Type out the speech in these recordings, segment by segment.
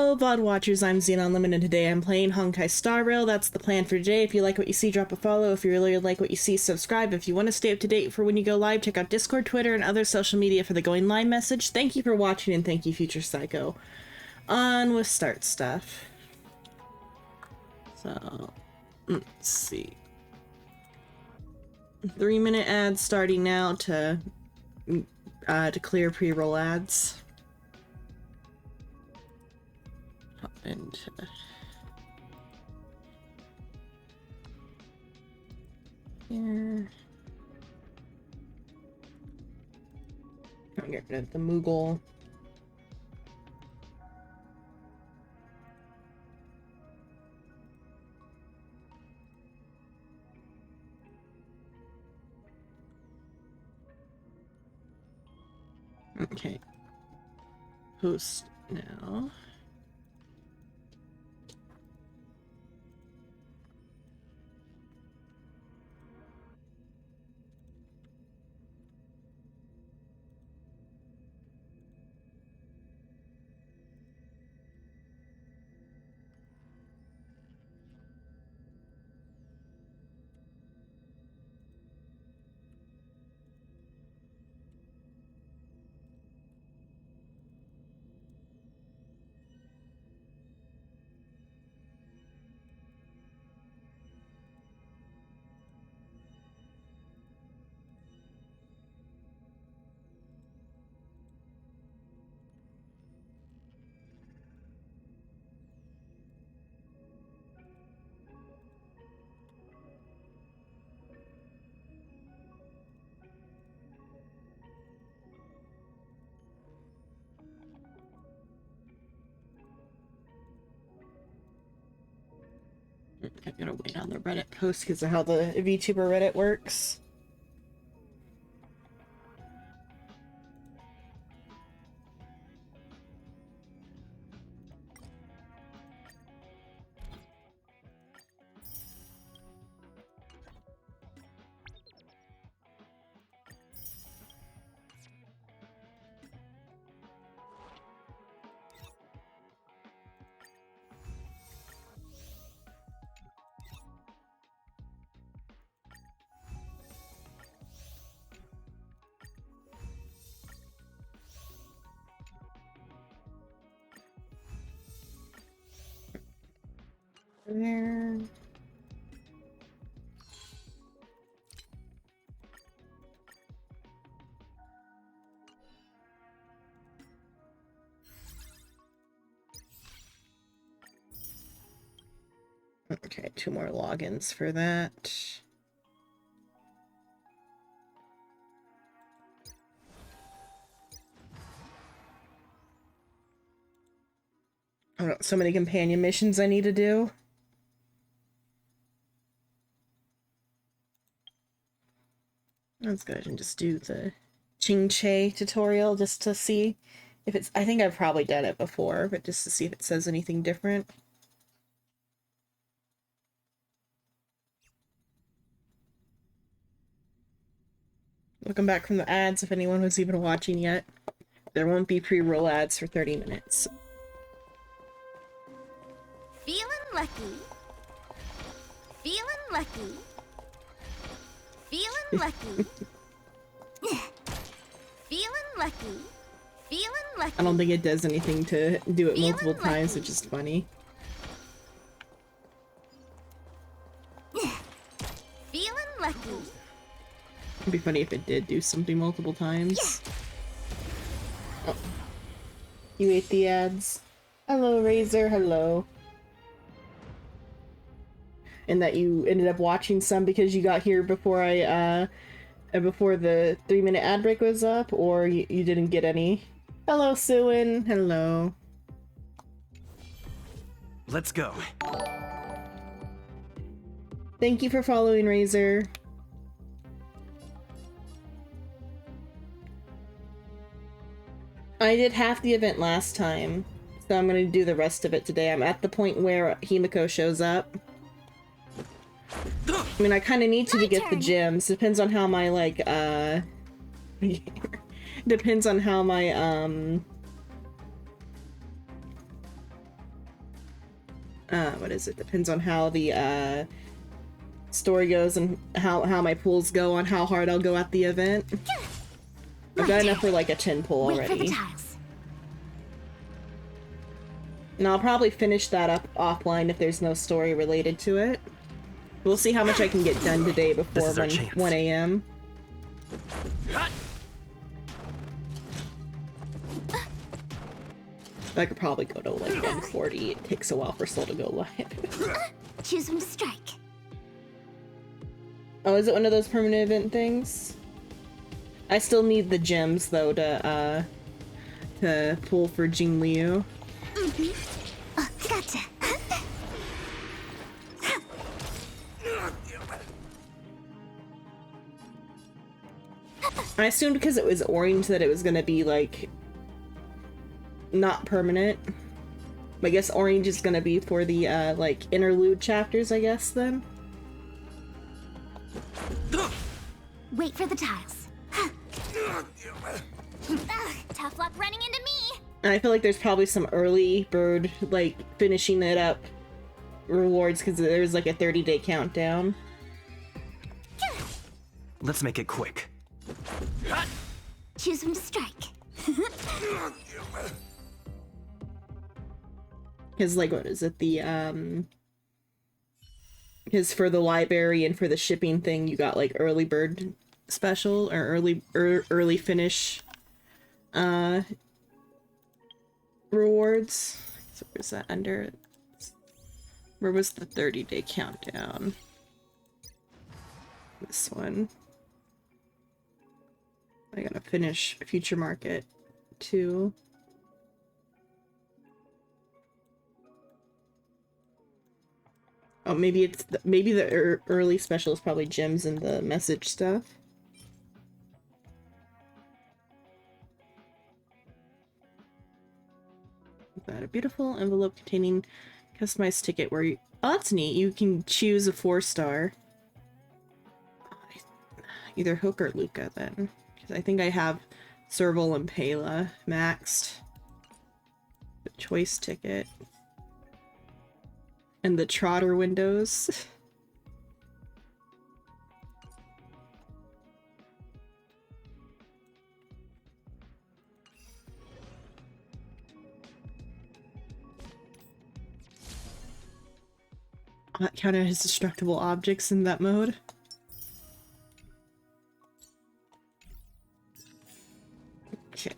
Hello, VOD watchers, I'm Xeon Unlimited. Today I'm playing Honkai Star Rail. That's the plan for today. If you like what you see, drop a follow. If you really like what you see, subscribe. If you want to stay up to date for when you go live, check out Discord, Twitter, and other social media for the going live message. Thank you for watching, and thank you, Future Psycho. On with start stuff. So, let's see. 3-minute ads starting now to clear pre-roll ads. And here, I'll get rid of the Moogle. Okay, post now. I'm gonna wait on the Reddit post because of how the VTuber Reddit works. There. Okay, 2 more logins for that. Oh, so many companion missions I need to do. Let's go ahead and just do the Ching Che tutorial just to see if it's... I think I've probably done it before, but just to see if it says anything different. Welcome back from the ads if anyone was even watching yet. There won't be pre-roll ads for 30 minutes. Feeling lucky. Feeling lucky. Feeling lucky. Feeling lucky. Feeling lucky. I don't think it does anything to do it multiple times, lucky. which is funny. Feeling lucky. It'd be funny if it did do something multiple times. Yeah. Oh. You ate the ads. Hello, Razor. Hello. And that you ended up watching some because you got here before before the 3-minute ad break was up, or you didn't get any. Hello, Suin. Hello. Let's go. Thank you for following, Razor. I did half the event last time, so I'm gonna do the rest of it today. I'm at the point where Himiko shows up. I mean, I kind of need to get the gems. Depends on how my, like, depends on how my, what is it? Depends on how the story goes and how my pulls go on how hard I'll go at the event. I've got enough for like a 10 pull Wait for the already. tiles. And I'll probably finish that up offline if there's no story related to it. We'll see how much I can get done today before 1 a.m. I could probably go to like 140. It takes a while for Soul to go live. Choose when to strike. Oh, is it one of those permanent event things? I still need the gems though to pull for Jing Liu. Oh, gotcha. I assumed because it was orange that it was gonna be like not permanent. I guess orange is gonna be for the like interlude chapters, I guess then. Wait for the tiles. Tough luck running into me. And I feel like there's probably some early bird like finishing it up rewards because there's like a 30-day countdown. Let's make it quick. Choose when to strike. Because like what is it, the because for the library and for the shipping thing you got like early bird special or early finish rewards. So where's that under? Where was the 30-day countdown? This one. I gotta finish Future Market 2. Oh, maybe it's maybe the early special is probably gems and the message stuff. Got a beautiful envelope containing customized ticket where you... Oh, that's neat. You can choose a 4-star. Either Hook or Luca then. Because I think I have Serval and Pela maxed. The choice ticket. And the Trotter windows. That counted as destructible objects in that mode. Okay.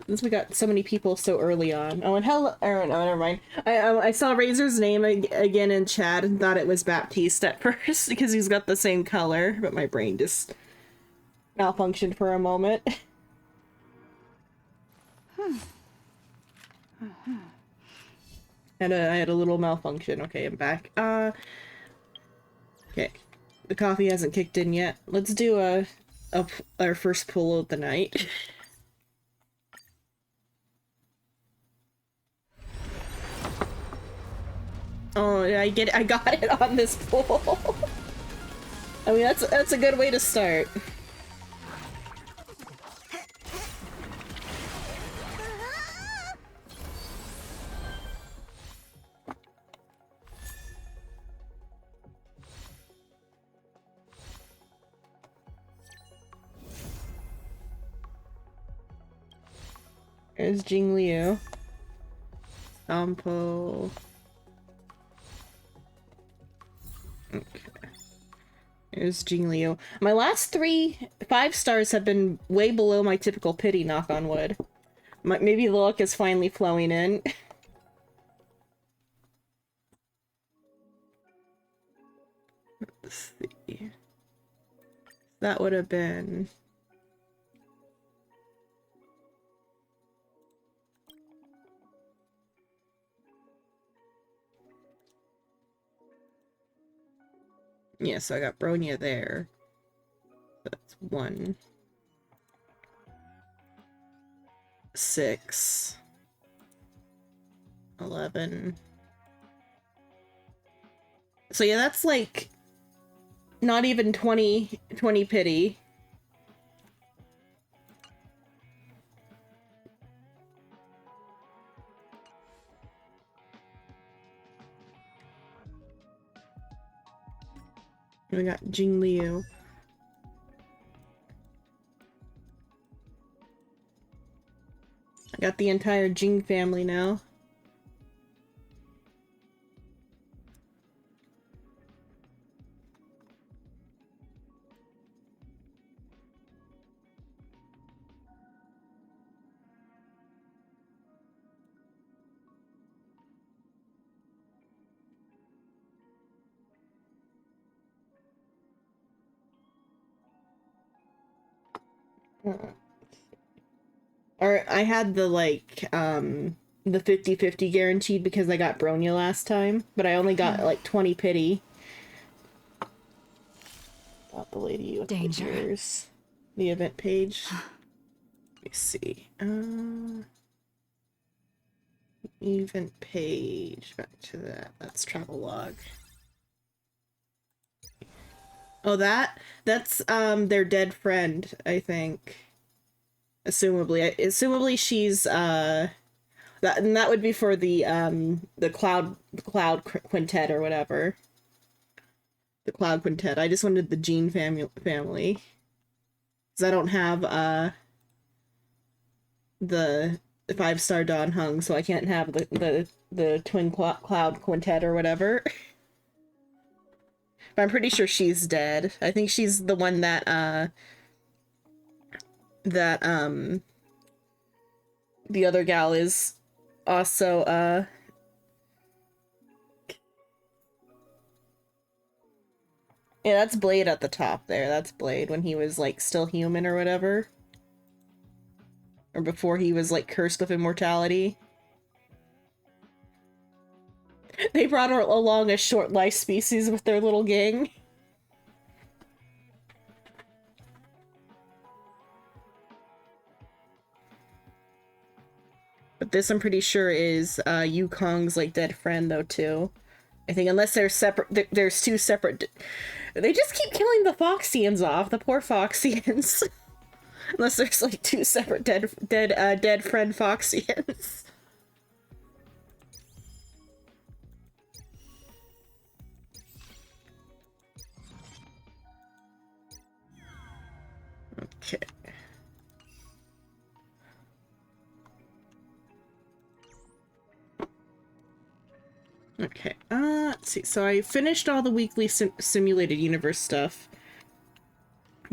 Since we got so many people so early on. Oh, and hell, or no, never mind. I saw Razor's name again in chat and thought it was Baptiste at first because he's got the same color, but my brain just malfunctioned for a moment. I had a little malfunction. Okay, I'm back. Okay. The coffee hasn't kicked in yet. Let's do our first pull of the night. Oh, yeah, I got it on this pull. I mean, that's a good way to start. There's Jing Liu. Sampo. Okay. Here's Jing Liu. My last 5 stars have been way below my typical pity, knock on wood. Maybe the luck is finally flowing in. Let's see. That would have been... Yeah, so I got Bronya there. That's 1. 6. 11. So yeah, that's like not even 20 pity. We got Jing Liu. I got the entire Jing family now. Or I had the the 50-50 guaranteed because I got Bronya last time, but I only got like 20 pity. Got the lady with Danger. the tears. The event page. Let me see. Event page. Back to that. That's travel log. Oh, that's their dead friend, I think. Assumably she's that would be for the cloud quintet or whatever. The cloud quintet. I just wanted the Jean family. Cuz I don't have the 5-star Dawn Hung, so I can't have the twin cloud quintet or whatever. But I'm pretty sure she's dead. I think she's the one that the other gal is also yeah, that's Blade at the top there. That's Blade when he was like still human or whatever. Or before he was like cursed with immortality. They brought along a short life species with their little gang. But this, I'm pretty sure, is Yukong's like dead friend though too. I think unless they're separate, there's two separate. They just keep killing the Foxians off, the poor Foxians. Unless there's like two separate dead friend Foxians. Okay. Okay, let's see. So I finished all the weekly simulated universe stuff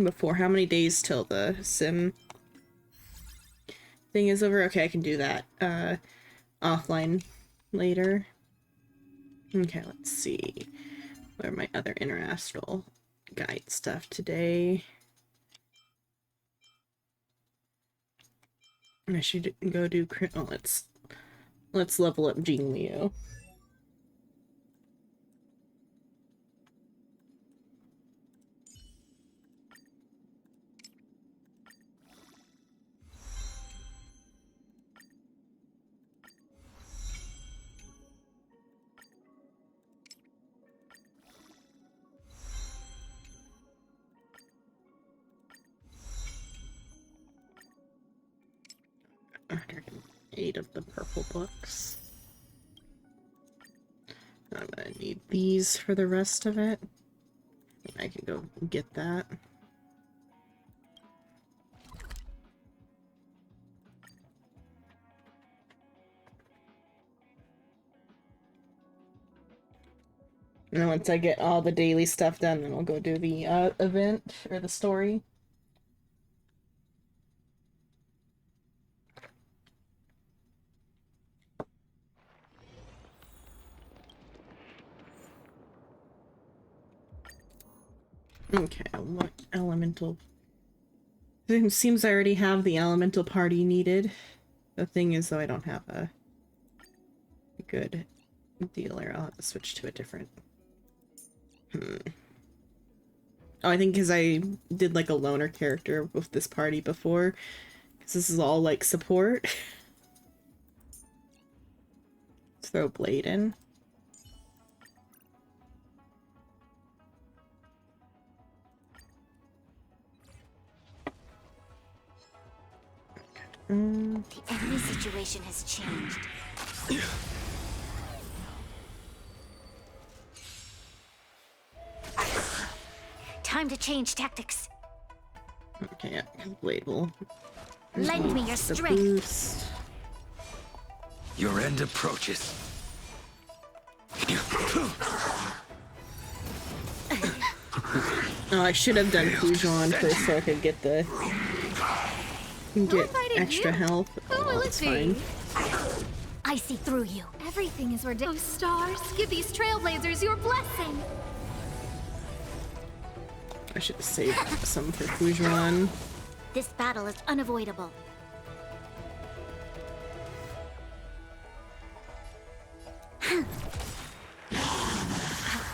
before. How many days till the sim thing is over? Okay, I can do that offline later. Okay, let's see. What are my other interastral guide stuff today? I should go do oh, let's level up Jing Liu. Eight of the purple books. I'm gonna need these for the rest of it. I can go get that. And then once I get all the daily stuff done, then I'll go do the event or the story. Okay, what elemental? It seems I already have the elemental party needed. The thing is, though, I don't have a good dealer. I'll have to switch to a different. Oh, I think because I did like a loner character with this party before. Because this is all like support. Let's throw Blade in. The enemy situation has changed. Time to change tactics. Okay, yeah, blade will Lend me your the strength. boost. Your end approaches. Oh, I should have done Fujon first so I could get the extra health. Oh, well, it's fine. I see through you. Everything is ordained. Oh, stars, give these trailblazers your blessing. I should have saved some for Fujon. This battle is unavoidable.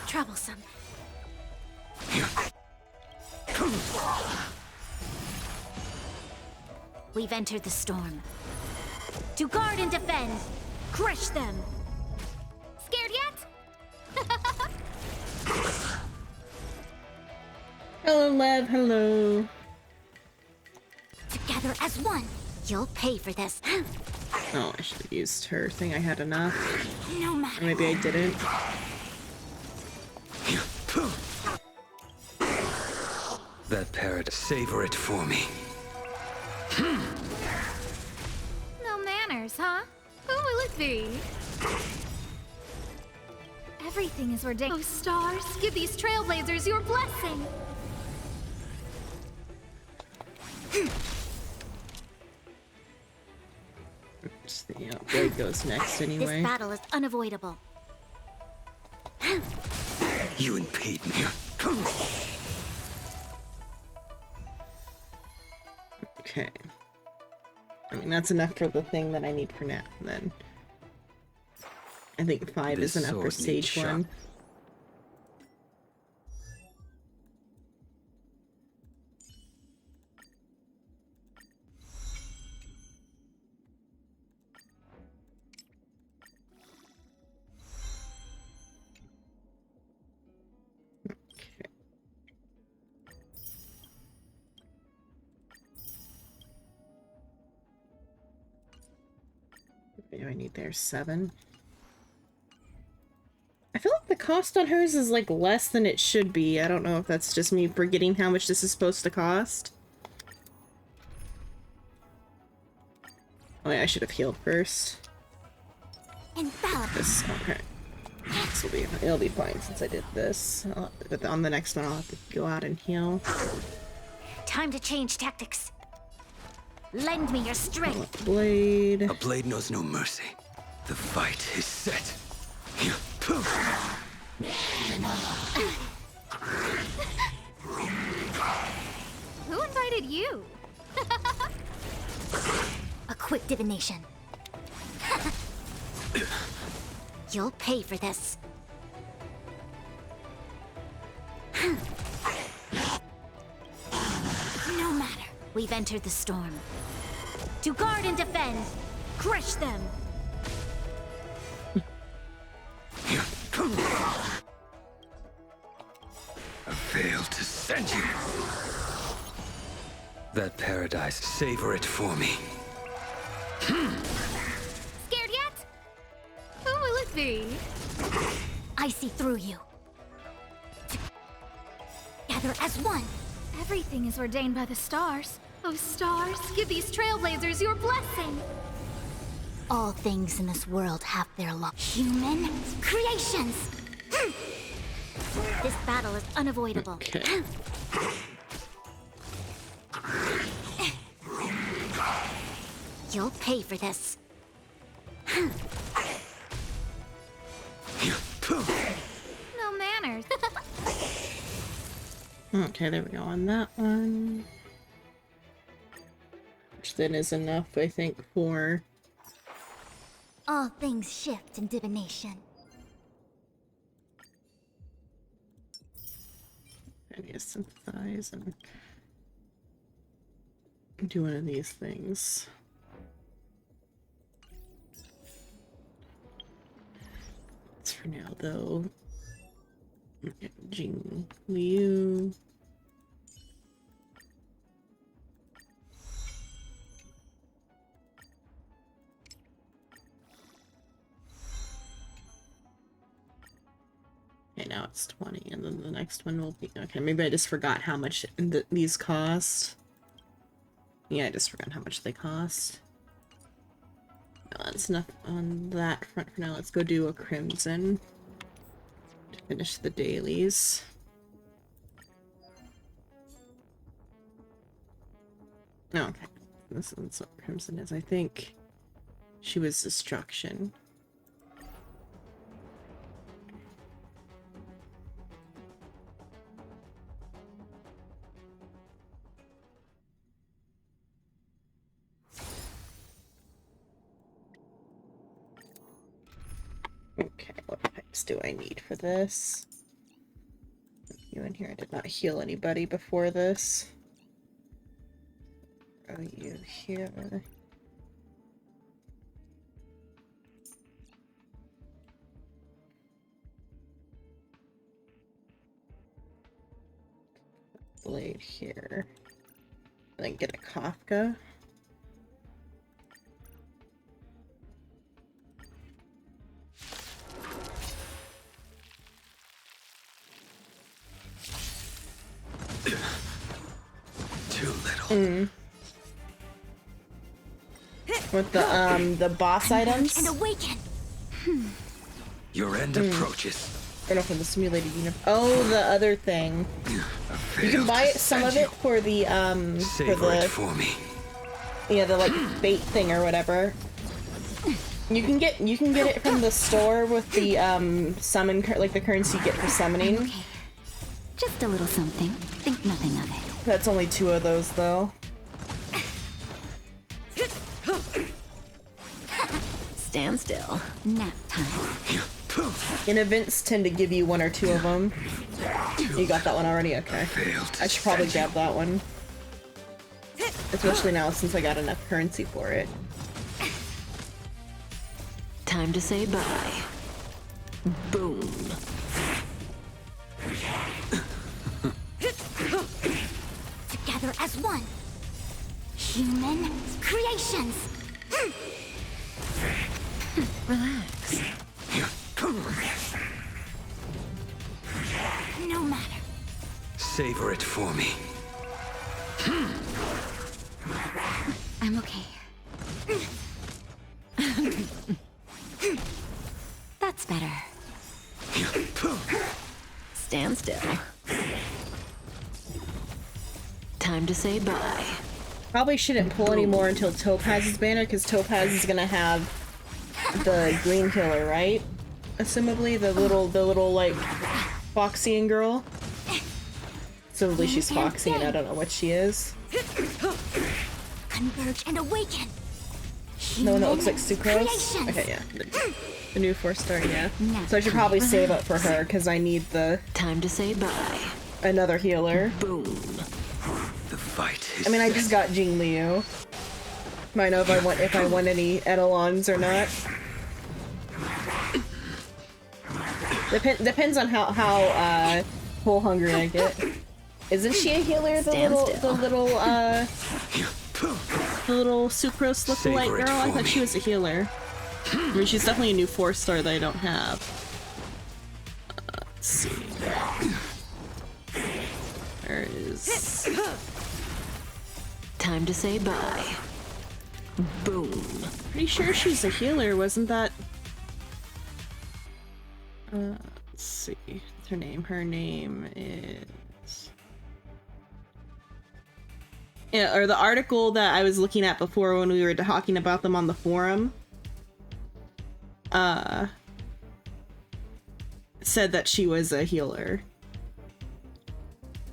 Troublesome. We've entered the storm. To guard and defend! Crush them! Scared yet? Hello, Lev. Hello. Together as one! You'll pay for this. Oh, I should have used her thing. I had enough. No Or matter. maybe I didn't. That parrot, savor it for me. No manners, huh? Who will it be? Everything is ordained. Oh, stars, give these trailblazers your blessing. Yeah, blade goes next This anyway. battle is unavoidable. You impede me. Okay. I mean, that's enough for the thing that I need for now, then. I think 5 This is enough for sword needs stage 1. What do I need there? 7. I feel like the cost on hers is like less than it should be. I don't know if that's just me forgetting how much this is supposed to cost. Oh yeah, I should have healed first. Infallible. This, okay. This will be, it'll be fine since I did this. But on the next one I'll have to go out and heal. Time to change tactics. Lend me your strength. Blade. A blade knows no mercy. The fight is set. Who invited you? A quick divination. You'll pay for this. No matter. We've entered the storm. To guard and defend. Crush them. I failed to send you. That paradise, savor it for me. Scared yet? Who will it be? I see through you. Together as one. Everything is ordained by the stars. Oh, stars, give these trailblazers your blessing. All things in this world have their law. Human creations. This battle is unavoidable. Okay. You'll pay for this. No manners. Okay, there we go on that one. Which then is enough, I think, for... All things shift in divination. I need to synthesize and do one of these things. That's for now, though. Jing Liu. Okay, now it's 20, and then the next one will be... Okay, maybe I just forgot how much these cost. Yeah, I just forgot how much they cost. No, that's enough on that front for now. Let's go do a Crimson to finish the dailies. Oh, okay. This is what Crimson is. I think she was Destruction. Okay, what pipes do I need for this? You in here. I did not heal anybody before this. Throw you here. Blade here. And then get a Kafka. Too little. With the boss items. And awaken. Your end approaches. I don't know, for the simulated universe. Oh, the other thing. You can buy it, some of it for the Savor it for me. yeah, the like bait thing or whatever. You can get it from the store with the summon like the currency you get for summoning. Okay. Just a little something. Think nothing of it. That's only 2 of those though. Stand still. Nap time. And events tend to give you 1 or 2 of them. You got that one already? Okay. I should probably grab that one. Especially now since I got enough currency for it. Time to say bye. Boom. Together as one. Human creations. Relax. No matter. Savor it for me. I'm okay. That's better. Stand still. Time to say bye. Probably shouldn't pull anymore until Topaz's banner, because Topaz is gonna have the green killer, right? Assumably, the little like Foxian girl. Assumably she's Foxy and I don't know what she is. Converge and awaken. The one that looks like Sucrose? Creations. Okay, yeah. The new 4-star, yeah. So I should probably save up for her, because I need Time to say bye. another healer. Boom. The fight is I mean, I just got Jing Liu. Might know if I want any Etalons or not. Depends on how full hungry I get. Isn't she a healer? The little sucrose lookalike Savor it girl. I for thought she me. was a healer. I mean, she's definitely a new 4-star that I don't have. Let's see. Where is? Time to say bye. Boom. Pretty sure she's a healer. Wasn't that? Let's see. What's her name? Her name is. Yeah, or the article that I was looking at before when we were talking about them on the forum. Said that she was a healer.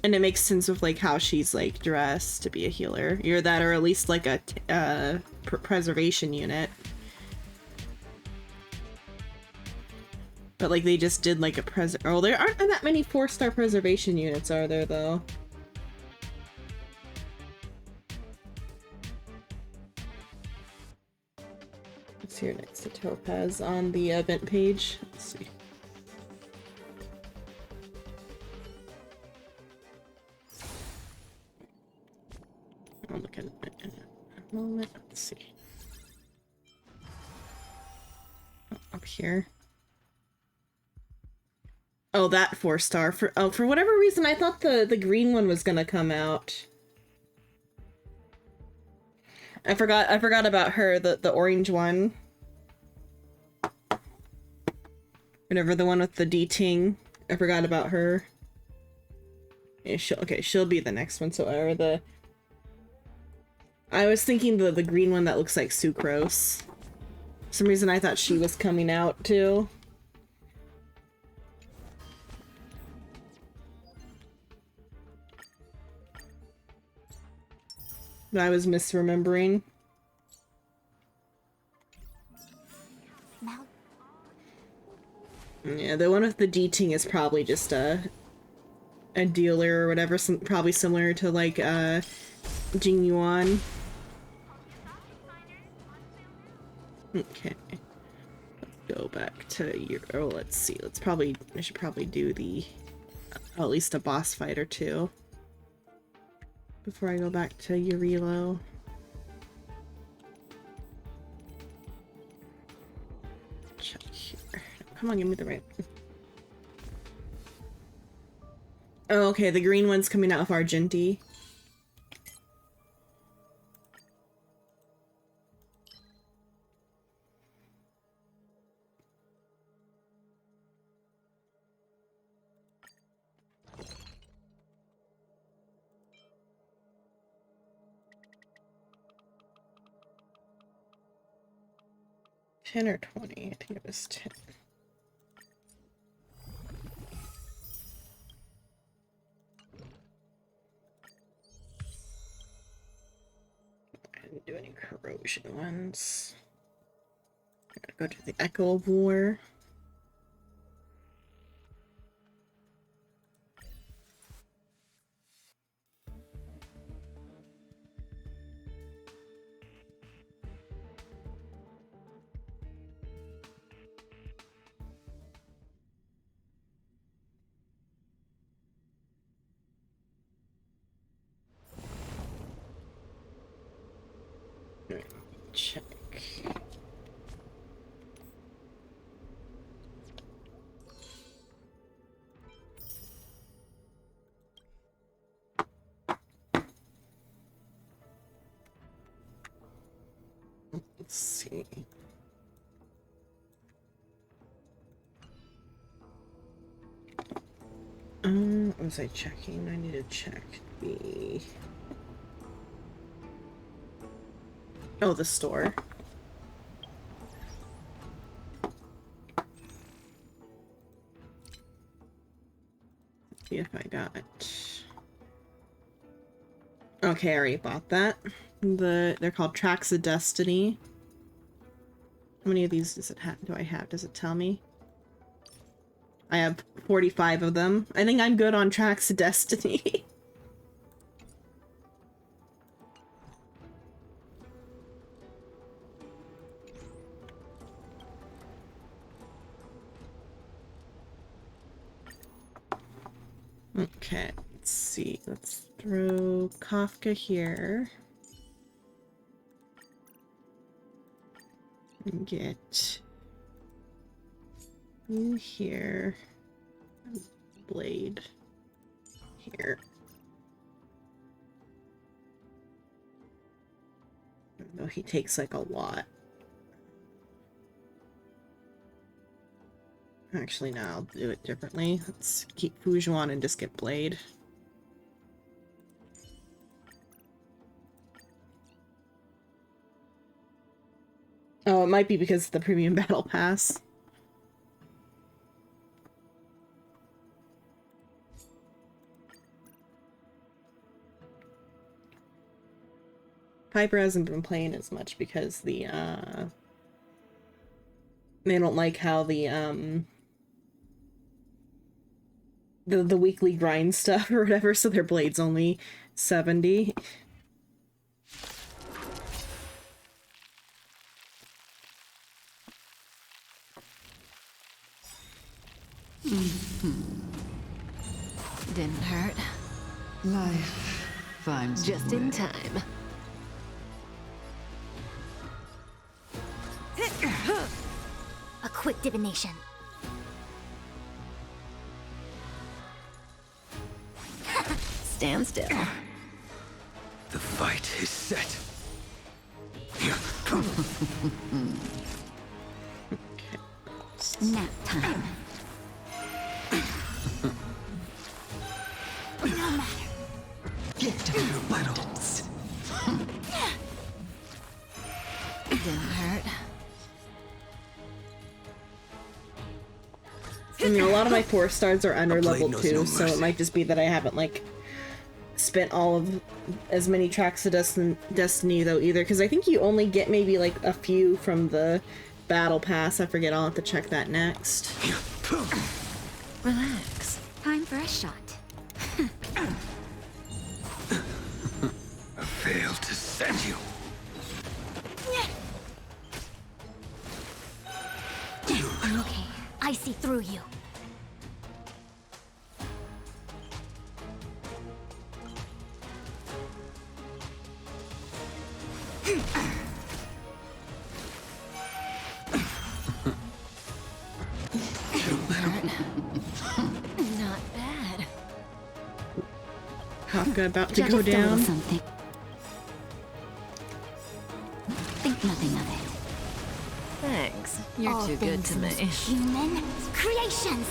And it makes sense with like how she's like dressed to be a healer. Either that or at least like a preservation unit. But like they just did like a oh, there aren't that many 4-star preservation units, are there though? It's here next to Topaz on the event page. Let's see. I'll look at it in a moment. Let's see. Oh, up here. Oh, that 4-star. For whatever reason, I thought the green one was gonna come out. I forgot about her, the orange one. Whatever, the one with the D-ting. I forgot about her. Yeah, she'll be the next one, so, or the... I was thinking the green one that looks like sucrose. For some reason I thought she was coming out, too. But I was misremembering. Now, Yeah, the one with the D-ting is probably just a dealer or whatever, probably similar to like Jing Yuan. Okay, let's go back to your. Oh, let's see. I should probably do the at least a boss fight or two before I go back to Urilo. Check here. Come on, give me the right. Oh, okay, the green one's coming out with Argenti. $10 or $20? I think it was 10. I didn't do any corrosion ones. I gotta go to the Echo of War. Check. Let's see. What was I checking? I need to check the... Oh, the store. See if I got it. Okay, I already bought that. They're called Tracks of Destiny. How many of these do I have? Does it tell me? I have 45 of them. I think I'm good on Tracks of Destiny. Okay, let's see. Let's throw Kafka here. And get you here. Blade here. Even though he takes like a lot. Actually, no, I'll do it differently. Let's keep Fujuan and just get Blade. Oh, it might be because of the premium battle pass. Piper hasn't been playing as much because they don't like how the weekly grind stuff or whatever, so their blade's only 70. Didn't hurt. Life finds Just in time. a quick divination. Stand still. The fight is set. Nap time. No matter. Gift of abundance. Didn't hurt. I mean, a lot of my 4 stars are under A blade level knows 2, no so it mercy. might just be that I haven't, like, spent all of as many tracks of Destiny, though, either, because I think you only get maybe, like, a few from the Battle Pass. I forget, I'll have to check that next. Relax. Time for a shot. I failed to send you. Okay, I see through you. Not bad. Kafka about to Just go a little down. something. Think nothing of it. Thanks. You're All too good things to me. must Human creations.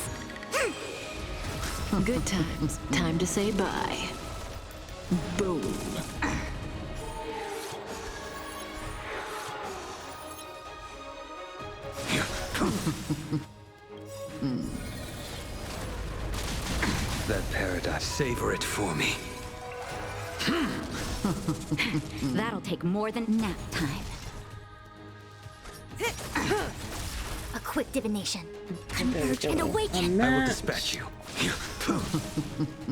Good times. Time to say bye. Boom. That paradise, savor it for me. That'll take more than nap time. A quick divination. Converge and awaken. I will dispatch you.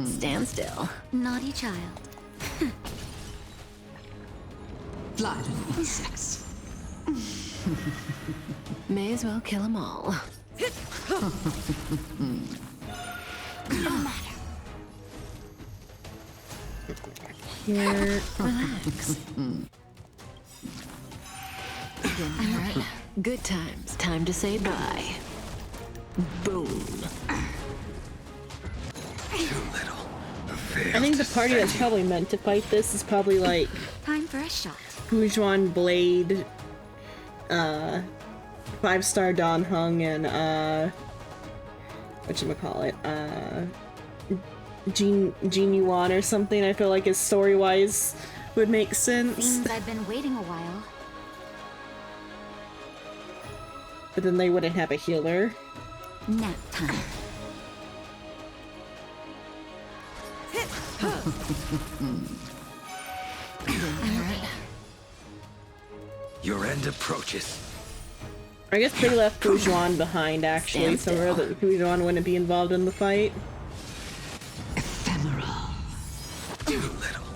Stand still. Naughty child. Fly the insects. May as well kill them all. No matter. Here. Relax. Didn't hurt. Good times. Time to say bye. Boom. Too little. I think the party that's probably meant to fight this is probably like Time for a shot. Pujuan Blade, 5-star Don Hung, and whatchamacallit, Jing Yuan or something. I feel like his story-wise would make sense. Seems I've been waiting a while. But then they wouldn't have a healer. Nap time. Your end approaches. I guess they left Pujuan behind, actually, Stand so rather Pujuan wouldn't be involved in the fight. Ephemeral. Too little.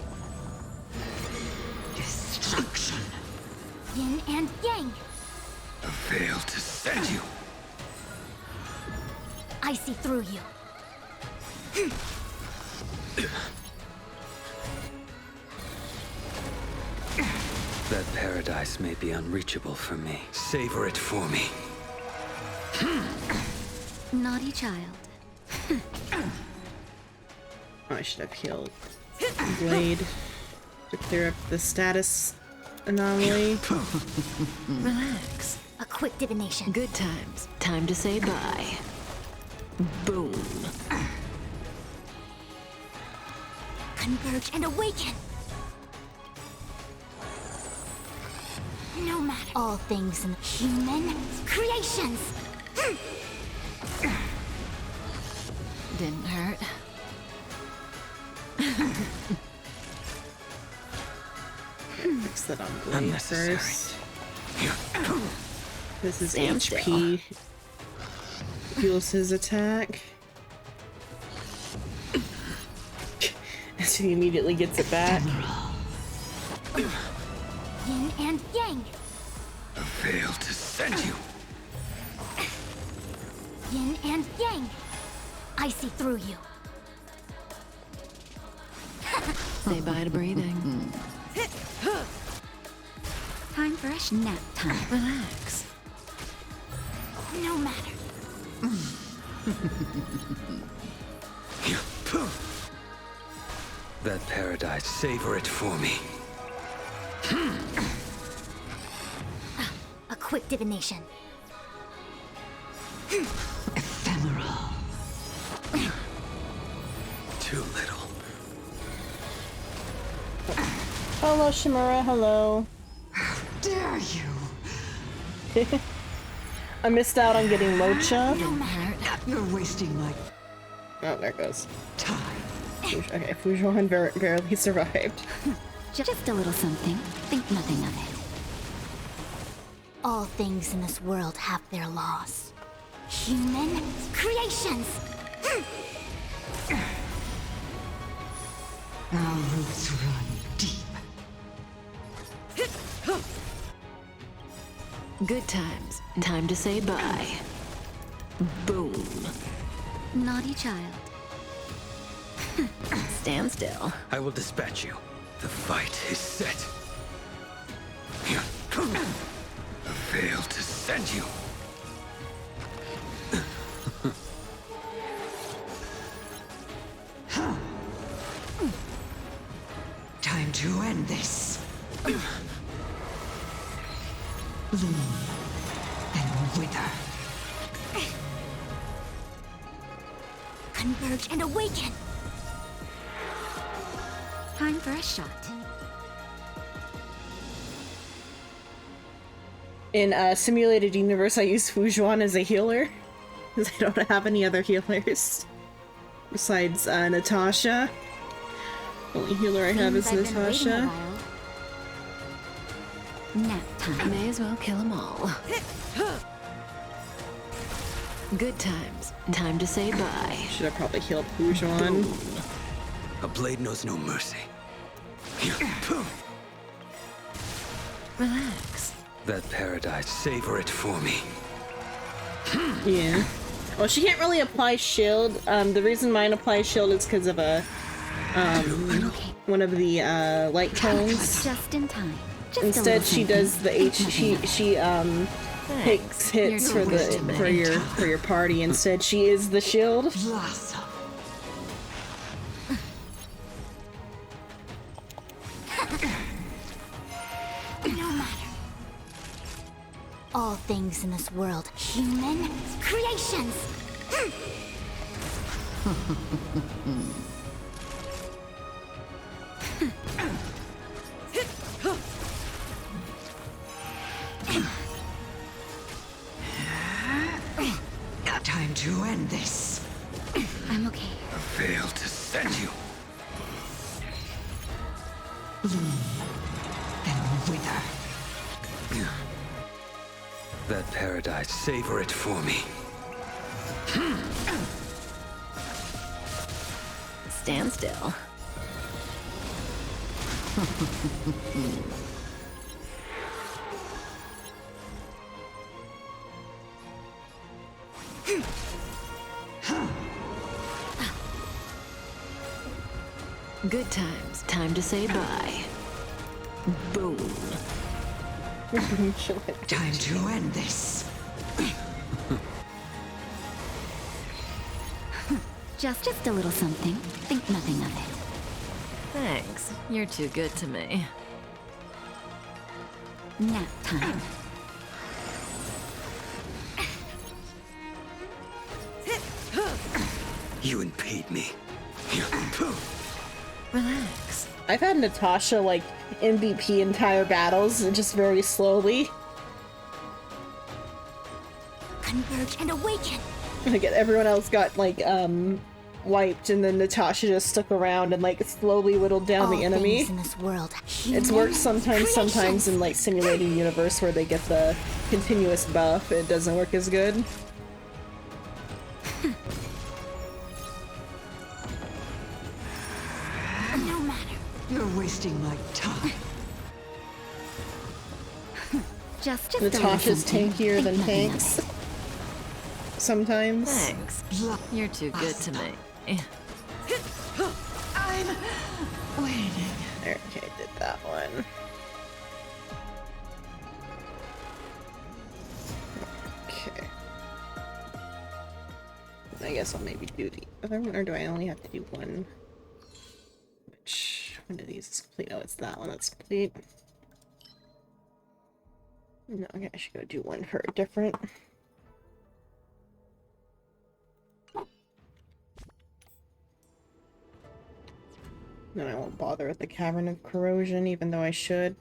Destruction. Yin and yang. I failed to send you. I see through you. That paradise may be unreachable for me. Savor it for me. Naughty child. Oh, I should have healed Blade to clear up the status anomaly. Relax. A quick divination. Good times. Time to say bye. Boom. Converge and awaken. No matter. All things in human creations. Didn't hurt. Fix that on Blade Unnecessary. first. This is Stand HP. Fuels his attack. So he immediately gets it back. Yin and yang. I failed to send you. Yin and yang. I see through you. Say bye to breathing. Time for a nap time. Relax. No matter. That paradise, savor it for me. A quick divination. Ephemeral. Too little. Hello, Shimura. Hello. Dare you? I missed out on getting Mocha. You're wasting my Oh, there it goes. time. Okay, Fujuan barely survived. Just a little something. Think nothing of it. All things in this world have their laws. Human creations! Our roots run deep. Good times. Time to say bye. Boom. Naughty child. Stand still. I will dispatch you. The fight is set. A veil to send you. Time to end this. Bloom and wither. Converge and awaken! Time for a shot. In a simulated universe, I use Fujuan as a healer, because I don't have any other healers. Besides Natasha. The only healer I have is Seems I've been waiting a Natasha. while. Nap time. May as well kill them all. Good times. Time to say bye. Should have probably healed Fujuan. A blade knows no mercy. Relax. That paradise, savor it for me. Yeah. Well, she can't really apply shield. The reason mine applies shield is because of a one of the light tones. Just in time. Just a Instead, little she something. does the H. She takes hits You're for wasting the my for your party. Instead, she is the shield. Blossom. No matter. All things in this world, human creations. Time to end this. I'm okay. A veil to send you. Bloom and wither. That paradise, savor it for me. Stand still. Good times. Time to say bye. Boom. Time to end this. Just a little something. Think nothing of it. Thanks. You're too good to me. Nap time. You impede me. Relax. I've had Natasha like MVP entire battles, just very slowly. Converge and awaken. Like everyone else got like wiped, and then Natasha just stuck around and like slowly whittled down All the enemy. things in this world, It's worked human sometimes creations. in like simulated universe where they get the continuous buff. It doesn't work as good. No matter. You're wasting my time. Just a little Natasha's something. tankier Think than nothing of tanks. it. Sometimes. Thanks. You're too good to me. I'm waiting. Okay, did that one. Okay. I guess I'll maybe do the other one, or do I only have to do one? one of these is complete? Oh, it's that one that's complete. No, okay, I should go do one for a different. Then I won't bother with the Cavern of Corrosion, even though I should.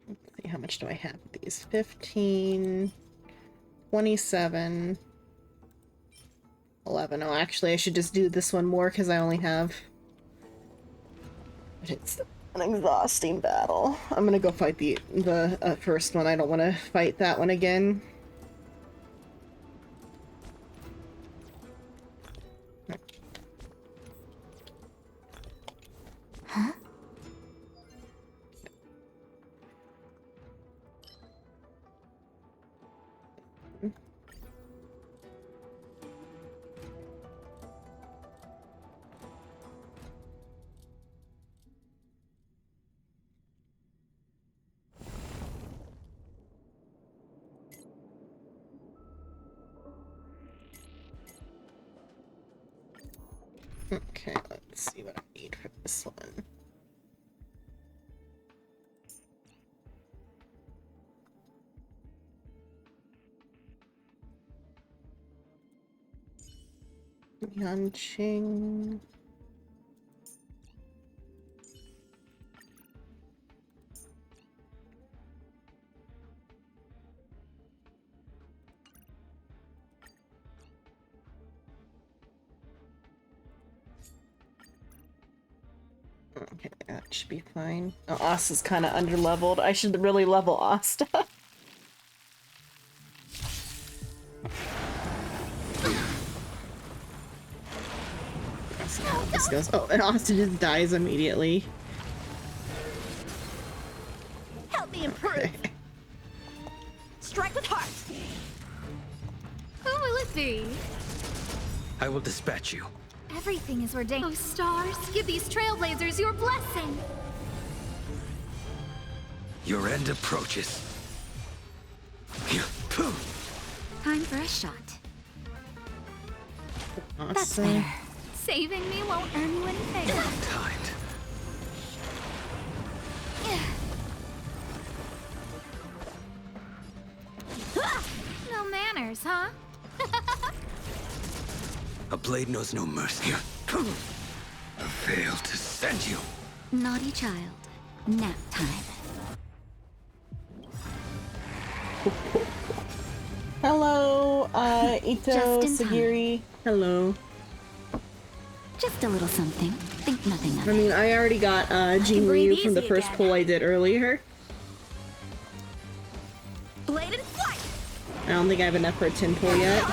Let's see, how much do I have of these? 15, 27, 11. Oh, actually, I should just do this one more because I only have... But it's an exhausting battle. I'm gonna go fight the first one. I don't want to fight that one again. Huh? Okay, let's see what I need for this one. Yanqing. Okay, that should be fine. Oh, Ost is kind of underleveled. I should really level Ost. This goes. Oh, and Austin just dies immediately. Help me improve. Strike with heart. Who will it be? I will dispatch you. Everything is ordained. Oh, stars, give these trailblazers your blessing. Your end approaches. Time for a shot. That's Awesome. better. Saving me won't earn you anything. Timed. No manners, huh? A blade knows no mercy. A veil to send you. Naughty child. Nap time. Hello, Ito, Just in time. Sagiri. Hello. Just a little something. Think nothing of I it. mean, I already got Jing breathe Liu from the easy first again. pull I did earlier. Blade and flight! I don't think I have enough for a 10 pull yet.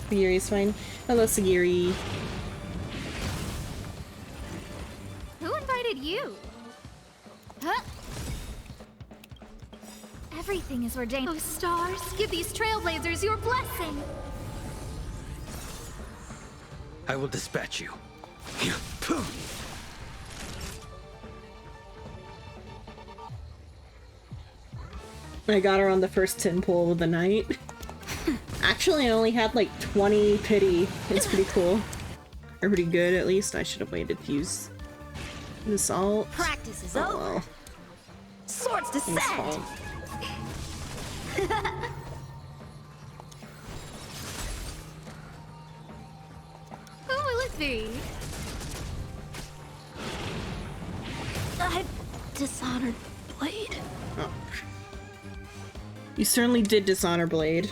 Sagiri's fine. Hello, Sagiri. Who invited you? Huh? Everything is ordained. Oh, stars, give these trailblazers your blessing. I will dispatch you. I got her on the first 10 pull of the night. Actually, I only had like 20 pity. It's pretty cool. Or pretty good, at least. I should have waited to use the salt. Practice is Oh over. well. Swords It's descend! fine. Who will it be? I've dishonored Blade. Oh. You certainly did dishonor Blade.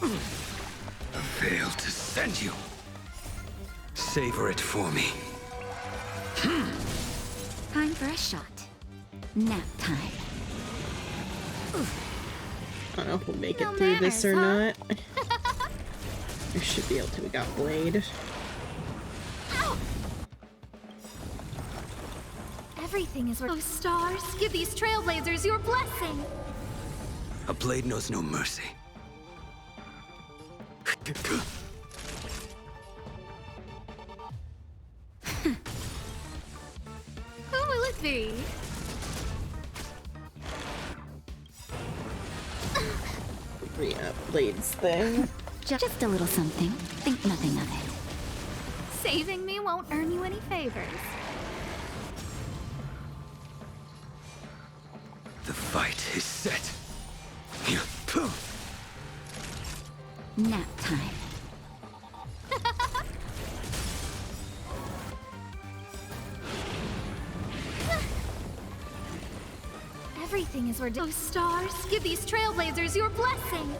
A veil to send you. Savor it for me. Time for a shot. Nap time. I don't know if we'll make No it through this or manners, not. I should be able to. We got Blade. Everything is. Oh, stars, give these trailblazers your blessing. A blade knows no mercy. Who will it be? re-up blades thing. Just a little something. Think nothing of it. Saving me won't earn you any favors. The fight is set. Nap time. Everything is ridiculous. Oh, stars, give these trailblazers your blessing.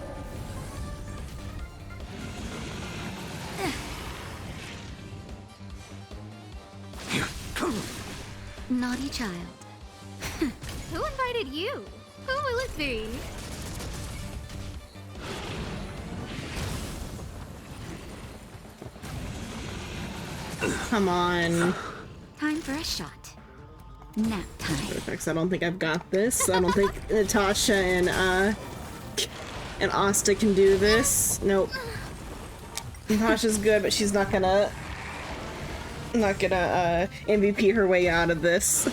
Naughty child. Who invited you? Who will it be? Come on. Time for a shot. Nap time. Perfect. I don't think I've got this. I don't think Natasha and Asta can do this. Nope. Natasha's good, but she's not gonna MVP her way out of this.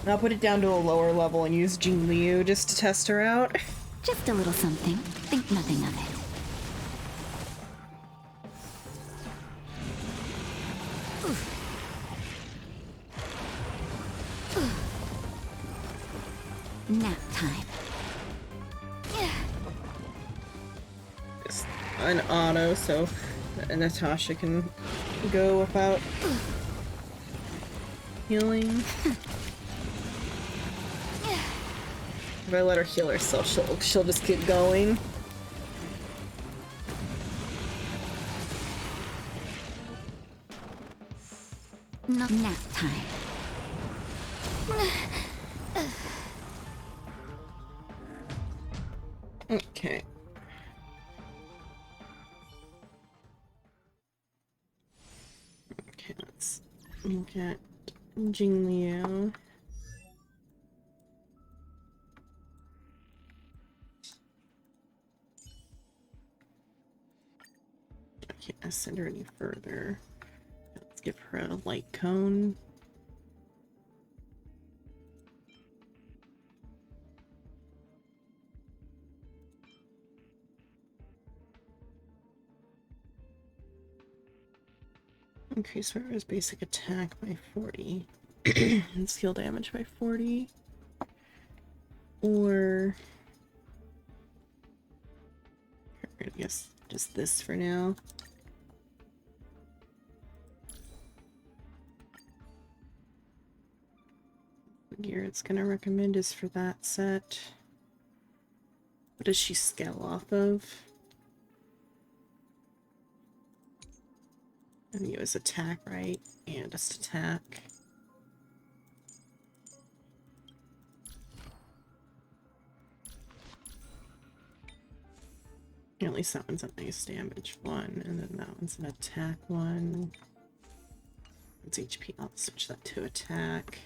I'll put it down to a lower level and use Jing Liu just to test her out. Just a little something. Think nothing of it. Nap time. Just an auto so Natasha can go without healing. If I let her heal herself, she'll just keep going. No nap time. Okay. Okay, let's look at Jing Liu. I can't send her any further. Let's give her a light cone. Increase whoever's basic attack by 40 and skill damage by 40. Or I guess just this for now. The gear it's gonna recommend is for that set. What does she scale off of? And use attack, right? And just attack. At least that one's a nice damage one, and then that one's an attack one. It's HP. I'll switch that to attack.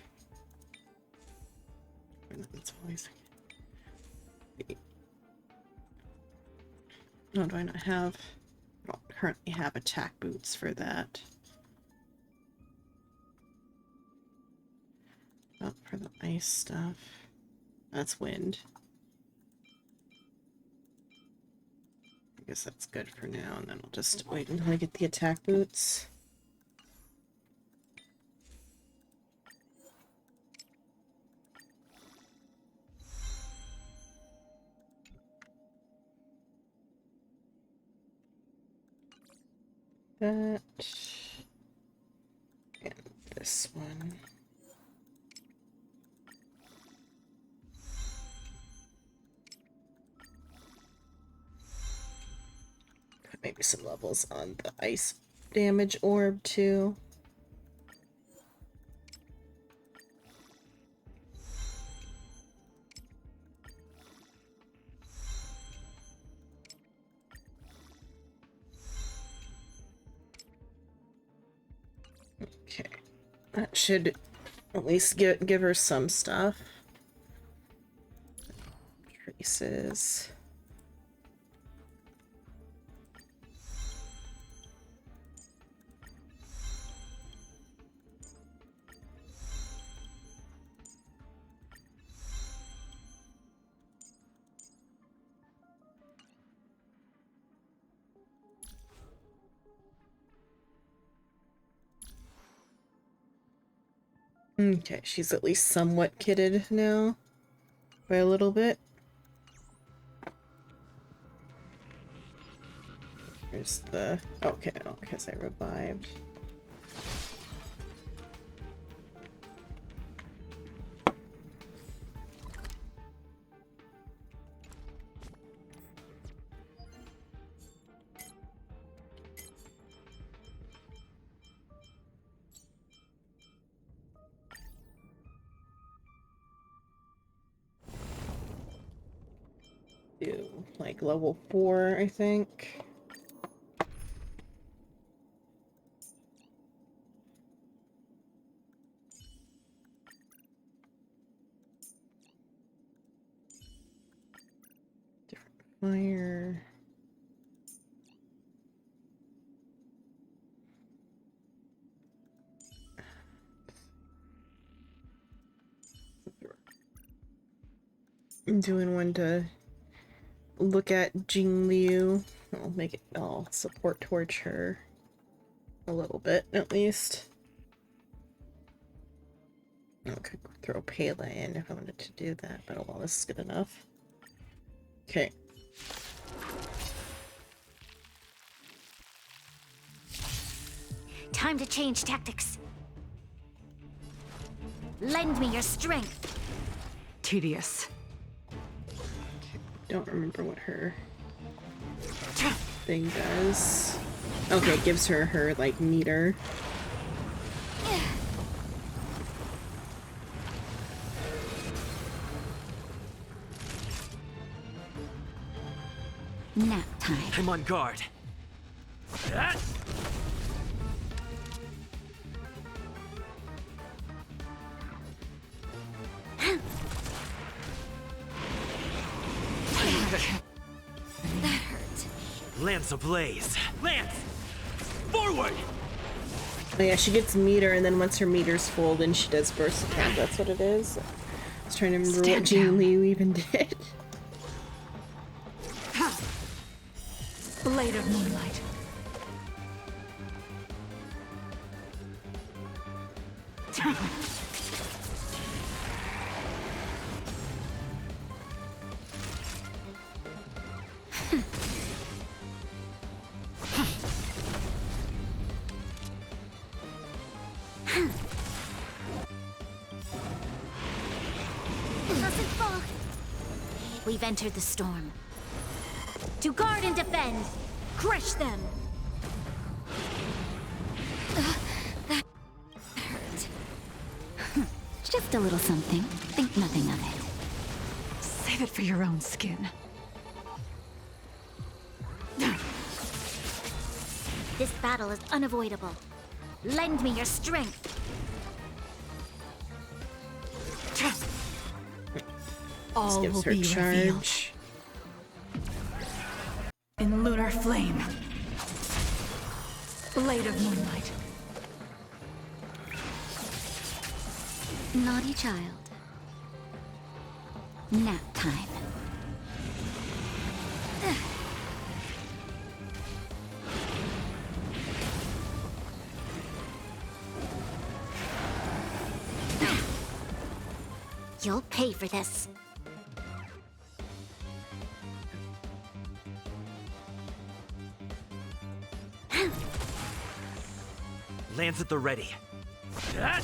And that's always. No, do I not have? I don't currently have attack boots for that. Oh, for the ice stuff. That's wind. I guess that's good for now, and then I'll just wait until I get the attack boots. That and this one. Put maybe some levels on the ice damage orb too. Okay, that should at least give her some stuff. Traces. Okay, she's at least somewhat kitted now. By a little bit. There's the... Okay, oh, because I revived. Do like level 4, I think. Different fire. I'm doing one to look at Jing Liu. I'll support torch her a little bit at least. I could throw Pela in if I wanted to do that, but oh well, this is good enough. Okay. Time to change tactics. Lend me your strength. Tedious. Don't remember what her thing does. Okay, it gives her like meter. Nap time. I'm on guard. Ah! That hurt. Lance ablaze. Lance! Forward! Oh yeah, she gets meter, and then once her meter's full, then she does burst attack. That's what it is. I was trying to remember what Jing Liu even did. Blade of moonlight. Doesn't fall. We've entered the storm. To guard and defend. Crush them. That hurt. Just a little something. Think nothing of it. Save it for your own skin. This battle is unavoidable. Lend me your strength. All Gives will her be revealed charge. in lunar flame. Blade of moonlight. Naughty child. Nap time. You'll pay for this. Lance at the ready. Ah!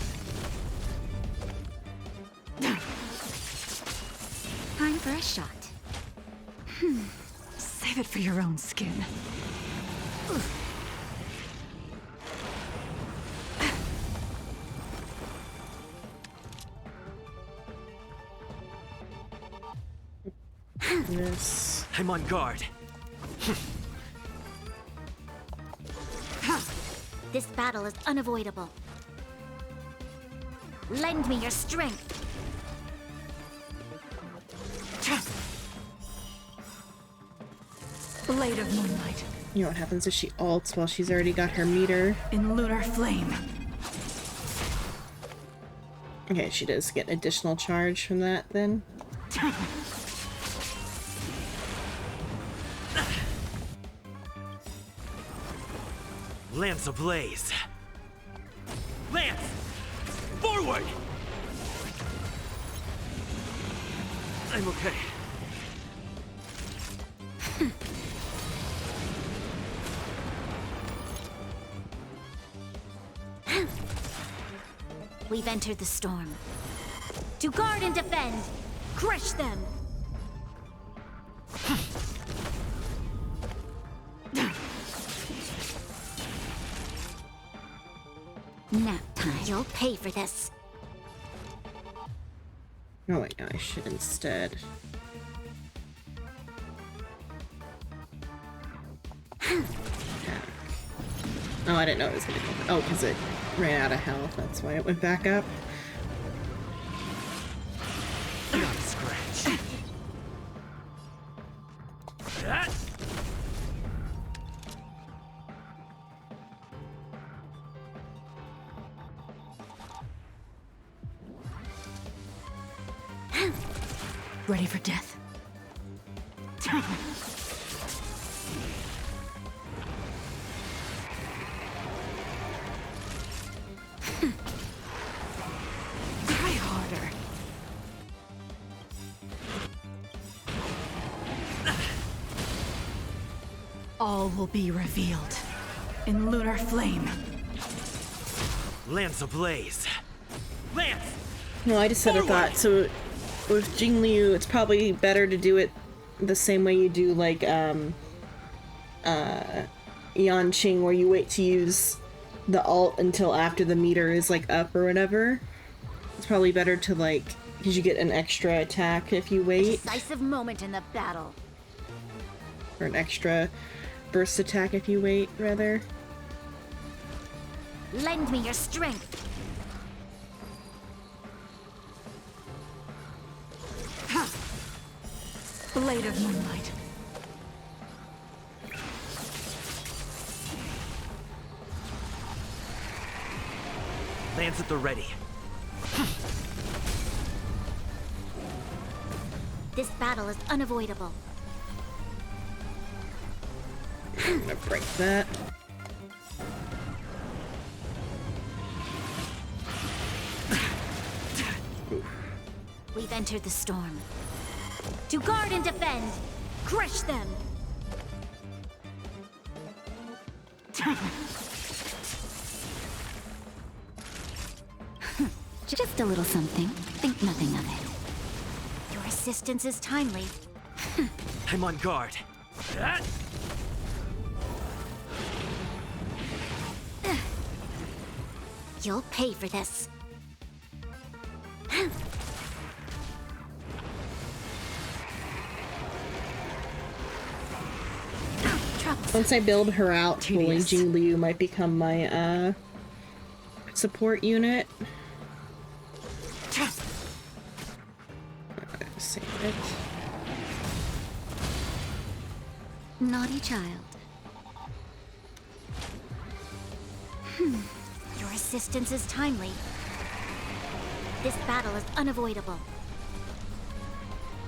Time for a shot. Save it for your own skin. This. I'm on guard. This battle is unavoidable. Lend me your strength. Blade of moonlight. You know what happens if she ults while she's already got her meter? In lunar flame. Okay, she does get additional charge from that then. Lance ablaze. Lance! Forward! I'm okay. We've entered the storm. To guard and defend! Crush them! Nap time. You'll pay for this. Oh wait, no, I should instead. Oh, I didn't know it was gonna go. Oh, because it ran out of health. That's why it went back up. Not a scratch. That. Ready for death? Try harder. All will be revealed in lunar flame. Lance ablaze. Lance! No, I just said a thought. So with Jing Liu, it's probably better to do it the same way you do like Yan Qing, where you wait to use the alt until after the meter is like up or whatever. It's probably better to like, because you get an extra attack if you wait, Decisive moment in the battle. or an extra burst attack if you wait, rather. Lend me your strength. Blade of moonlight. Lance at the ready. This battle is unavoidable. I'm gonna break that. We've entered the storm. To guard and defend! Crush them! Just a little something. Think nothing of it. Your assistance is timely. I'm on guard. That. You'll pay for this. Once I build her out fully, Tedious. Jing Liu might become my support unit. Save it. Naughty child. Your assistance is timely. This battle is unavoidable.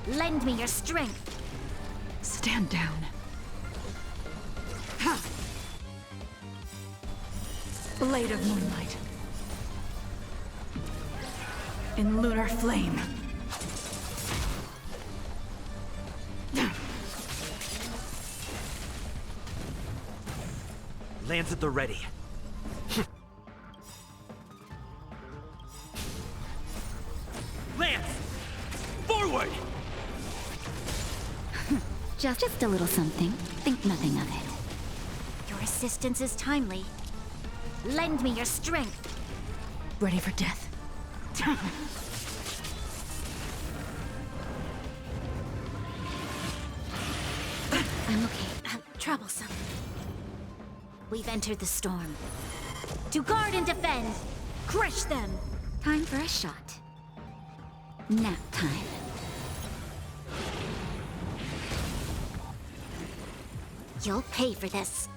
Lend me your strength. Stand down. Blade of moonlight. In lunar flame. Lance at the ready. Lance! Forward! Just a little something. Think nothing of it. Your assistance is timely. Lend me your strength. Ready for death? I'm okay. Troublesome. We've entered the storm. To guard and defend! Crush them! Time for a shot. Nap time. You'll pay for this.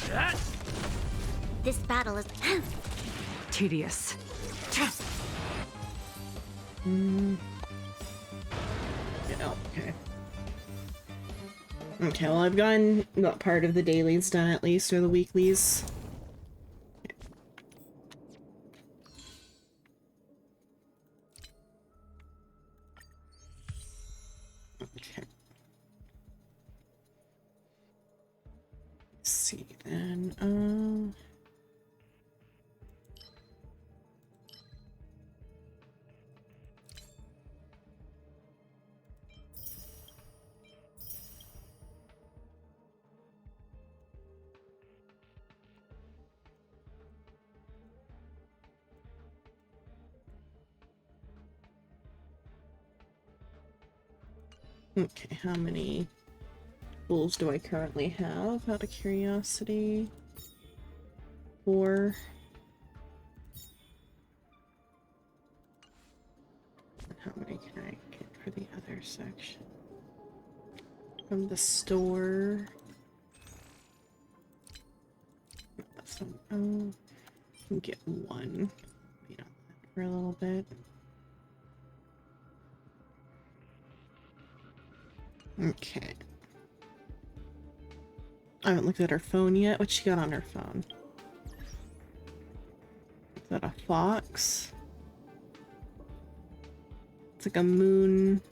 That. This battle is... Tedious. Yeah, okay. Okay, well, I've gotten that part of the dailies done at least, or the weeklies. Okay. Let's see then. Okay, how many tools do I currently have? Out of curiosity. 4. How many can I get for the other section? From the store. So, can get 1. Wait on that for a little bit. Okay. I haven't looked at her phone yet. What she got on her phone? Is that a fox? It's like a moon,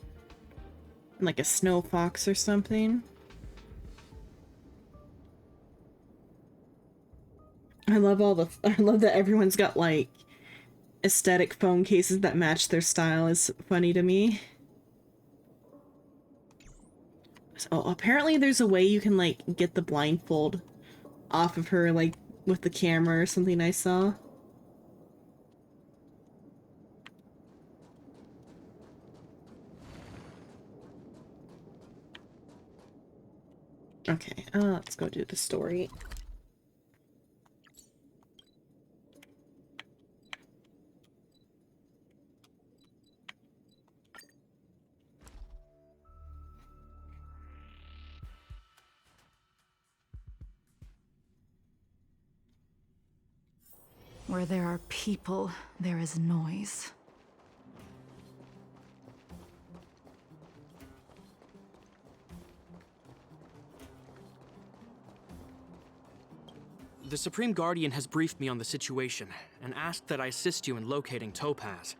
like a snow fox or something. I love that everyone's got like aesthetic phone cases that match their style. Is funny to me. So apparently there's a way you can like get the blindfold off of her, like with the camera or something I saw. Okay, let's go do the story. Where there are people, there is noise. The Supreme Guardian has briefed me on the situation and asked that I assist you in locating Topaz.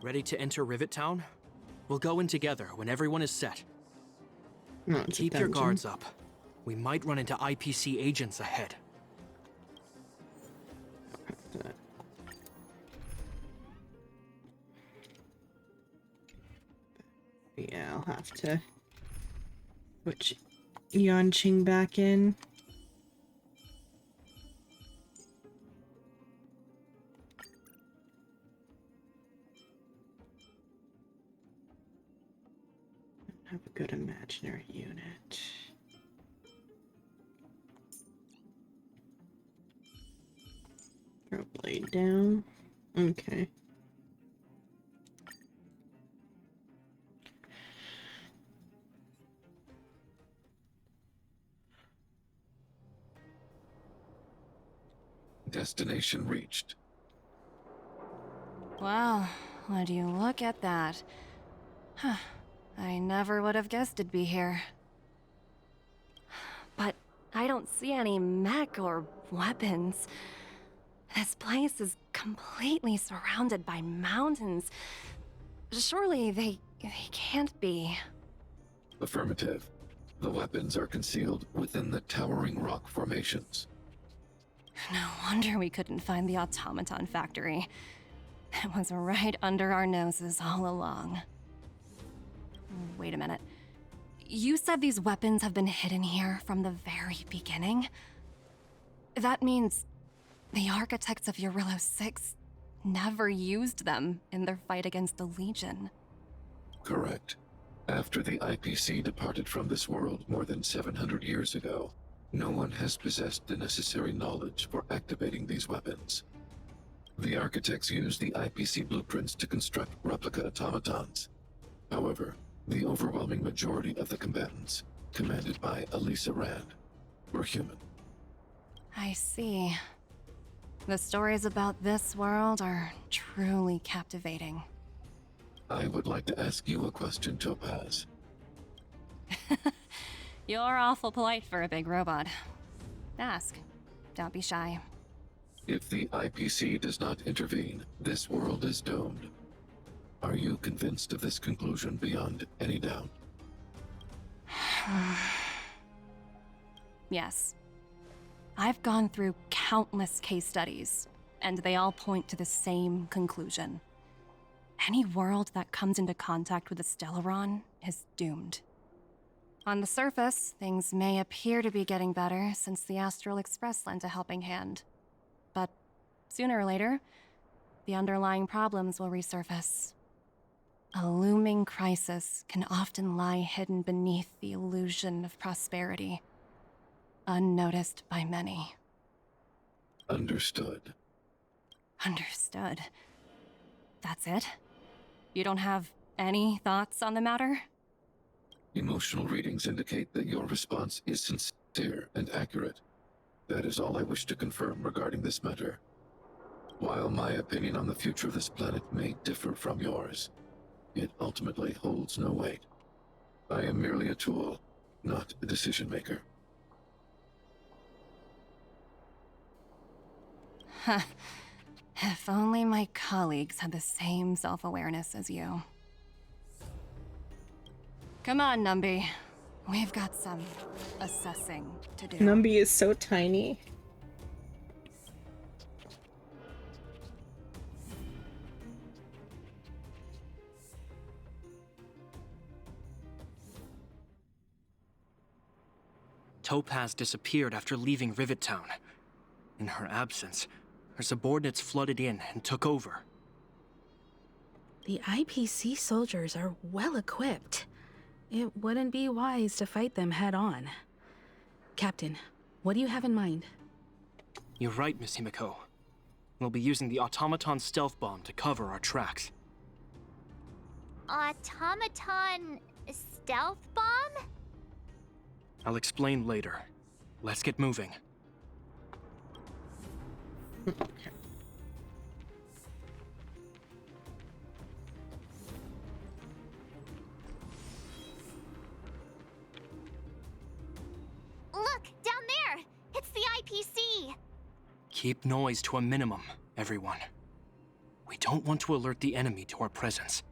Ready to enter Rivet Town? We'll go in together when everyone is set. No, it's Keep your guards up. We might run into IPC agents ahead. Yeah, I'll have to put Yanqing back in. Have a good imaginary unit. Throw blade down. Okay. Destination reached. Wow, would you look at that? Huh. I never would have guessed it'd be here. But I don't see any mech or weapons. This place is completely surrounded by mountains. Surely they can't be. Affirmative. The weapons are concealed within the towering rock formations. No wonder we couldn't find the automaton factory. It was right under our noses all along. Wait a minute. You said these weapons have been hidden here from the very beginning? That means the architects of Eurillo 6 never used them in their fight against the Legion. Correct. After the IPC departed from this world more than 700 years ago, no one has possessed the necessary knowledge for activating these weapons. The architects used the IPC blueprints to construct replica automatons. However, the overwhelming majority of the combatants, commanded by Elisa Rand, were human. I see. The stories about this world are truly captivating. I would like to ask you a question, Topaz. You're awful polite for a big robot. Ask. Don't be shy. If the IPC does not intervene, this world is doomed. Are you convinced of this conclusion beyond any doubt? Yes. I've gone through countless case studies, and they all point to the same conclusion. Any world that comes into contact with a Stellaron is doomed. On the surface, things may appear to be getting better since the Astral Express lent a helping hand. But sooner or later, the underlying problems will resurface. A looming crisis can often lie hidden beneath the illusion of prosperity, unnoticed by many. Understood. Understood. That's it? You don't have any thoughts on the matter? Emotional readings indicate that your response is sincere and accurate. That is all I wish to confirm regarding this matter. While my opinion on the future of this planet may differ from yours, it ultimately holds no weight. I am merely a tool, not a decision maker. Huh. If only my colleagues had the same self-awareness as you. Come on, Numby. We've got some assessing to do. Numby is so tiny. Topaz disappeared after leaving Rivet Town. In her absence, her subordinates flooded in and took over. The IPC soldiers are well equipped. It wouldn't be wise to fight them head on. Captain, what do you have in mind? You're right, Miss Himiko. We'll be using the automaton stealth bomb to cover our tracks. Automaton stealth bomb? I'll explain later. Let's get moving. Look, down there! It's the IPC! Keep noise to a minimum, everyone. We don't want to alert the enemy to our presence.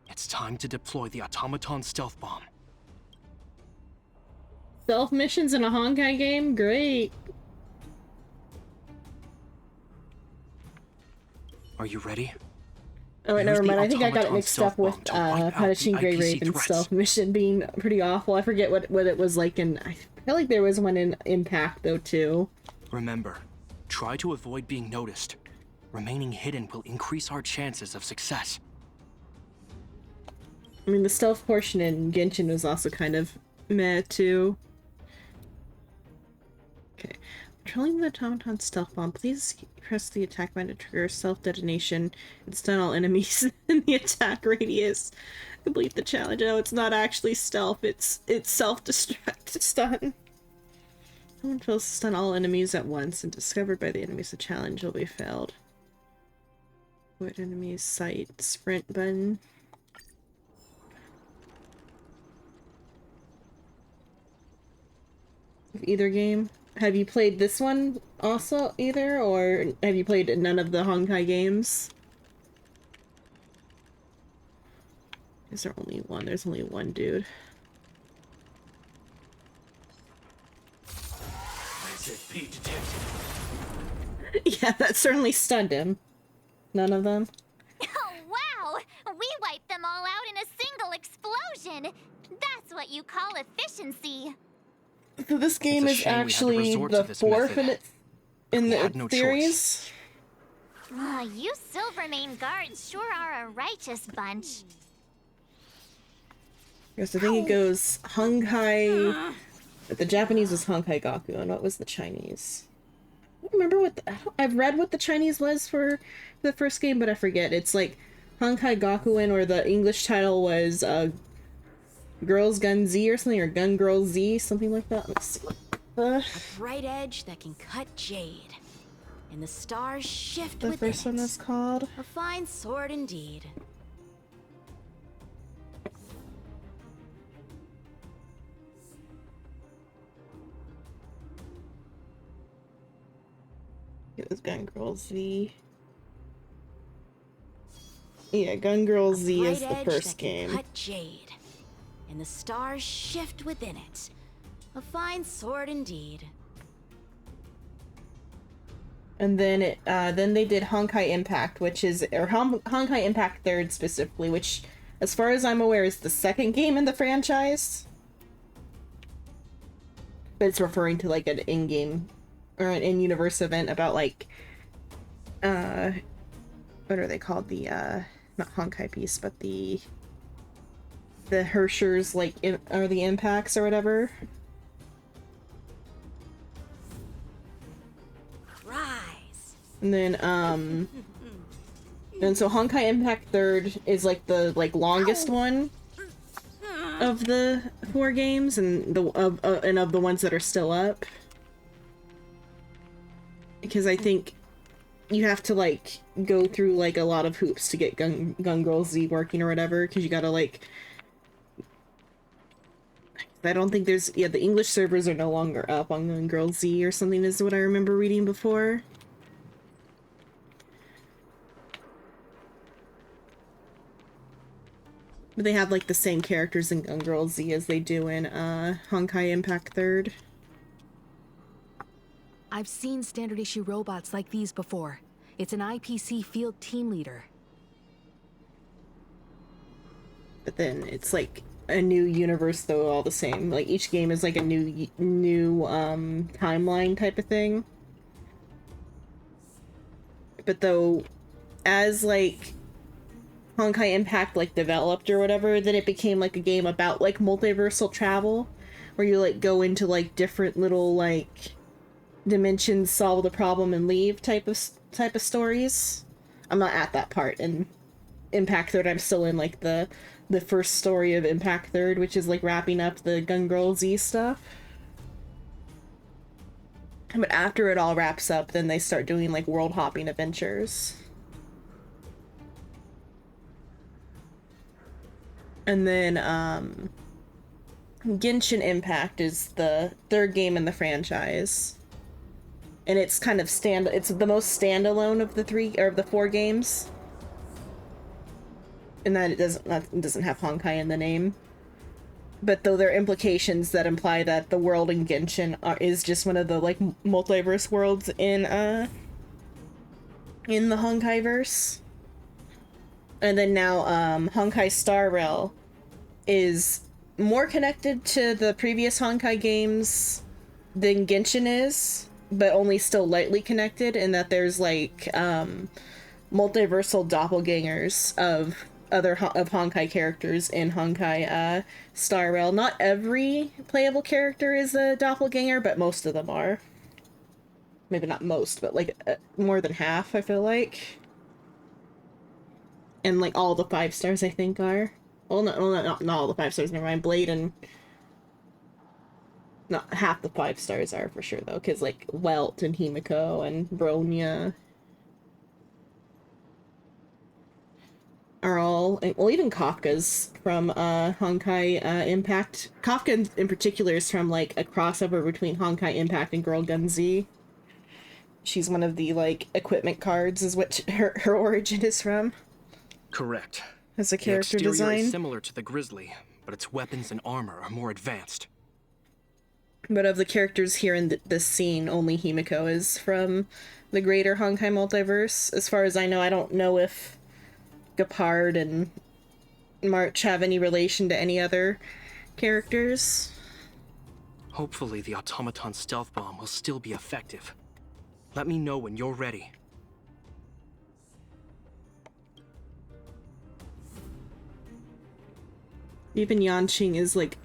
It's time to deploy the automaton stealth bomb. Stealth missions in a Honkai game? Great. Are you ready? Oh wait, Use never the mind. I think I got it automaton mixed up stealth with bomb to wipe out Punishing the Grey IPC Raven's threats. stealth mission being pretty awful. I forget what it was like in... I feel like there was one in Impact though too. Remember, try to avoid being noticed. Remaining hidden will increase our chances of success. I mean, the stealth portion in Genshin was also kind of meh too. Okay. Controlling the automaton stealth bomb. Please press the attack button to trigger self-detonation and stun all enemies in the attack radius. Complete the challenge. Oh, it's not actually stealth. It's self-destruct stun. Someone fails to stun all enemies at once and discovered by the enemies the challenge will be failed. Avoid enemies sight. Sprint button. Either game. Have you played this one also either, or have you played none of the Honkai games? Is there only one? There's only one dude. SFP detected. Yeah, that certainly stunned him. None of them. Oh, wow! We wiped them all out in a single explosion! That's what you call efficiency! So this game It's a is shame we had to actually resort to the this fourth method. in We the had no series. You Silvermane guards sure are a righteous bunch. Yes, I think it goes Honkai. The Japanese was Honkai Gaku, and what was the Chinese? I don't remember what I've read what the Chinese was for the first game, but I forget. It's like Honkai Gakuen, or the English title was Girls Gun Z or something, or Gun Girl Z, something like that. Let's see. A bright edge that can cut jade, and the stars shift The within first one it. was called. A fine sword indeed. It was Gun Girl Z. Yeah, Gun Girl Z is the first game. Cut jade, and the stars shift within it. A fine sword indeed. And then then they did Honkai Impact, which is, or Honkai Impact 3rd specifically, which, as far as I'm aware, is the second game in the franchise. But it's referring to like an in-game or an in-universe event about like, what are they called? The not Honkai piece, but the Hershers, like, or the impacts or whatever. And then, and so Honkai Impact 3rd is like the longest one of the 4 games, and of the ones that are still up. Because I think you have to like go through like a lot of hoops to get Gun Girl Z working or whatever, because you gotta like, I don't think there's, yeah, the English servers are no longer up on Gun Girl Z or something is what I remember reading before. But they have like the same characters in Gun Girl Z as they do in Honkai Impact 3rd. I've seen standard issue robots like these before. It's an IPC field team leader. But then it's like a new universe though, all the same. Like each game is like a new timeline type of thing. But though, as like Honkai Impact like developed or whatever, then it became like a game about like multiversal travel, where you like go into like different little like dimensions, solve the problem and leave type of stories. I'm not at that part in Impact 3rd. I'm still in like the first story of Impact 3rd, which is like wrapping up the Gun Girl Z stuff. But after it all wraps up, then they start doing like world hopping adventures. And then, Genshin Impact is the 3rd game in the franchise. And it's kind of it's the most standalone of the 4 games. And that it doesn't have Honkai in the name. But though there are implications that imply that the world in Genshin is just one of the, like, multiverse worlds in the Honkai-verse. And then now, Honkai Star Rail is more connected to the previous Honkai games than Genshin is, but only still lightly connected in that there's, like, multiversal doppelgangers of Honkai characters in Honkai Star Rail. Not every playable character is a doppelganger, but most of them are. Maybe not most, but, like, more than half, I feel like. And, like, all the 5 stars, I think, are. Well, not all the 5 stars, never mind. Blade and... Not half the 5 stars are, for sure, though. Because, like, Welt and Himiko and Bronya are all... Well, even Kafka's from Honkai Impact. Kafka, in particular, is from, like, a crossover between Honkai Impact and Girl Gun Z. She's one of the, like, equipment cards is what her origin is from. Correct. As a character the exterior design. Is similar to the Grizzly, but its weapons and armor are more advanced. But of the characters here in this scene, only Himiko is from the greater Honkai multiverse. As far as I know, I don't know if Gepard and March have any relation to any other characters. Hopefully the automaton stealth bomb will still be effective. Let me know when you're ready. Even Yanqing is like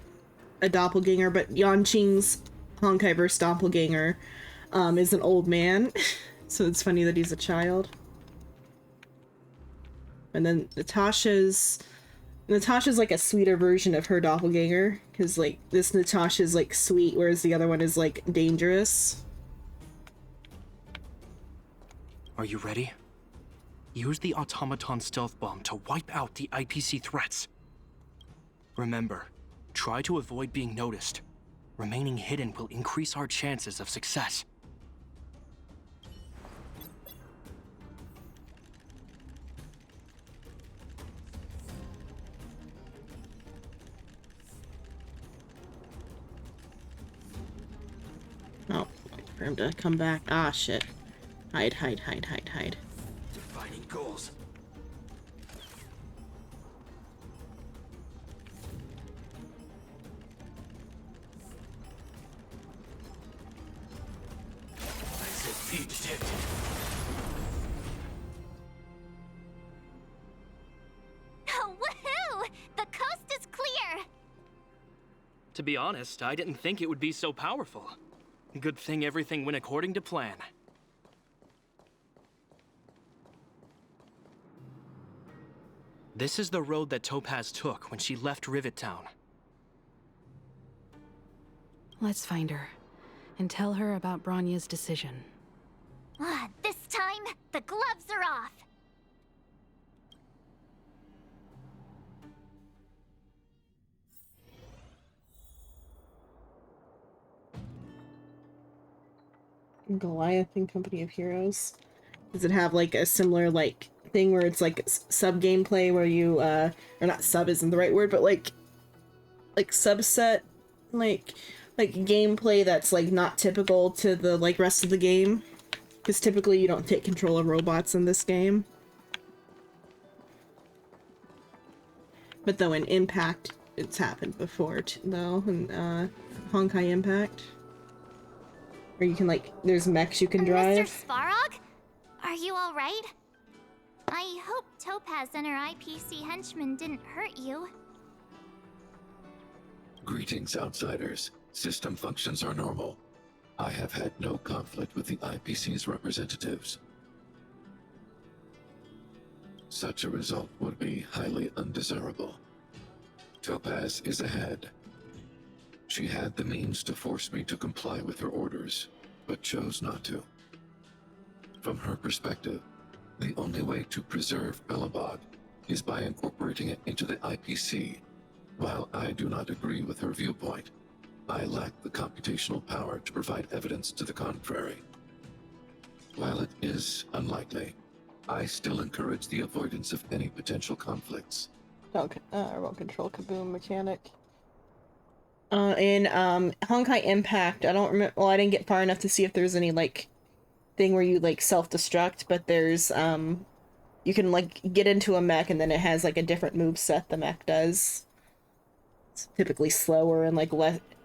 a doppelganger, but Yanqing's Honkai-verse doppelganger is an old man. So it's funny that he's a child. And then Natasha's like a sweeter version of her doppelganger, because like this Natasha's like sweet, whereas the other one is like dangerous. Are you ready? Use the automaton stealth bomb to wipe out the IPC threats. Remember, try to avoid being noticed. Remaining hidden will increase our chances of success. for him to come back. Ah, shit. Hide, hide, hide, hide, hide. Defining goals. SCP detected. Woohoo! The coast is clear! To be honest, I didn't think it would be so powerful. Good thing everything went according to plan. This is the road that Topaz took when she left Rivet Town. Let's find her and tell her about Bronya's decision. This time, the gloves are off! Goliath and Company of Heroes. Does it have like a similar like thing where it's like sub gameplay where you or not sub isn't the right word, but like subset like gameplay that's like not typical to the like rest of the game? Because typically you don't take control of robots in this game. But though in Impact it's happened before though, in Honkai Impact. Or you can like, there's mechs you can drive. Mr. Svarog? Are you alright? I hope Topaz and her IPC henchmen didn't hurt you. Greetings, outsiders. System functions are normal. I have had no conflict with the IPC's representatives. Such a result would be highly undesirable. Topaz is ahead. She had the means to force me to comply with her orders, but chose not to. From her perspective, the only way to preserve Belobog is by incorporating it into the IPC. While I do not agree with her viewpoint, I lack the computational power to provide evidence to the contrary. While it is unlikely, I still encourage the avoidance of any potential conflicts. Okay, remote control kaboom mechanic. In Honkai Impact, I don't remember. Well, I didn't get far enough to see if there's any like thing where you like self-destruct, but there's you can like get into a mech and then it has like a different move set the mech does. It's typically slower and like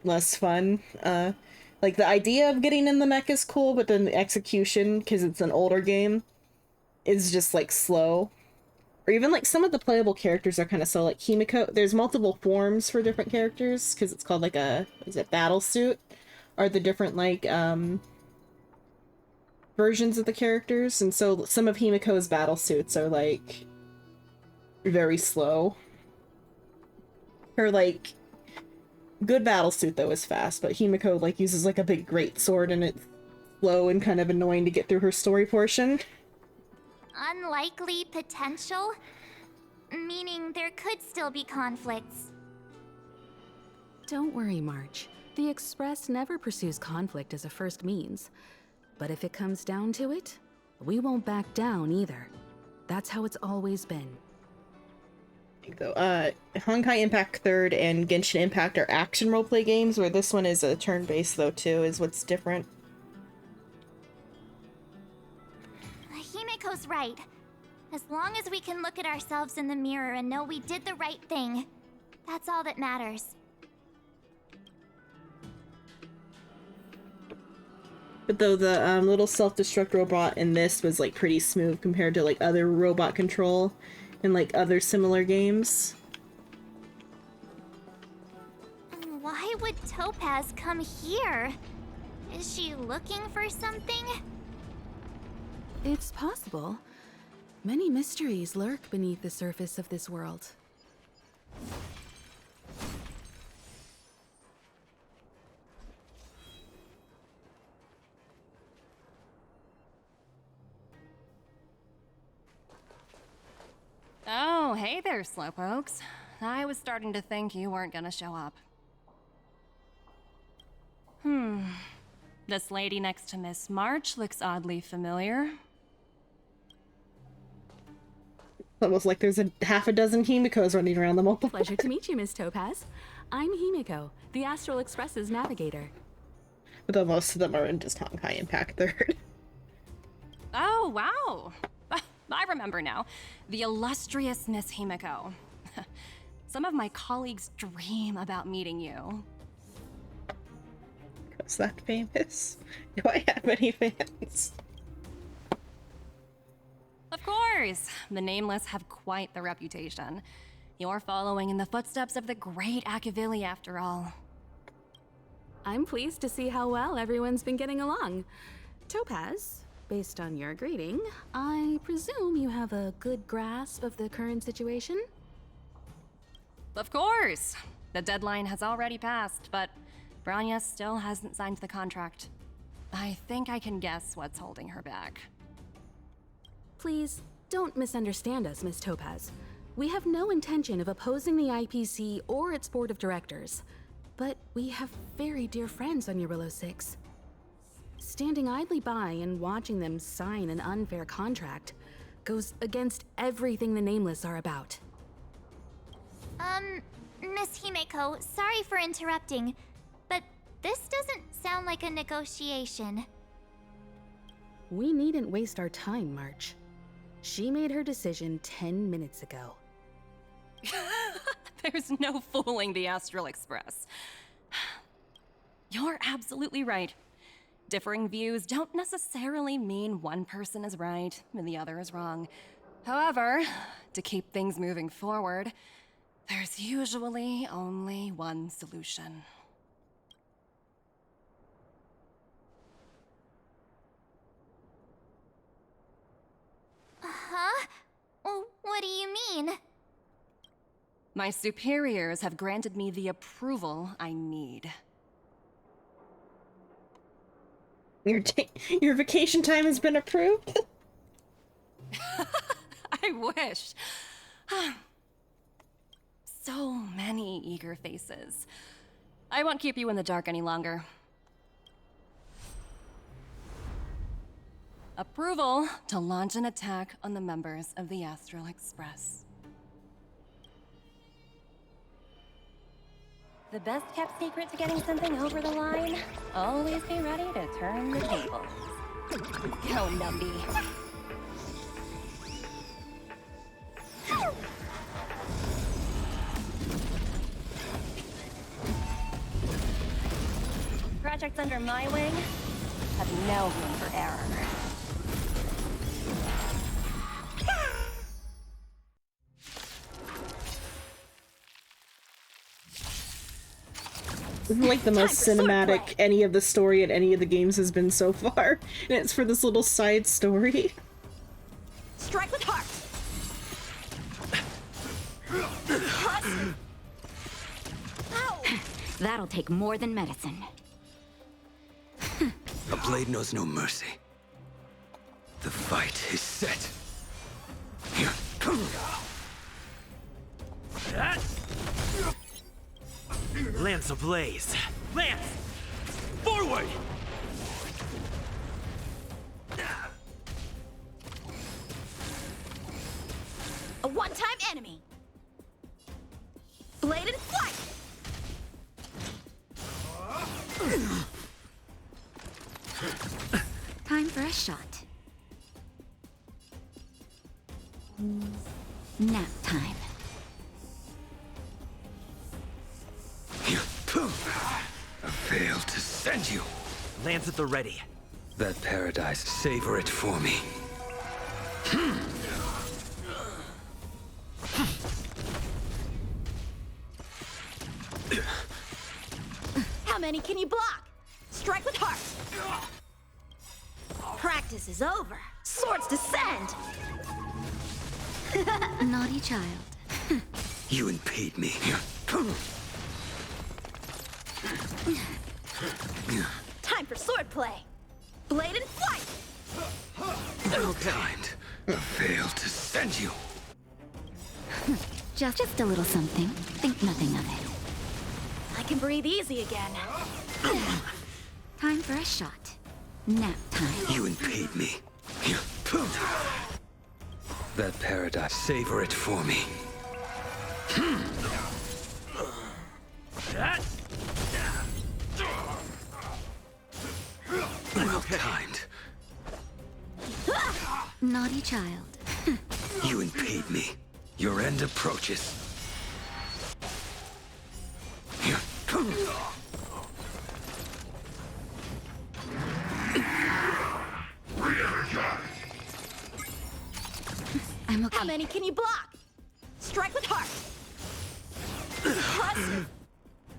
less fun. Like the idea of getting in the mech is cool, but then the execution, because it's an older game, is just like slow. Or even like some of the playable characters are kind of slow, like Himiko. There's multiple forms for different characters because it's called like a, is it battle suit? Are the different like versions of the characters, and so some of Himiko's battle suits are like very slow. Her like good battle suit though is fast, but Himiko like uses like a big great sword and it's slow and kind of annoying to get through her story portion. Unlikely potential? Meaning there could still be conflicts. Don't worry, March. The Express never pursues conflict as a first means. But if it comes down to it, we won't back down either. That's how it's always been. Though, Honkai Impact 3rd and Genshin Impact are action roleplay games, where this one is a turn-based though too, is what's different. Himiko's right. As long as we can look at ourselves in the mirror and know we did the right thing, that's all that matters. But though the little self-destruct robot in this was like pretty smooth compared to like other robot control in like other similar games. Why would Topaz come here? Is she looking for something? It's possible. Many mysteries lurk beneath the surface of this world. Oh, hey there, slowpokes. I was starting to think you weren't gonna show up. This lady next to Miss March looks oddly familiar. Almost like there's a half a dozen Himikos running around the multiple. Pleasure to meet you, Miss Topaz. I'm Himiko, the Astral Express's navigator. Though most of them are in just Honkai and Pack Third. Oh, wow. I remember now. The illustrious Miss Himiko. Some of my colleagues dream about meeting you. Was that famous? Do I have any fans? Of course! The Nameless have quite the reputation. You're following in the footsteps of the great Akavili, after all. I'm pleased to see how well everyone's been getting along. Topaz, based on your greeting, I presume you have a good grasp of the current situation? Of course! The deadline has already passed, but Branya still hasn't signed the contract. I think I can guess what's holding her back. Please, don't misunderstand us, Miss Topaz. We have no intention of opposing the IPC or its board of directors, but we have very dear friends on Eurillo 6. Standing idly by and watching them sign an unfair contract goes against everything the Nameless are about. Miss Himeko, sorry for interrupting, but this doesn't sound like a negotiation. We needn't waste our time, March. She made her decision 10 minutes ago. There's no fooling the Astral Express. You're absolutely right. Differing views don't necessarily mean one person is right and the other is wrong. However, to keep things moving forward, there's usually only one solution. Huh? What do you mean? My superiors have granted me the approval I need. Your vacation time has been approved? I wish. So many eager faces. I won't keep you in the dark any longer. Approval to launch an attack on the members of the Astral Express. The best kept secret to getting something over the line? Always be ready to turn the tables. Go, Numby. Projects under my wing have no room for error. This is like the most cinematic any of the story in any of the games has been so far. And it's for this little side story. Strike with heart! That'll take more than medicine. A blade knows no mercy. The fight is set. Lance ablaze! Lance! Forward! A one-time enemy! Blade and flight! Time for a shot. Nap time. I failed to send you. Lance at the ready. That paradise, savor it for me. How many can you block? Strike with heart! Practice is over. Swords descend! Naughty child. You impede me. Time for swordplay! Blade and flight! Ill-timed. I failed to send you. Just a little something. Think nothing of it. I can breathe easy again. Time for a shot. Nap time. You impede me. That paradise, savor it for me. Well-timed. Naughty child. You impede me. Your end approaches. Here. I'm okay. How many can you block? Strike with heart.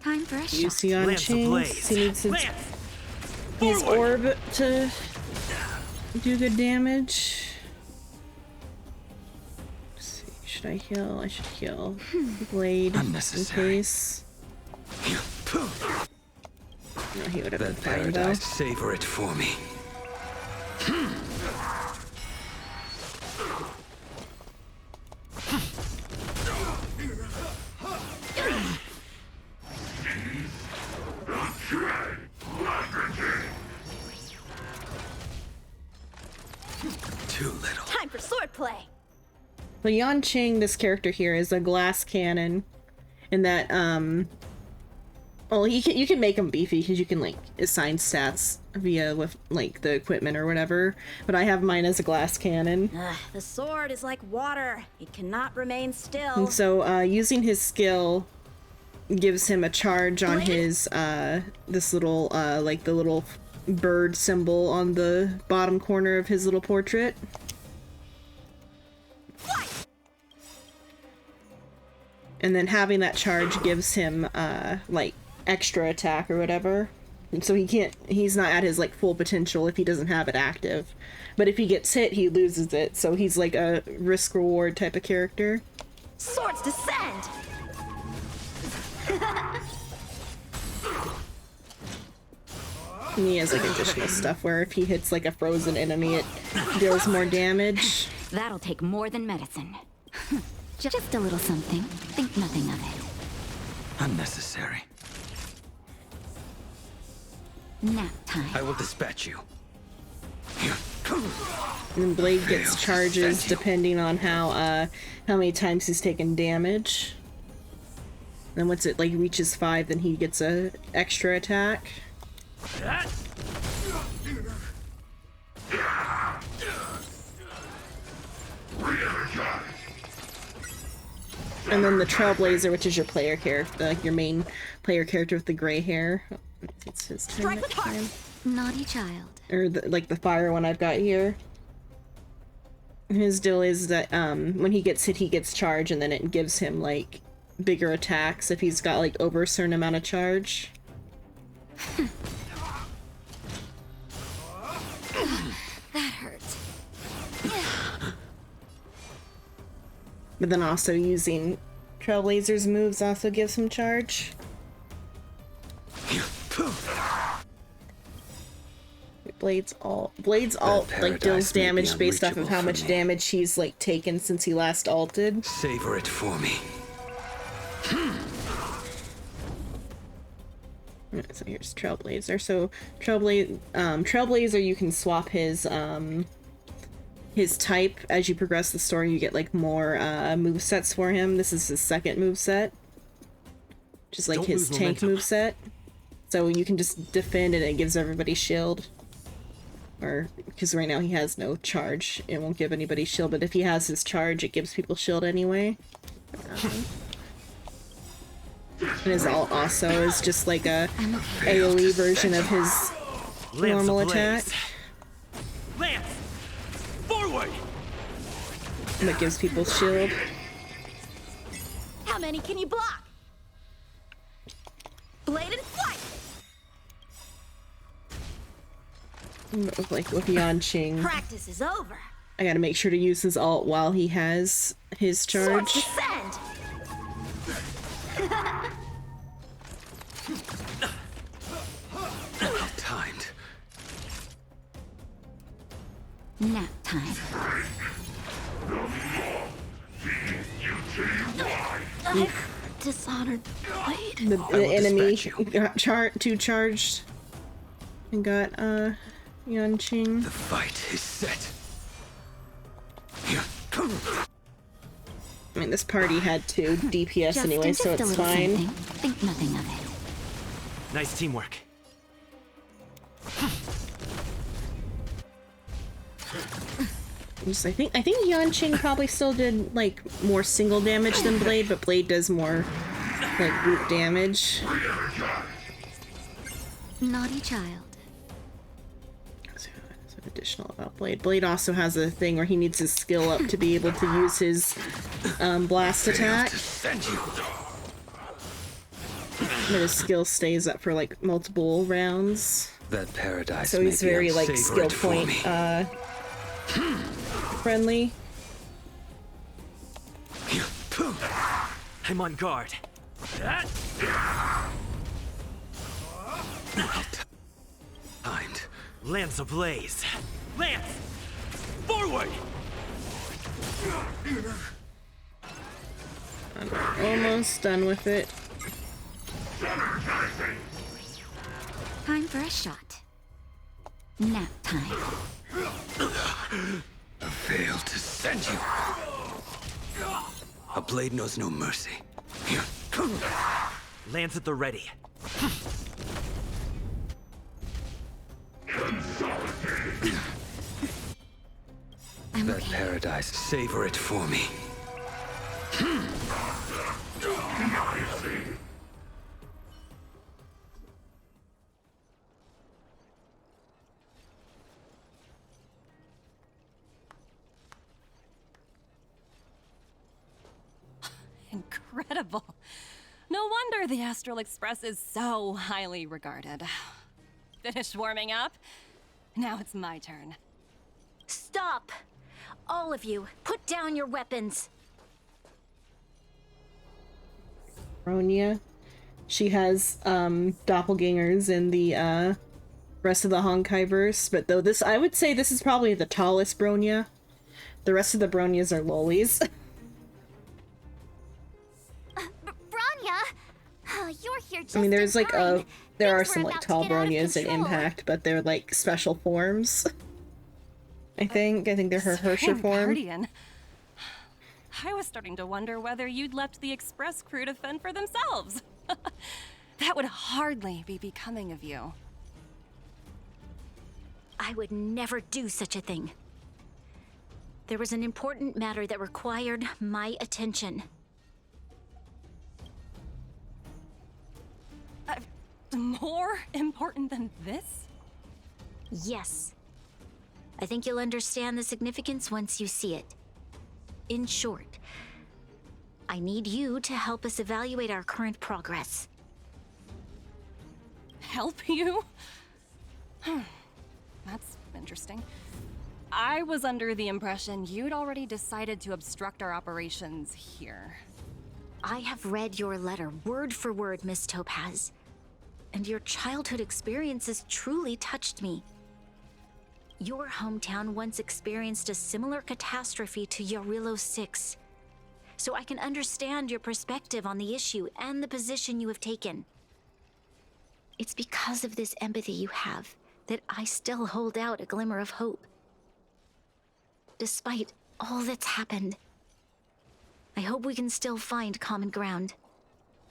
Time for a shot. Use Yan Lance Ching. ablaze. He needs his Forward. orb to do good damage. Let's see, should I heal? I should heal. Blade in Unnecessary. case. No, he would have been That fine though. paradise, savor it for me. Too little. Time for swordplay. So Yan Ching, this character here, is a glass cannon, in that well, you can make him beefy because you can like assign stats via with like the equipment or whatever. But I have mine as a glass cannon, The sword is like water. It cannot remain still. and so using his skill gives him a charge on his this little like the little bird symbol on the bottom corner of his little portrait. And then having that charge gives him like extra attack or whatever. And so he's not at his like full potential if he doesn't have it active. But if he gets hit, he loses it. So he's like a risk reward type of character. Swords descend. And he has like additional stuff where if he hits like a frozen enemy, it deals more damage. That'll take more than medicine. Just a little something. Think nothing of it. Unnecessary. Nap time. I will dispatch you. And then Blade gets charges depending on how many times he's taken damage. Then once it like reaches 5, then he gets a extra attack. And then the Trailblazer, which is your player character, like your main player character with the gray hair. It's his turn next time. Naughty child. Or like the fire one I've got here. His deal is that when he gets hit, he gets charge, and then it gives him like bigger attacks if he's got like over a certain amount of charge. That hurts. But then also using Trailblazer's moves also gives him charge. Blade's alt like deals damage based off of how much damage he's like taken since he last alted. Savor it for me. So here's Trailblazer. So Trailblazer, you can swap his type as you progress the story. You get like more movesets for him. This is his second moveset, just like his tank moveset. So you can just defend and it gives everybody shield. Or because right now he has no charge, it won't give anybody shield. But if he has his charge, it gives people shield anyway. And his ult also is just like a AoE version of his normal attack. Lance! Forward! And it gives people shield. How many can you block? Blade and flight. Like with Yan Ching, Practice is over. I gotta make sure to use his ult while he has his charge. Swords descend. Timed. Nap time. Dishonored Blade. The enemy got too charged and got Yan Ching. The fight is set. I mean, this party had 2 DPS Just anyway, so a it's little fine. something. Think nothing of it. Nice teamwork. I think Yanqing probably still did like more single damage than Blade, but Blade does more like group damage. Naughty child. So additional about Blade. Blade also has a thing where he needs his skill up to be able to use his blast attack. But his skill stays up for like multiple rounds. That paradise. So he's very like skill point friendly. I'm on guard. Timed. Lance ablaze. Lance! Forward! I'm almost done with it. Time for a shot. Nap time. I failed to send you. A blade knows no mercy. Lance at the ready. That paradise. Savor it for me. Incredible. No wonder the Astral Express is so highly regarded. Finished warming up? Now it's my turn. Stop! All of you, put down your weapons. Bronya. She has doppelgangers in the rest of the Honkai-verse, but though this, I would say this is probably the tallest Bronya. The rest of the Bronyas are lollies. Bronya, you're here just I mean, there's like time. there are Things some were like about tall to get out of Bronyas in control. Impact, but they're like special forms. I think they're her Herrscher Same form. Guardian. I was starting to wonder whether you'd left the Express crew to fend for themselves. That would hardly be becoming of you. I would never do such a thing. There was an important matter that required my attention. More important than this? Yes. I think you'll understand the significance once you see it. In short, I need you to help us evaluate our current progress. Help you? That's interesting. I was under the impression you'd already decided to obstruct our operations here. I have read your letter word for word, Miss Topaz. And your childhood experiences truly touched me. Your hometown once experienced a similar catastrophe to Yarilo 6. So I can understand your perspective on the issue and the position you have taken. It's because of this empathy you have that I still hold out a glimmer of hope. Despite all that's happened, I hope we can still find common ground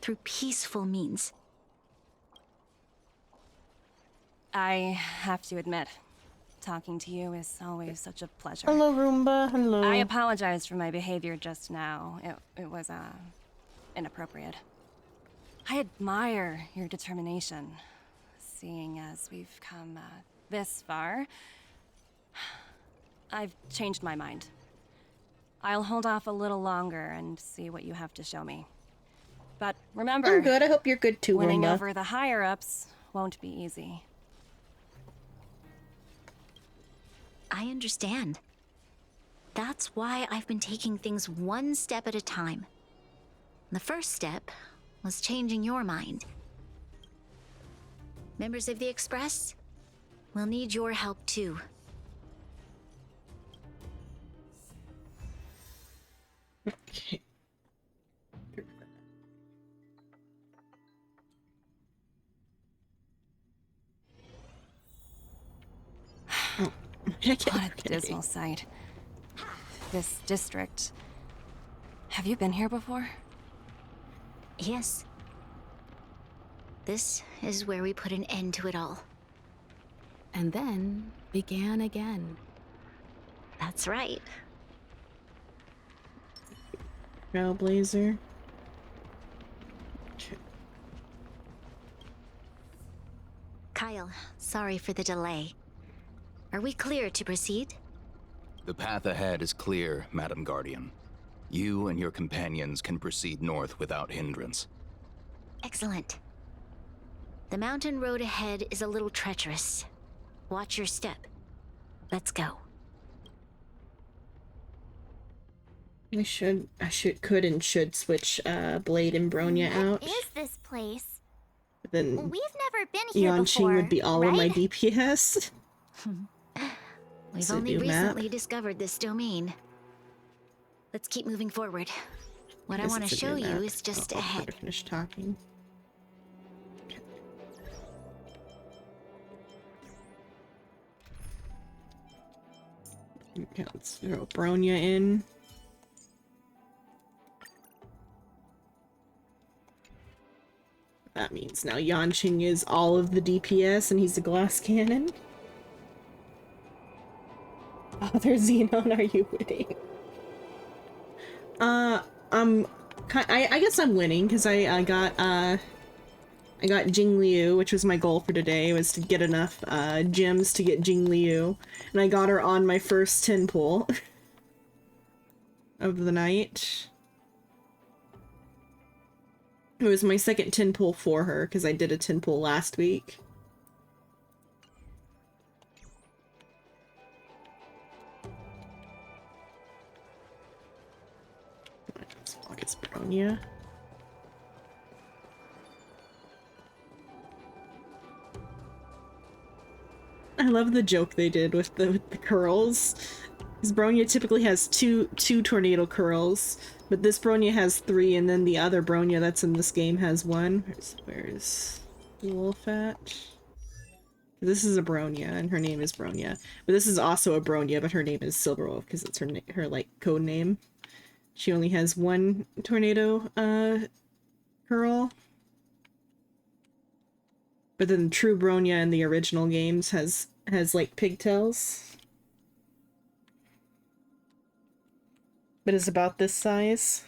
through peaceful means. I have to admit, talking to you is always such a pleasure. Hello, Roomba. Hello. I apologize for my behavior just now. It was, inappropriate. I admire your determination. Seeing as we've come, this far, I've changed my mind. I'll hold off a little longer and see what you have to show me. But remember, I'm good. I hope you're good too, winning Roomba. over the higher-ups won't be easy. I understand. That's why I've been taking things one step at a time. The first step was changing your mind. Members of the Express, we'll need your help too. Okay. What a dismal sight. This district. Have you been here before? Yes. This is where we put an end to it all. And then began again. That's right. Trailblazer. Kyle, sorry for the delay. Are we clear to proceed? The path ahead is clear, Madam Guardian. You and your companions can proceed north without hindrance. Excellent. The mountain road ahead is a little treacherous. Watch your step. Let's go. Could and should switch Blade and Bronya out. What is this place? But then We've never been here Yanqing before, would be all right? of my DPS. We've So only new map. recently discovered this domain. Let's keep moving forward. What I Guess want to it's a show new you map. is just I'll ahead. finish talking. Okay, let's throw Bronya in. That means now Yanqing is all of the DPS and he's a glass cannon. Father Xenon, are you winning? I guess I'm winning because I got Jing Liu, which was my goal for today, was to get enough gems to get Jing Liu, and I got her on my first 10 pull of the night. It was my second 10 pull for her because I did a 10 pull last week. Let's walk as Bronya. I love the joke they did with the curls. Because Bronya typically has two tornado curls, but this Bronya has 3, and then the other Bronya that's in this game has 1. Where's Wolf at? This is a Bronya, and her name is Bronya. But this is also a Bronya, but her name is Silverwolf because it's her like code name. She only has 1 tornado curl. But then true Bronya in the original games has like pigtails. But is about this size.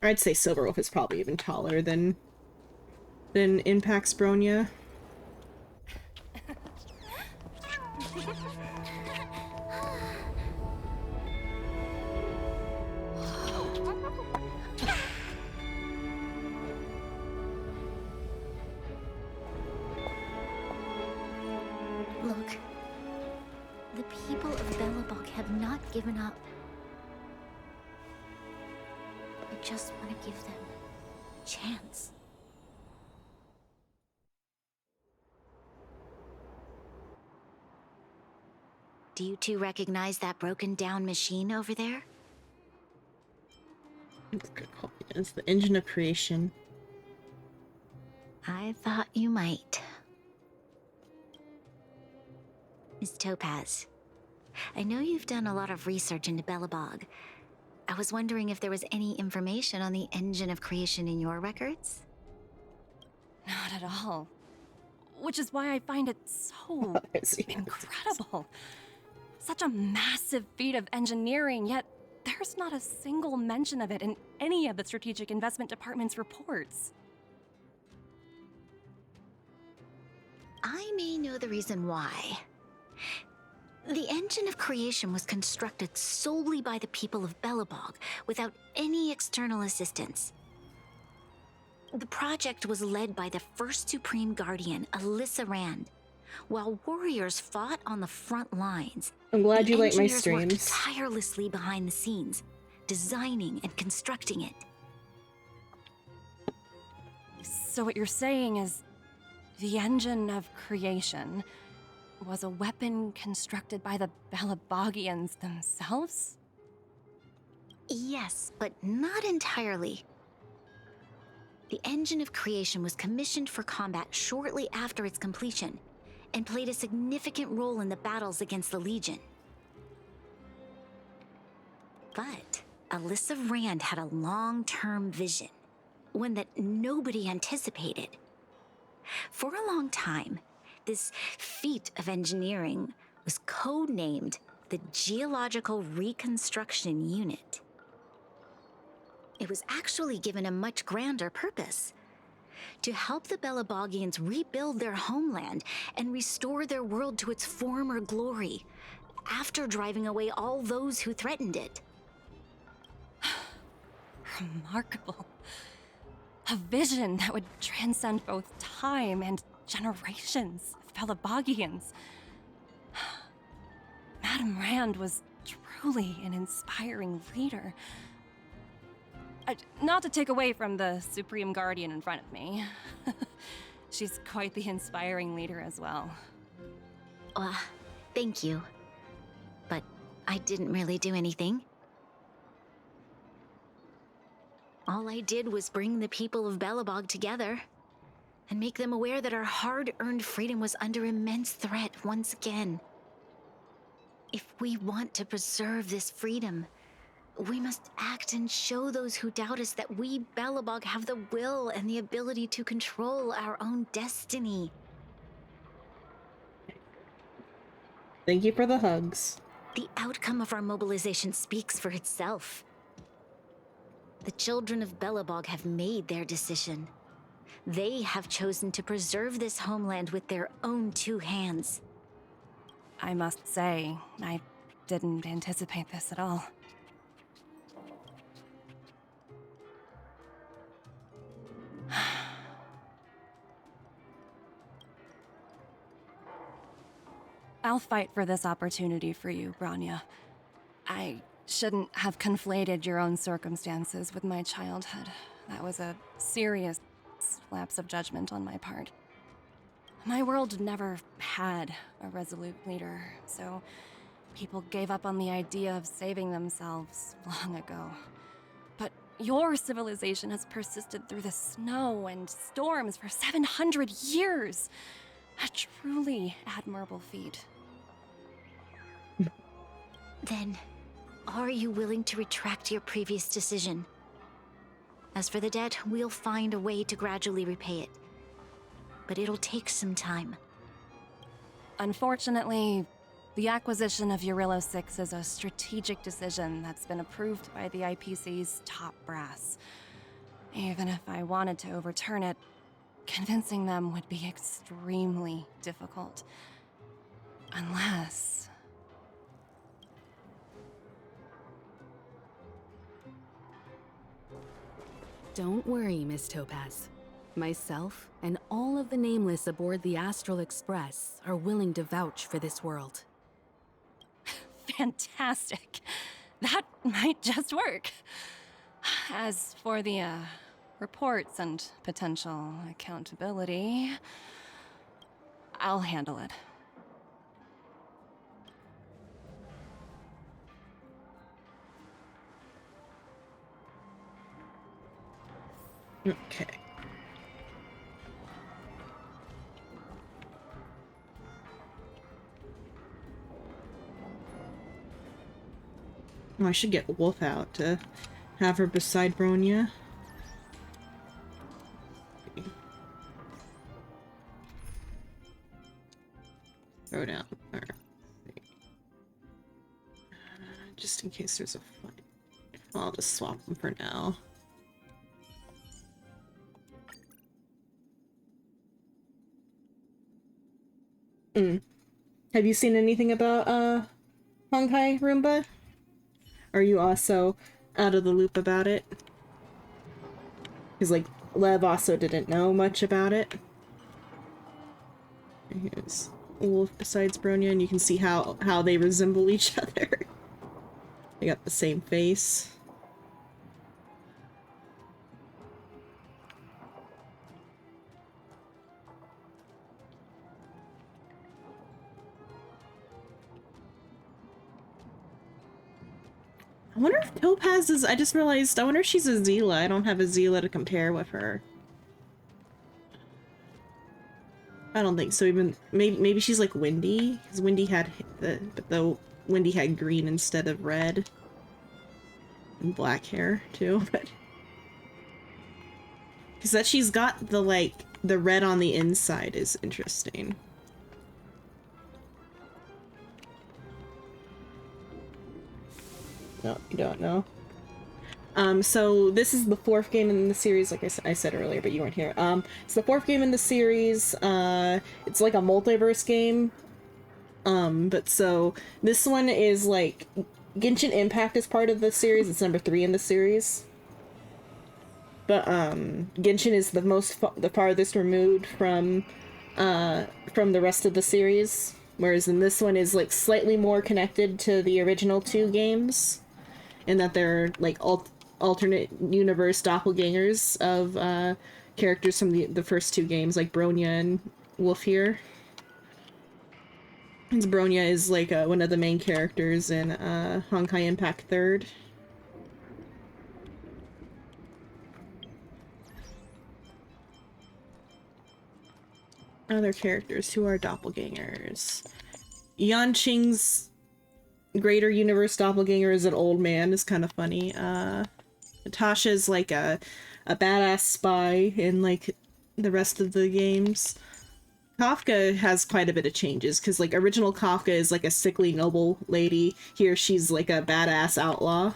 Or I'd say Silverwolf is probably even taller than Impact's Bronya. Look. The people of Belobog have not given up. I just want to give them a chance. Do you two recognize that broken down machine over there? It's the engine of creation. I thought you might. Miss Topaz, I know you've done a lot of research into Belobog. I was wondering if there was any information on the engine of creation in your records? Not at all. Which is why I find it so incredible. Such a massive feat of engineering, yet there's not a single mention of it in any of the Strategic Investment Department's reports. I may know the reason why. The engine of creation was constructed solely by the people of Belobog, without any external assistance. The project was led by the first Supreme Guardian, Alyssa Rand. While warriors fought on the front lines, I'm glad you like my engineers worked streams. tirelessly behind the scenes, designing and constructing it. So what you're saying is, the engine of creation was a weapon constructed by the Belabogians themselves? Yes, but not entirely. The engine of creation was commissioned for combat shortly after its completion, and played a significant role in the battles against the Legion. But Alyssa Rand had a long-term vision, one that nobody anticipated. For a long time, this feat of engineering was codenamed the Geological Reconstruction Unit. It was actually given a much grander purpose: to help the Belabogians rebuild their homeland and restore their world to its former glory, after driving away all those who threatened it. Remarkable. A vision that would transcend both time and generations of Belabogians. Madame Rand was truly an inspiring leader. Not to take away from the Supreme Guardian in front of me. She's quite the inspiring leader as well. Thank you. But I didn't really do anything. All I did was bring the people of Belobog together and make them aware that our hard-earned freedom was under immense threat once again. If we want to preserve this freedom, we must act and show those who doubt us that we, Belobog, have the will and the ability to control our own destiny. Thank you for the hugs. The outcome of our mobilization speaks for itself. The children of Belobog have made their decision. They have chosen to preserve this homeland with their own two hands. I must say, I didn't anticipate this at all. I'll fight for this opportunity for you, Branya. I shouldn't have conflated your own circumstances with my childhood. That was a serious lapse of judgment on my part. My world never had a resolute leader, so people gave up on the idea of saving themselves long ago. But your civilization has persisted through the snow and storms for 700 years. A truly admirable feat. Then, are you willing to retract your previous decision? As for the debt, we'll find a way to gradually repay it. But it'll take some time. Unfortunately, the acquisition of Urilla 6 is a strategic decision that's been approved by the IPC's top brass. Even if I wanted to overturn it, convincing them would be extremely difficult. Unless... Don't worry, Miss Topaz. Myself and all of the Nameless aboard the Astral Express are willing to vouch for this world. Fantastic. That might just work. As for the, reports and potential accountability, I'll handle it. Okay. Oh, I should get Wolf out to have her beside Bronya. Throw down. Alright. Just in case there's a fight. I'll just swap them for now. Have you seen anything about Honkai Roomba? Are you also out of the loop about it? Because like Lev also didn't know much about it. And here's Wolf besides Bronya, and you can see how they resemble each other. They got the same face. I wonder if Topaz is... I just realized, I wonder if she's a Zila. I don't have a Zila to compare with her. I don't think so. Even maybe she's like Wendy, because Wendy had Wendy had green instead of red. And black hair too, but... Because that she's got the the red on the inside is interesting. No, you don't know. So this is the 4th game in the series, like I said earlier, but you weren't here. It's the 4th game in the series. It's like a multiverse game. But so this one is like Genshin Impact is part of the series. It's number 3 in the series. But Genshin is the farthest removed from the rest of the series, whereas in this one is like slightly more connected to the original 2 games, in that they're like alternate universe doppelgangers of characters from the first 2 games, like Bronya and Wolf here. Bronya is like one of the main characters in Honkai Impact 3rd. Other characters who are doppelgangers. Yanqing's greater universe doppelganger is an old man, is kind of funny. Natasha's like a badass spy in like the rest of the games. Kafka has quite a bit of changes, because like original Kafka is like a sickly noble lady. Here she's like a badass outlaw.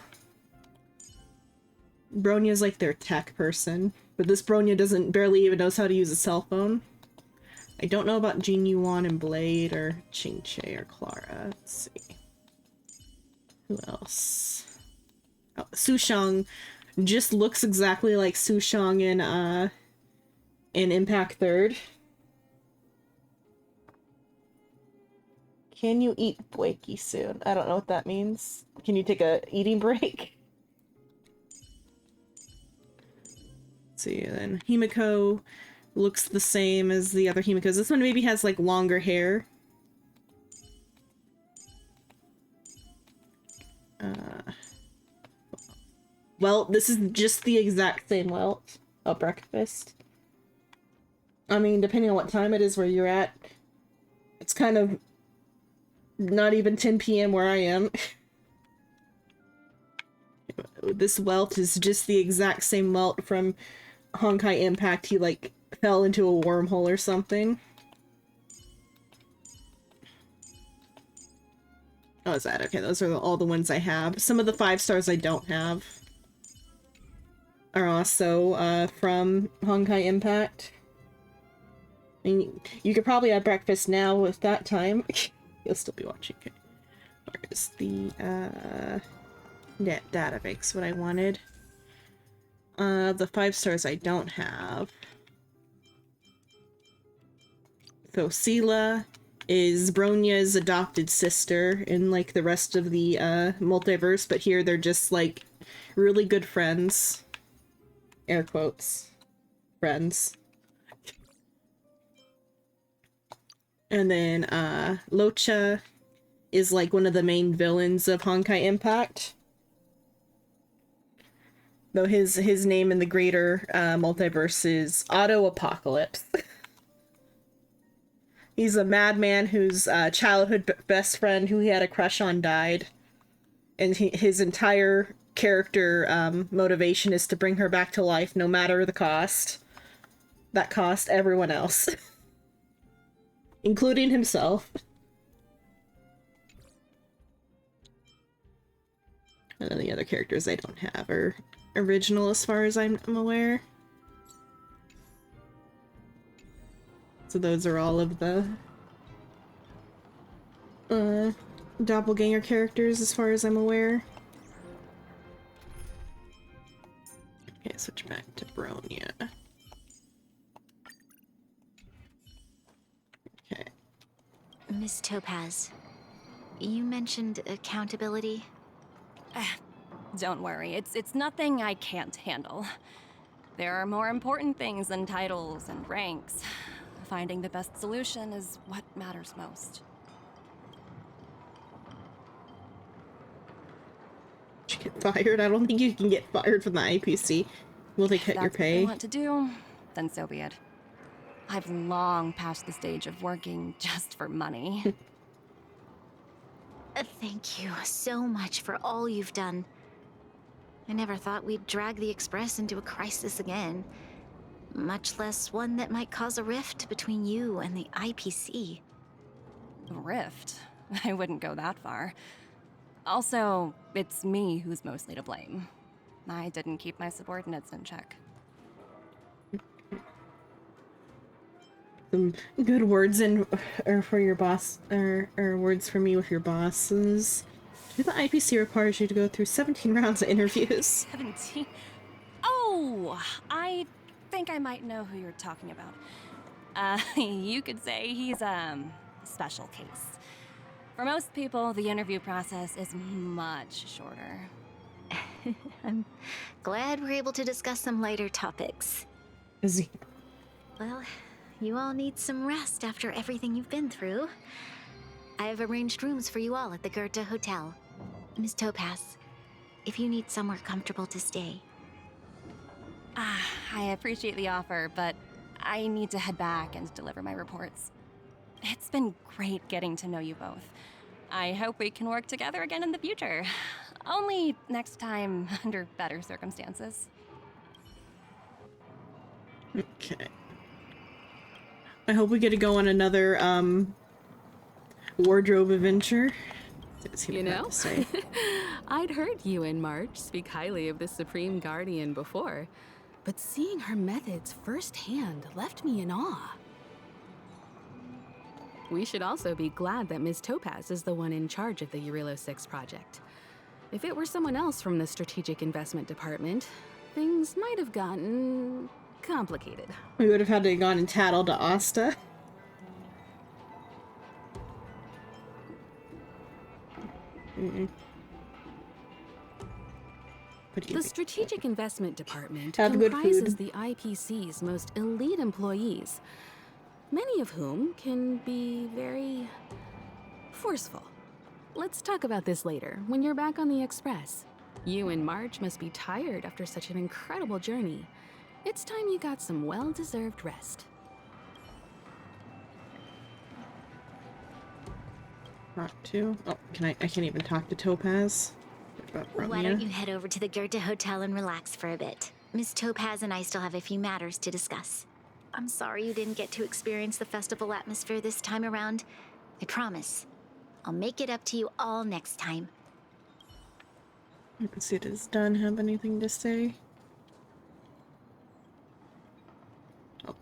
Bronya's like their tech person, but this Bronya barely even knows how to use a cell phone. I don't know about Jing Yuan and Blade, or Qingche, or Clara. Let's see. Who else? Oh, Su Shang just looks exactly like Su Shang in Impact 3rd. Can you eat Boiki soon? I don't know what that means. Can you take a eating break? Let's see, then Himiko looks the same as the other Himikos. This one maybe has like longer hair. Well, this is just the exact same welt. Oh, breakfast. I mean, depending on what time it is where you're at, it's kind of not even 10 p.m. where I am. This welt is just the exact same welt from Honkai Impact. He like fell into a wormhole or something. Oh, is that okay? Those are all the ones I have. Some of the 5 stars I don't have are also from Honkai Impact. I mean, you could probably have breakfast now with that time. You'll still be watching. Okay. Where is the database? What I wanted. The 5 stars I don't have. So Sela is Bronya's adopted sister in like the rest of the multiverse, but here they're just like really good friends. Air quotes. Friends. And then Locha is like one of the main villains of Honkai Impact. Though his name in the greater multiverse is Auto Apocalypse. He's a madman whose childhood best friend who he had a crush on died. And his entire character motivation is to bring her back to life no matter the cost. That cost everyone else. Including himself. And then the other characters I don't have are original as far as I'm aware. So those are all of the doppelganger characters as far as I'm aware. Okay, switch back to Bronya. Okay. Miss Topaz, you mentioned accountability. Don't worry, it's nothing I can't handle. There are more important things than titles and ranks. Finding the best solution is what matters most. Did you get fired? I don't think you can get fired from the IPC. Will they cut your pay? If that's what they want to do, then so be it. I've long passed the stage of working just for money. Thank you so much for all you've done. I never thought we'd drag the Express into a crisis again. Much less one that might cause a rift between you and the IPC. A rift? I wouldn't go that far. Also, it's me who's mostly to blame. I didn't keep my subordinates in check. Some good words or for your boss, or words from you with your bosses. The IPC requires you to go through 17 rounds of interviews. 17? Oh, I think I might know who you're talking about. You could say he's a special case. For most people, the interview process is much shorter. I'm glad we're able to discuss some lighter topics. Is Well, you all need some rest after everything you've been through. I have arranged rooms for you all at the Goethe Hotel. Miss Topaz, if you need somewhere comfortable to stay. I appreciate the offer, but I need to head back and deliver my reports. It's been great getting to know you both. I hope we can work together again in the future. Only next time under better circumstances. Okay. I hope we get to go on another wardrobe adventure. You know, I'd heard you and March speak highly of the Supreme Guardian before, but seeing her methods firsthand left me in awe. We should also be glad that Ms. Topaz is the one in charge of the Eurilo 6 project. If it were someone else from the Strategic Investment Department, things might have gotten complicated. We would have had to have gone and tattled to Asta. The Strategic Investment Department Have good comprises food. the IPC's most elite employees, many of whom can be very forceful. Let's talk about this later, when you're back on the Express. You and March must be tired after such an incredible journey. It's time you got some well-deserved rest. Talk to. Oh, I can't even talk to Topaz. Why don't you head over to the Goethe Hotel and relax for a bit? Miss Topaz and I still have a few matters to discuss. I'm sorry you didn't get to experience the festival atmosphere this time around. I promise. I'll make it up to you all next time. Let's see, does Dunn have anything to say? Oh.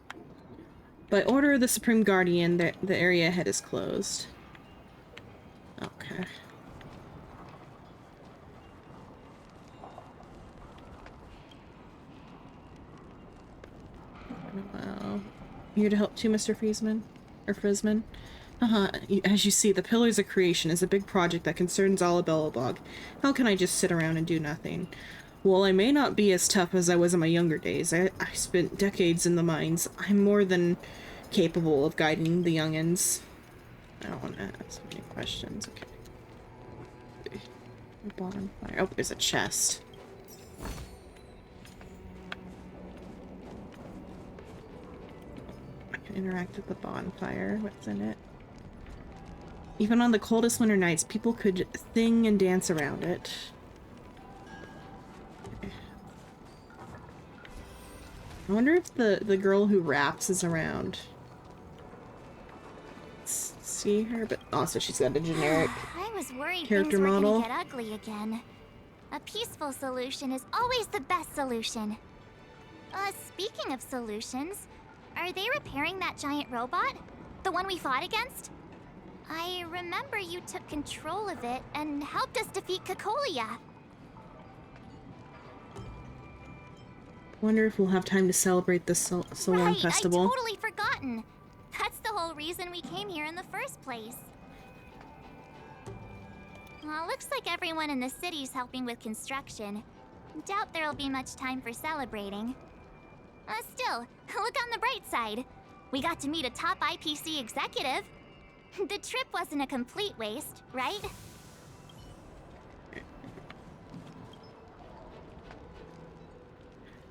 By order of the Supreme Guardian, the area ahead is closed. Okay. Well, here to help too, Mr. Friesman? Or Frisman? As you see, the Pillars of Creation is a big project that concerns all of Belobog. How can I just sit around and do nothing? While I may not be as tough as I was in my younger days, I spent decades in the mines. I'm more than capable of guiding the youngins. I don't want to ask any questions. Okay. Bonfire. Oh, there's a chest. I can interact with the bonfire. What's in it? Even on the coldest winter nights, people could sing and dance around it. Okay. I wonder if the girl who raps is around. Let's see her, but also she's got a generic I was worried character things were model. gonna get ugly again. A peaceful solution is always the best solution. Speaking of solutions, are they repairing that giant robot? The one we fought against? I remember you took control of it and helped us defeat Cacolia. Wonder if we'll have time to celebrate the Solon Right, Festival. I totally forgotten. That's the whole reason we came here in the first place. Well, looks like everyone in the city's helping with construction. Doubt there'll be much time for celebrating. Still, look on the bright side. We got to meet a top IPC executive. The trip wasn't a complete waste, right?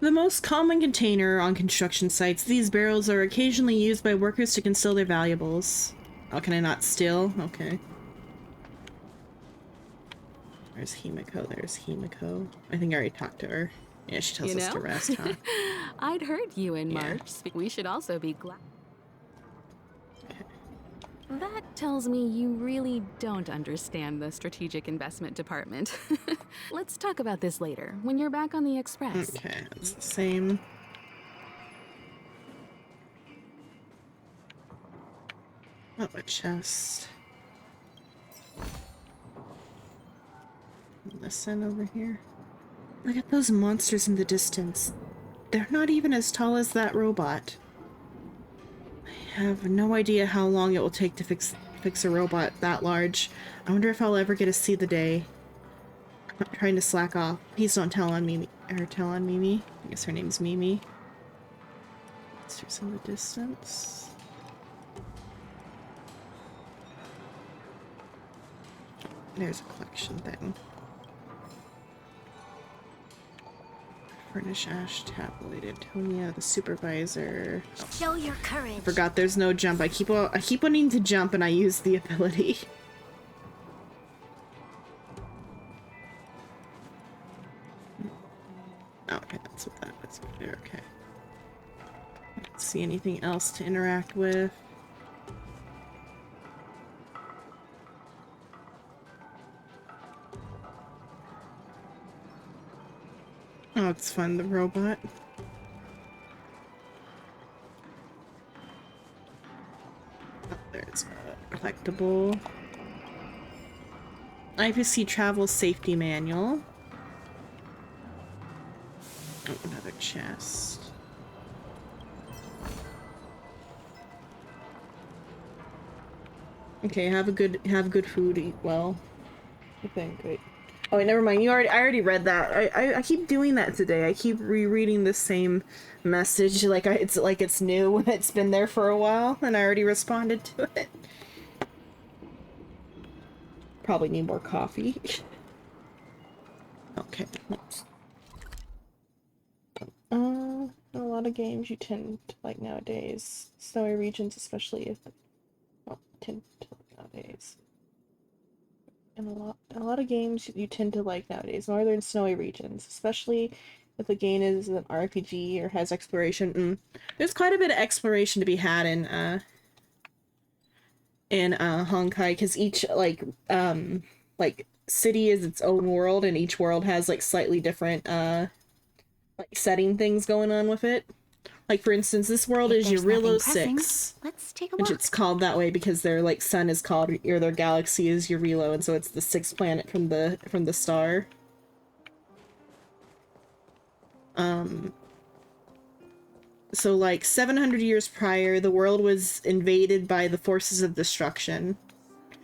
The most common container on construction sites, these barrels are occasionally used by workers to conceal their valuables. Oh, can I not steal? Okay. There's Himiko, there's Himiko. I think I already talked to her. Yeah, she tells us to rest, huh? I'd heard you and March speak. We should also be glad. That tells me you really don't understand the strategic investment department. Let's talk about this later, when you're back on the Express. Okay, it's the same. Oh, a chest. Listen over here. Look at those monsters in the distance. They're not even as tall as that robot. I have no idea how long it will take to fix a robot that large. I wonder if I'll ever get to see the day. I'm not trying to slack off. Please don't tell on Mimi. Or tell on Mimi. I guess her name's Mimi. Monsters in the distance. There's a collection thing. Furnish Ash, Tabloid, Antonia, the supervisor. Oh. Show your courage. I forgot there's no jump. I keep wanting to jump and I use the ability. Oh, okay, that's what that is. Okay. I don't see anything else to interact with. Oh, it's fun, the robot. Oh, there's a collectible. IPC Travel Safety Manual. Oh, another chest. Okay, have good food, eat well. I think, wait. Oh wait, never mind. I already read that. I keep doing that today. I keep rereading the same message it's like it's new when it's been there for a while and I already responded to it. Probably need more coffee. Okay. Oops. A lot of games you tend to like nowadays. Snowy regions, especially if tend to like nowadays. And a lot of games you tend to like nowadays. Northern snowy regions, especially if the game is an RPG or has exploration. There's quite a bit of exploration to be had in Honkai, because each like city is its own world, and each world has like slightly different like setting things going on with it. Like, for instance, this world is Eurilo 6. Let's take a which walk. it's called that way because their like sun is called, or their galaxy is Eurilo, and so it's the 6th planet from the star. So like 700 years prior, the world was invaded by the forces of destruction,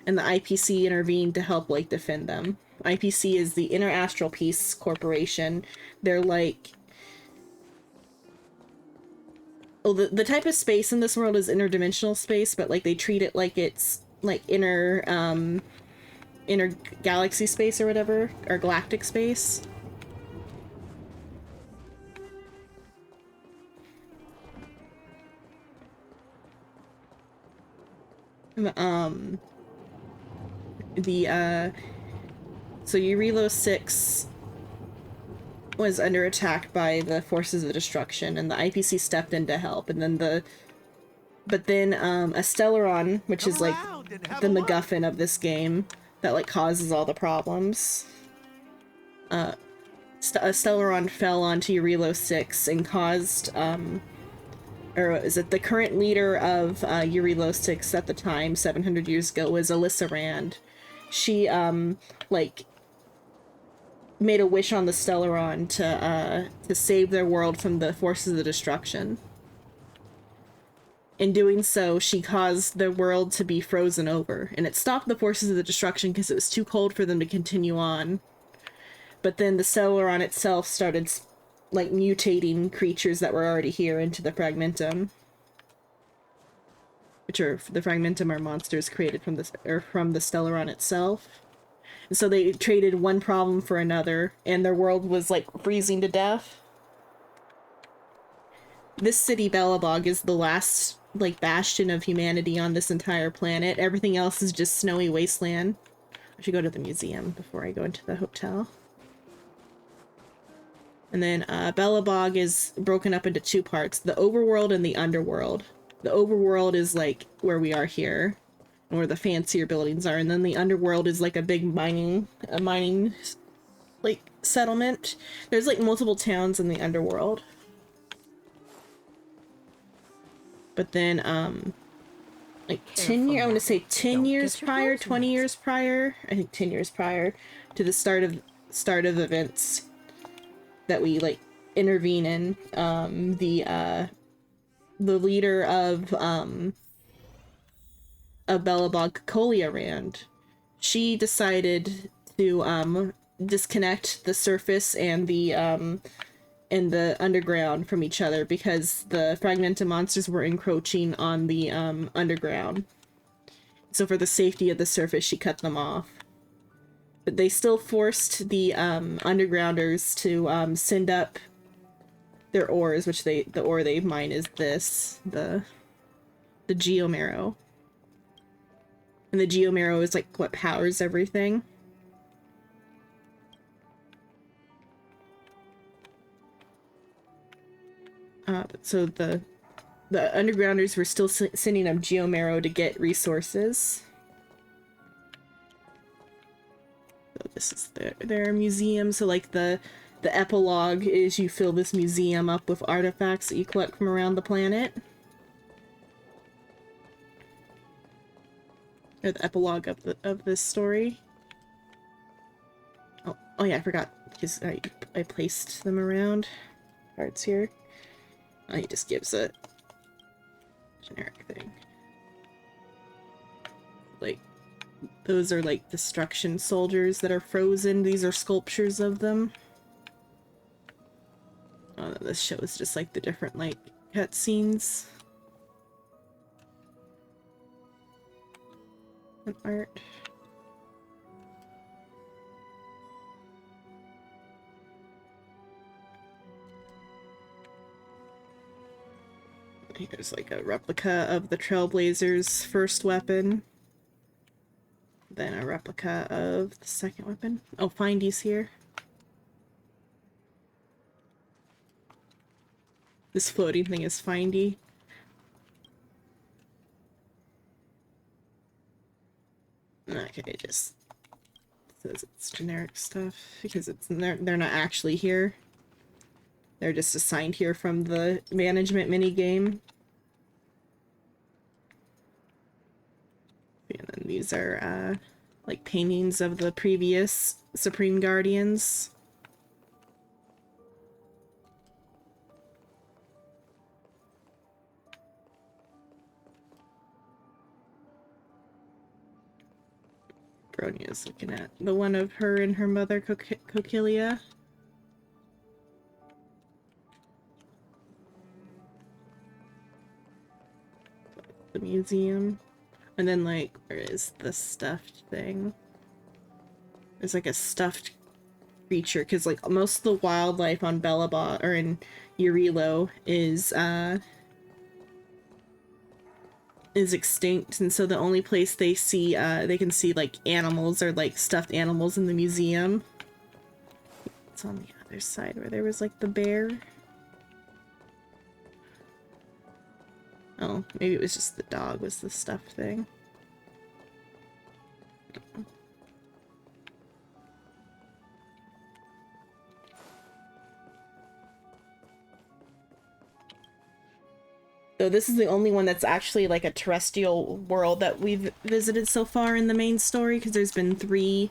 and the IPC intervened to help like defend them. IPC is the Inter-Astral Peace Corporation. They're like... Well, the type of space in this world is interdimensional space, but like they treat it like it's like inner galaxy space or whatever, or galactic space. So Eurilo 6 was under attack by the forces of destruction, and the IPC stepped in to help, and then a Stellaron, which is like the MacGuffin of this game that like causes all the problems. A Stellaron fell onto Eurilo 6 and caused or is it the current leader of Eurilo 6 at the time, 700 years ago, was Alyssa Rand. She like made a wish on the Stellaron to save their world from the forces of destruction. In doing so, she caused the world to be frozen over, and it stopped the forces of the destruction because it was too cold for them to continue on. But then the Stellaron itself started like mutating creatures that were already here into the Fragmentum, which are the Fragmentum are monsters created from the Stellaron itself. And so they traded one problem for another, and their world was like freezing to death. This city, Belobog, is the last like bastion of humanity on this entire planet. Everything else is just snowy wasteland. I should go to the museum before I go into the hotel. And then Belobog is broken up into two parts, the overworld and the underworld. The overworld is like where we are here, where the fancier buildings are, and then the underworld is like a big mining like settlement. There's like multiple towns in the underworld. But then like 10 years, I want to say 10 years prior, 20 years prior, I think 10 years prior to the start of events that we like intervene in, the leader of Belobog, Colia Rand, she decided to disconnect the surface and the underground from each other because the fragmented monsters were encroaching on the underground. So for the safety of the surface, she cut them off. But they still forced the undergrounders to send up their ores, which the ore they mine is this, the geomarrow. And the geomarrow is like what powers everything. So the undergrounders were still sending up geomarrow to get resources. So this is their museum. So like the epilogue is you fill this museum up with artifacts that you collect from around the planet. Or the epilogue of this story. Oh yeah, I forgot because I placed them around. Cards here. Oh, he just gives a generic thing. Like, those are like destruction soldiers that are frozen. These are sculptures of them. Oh, this shows just like the different like cutscenes. And art. Here's like a replica of the Trailblazers' first weapon. Then a replica of the second weapon. Oh, Findy's here. This floating thing is Findy. Okay, it just says it's generic stuff because they're not actually here. They're just assigned here from the management minigame. And then these are like paintings of the previous Supreme Guardians. Bronia's looking at the one of her and her mother, Coquilia. The museum. And then, like, where is the stuffed thing? There's like a stuffed creature, because like most of the wildlife on Belobog or in Urilo is extinct, and so the only place they see they can see like animals or like stuffed animals in the museum. It's on the other side where there was like the bear. Oh, maybe it was just the dog was the stuffed thing. So this is the only one that's actually like a terrestrial world that we've visited so far in the main story, because there's been 3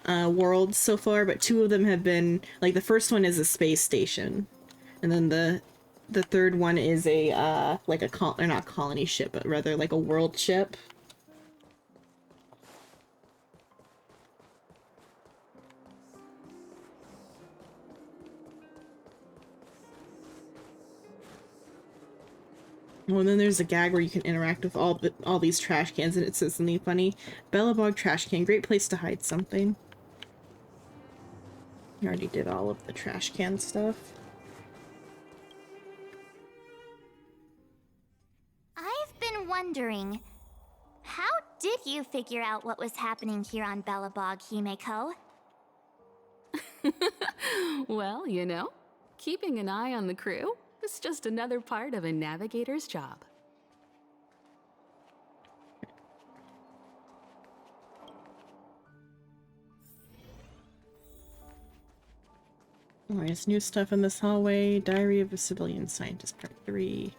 worlds so far, but 2 of them have been like, the first one is a space station, and then the third one is a like a or not colony ship, but rather like a world ship. Oh, and then there's a gag where you can interact with all these trash cans, and it says something funny. Belobog trash can, great place to hide something. You already did all of the trash can stuff. I've been wondering, how did you figure out what was happening here on Belobog, Himeko? Well, you know, keeping an eye on the crew is just another part of a navigator's job. Oh, there's new stuff in this hallway. Diary of a Civilian Scientist, Part 3.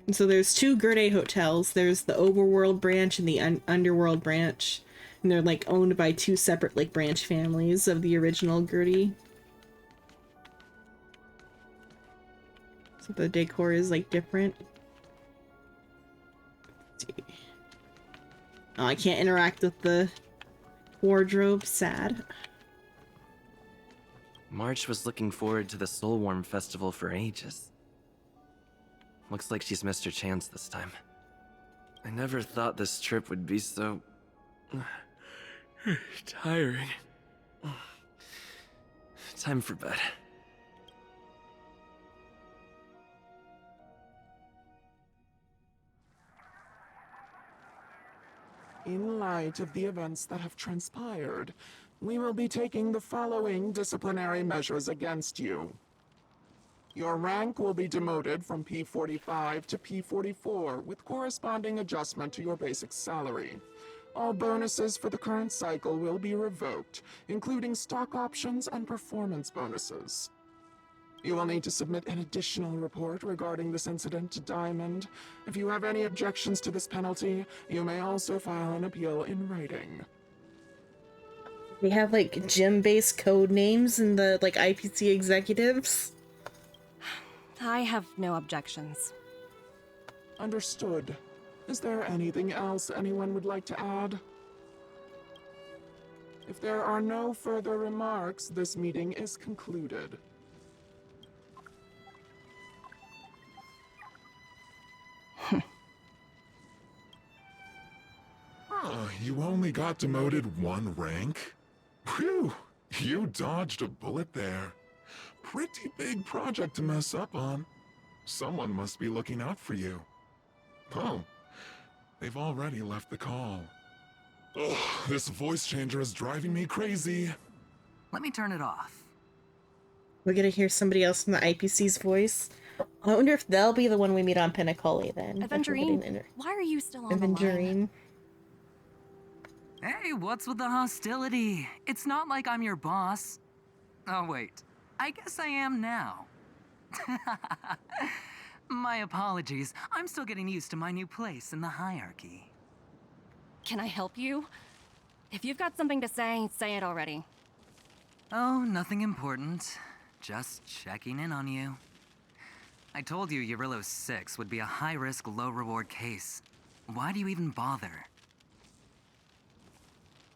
And so there's two Gerde hotels. There's the overworld branch and the underworld branch. And they're like owned by two separate like branch families of the original Gerde. So the decor is like different. Let's see. Oh, I can't interact with the wardrobe. Sad. March was looking forward to the Soulworm Festival for ages. Looks like she's missed her chance this time. I never thought this trip would be so... tiring. Time for bed. In light of the events that have transpired, we will be taking the following disciplinary measures against you. Your rank will be demoted from P45 to P44 with corresponding adjustment to your basic salary. All bonuses for the current cycle will be revoked, including stock options and performance bonuses. You will need to submit an additional report regarding this incident to Diamond. If you have any objections to this penalty, you may also file an appeal in writing. They have like gym-based code names in the like IPC executives. I have no objections. Understood. Is there anything else anyone would like to add? If there are no further remarks, this meeting is concluded. You only got demoted one rank? Phew, you dodged a bullet there. Pretty big project to mess up on. Someone must be looking out for you. Oh, they've already left the call. Ugh, this voice changer is driving me crazy. Let me turn it off. We're gonna hear somebody else in the IPC's voice. I wonder if they'll be the one we meet on Pinnacle then. Aventurine, why are you still on the line? Aventurine. Hey, what's with the hostility? It's not like I'm your boss. Oh, wait. I guess I am now. My apologies. I'm still getting used to my new place in the hierarchy. Can I help you? If you've got something to say it already. Oh, nothing important. Just checking in on you. I told you Eurillo 6 would be a high-risk, low-reward case. Why do you even bother?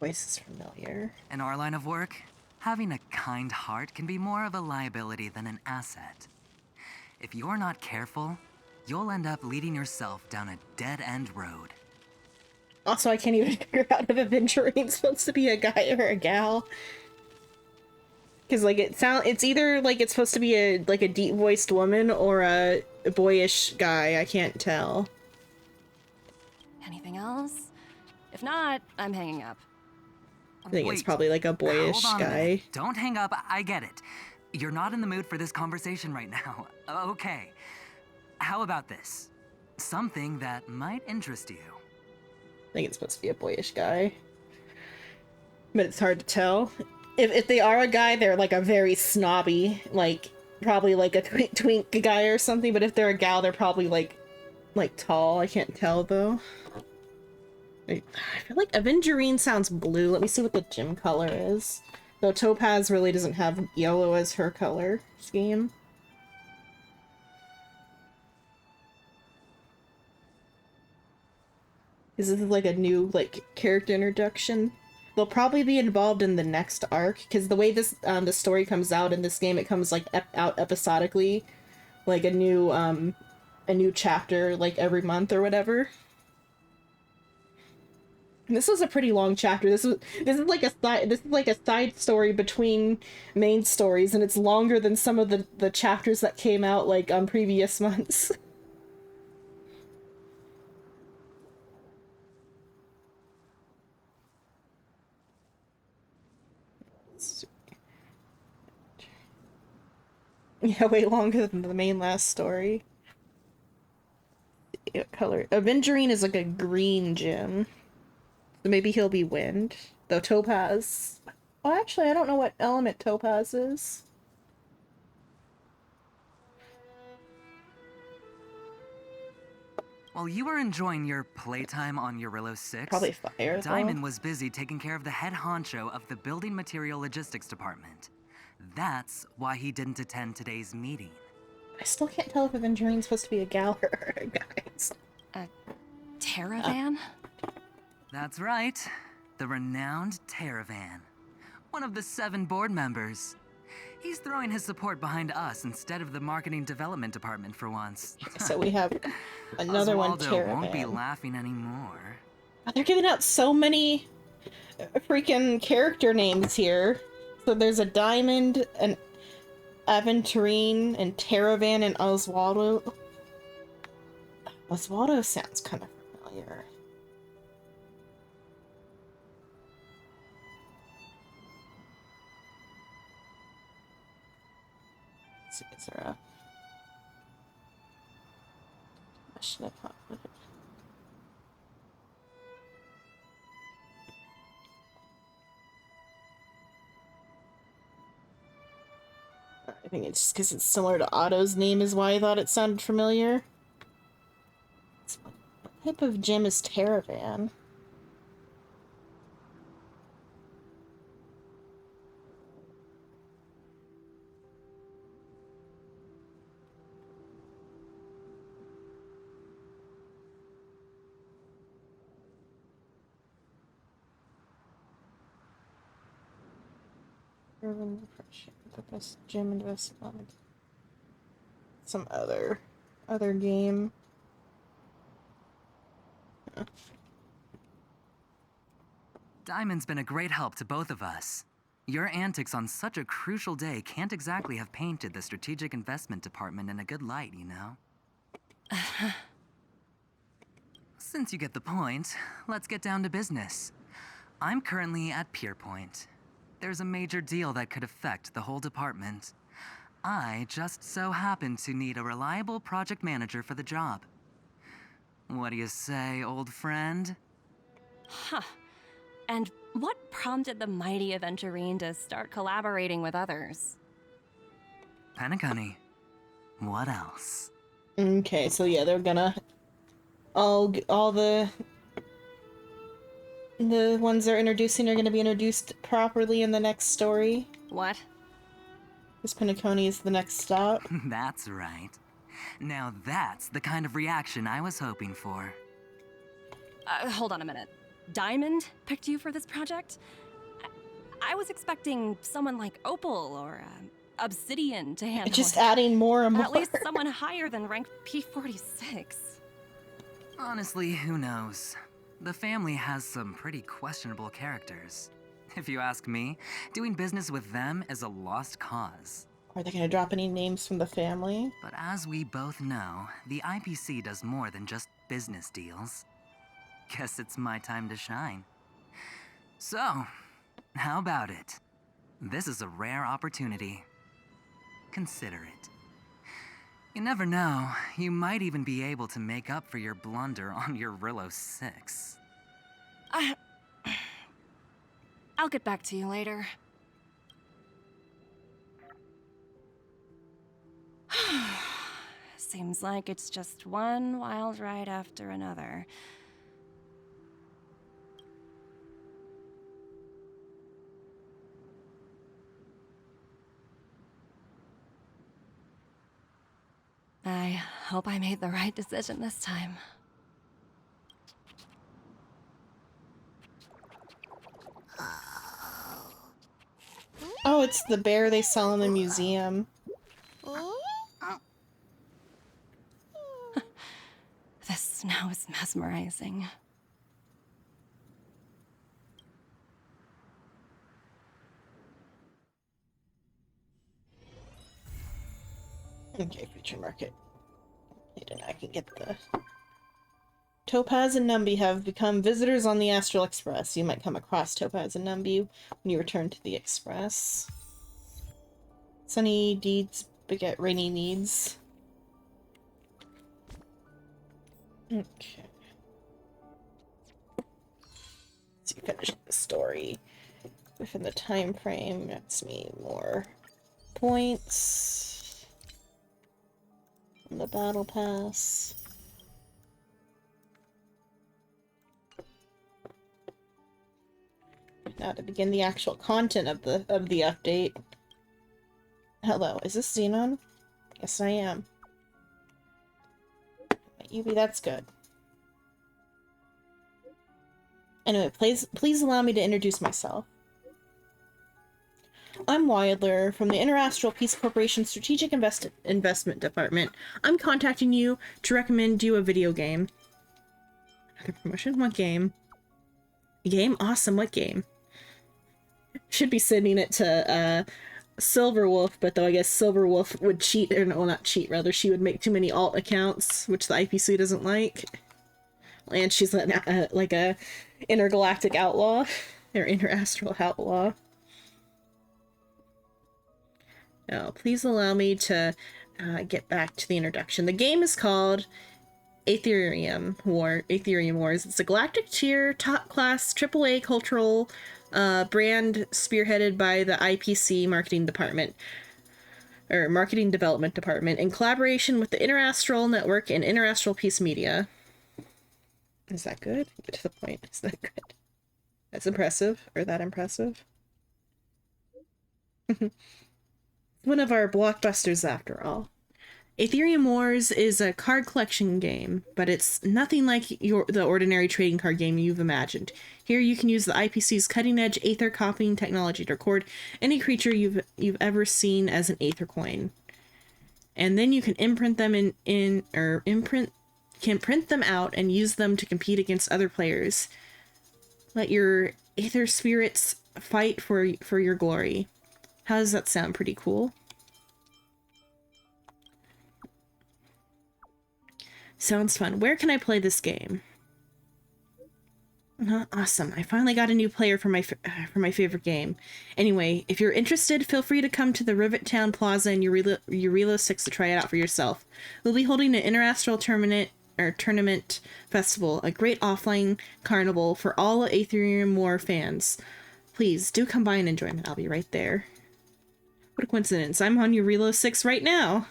Voice is familiar. In our line of work, having a kind heart can be more of a liability than an asset. If you're not careful, you'll end up leading yourself down a dead-end road. Also, I can't even figure out if Aventurine's supposed to be a guy or a gal. Because, like, it's either, like, it's supposed to be a deep-voiced woman or a boyish guy. I can't tell. Anything else? If not, I'm hanging up. I think it's probably, like, a boyish Hold on a guy. minute. Don't hang up. I get it. You're not in the mood for this conversation right now. Okay. How about this? Something that might interest you. I think it's supposed to be a boyish guy. But it's hard to tell. If they are a guy, they're like a very snobby, like, probably like a twink guy or something, but if they're a gal, they're probably like tall. I can't tell though. I feel like Aventurine sounds blue. Let me see what the gym color is. Though Topaz really doesn't have yellow as her color scheme. This is like a new like character introduction. They'll probably be involved in the next arc because the way this the story comes out in this game, it comes like out episodically, like a new chapter like every month or whatever. And this was a pretty long chapter. This is like a side story between main stories, and it's longer than some of the chapters that came out like on previous months. Yeah, way longer than the main last story. What color? Aventurine is like a green gem. So maybe he'll be wind. Though Topaz... Oh, actually, I don't know what element Topaz is. While you were enjoying your playtime on Eurillo 6, Probably fire, though. Diamond was busy taking care of the head honcho of the Building Material Logistics Department. That's why he didn't attend today's meeting. I still can't tell if Avengerine's supposed to be a gal or a guys. A Terravan? That's right. The renowned Terravan. One of the 7 board members. He's throwing his support behind us instead of the Marketing Development Department for once. So we have another one, Oswaldo won't be Terravan. laughing anymore. They're giving out so many freaking character names here. So there's a Diamond, an Aventurine, and Terravan, and Oswaldo. Oswaldo sounds kind of familiar. Let's see, is there a mission upon? I think it's just because it's similar to Otto's name is why I thought it sounded familiar. What type of gem is Terravan? Urban refreshing, the best gem investment. Some other game. Huh. Diamond's been a great help to both of us. Your antics on such a crucial day can't exactly have painted the Strategic Investment Department in a good light, you know? Since you get the point, let's get down to business. I'm currently at Pierpoint. There's a major deal that could affect the whole department. I just so happen to need a reliable project manager for the job. What do you say, old friend? Huh. And what prompted the mighty Aventurine to start collaborating with others? Penacony. What else? Okay, so yeah, they're gonna all the ones they're introducing are gonna be introduced properly in the next story. What? This Penacony is the next stop. That's right. Now that's the kind of reaction I was hoping for. Hold on a minute. Diamond picked you for this project? I was expecting someone like Opal or Obsidian to handle Just it. adding more and more. At least someone higher than rank P46. Honestly, who knows? The family has some pretty questionable characters. If you ask me, doing business with them is a lost cause. Are they gonna drop any names from the family? But as we both know, the IPC does more than just business deals. Guess it's my time to shine. So, how about it? This is a rare opportunity. Consider it. You never know, you might even be able to make up for your blunder on your Eurillo 6. I'll get back to you later. Seems like it's just one wild ride after another. I hope I made the right decision this time. Oh, it's the bear they sell in the museum. This snow is mesmerizing. Okay, feature market. And I can get the... Topaz and Numby have become visitors on the Astral Express. You might come across Topaz and Numby when you return to the Express. Sunny deeds beget rainy needs. Okay. So you finish the story within the time frame. That's me more points on the battle pass. Now to begin the actual content of the update. Hello, is this Xenon? Yes, I am. Yubi, that's good. Anyway, please allow me to introduce myself. I'm Wildler from the Interastral Peace Corporation Strategic Investment Department. I'm contacting you to recommend you a video game. Another promotion? What game? A game? Awesome, what game? Should be sending it to Silverwolf, but though I guess Silverwolf would cheat, or no, not cheat, rather, she would make too many alt accounts, which the IPC doesn't like. And she's like a intergalactic outlaw, or interastral outlaw. Now, please allow me to get back to the introduction. The game is called Aetherium Wars. It's a galactic tier, top-class, AAA cultural brand spearheaded by the IPC Marketing Department, or Marketing Development Department, in collaboration with the Interastral Network and Interastral Peace Media. Is that good? Get to the point. Is that good? That's impressive. Or that impressive? One of our blockbusters, after all. Aetherium Wars is a card collection game, but it's nothing like the ordinary trading card game you've imagined. Here you can use the IPC's cutting-edge Aether copying technology to record any creature you've ever seen as an Aether coin. And then you can imprint them print them out and use them to compete against other players. Let your Aether spirits fight for your glory. How does that sound? Pretty cool. Sounds fun. Where can I play this game? Awesome. I finally got a new player for my favorite game. Anyway, if you're interested, feel free to come to the Rivet Town Plaza in Eurelo 6 to try it out for yourself. We'll be holding an Interastral tournament festival, a great offline carnival for all Aetherium War fans. Please do come by and enjoy it. I'll be right there. What a coincidence. I'm on Eurelo 6 right now.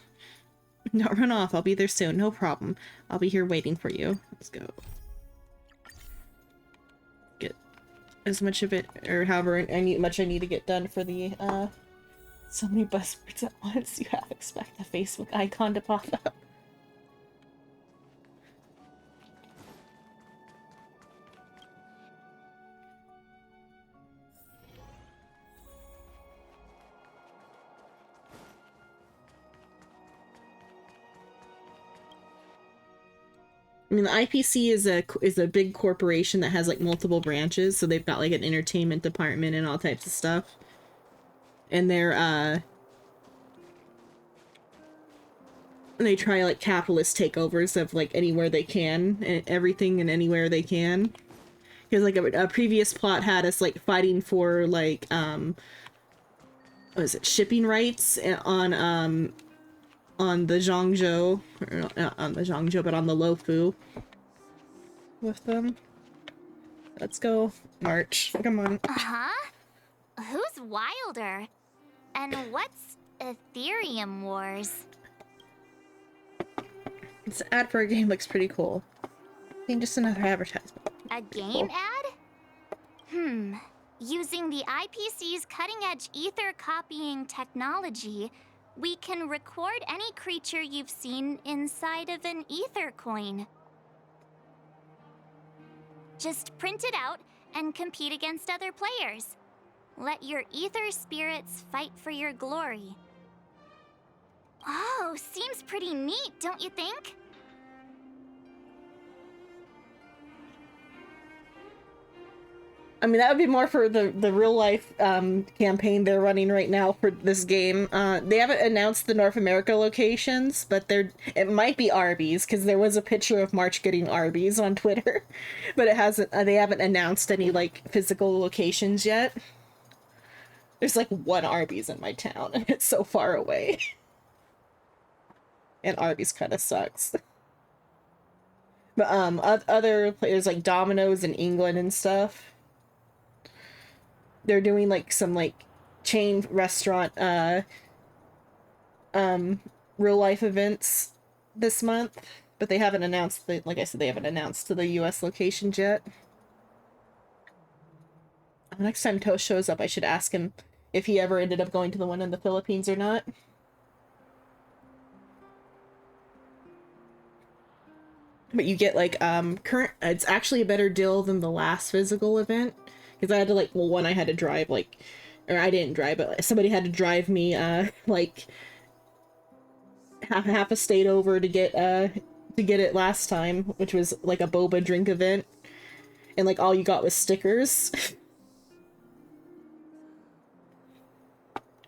Don't run off. I'll be there soon. No problem. I'll be here waiting for you. Let's go. Get as much of it, or however much I need to get done for the, so many buzzwords at once. You have to expect the Facebook icon to pop up. I mean, the IPC is a big corporation that has like multiple branches, so they've got like an entertainment department and all types of stuff. And they try like capitalist takeovers of like anywhere they can, and everything and anywhere they can. Because like a previous plot had us like fighting for like what is it, shipping rights on the Zhangzhou, or not on the Zhangzhou, but on the Luofu with them. Let's go. March. Come on. Uh-huh? Who's Wilder? And what's Aetherium Wars? This ad for a game looks pretty cool. I think just another advertisement. A game ad? Using the IPC's cutting-edge ether copying technology, we can record any creature you've seen inside of an ether coin. Just print it out and compete against other players. Let your ether spirits fight for your glory. Oh, seems pretty neat, don't you think? I mean, that would be more for the real life campaign they're running right now for this game. They haven't announced the North America locations, but it might be Arby's, because there was a picture of March getting Arby's on Twitter, but it hasn't. They haven't announced any like physical locations yet. There's like one Arby's in my town, and it's so far away. And Arby's kind of sucks. But other players like Domino's in England and stuff. they're doing like some like chain restaurant real life events this month, but they haven't announced the, like I said, they haven't announced to the US locations yet. Next time Toast shows up, I should ask him if he ever ended up going to the one in the Philippines or not. But you get like current, it's actually a better deal than the last physical event, because I had to like, well, one, I had to drive like, or I didn't drive, but somebody had to drive me like half a state over to get it last time, which was like a boba drink event, and like all you got was stickers.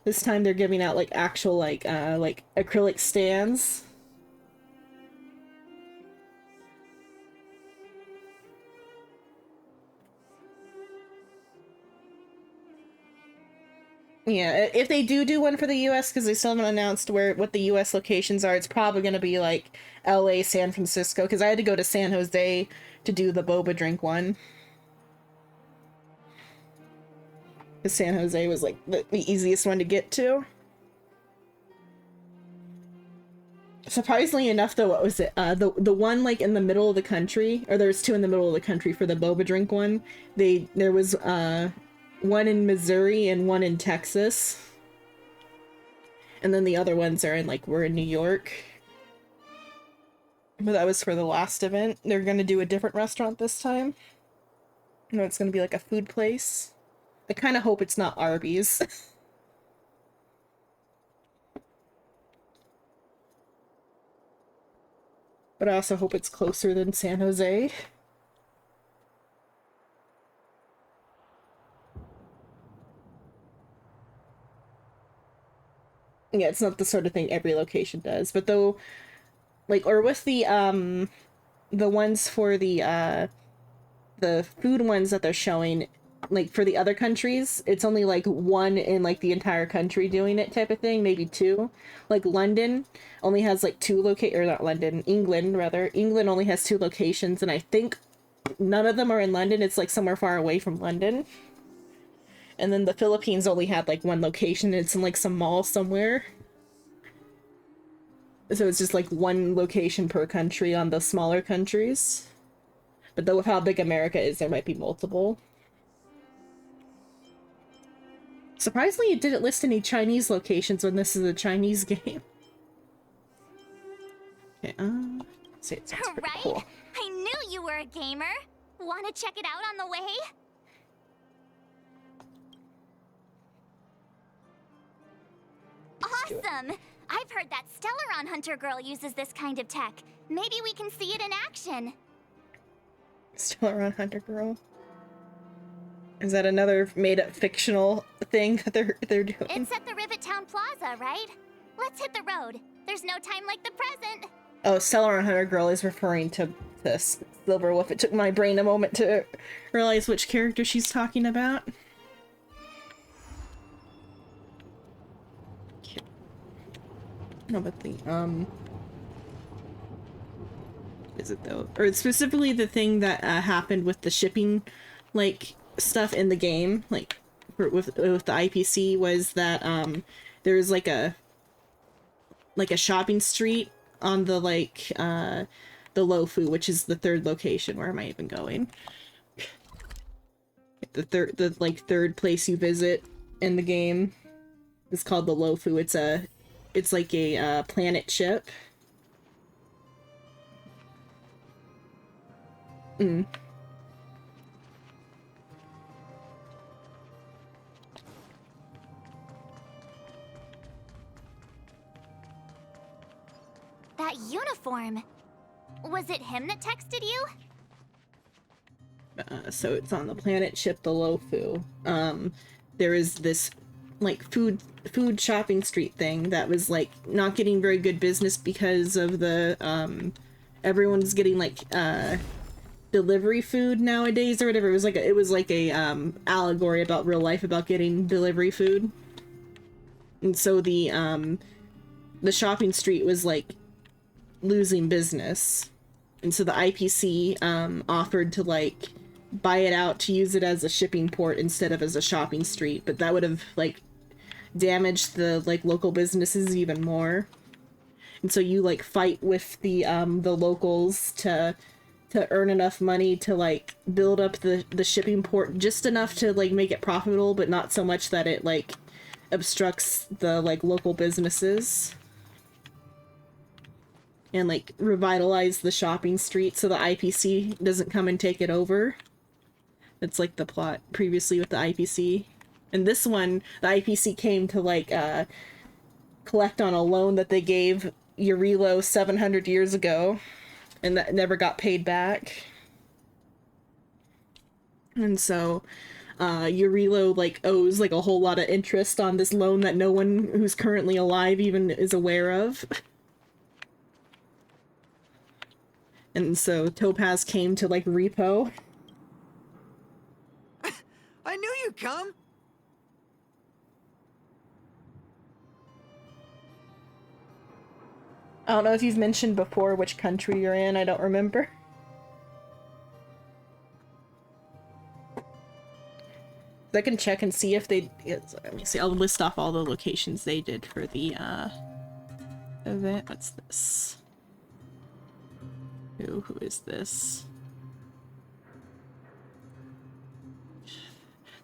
This time they're giving out like actual like acrylic stands. Yeah, if they do one for the US, because they still haven't announced what the US locations are, it's probably going to be like LA, San Francisco, because I had to go to San Jose to do the boba drink one. Because San Jose was like the easiest one to get to. Surprisingly enough, though, what was it? The one like in the middle of the country, or there was two in the middle of the country for the boba drink one. There was one in Missouri and one in Texas, and then the other ones are in were in New York. But that was for the last event. They're gonna do a different restaurant this time. No, it's gonna be like a food place. I kind of hope it's not Arby's. But I also hope it's closer than San Jose. Yeah, it's not the sort of thing every location does, but though, or with the ones for the food ones that they're showing, for the other countries, it's only one in the entire country doing it type of thing, maybe two. London only has or not London, England rather. England only has 2 locations, and I think none of them are in London. It's somewhere far away from London. And then the Philippines only had 1 location. It's in some mall somewhere. So it's just 1 location per country on the smaller countries. But though with how big America is, there might be multiple. Surprisingly, it didn't list any Chinese locations when this is a Chinese game. Okay, see, it sounds pretty Right? cool. I knew you were a gamer. Want to check it out on the way? Awesome! I've heard that Stellaron Hunter girl uses this kind of tech. Maybe we can see it in action. Stellaron Hunter girl. Is that another made-up fictional thing that they're doing? It's at the Rivet Town Plaza, right? Let's hit the road. There's no time like the present. Oh, Stellaron Hunter girl is referring to Silver Wolf. It took my brain a moment to realize which character she's talking about. No, but the is it though? Or specifically the thing that happened with the shipping stuff in the game, with the IPC, was that there's a shopping street on the the Lofu, which is the 3rd location. Where am I even going? The third place you visit in the game is called the Lofu. It's like a planet ship. That uniform. Was it him that texted you? So it's on the planet ship, the Lofu. There is this food shopping street thing that was not getting very good business because of the everyone's getting delivery food nowadays or whatever. It was like a allegory about real life about getting delivery food. And so the shopping street was losing business. And so the IPC offered to buy it out to use it as a shipping port instead of as a shopping street, but that would have like damaged the like local businesses even more. And so you like fight with the locals to earn enough money to like build up the shipping port just enough to like make it profitable, but not so much that it like obstructs the like local businesses. And like revitalize the shopping street so the IPC doesn't come and take it over. That's like the plot previously with the IPC. And this one, the IPC came to like collect on a loan that they gave Eurilo 700 years ago, and that never got paid back. And so Eurilo like owes like a whole lot of interest on this loan that no one who's currently alive even is aware of. And so Topaz came to like repo. I knew you'd come! I don't know if you've mentioned before which country you're in, I don't remember. I can check and see if they... Let me see, I'll list off all the locations they did for the event. What's this? Who is this?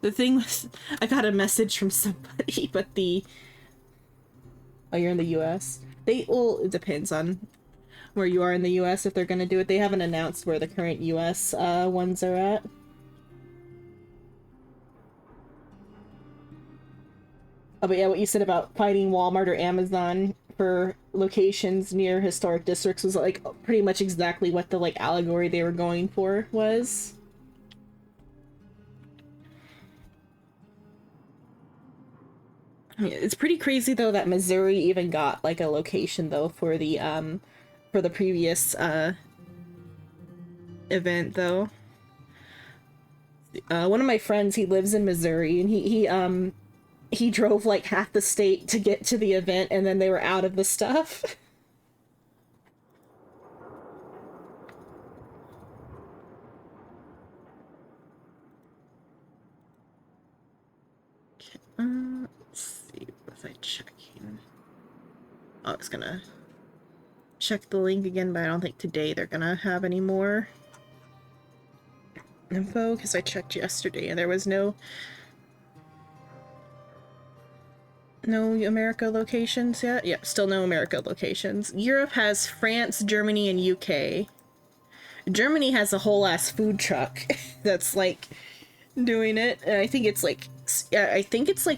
The thing was, I got a message from somebody, but the... Oh, you're in the US? Well, it depends on where you are in the US if they're gonna do it. They haven't announced where the current US ones are at. Oh, but yeah, what you said about fighting Walmart or Amazon for locations near historic districts was like pretty much exactly what the like allegory they were going for was. I mean, it's pretty crazy though that Missouri even got like a location though for the previous event though. One of my friends, he lives in Missouri, and he drove like half the state to get to the event, and then they were out of the stuff. Let's see, was I checking? Oh, I was gonna check the link again, but I don't think today they're gonna have any more info, because I checked yesterday and there was no America locations yet. Yeah, still no America locations. Europe has France, Germany, and UK. Germany has a whole ass food truck that's like doing it, and I think it's like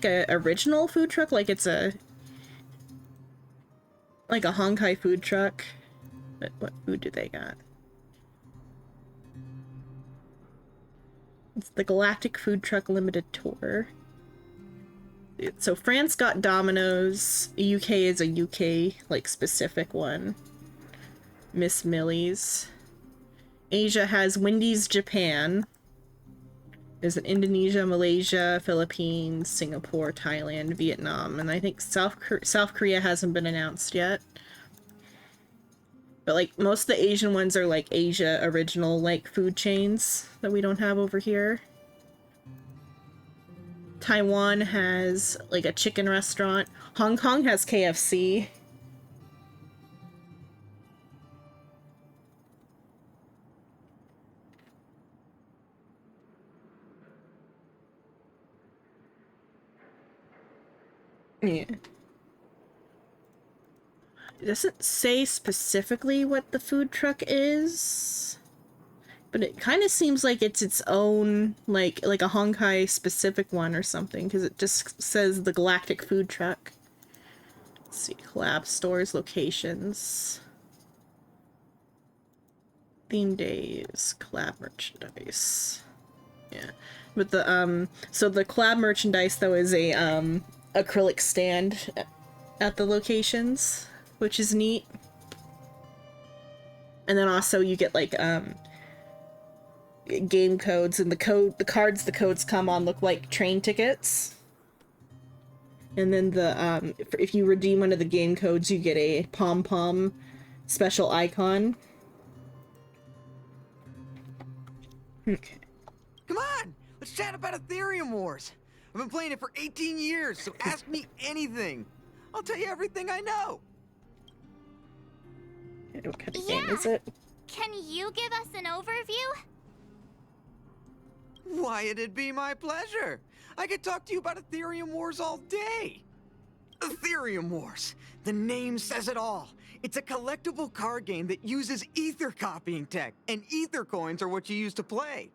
a original food truck, like it's a Honkai food truck. But what food do they got? It's the Galactic Food Truck Limited Tour. So France got Domino's, UK is a UK like specific one. Miss Millie's. Asia has Wendy's Japan. There's an Indonesia, Malaysia, Philippines, Singapore, Thailand, Vietnam, and I think South Korea hasn't been announced yet. But like most of the Asian ones are like Asia original like food chains that we don't have over here. Taiwan has like a chicken restaurant. Hong Kong has KFC. Yeah. It doesn't say specifically what the food truck is, but it kind of seems like it's its own, like a Honkai specific one or something, because it just says the Galactic Food Truck. Let's see, collab stores, locations, theme days, collab merchandise. Yeah, but the so the collab merchandise though is a acrylic stand at the locations, which is neat. And then also you get like game codes, and the codes come on look like train tickets. And then the if you redeem one of the game codes, you get a pom-pom special icon. Okay. Let's chat about Ethereum Wars. I've been playing it for 18 years, so ask me anything. I'll tell you everything I know. What kind of game is it? Can you give us an overview? Why, it'd be my pleasure. I could talk to you about Ethereum Wars all day. Ethereum Wars. The name says it all. It's a collectible card game that uses ether copying tech, and ether coins are what you use to play.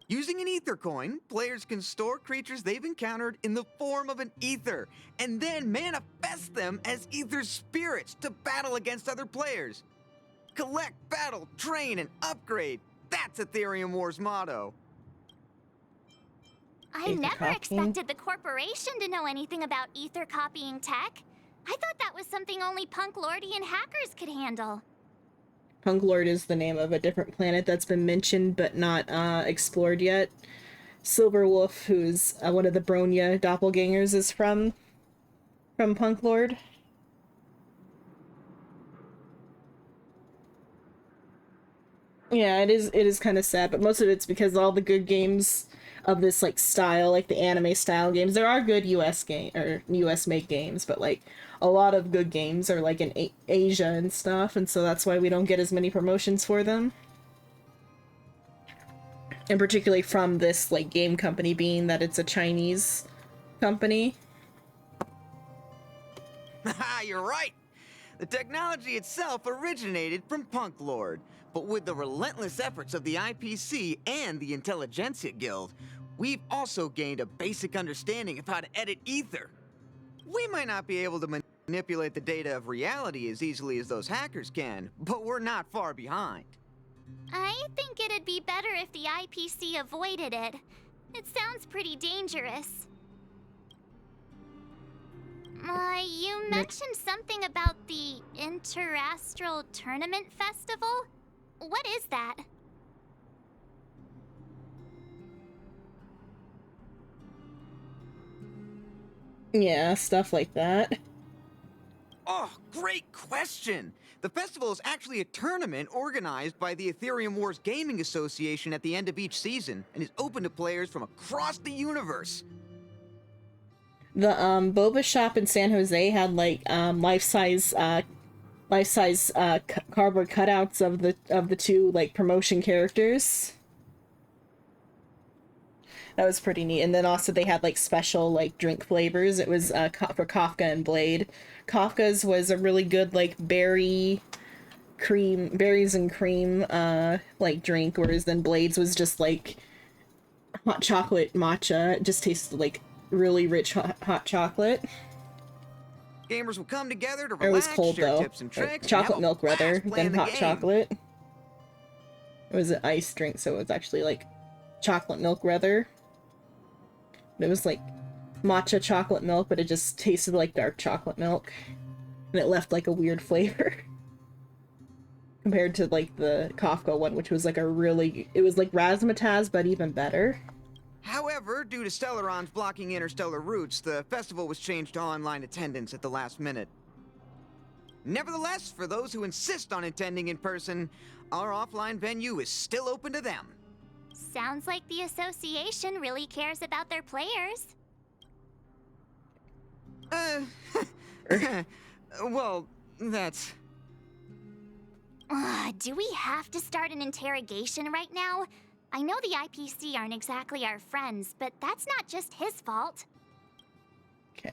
Using an ether coin, players can store creatures they've encountered in the form of an ether, and then manifest them as ether spirits to battle against other players. Collect, battle, train, and upgrade. That's Ethereum Wars' motto. I never expected the corporation to know anything about ether copying tech. I thought that was something only Punk Lordian hackers could handle. Punk Lord is the name of a different planet that's been mentioned but not explored yet. Silver Wolf, who's one of the Bronya doppelgangers, is from Punk Lord. Yeah, it is kind of sad, but most of it's because all the good games of this like style, like the anime style games, there are good US made games, but like a lot of good games are like in Asia and stuff, and so that's why we don't get as many promotions for them. And particularly from this like game company, being that it's a Chinese company. Haha, you're right. The technology itself originated from Punk Lord, but with the relentless efforts of the IPC and the Intelligentsia Guild, we've also gained a basic understanding of how to edit ether. We might not be able to manipulate the data of reality as easily as those hackers can, but we're not far behind. I think it'd be better if the IPC avoided it. It sounds pretty dangerous. You mentioned something about the Interastral Tournament Festival? What is that? Yeah, stuff like that. Oh, great question! The festival is actually a tournament organized by the Ethereum Wars Gaming Association at the end of each season, and is open to players from across the universe. The boba shop in San Jose had like life-size cardboard cutouts of the two like promotion characters. That was pretty neat. And then also they had like special like drink flavors. It was for Kafka and Blade. Kafka's was a really good like berries and cream like drink, whereas then Blade's was just like hot chocolate matcha. It just tasted like really rich hot chocolate. Gamers will come together to It was relax, cold share though. tips and tricks, Chocolate and have milk a rather blast playing than the hot game. chocolate. It was an iced drink, so it was actually like chocolate milk rather. It was like matcha chocolate milk, but it just tasted like dark chocolate milk. And it left like a weird flavor. Compared to like the Kafka one, which was like it was like razzmatazz, but even better. However, due to Stellarons blocking interstellar routes, the festival was changed to online attendance at the last minute. Nevertheless, for those who insist on attending in person, our offline venue is still open to them. Sounds like the association really cares about their players. Well, that's... Do we have to start an interrogation right now? I know the IPC aren't exactly our friends, but that's not just his fault. Okay.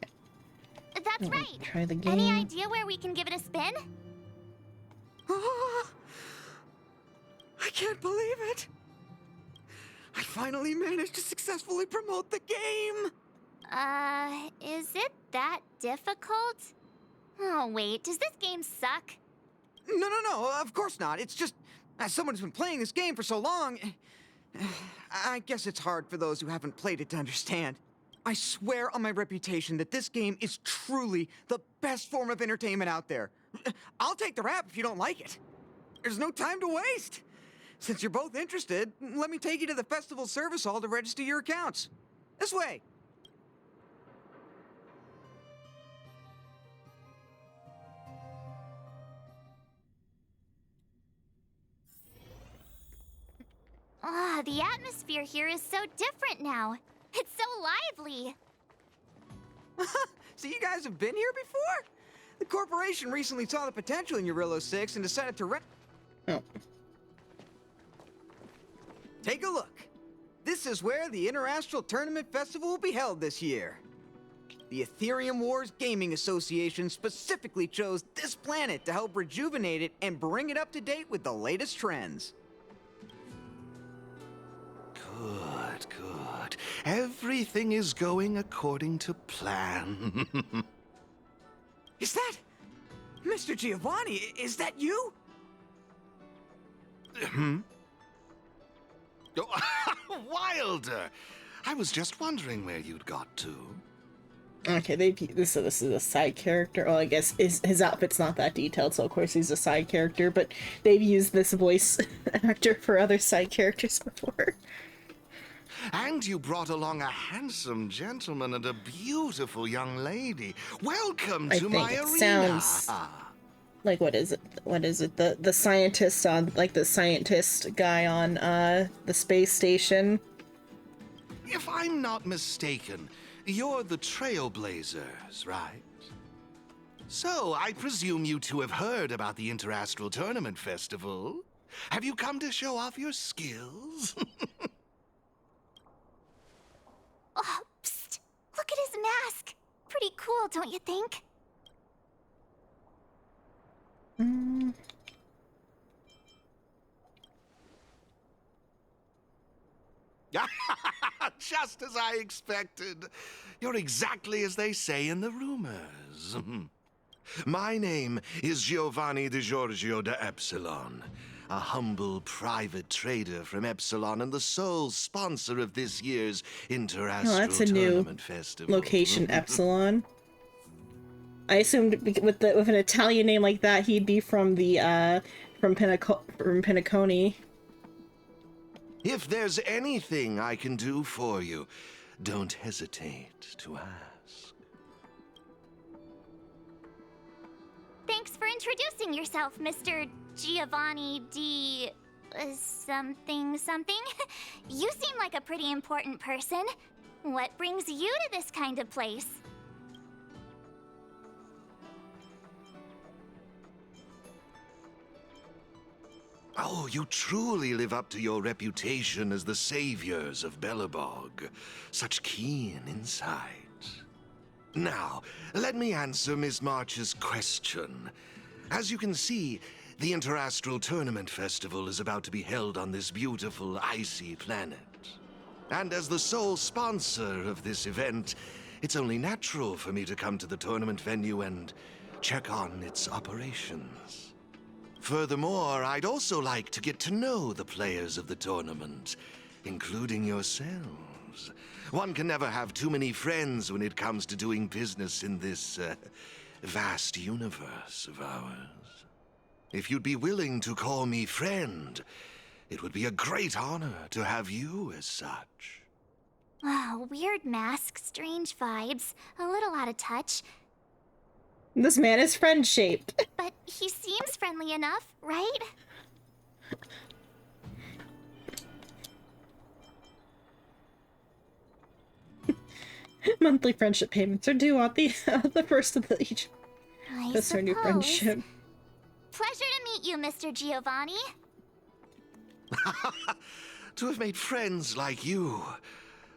That's right. Try the game. Any idea where we can give it a spin? I can't believe it! I finally managed to successfully promote the game! Is it that difficult? Oh, wait, does this game suck? No, of course not. It's just, as someone who's been playing this game for so long, I guess it's hard for those who haven't played it to understand. I swear on my reputation that this game is truly the best form of entertainment out there. I'll take the rap if you don't like it. There's no time to waste. Since you're both interested, let me take you to the festival service hall to register your accounts. This way. Ah, the atmosphere here is so different now. It's so lively. So you guys have been here before? The corporation recently saw the potential in Eurillo 6 and decided to rent. Oh. Take a look. This is where the Interastral Tournament Festival will be held this year. The Ethereum Wars Gaming Association specifically chose this planet to help rejuvenate it and bring it up to date with the latest trends. Good, good. Everything is going according to plan. Is that... Mr. Giovanni, is that you? Hmm? Oh, Wilder! I was just wondering where you'd got to. Okay, this is a side character. Well, I guess his outfit's not that detailed, so of course he's a side character, but they've used this voice actor for other side characters before. And you brought along a handsome gentleman and a beautiful young lady. Welcome to my arena. Sounds like what is it? The scientist on the scientist guy on the space station. If I'm not mistaken, you're the Trailblazers, right? So I presume you two have heard about the Interastral Tournament Festival. Have you come to show off your skills? Oh, psst! Look at his mask! Pretty cool, don't you think? Just as I expected. You're exactly as they say in the rumors. My name is Giovanni Di Giorgio de Epsilon, a humble private trader from Epsilon and the sole sponsor of this year's Interastral Tournament Festival. Location, Epsilon. I assumed with an Italian name like that, he'd be from the from Penacony. If there's anything I can do for you, don't hesitate to ask. Thanks for introducing yourself, Mr. Giovanni D... something. You seem like a pretty important person. What brings you to this kind of place? Oh, you truly live up to your reputation as the saviors of Belobog. Such keen insight. Now, let me answer Miss March's question. As you can see, the Interastral Tournament Festival is about to be held on this beautiful, icy planet. And as the sole sponsor of this event, it's only natural for me to come to the tournament venue and check on its operations. Furthermore, I'd also like to get to know the players of the tournament, including yourselves. One can never have too many friends when it comes to doing business in this vast universe of ours. If you'd be willing to call me friend, it would be a great honor to have you as such. Oh, weird mask, strange vibes, a little out of touch. This man is friend-shaped. But he seems friendly enough, right? Monthly friendship payments are due on the first of each. That's our new suppose. friendship. Pleasure to meet you, Mr. Giovanni. To have made friends like you.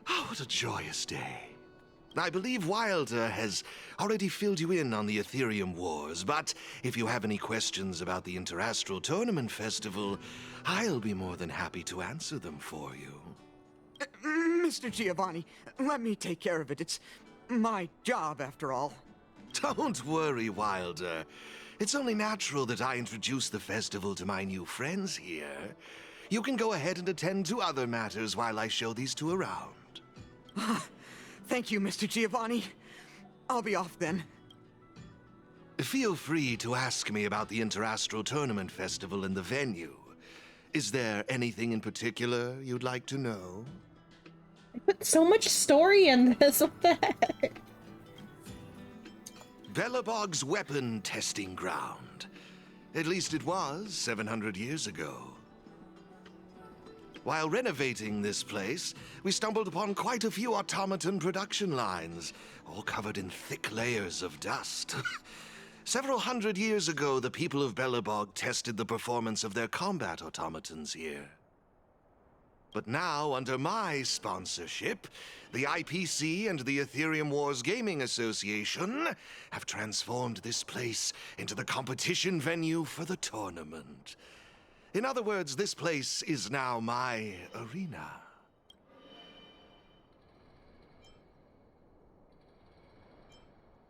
Oh, what a joyous day. I believe Wilder has already filled you in on the Ethereum Wars, but if you have any questions about the Interastral Tournament Festival, I'll be more than happy to answer them for you. Mr. Giovanni, let me take care of it. It's my job, after all. Don't worry, Wilder. It's only natural that I introduce the festival to my new friends here. You can go ahead and attend to other matters while I show these two around. Thank you, Mr. Giovanni. I'll be off then. Feel free to ask me about the Interastral Tournament Festival and the venue. Is there anything in particular you'd like to know? I put so much story in this. What the heck? Belobog's weapon testing ground. At least it was 700 years ago. While renovating this place, we stumbled upon quite a few automaton production lines, all covered in thick layers of dust. Several hundred years ago, the people of Belobog tested the performance of their combat automatons here. But now, under my sponsorship, the IPC and the Ethereum Wars Gaming Association have transformed this place into the competition venue for the tournament. In other words, this place is now my arena.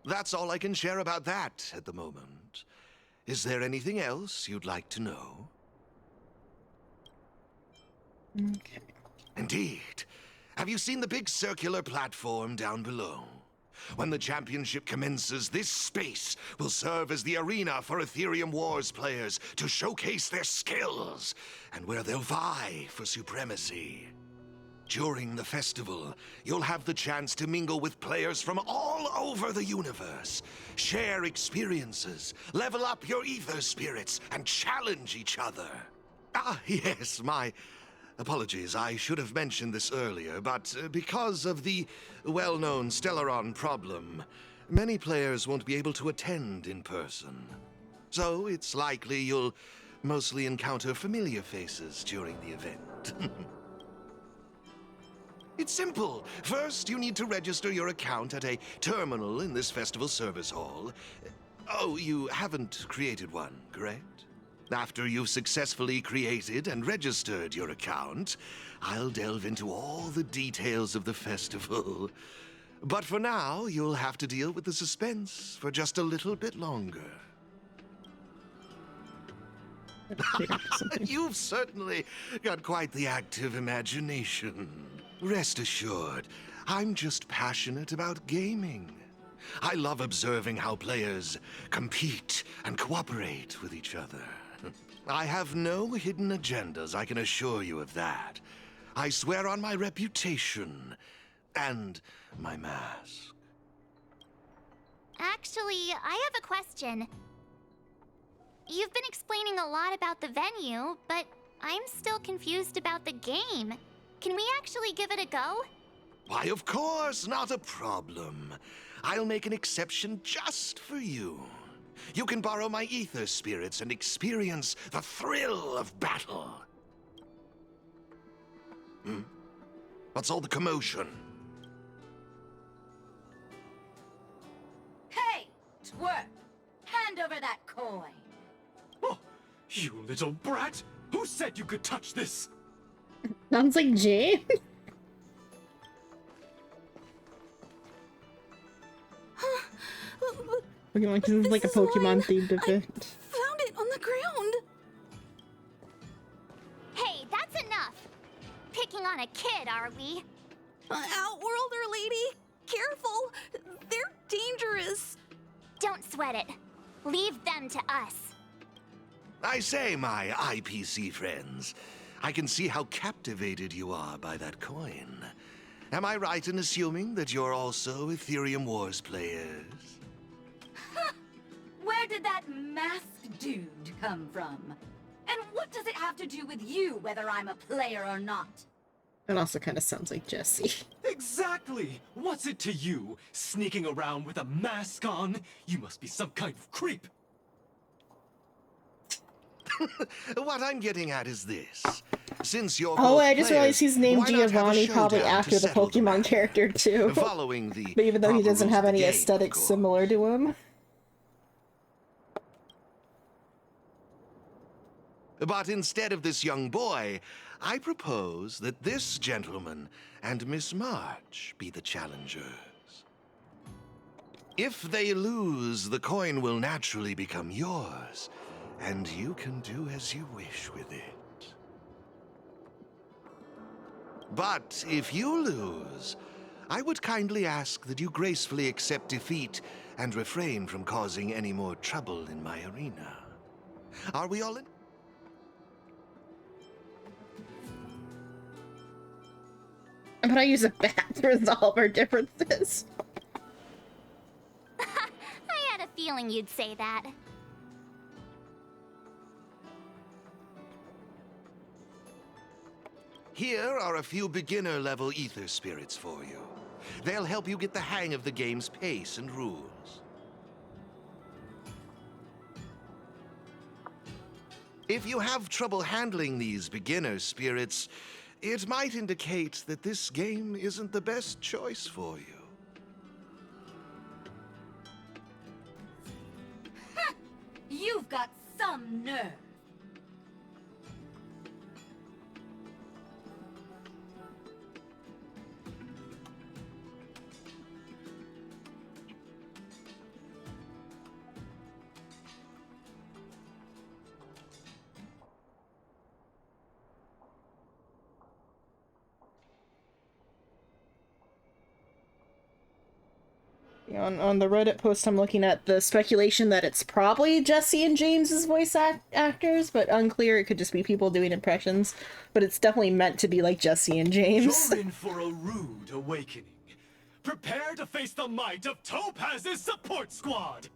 That's all I can share about that at the moment. Is there anything else you'd like to know? Okay. Indeed. Have you seen the big circular platform down below? When the championship commences, this space will serve as the arena for Ethereum Wars players to showcase their skills and where they'll vie for supremacy. During the festival, you'll have the chance to mingle with players from all over the universe, share experiences, level up your ether spirits, and challenge each other. Ah, yes, my apologies. I should have mentioned this earlier, but because of the well-known Stellaron problem, many players won't be able to attend in person. So it's likely you'll mostly encounter familiar faces during the event. It's simple. First, you need to register your account at a terminal in this festival service hall. Oh, you haven't created one, correct? After you've successfully created and registered your account, I'll delve into all the details of the festival. But for now, you'll have to deal with the suspense for just a little bit longer. You've certainly got quite the active imagination. Rest assured, I'm just passionate about gaming. I love observing how players compete and cooperate with each other. I have no hidden agendas, I can assure you of that. I swear on my reputation and my mask. Actually, I have a question. You've been explaining a lot about the venue, but I'm still confused about the game. Can we actually give it a go? Why, of course, not a problem. I'll make an exception just for you. You can borrow my ether spirits and experience the thrill of battle. What's all the commotion? Hey, twerp! Hand over that coin! Oh, you little brat! Who said you could touch this? Sounds like Jay. Pokemon, this is like a Pokemon themed event. Found it on the ground. Hey, that's enough! Picking on a kid, are we? Outworlder lady, careful! They're dangerous. Don't sweat it. Leave them to us. I say, my IPC friends, I can see how captivated you are by that coin. Am I right in assuming that you're also Ethereum Wars players? Where did that masked dude come from? And what does it have to do with you, whether I'm a player or not? It also kind of sounds like Jesse. Exactly! What's it to you? Sneaking around with a mask on? You must be some kind of creep. What I'm getting at is this. Since you're Oh, both I just realized he's named why not have a Giovanni probably showdown after to the settle Pokemon character too. Following the But even though he proper doesn't rules have of the any game, aesthetics similar to him. But instead of this young boy, I propose that this gentleman and Miss March be the challengers. If they lose, the coin will naturally become yours, and you can do as you wish with it. But if you lose, I would kindly ask that you gracefully accept defeat and refrain from causing any more trouble in my arena. Are we all in? But I use a bat to resolve our differences. I had a feeling you'd say that. Here are a few beginner-level ether spirits for you. They'll help you get the hang of the game's pace and rules. If you have trouble handling these beginner spirits, it might indicate that this game isn't the best choice for you. You've got some nerve. On the Reddit post, I'm looking at the speculation that it's probably Jesse and James's voice actors, but unclear. It could just be people doing impressions, but it's definitely meant to be like Jesse and James. You're in for a rude awakening. Prepare to face the might of Topaz's support squad.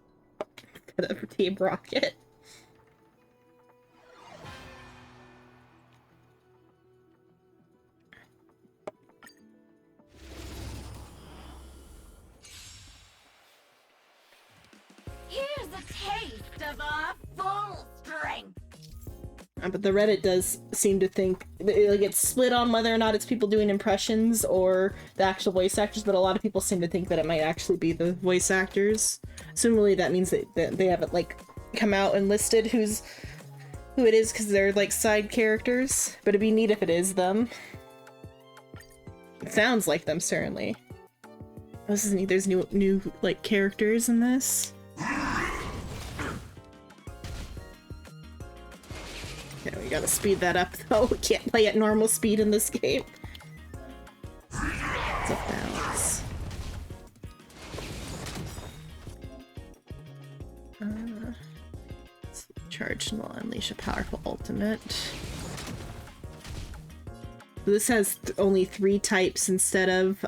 Put up Team Rocket. Here's a taste of our full strength. But the Reddit does seem to think, like, it's split on whether or not it's people doing impressions or the actual voice actors, but a lot of people seem to think that it might actually be the voice actors. Assumably that means that they haven't, like, come out and listed who it is, because they're, like, side characters. But it'd be neat if it is them. It sounds like them, certainly. This is neat. There's new like, characters in this. Okay, we gotta speed that up though. We can't play at normal speed in this game. It's a balance. Charge and will unleash a powerful ultimate. This has only 3 types instead of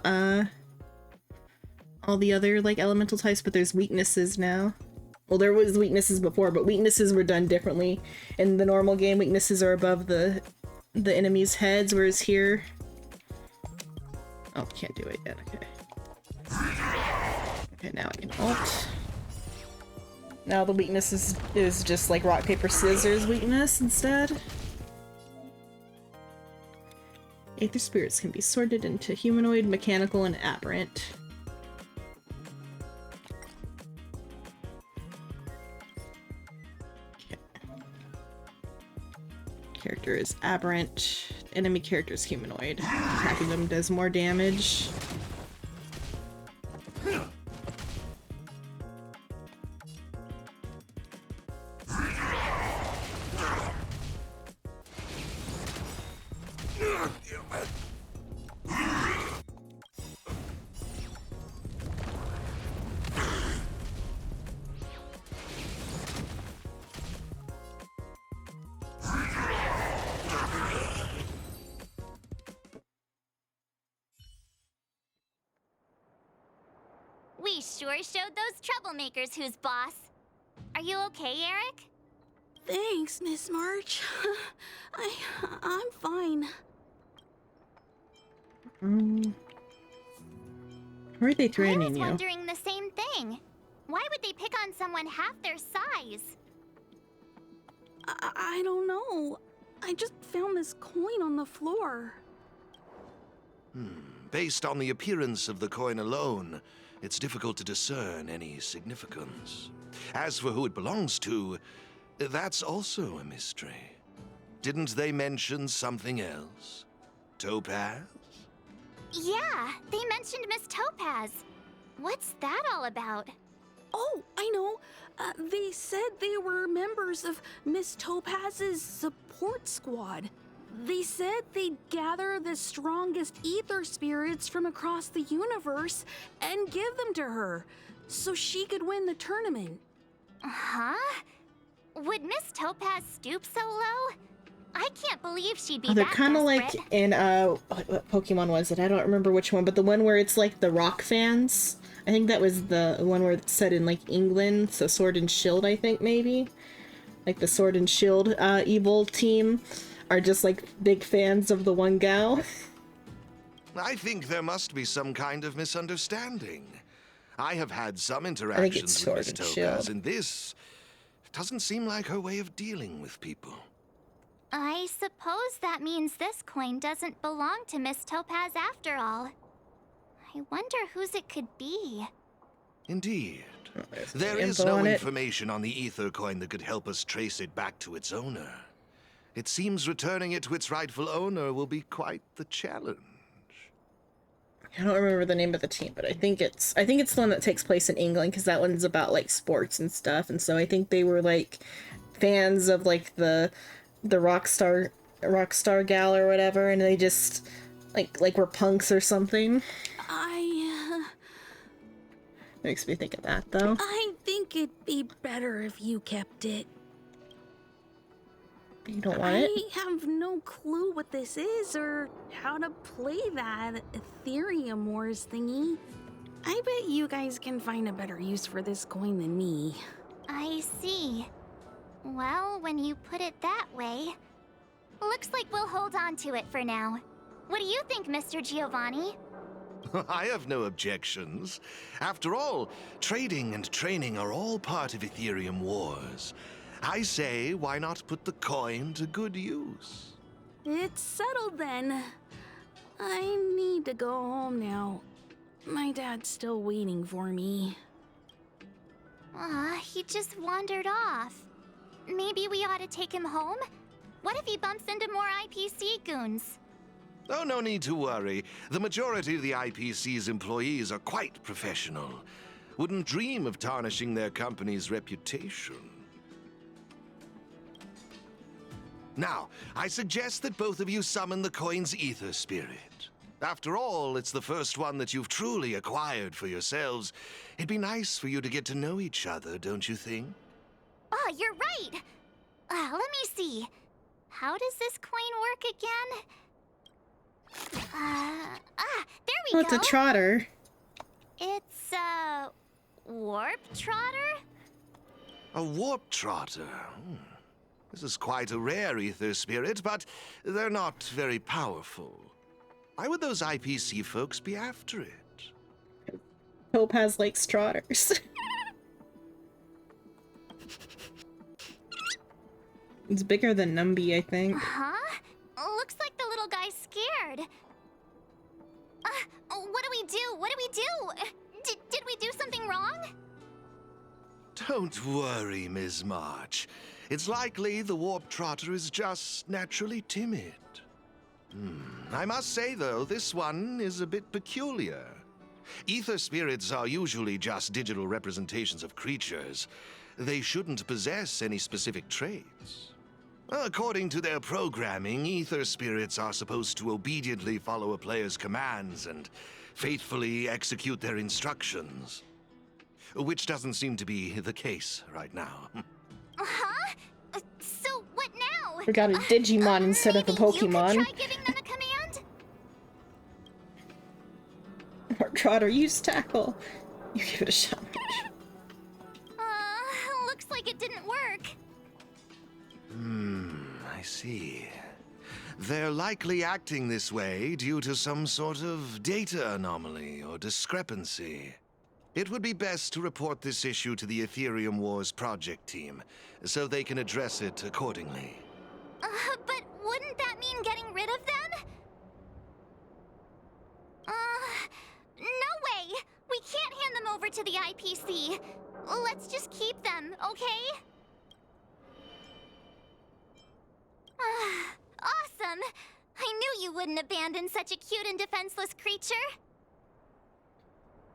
all the other like elemental types, but there's weaknesses now. Well, there was weaknesses before, but weaknesses were done differently. In the normal game, weaknesses are above the enemies' heads, whereas here... Oh, can't do it yet, okay. Okay, now I can ult. Now the weakness is just like rock, paper, scissors weakness instead. Aether spirits can be sorted into humanoid, mechanical, and aberrant. Character is aberrant. Enemy character is humanoid. Attacking them does more damage. We sure showed those troublemakers who's boss. Are you okay, Eric? Thanks, Miss March. I'm fine. Where are they training I was you? wondering the same thing. Why would they pick on someone half their size? I don't know. I just found this coin on the floor. Based on the appearance of the coin alone, it's difficult to discern any significance. As for who it belongs to, that's also a mystery. Didn't they mention something else? Topaz? Yeah, they mentioned Miss Topaz. What's that all about? Oh, I know. They said they were members of Miss Topaz's support squad. They said they'd gather the strongest ether spirits from across the universe and give them to her, so she could win the tournament. Huh? Would Miss Topaz stoop so low? I can't believe she'd be Oh, they're that kind of like desperate. in what Pokemon was it? I don't remember which one, but the one where it's like the rock fans. I think that was the one where it's set in like England, so Sword and Shield, I think maybe, like the Sword and Shield evil team. are just like big fans of the one gal. I think there must be some kind of misunderstanding. I have had some I think interactions it's with Miss Sword and Topaz, Shield. and this doesn't seem like her way of dealing with people. I suppose that means this coin doesn't belong to Miss Topaz after all. I wonder whose it could be. Indeed. There's There is info no on it. information on the ether coin that could help us trace it back to its owner. It seems returning it to its rightful owner will be quite the challenge. I don't remember the name of the team, but I think it's the one that takes place in England, because that one's about like sports and stuff. And so I think they were like fans of like the Rockstar gal or whatever, and they just like were punks or something. Makes me think of that though. I think it'd be better if you kept it. You don't want it? I have no clue what this is or how to play that Ethereum Wars thingy. I bet you guys can find a better use for this coin than me. I see. Well, when you put it that way, looks like we'll hold on to it for now. What do you think, Mr. Giovanni? I have no objections. After all, trading and training are all part of Ethereum Wars. I say, why not put the coin to good use? It's settled then. I need to go home now. My dad's still waiting for me. He just wandered off. Maybe we ought to take him home? What if he bumps into more IPC goons? Oh, no need to worry. The majority of the IPC's employees are quite professional. Wouldn't dream of tarnishing their company's reputation. Now, I suggest that both of you summon the coin's ether spirit. After all, it's the first one that you've truly acquired for yourselves. It'd be nice for you to get to know each other, don't you think? Oh, you're right! Let me see. How does this coin work again? There we go! Oh, it's a trotter. It's a warp trotter? A warp trotter? This is quite a rare ether spirit, but they're not very powerful. Why would those IPC folks be after it? Topaz likes trotters. It's bigger than Numby, I think. Huh? Looks like the little guy's scared. What do we do? What do we do? Did we do something wrong? Don't worry, Ms. March. It's likely the warp trotter is just naturally timid. I must say, though, this one is a bit peculiar. Ether spirits are usually just digital representations of creatures. They shouldn't possess any specific traits. According to their programming, ether spirits are supposed to obediently follow a player's commands and faithfully execute their instructions. Which doesn't seem to be the case right now. Huh? So what now? We got a Digimon instead of a Pokemon. You could try giving them a command? Or trotter, use tackle. You give it a shot. Looks like it didn't work. I see. They're likely acting this way due to some sort of data anomaly or discrepancy. It would be best to report this issue to the Ethereum Wars project team, so they can address it accordingly. But wouldn't that mean getting rid of them? No way! We can't hand them over to the IPC. Let's just keep them, okay? Awesome! I knew you wouldn't abandon such a cute and defenseless creature.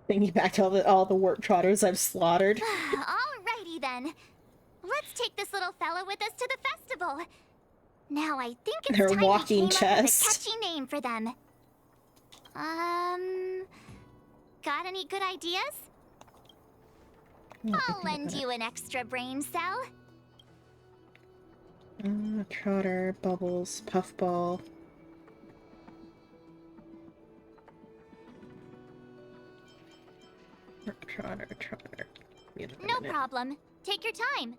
Thinking back to all the warp trotters I've slaughtered. Alrighty then. Let's take this little fella with us to the festival. Now I think it's Their time walking we came up with chest. a catchy name for them. Got any good ideas? I'll lend you an extra brain cell. Trotter, Bubbles, Puffball. Trotter. No problem. Take your time.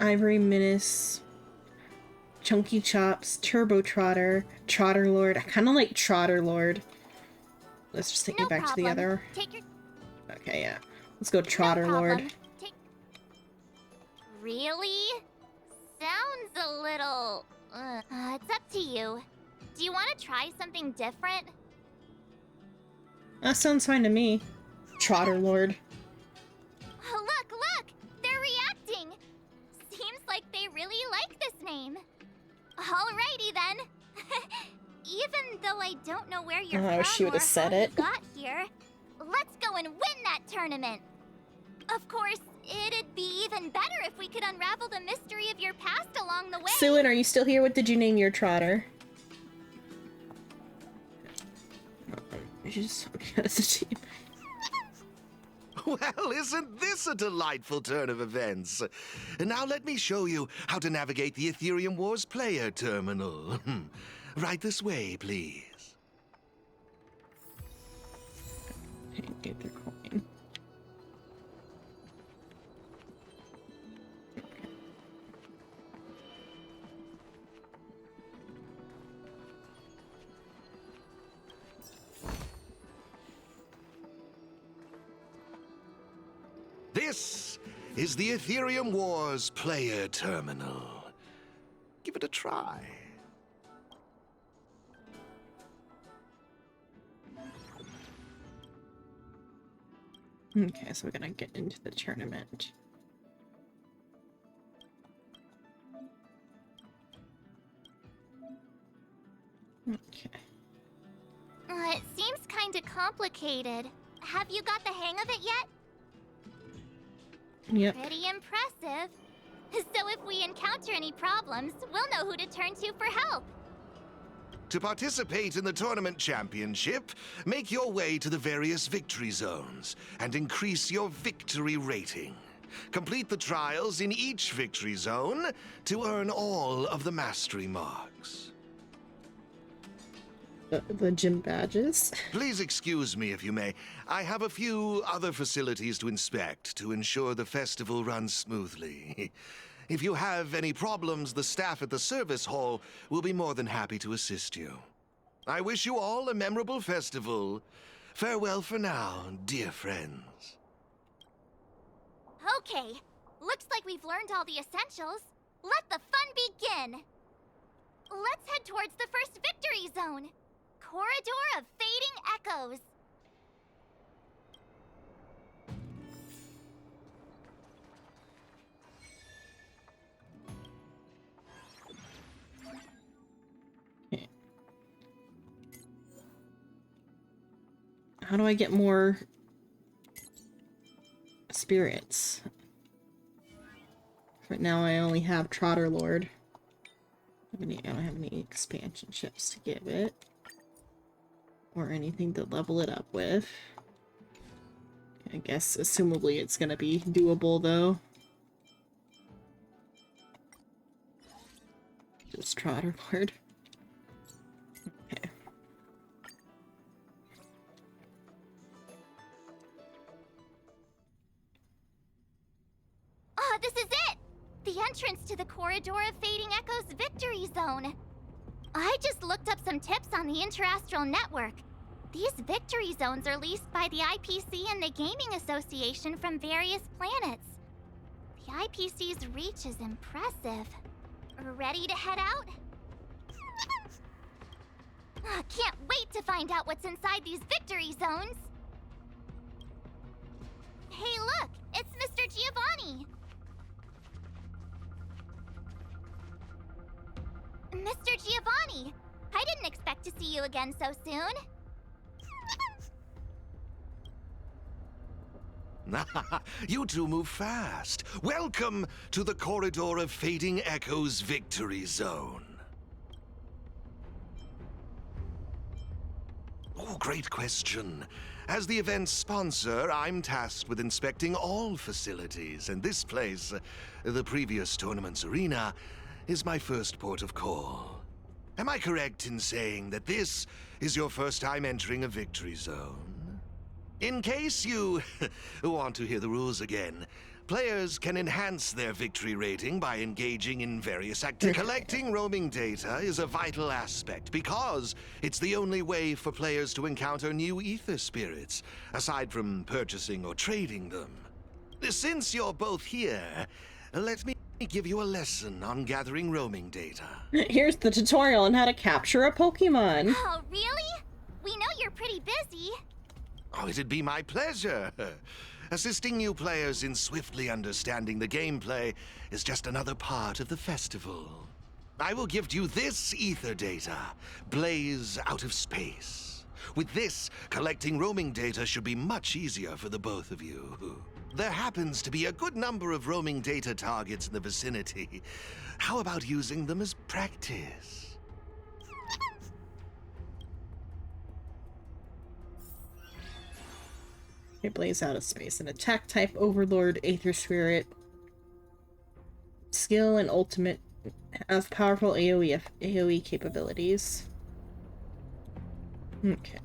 Ivory Menace, Chunky Chops, Turbo Trotter, Trotter Lord. I kind of like Trotter Lord. Let's just take me back to the other. Okay, yeah. Let's go Trotter Lord. Really? Sounds a little... it's up to you. Do you want to try something different? That sounds fine to me. Trotter Lord. Oh, look! They're reacting! Seems like they really like this name. Alrighty then. Even though I don't know where you're from she would or have said how it. you got here, let's go and win that tournament. Of course, it'd be even better if we could unravel the mystery of your past along the way. Suin, are you still here? What did you name your Trotter? Just as a team. Well, isn't this a delightful turn of events? Now let me show you how to navigate the Ethereum Wars player terminal. Right this way, please. Get their coin. This is the Ethereum Wars player terminal. Give it a try. Okay, so we're gonna get into the tournament. Okay. It seems kinda complicated. Have you got the hang of it yet? Yep. Pretty impressive. So if we encounter any problems, we'll know who to turn to for help. To participate in the tournament championship, make your way to the various victory zones and increase your victory rating. Complete the trials in each victory zone to earn all of the mastery marks. The gym badges? Please excuse me if you may. I have a few other facilities to inspect to ensure the festival runs smoothly. If you have any problems, the staff at the service hall will be more than happy to assist you. I wish you all a memorable festival. Farewell for now, dear friends. Okay, looks like we've learned all the essentials. Let the fun begin! Let's head towards the first victory zone. Corridor of Fading Echoes. How do I get more spirits? Right now I only have Trotter Lord. I don't have any expansion chips to give it. Or anything to level it up with. I guess, assumably, it's gonna be doable, though. Just Trotter Lord. Okay. Ah, this is it! The entrance to the Corridor of Fading Echoes Victory Zone. I just looked up some tips on the Interastral Network. These victory zones are leased by the IPC and the Gaming Association from various planets. The IPC's reach is impressive. Ready to head out? Can't wait to find out what's inside these victory zones! Hey look! It's Mr. Giovanni! Mr. Giovanni! I didn't expect to see you again so soon. You two move fast. Welcome to the Corridor of Fading Echoes Victory Zone. Oh, great question. As the event's sponsor, I'm tasked with inspecting all facilities, and this place, the previous tournament's arena, is my first port of call. Am I correct in saying that this is your first time entering a victory zone? In case you want to hear the rules again, Players can enhance their victory rating by engaging in various activities. Collecting roaming data is a vital aspect because it's the only way for players to encounter new ether spirits, aside from purchasing or trading them. Since you're both here, let me give you a lesson on gathering roaming data. Here's the tutorial on how to capture a Pokemon. Oh, really? We know you're pretty busy. Oh, it'd be my pleasure. Assisting new players in swiftly understanding the gameplay is just another part of the festival. I will give you this ether data, Blaze Out of Space. With this, collecting roaming data should be much easier for the both of you. There happens to be a good number of roaming data targets in the vicinity. How about using them as practice? Blaze Out of Space, an attack type overlord aether spirit. Skill and ultimate have powerful AoE capabilities. Okay.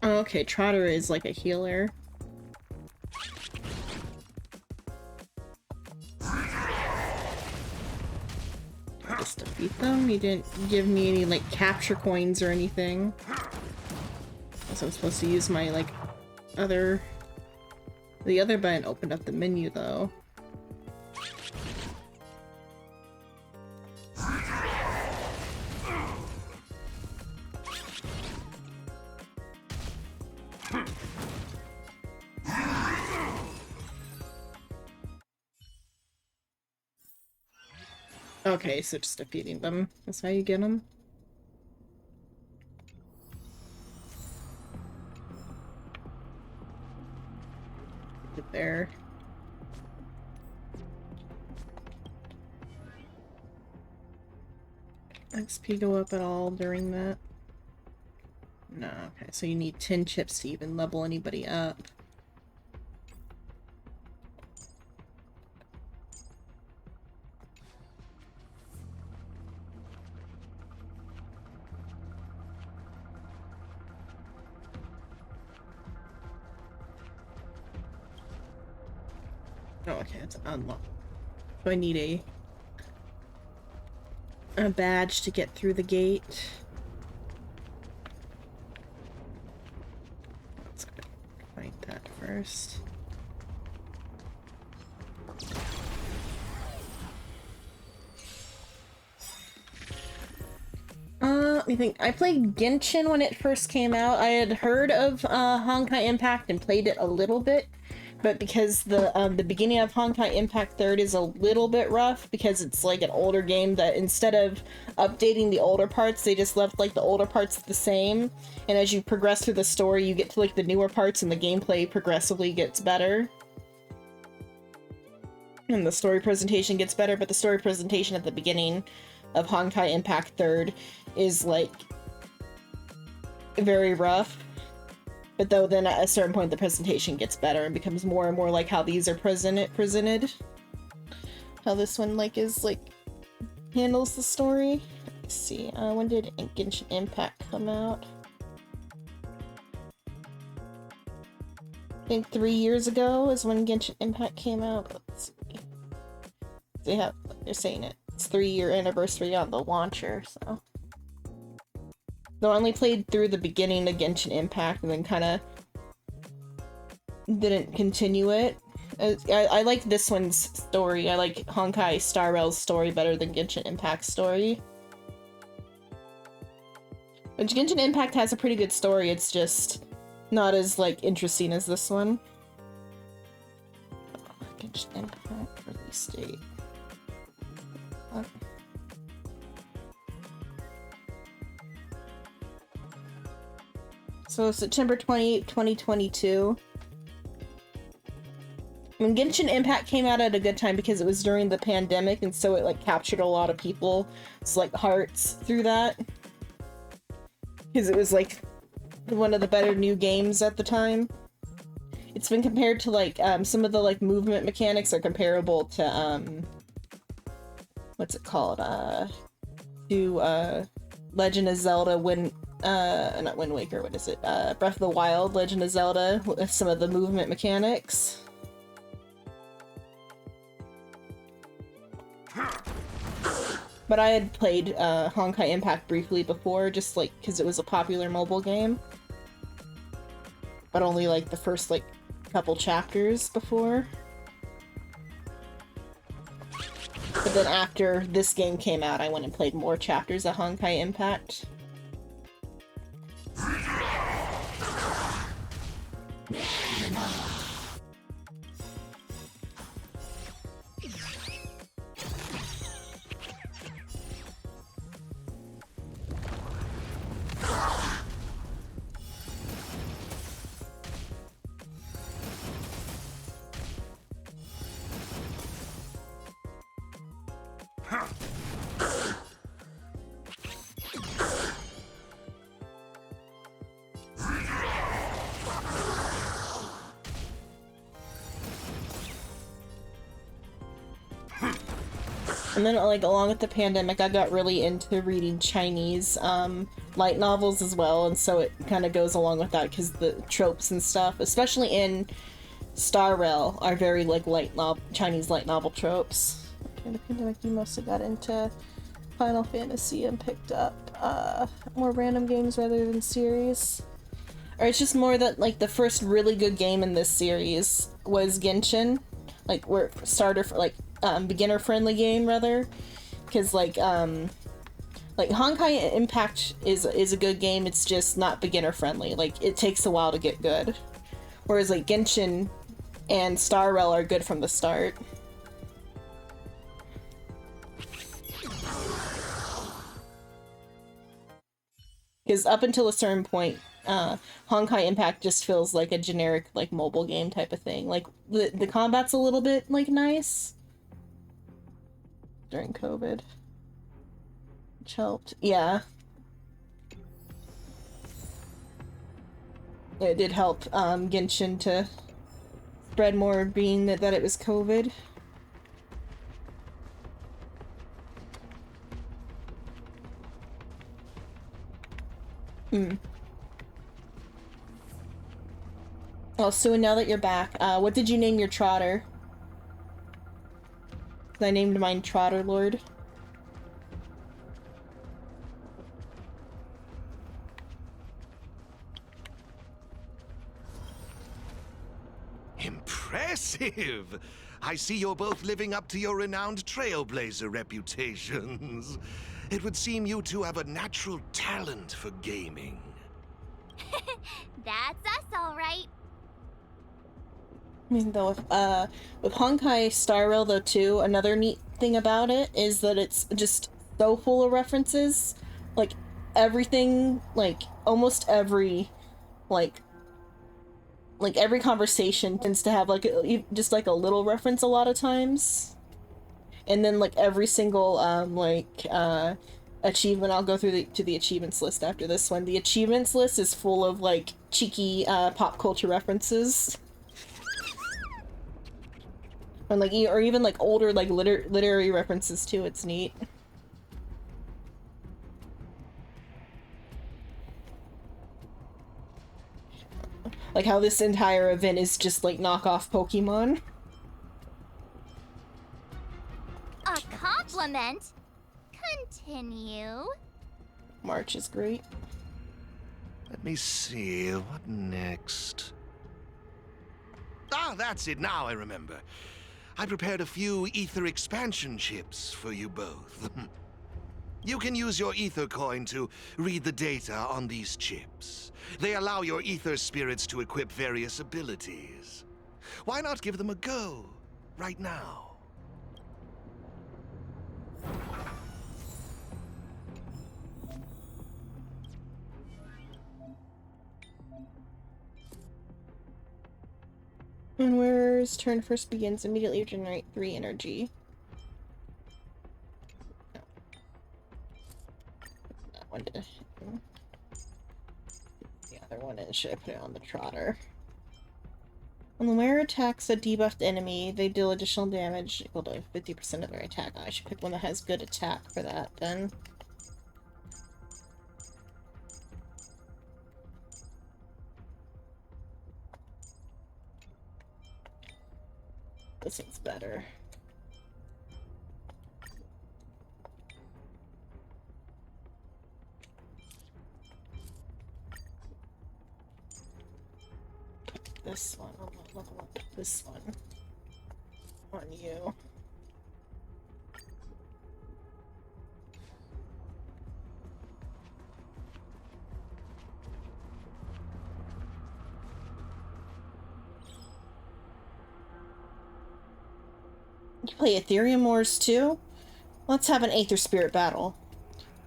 Oh, okay, Trotter is like a healer. Just defeat them? You didn't give me any, like, capture coins or anything. So I'm supposed to use my, like, other... The other button opened up the menu, though. Okay, so just defeating them. That's how you get them. There. XP go up at all during that? No, okay, so you need 10 chips to even level anybody up. Oh, okay, it's unlocked. So I need a badge to get through the gate. Let's go find that first. Let me think. I played Genshin when it first came out. I had heard of Honkai Impact and played it a little bit. But because the beginning of Honkai Impact 3rd is a little bit rough, because it's like an older game that instead of updating the older parts, they just left like the older parts the same. And as you progress through the story, you get to like the newer parts and the gameplay progressively gets better. And the story presentation gets better, but the story presentation at the beginning of Honkai Impact 3rd is like very rough. But though then at a certain point the presentation gets better and becomes more and more like how these are presented. How this one like is like handles the story. Let's see, when did Genshin Impact come out? I think 3 years ago is when Genshin Impact came out. Let's see. They're saying it's 3-year anniversary on the launcher, so. Though I only played through the beginning of Genshin Impact and then kind of didn't continue it. I like this one's story. I like Honkai Star Rail's story better than Genshin Impact's story. But Genshin Impact has a pretty good story, it's just not as like interesting as this one. Genshin Impact release date. So September 28, 2022. When Genshin Impact came out at a good time because it was during the pandemic, and so it like captured a lot of people's like hearts through that. Because it was like one of the better new games at the time. It's been compared to like some of the like movement mechanics are comparable to what's it called? To Legend of Zelda not Wind Waker, what is it? Breath of the Wild, Legend of Zelda, with some of the movement mechanics. But I had played Honkai Impact briefly before, just like because it was a popular mobile game. But only like the first like couple chapters before. But then after this game came out, I went and played more chapters of Honkai Impact. And then, like, along with the pandemic, I got really into reading Chinese light novels as well, and so it kind of goes along with that because the tropes and stuff, especially in Star Rail, are very like Chinese light novel tropes. During the pandemic, you mostly got into Final Fantasy and picked up more random games rather than series. Or it's just more that like the first really good game in this series was Genshin, like we're starter for like beginner friendly game rather, because like Honkai Impact is a good game. It's just not beginner friendly. Like it takes a while to get good, whereas like Genshin and Star Rail are good from the start. Because up until a certain point, Honkai Impact just feels like a generic like mobile game type of thing. Like the combat's a little bit like nice during COVID, which helped. Yeah, it did help Genshin to spread more, being that it was COVID. Oh, so now that you're back, what did you name your trotter? I named mine Trotter Lord. Impressive! I see you're both living up to your renowned trailblazer reputations. It would seem you two have a natural talent for gaming. That's us, all right. I mean, though, with Honkai Star Rail, though, too, another neat thing about it is that it's just so full of references. Like, everything, like, almost every, like every conversation tends to have, like, just, like, a little reference a lot of times. And then, like, every single, achievement, I'll go through to the achievements list after this one. The achievements list is full of, like, cheeky, pop culture references. And like, or even like older like literary references too. It's neat. Like how this entire event is just like knockoff Pokemon. A compliment? Continue. March is great. Let me see, what next? Ah, that's it, now I remember. I prepared a few ether expansion chips for you both. You can use your ether coin to read the data on these chips. They allow your ether spirits to equip various abilities. Why not give them a go, right now? When wearer's turn first begins, immediately regenerate 3 energy. No. That one did. The other one is, should I put it on the trotter? When the wearer attacks a debuffed enemy, they deal additional damage equal to 50% of their attack. I should pick one that has good attack for that then. This one's better. This one, I'll level up this one on you. You play Ethereum Wars too? Let's have an Aether Spirit battle.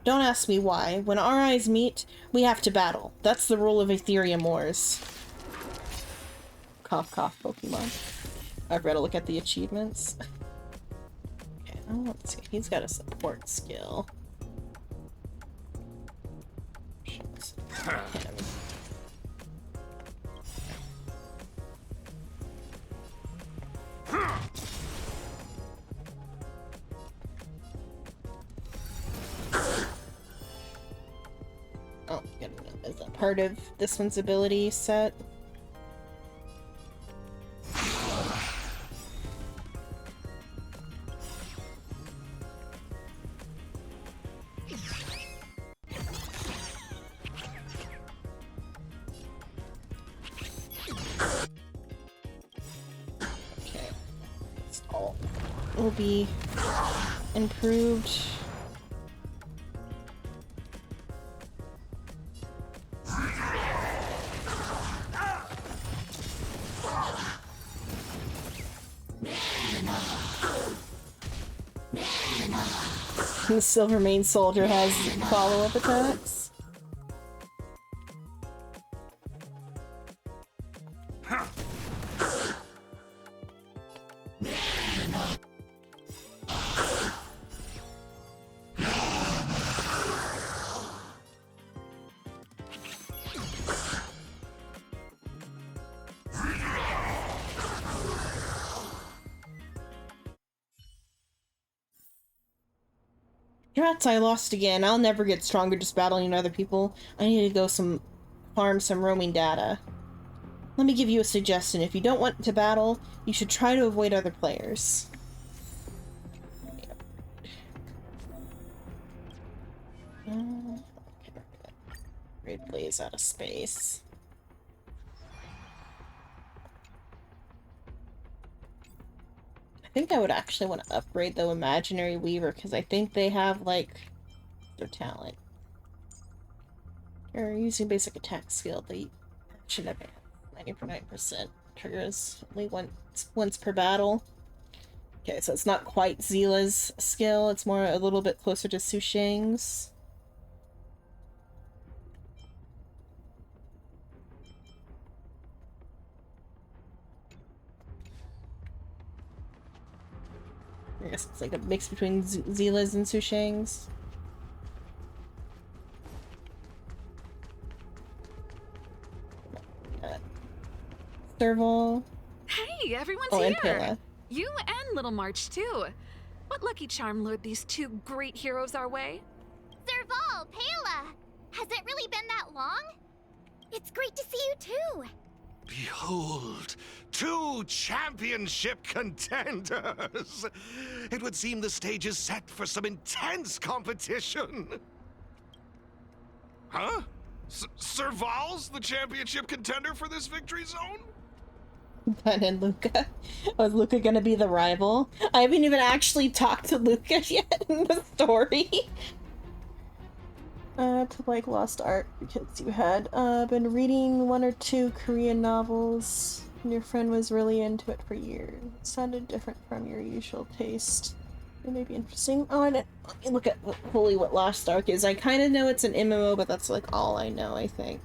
Don't ask me why. When our eyes meet, we have to battle. That's the rule of Ethereum Wars. Cough cough Pokemon. I've got to look at the achievements. Okay, now let's see. He's got a support skill. Him. Oh, is that part of this one's ability set? Okay. This all will be improved. The Silvermane Soldier has follow-up attacks. Rats, I lost again. I'll never get stronger just battling other people. I need to go farm some roaming data. Let me give you a suggestion. If you don't want to battle, you should try to avoid other players. Raid plays out of space. I think I would actually want to upgrade the Imaginary Weaver because I think they have like their talent. Or using basic attack skill, the action advance 99% triggers only once per battle. Okay, so it's not quite Zila's skill, it's more a little bit closer to Su Shang's. I guess it's like a mix between Zila's and Su Shang's. Serval. Hey, everyone's and here! Pela. You and Little March, too. What lucky charm lured these two great heroes our way? Serval, Pela! Has it really been that long? It's great to see you too! Behold, 2 championship contenders! It would seem the stage is set for some intense competition. Huh? Serval's the championship contender for this victory zone? Ben and Luca. Was Luca gonna be the rival? I haven't even actually talked to Luca yet in the story. To like Lost Art because you had been reading 1 or 2 Korean novels and your friend was really into it for years. It sounded different from your usual taste. It may be interesting. Oh, I didn't look at fully what Lost Ark is. I kind of know it's an MMO, but that's like all I know, I think.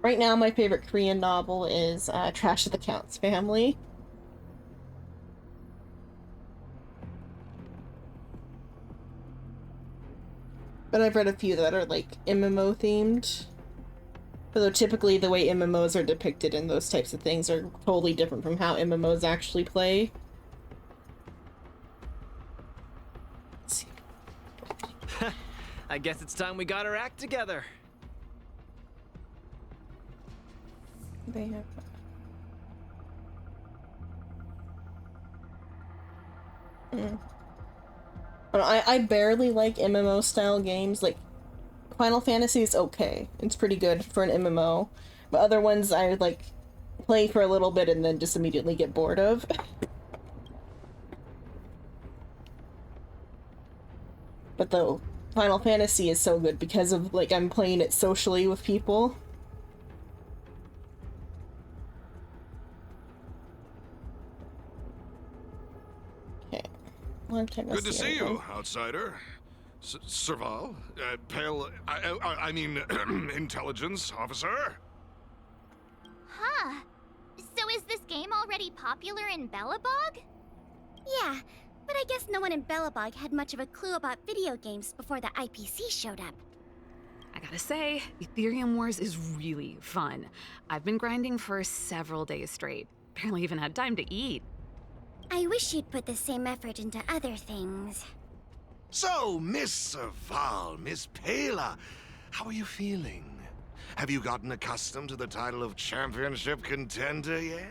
Right now, my favorite Korean novel is Trash of the Count's Family. But I've read a few that are like MMO themed. Although typically the way MMOs are depicted in those types of things are totally different from how MMOs actually play. Let's see. I guess it's time we got our act together. They have... I barely like MMO style games. Like Final Fantasy is okay. It's pretty good for an MMO. But other ones I like play for a little bit and then just immediately get bored of. But though Final Fantasy is so good because of like I'm playing it socially with people. Okay. Long time no Good to see anyone. you, outsider. Serval? Pale... I mean, intelligence officer? Huh. So is this game already popular in Belobog? Yeah, but I guess no one in Belobog had much of a clue about video games before the IPC showed up. I gotta say, Ethereum Wars is really fun. I've been grinding for several days straight. Barely even had time to eat. I wish you'd put the same effort into other things. So, Miss Serval, Miss Pela, how are you feeling? Have you gotten accustomed to the title of championship contender yet?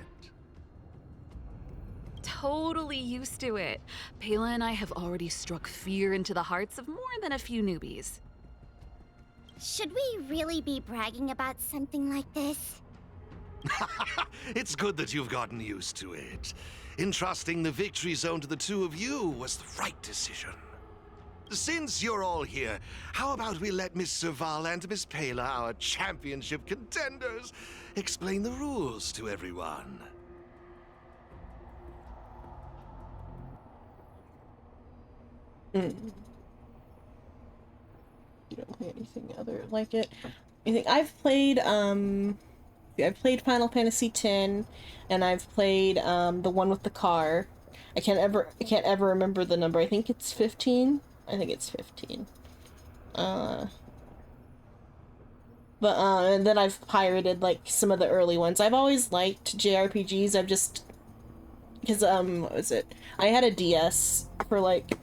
Totally used to it. Pela and I have already struck fear into the hearts of more than a few newbies. Should we really be bragging about something like this? It's good that you've gotten used to it. Entrusting the victory zone to the two of you was the right decision. Since you're all here, how about we let Miss Serval and Miss Pela, our championship contenders, explain the rules to everyone? You don't play anything other like it. I think I've played Final Fantasy X, and I've played the one with the car. I can't ever remember the number. I think it's 15. I think it's 15. And then I've pirated like some of the early ones. I've always liked JRPGs. I've just because what was it? I had a DS for like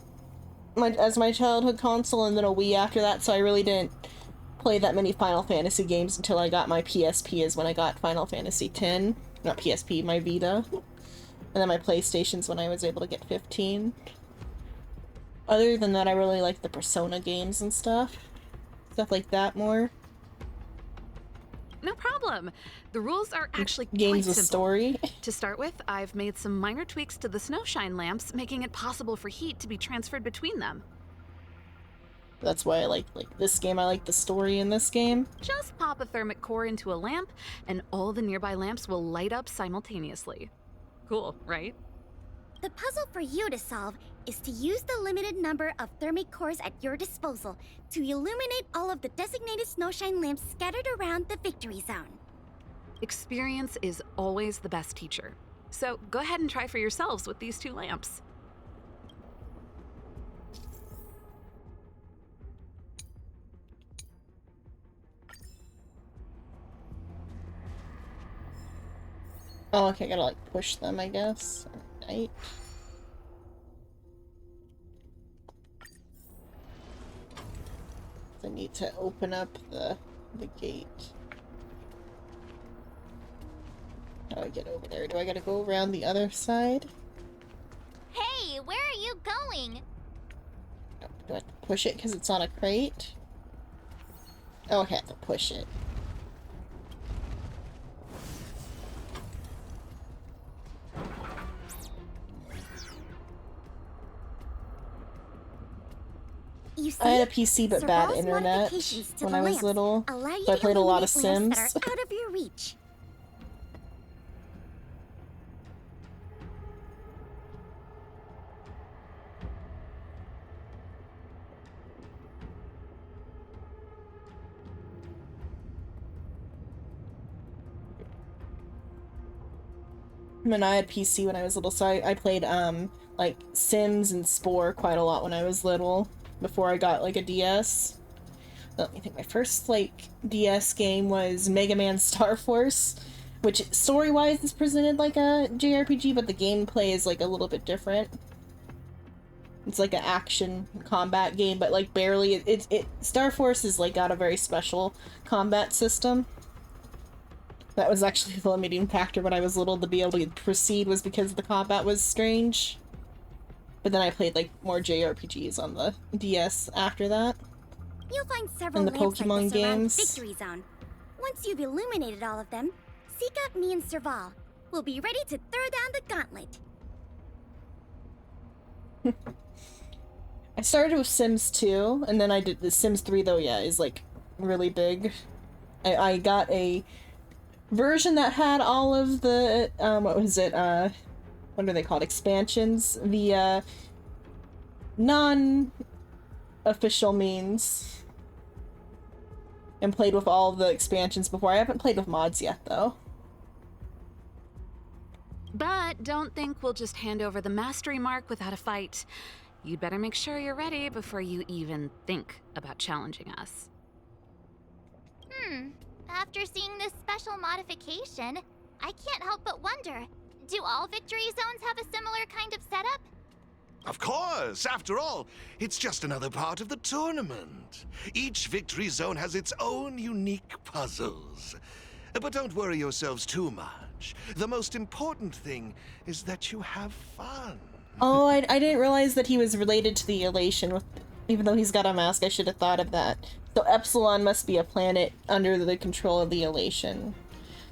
as my childhood console, and then a Wii after that. So I really didn't play that many Final Fantasy games until I got my PSP. Is when I got Final Fantasy X, not PSP, my Vita, and then my PlayStation's when I was able to get 15. Other than that, I really like the Persona games and stuff like that more. No problem. The rules are actually games quite with simple. Story. To start with, I've made some minor tweaks to the snowshine lamps, making it possible for heat to be transferred between them. That's why I like this game. I like the story in this game. Just pop a thermic core into a lamp, and all the nearby lamps will light up simultaneously. Cool, right? The puzzle for you to solve is to use the limited number of thermic cores at your disposal to illuminate all of the designated snowshine lamps scattered around the victory zone. Experience is always the best teacher. So go ahead and try for yourselves with these two lamps. Oh, okay, I gotta like push them, I guess. Right. I need to open up the gate. How do I get over there? Do I gotta go around the other side? Hey, where are you going? Do I have to push it because it's on a crate? Oh, okay, I have to push it. I had a PC but bad Serval's internet modifications to when the I was lamps little, allow you so I to played a lot of illuminate lamps Sims. that are out of your reach. And I had PC when I was little, so I played like Sims and Spore quite a lot when I was little, before I got like a DS. Let me think. My first like DS game was Mega Man Star Force, which story-wise is presented like a JRPG, but the gameplay is like a little bit different. It's like an action combat game, but like barely. Star Force is like got a very special combat system. That was actually the limiting factor when I was little to be able to proceed, was because the combat was strange. But then I played like more JRPGs on the DS after that. You'll find several And the lamps Pokemon like this around games. Victory Zone. Once you've illuminated all of them, seek out me and Serval. We'll be ready to throw down the gauntlet. I started with Sims 2, and then I did the Sims 3 though, yeah, is like really big. I got a version that had all of the, what was it, what are they called, expansions? The, non-official means. And played with all the expansions before. I haven't played with mods yet, though. But don't think we'll just hand over the mastery mark without a fight. You'd better make sure you're ready before you even think about challenging us. After seeing this special modification, I can't help but wonder, do all victory zones have a similar kind of setup? Of course! After all, it's just another part of the tournament. Each victory zone has its own unique puzzles. But don't worry yourselves too much. The most important thing is that you have fun. Oh, I didn't realize that he was related to the Elation. Even though he's got a mask, I should have thought of that. So Epsilon must be a planet under the control of the Elation.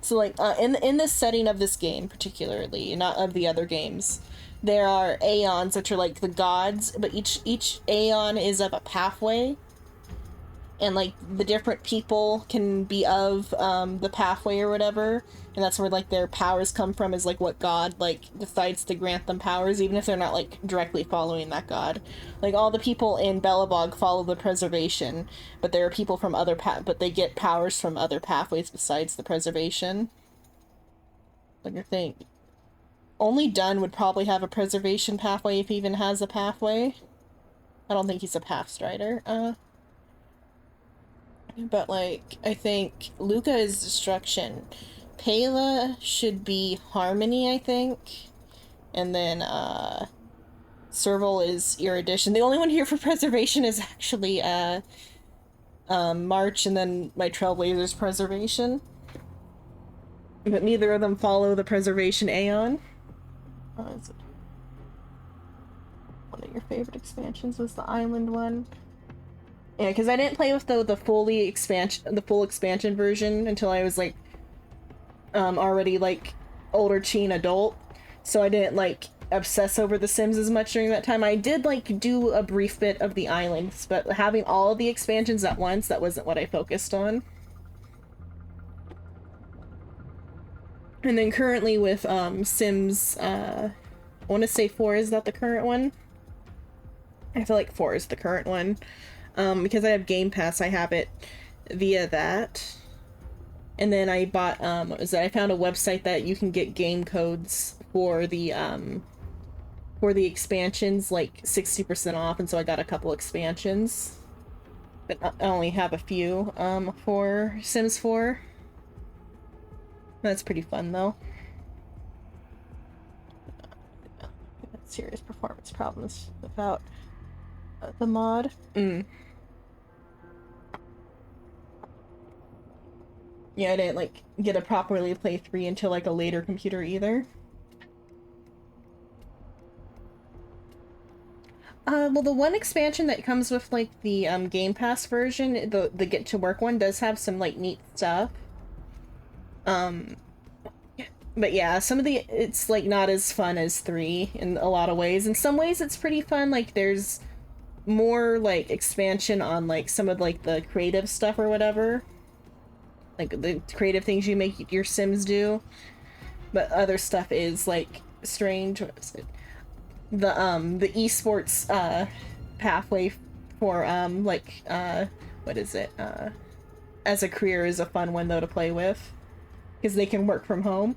So like, in this setting of this game particularly, not of the other games, there are Aeons, which are like the gods, but each Aeon is of a pathway. And like the different people can be of the pathway or whatever, and that's where like their powers come from, is like what god like decides to grant them powers, even if they're not like directly following that god. Like all the people in Belobog follow the preservation, but there are people from other but they get powers from other pathways besides the preservation. Like I think only Dunn would probably have a preservation pathway if he even has a pathway. I don't think he's a pathstrider. But, like, I think Luca is Destruction. Pela should be Harmony, I think. And then, Serval is Erudition. The only one here for Preservation is actually, March, and then my Trailblazer's Preservation. But neither of them follow the Preservation Aeon. One of your favorite expansions was the Island one. Yeah, because I didn't play with the full expansion version until I was like already like older teen adult, so I didn't like obsess over The Sims as much during that time. I did like do a brief bit of the islands, but having all of the expansions at once, that wasn't what I focused on. And then currently with Sims, I want to say 4, is that the current one? I feel like 4 is the current one. Because I have Game Pass, I have it via that. And then I bought, what was that? I found a website that you can get game codes for the expansions, like 60% off, and so I got a couple expansions. But I only have a few, for Sims 4. That's pretty fun, though. Serious performance problems without the mod. Yeah, I didn't like get to properly play 3 until like a later computer either. Well, the one expansion that comes with like the Game Pass version, the Get to Work one, does have some like neat stuff. But yeah, some of it's like not as fun as 3 in a lot of ways. In some ways it's pretty fun, like there's more like expansion on like some of like the creative stuff or whatever. Like the creative things you make your Sims do. But other stuff is like strange. What is it? The esports pathway for what is it? As a career is a fun one though to play with. Because they can work from home.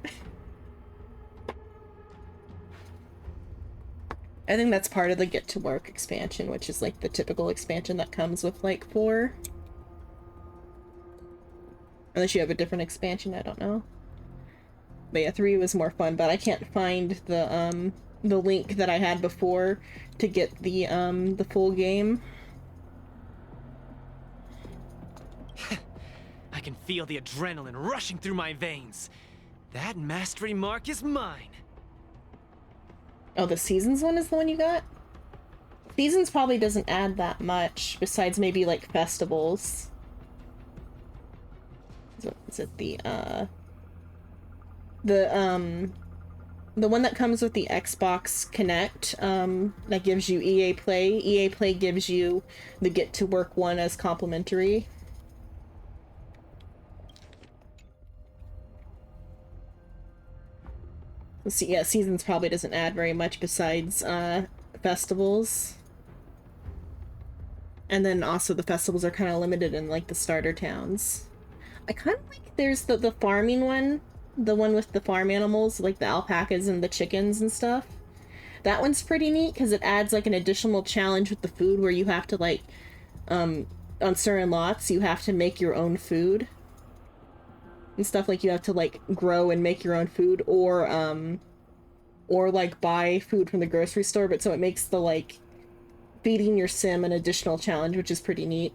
I think that's part of the Get to Work expansion, which is like the typical expansion that comes with like 4. Unless you have a different expansion, I don't know. But yeah, 3 was more fun, but I can't find the link that I had before to get the full game. I can feel the adrenaline rushing through my veins. That mastery mark is mine. Oh, the Seasons one is the one you got? Seasons probably doesn't add that much, besides maybe like festivals. Is it the one that comes with the Xbox Connect, that gives you EA Play. EA Play gives you the Get to Work one as complimentary. See, yeah, Seasons probably doesn't add very much besides festivals. And then also the festivals are kind of limited in like the starter towns. I kind of like there's the farming one, the one with the farm animals, like the alpacas and the chickens and stuff. That one's pretty neat because it adds like an additional challenge with the food where you have to like, on certain lots, you have to make your own food. And stuff like you have to like grow and make your own food or like buy food from the grocery store, but so it makes the like feeding your sim an additional challenge, which is pretty neat.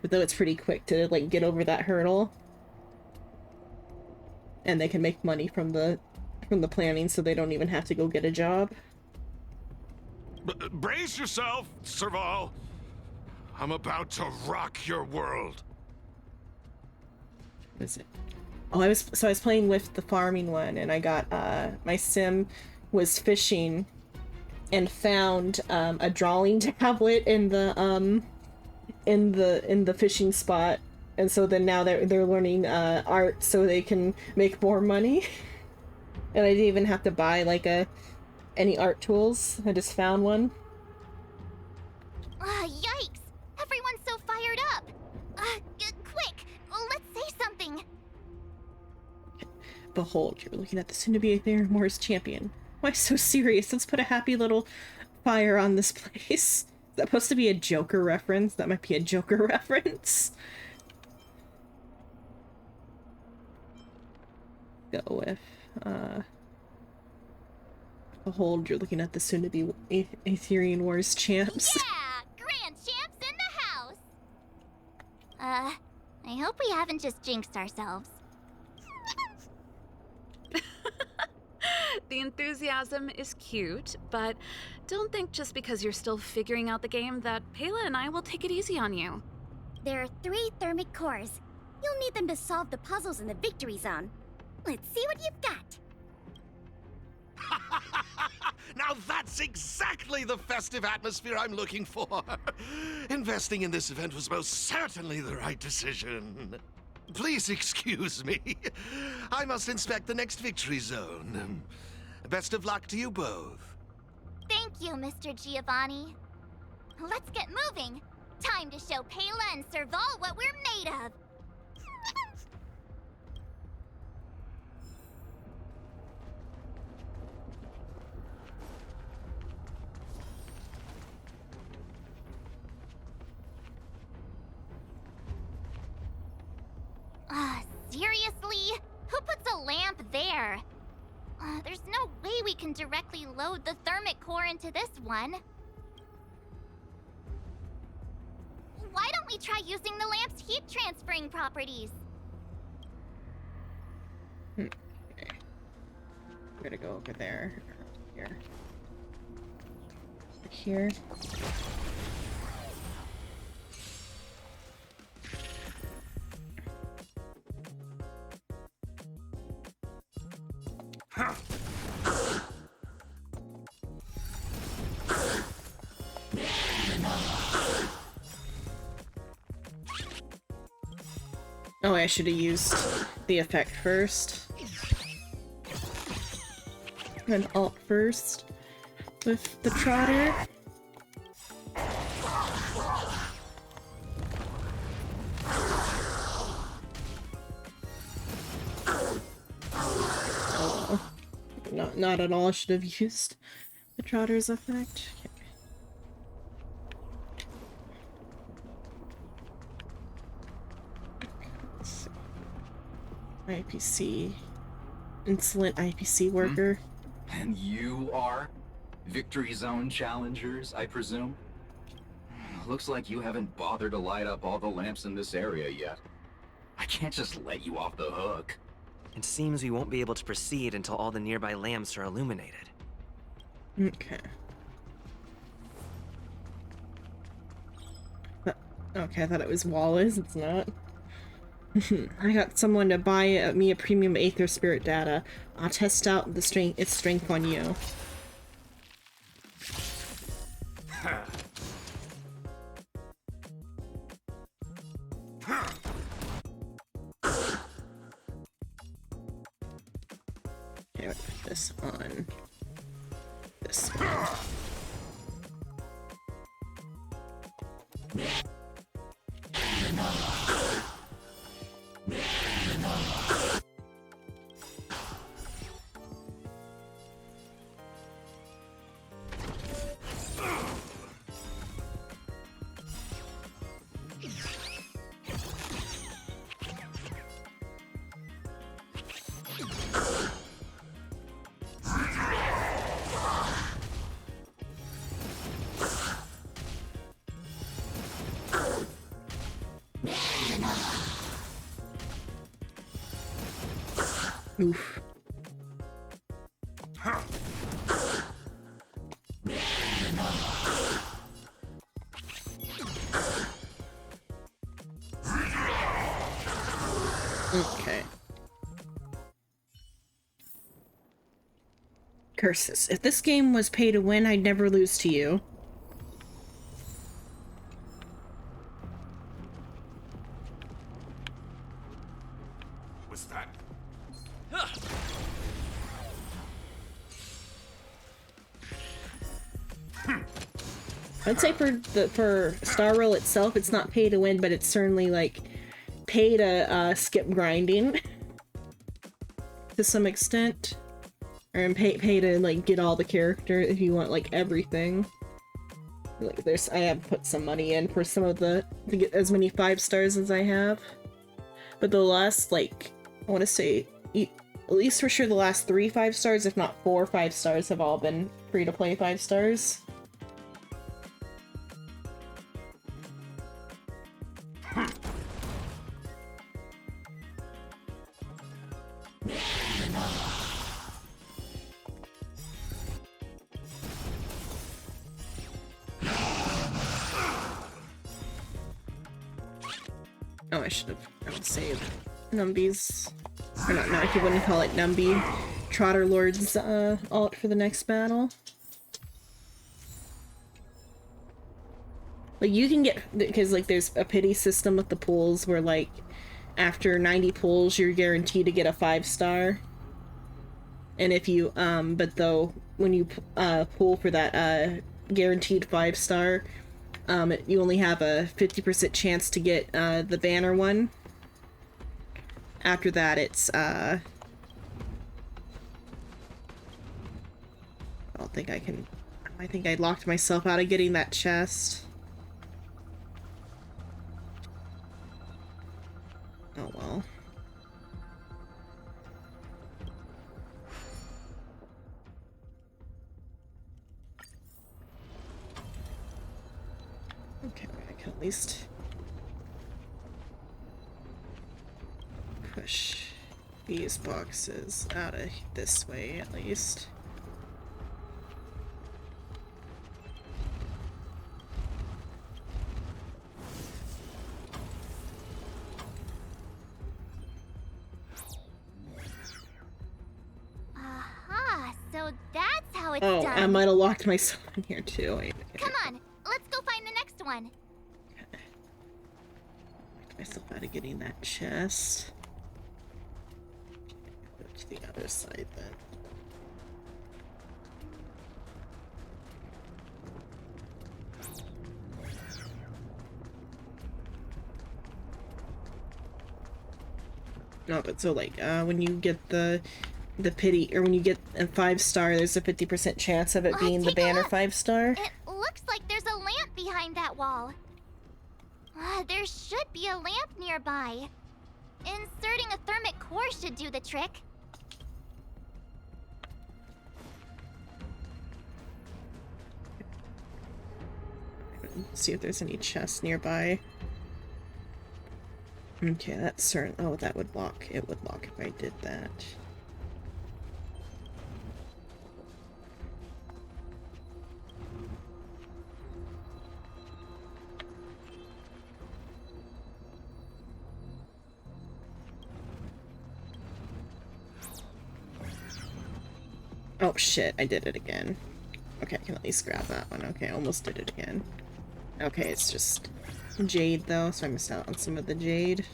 But though it's pretty quick to like get over that hurdle. And they can make money from the planning so they don't even have to go get a job. Brace yourself, Serval. I'm about to rock your world. What is it? Oh, I was playing with the farming one, and I got my sim was fishing and found a drawing tablet in the fishing spot, and so then now they're learning art so they can make more money. And I didn't even have to buy like any art tools. I just found one. Yikes! Everyone's so fired up. Quick, let's say something. Behold, you're looking at the soon-to-be Ethereum Wars champion. Why so serious? Let's put a happy little fire on this place. Is that supposed to be a Joker reference? That might be a Joker reference. Go with, behold, you're looking at the soon-to-be Ethereum Wars champs. Yeah! Grand champs in the house! I hope we haven't just jinxed ourselves. The enthusiasm is cute, but don't think just because you're still figuring out the game that Pela and I will take it easy on you. There are 3 thermic cores. You'll need them to solve the puzzles in the victory zone. Let's see what you've got. Now that's exactly the festive atmosphere I'm looking for. Investing in this event was most certainly the right decision. Please excuse me. I must inspect the next victory zone. Best of luck to you both. Thank you, Mr. Giovanni. Let's get moving. Time to show Pela and Serval what we're made of. Seriously? Who puts a lamp there? There's no way we can directly load the thermic core into this one. Why don't we try using the lamp's heat transferring properties? Okay. We're gonna go over there. Here. Here. Oh, I should have used the effect first. And alt first with the trotter. Oh, not at all. I should have used The Trotter's effect. Okay. Let's see. IPC. Insolent IPC worker. And you are? Victory Zone challengers, I presume? Looks like you haven't bothered to light up all the lamps in this area yet. I can't just let you off the hook. It seems we won't be able to proceed until all the nearby lamps are illuminated. Okay. Okay, I thought it was Wallace. It's not. I got someone to buy me a premium Aether Spirit data. I'll test out its strength on you. Okay, I'll put this on this one. Oof. Okay. Curses. If this game was pay to win, I'd never lose to you. What's that? I'd say for Star Rail itself, it's not pay to win, but it's certainly like pay to skip grinding to some extent, or pay to like get all the character if you want like everything. Like I have put some money in for some of to get as many 5 stars as I have, but the last like I want to say at least for sure the last 3 5 stars, if not 4 5 stars, have all been free to play 5 stars. Oh, I should have saved Numby's, or not if you wouldn't call it Numby, Trotter Lord's alt for the next battle. Like you can get, because like there's a pity system with the pulls where like after 90 pulls you're guaranteed to get a 5 star. And if you but though when you pull for that guaranteed 5 star, you only have a 50% chance to get the banner one. After that, it's I don't think I can. I think I locked myself out of getting that chest. Oh well. Okay, I can at least push these boxes out of this way, at least. Aha, so that's how it's Oh, done. I might have locked myself in here too. Wait, Come on, let's go find the next one. locked myself out of getting that chest. Go to the other side then. No, but so like when you get the pity, or when you get and 5-star, there's a 50% chance of it being the banner 5-star. It looks like there's a lamp behind that wall. There should be a lamp nearby. Inserting a thermic core should do the trick. See if there's any chests nearby. Okay, that's certain. Oh, that would lock. It would lock if I did that. Oh shit, I did it again. Okay, I can at least grab that one. Okay, I almost did it again. Okay, it's just jade though, so I missed out on some of the jade.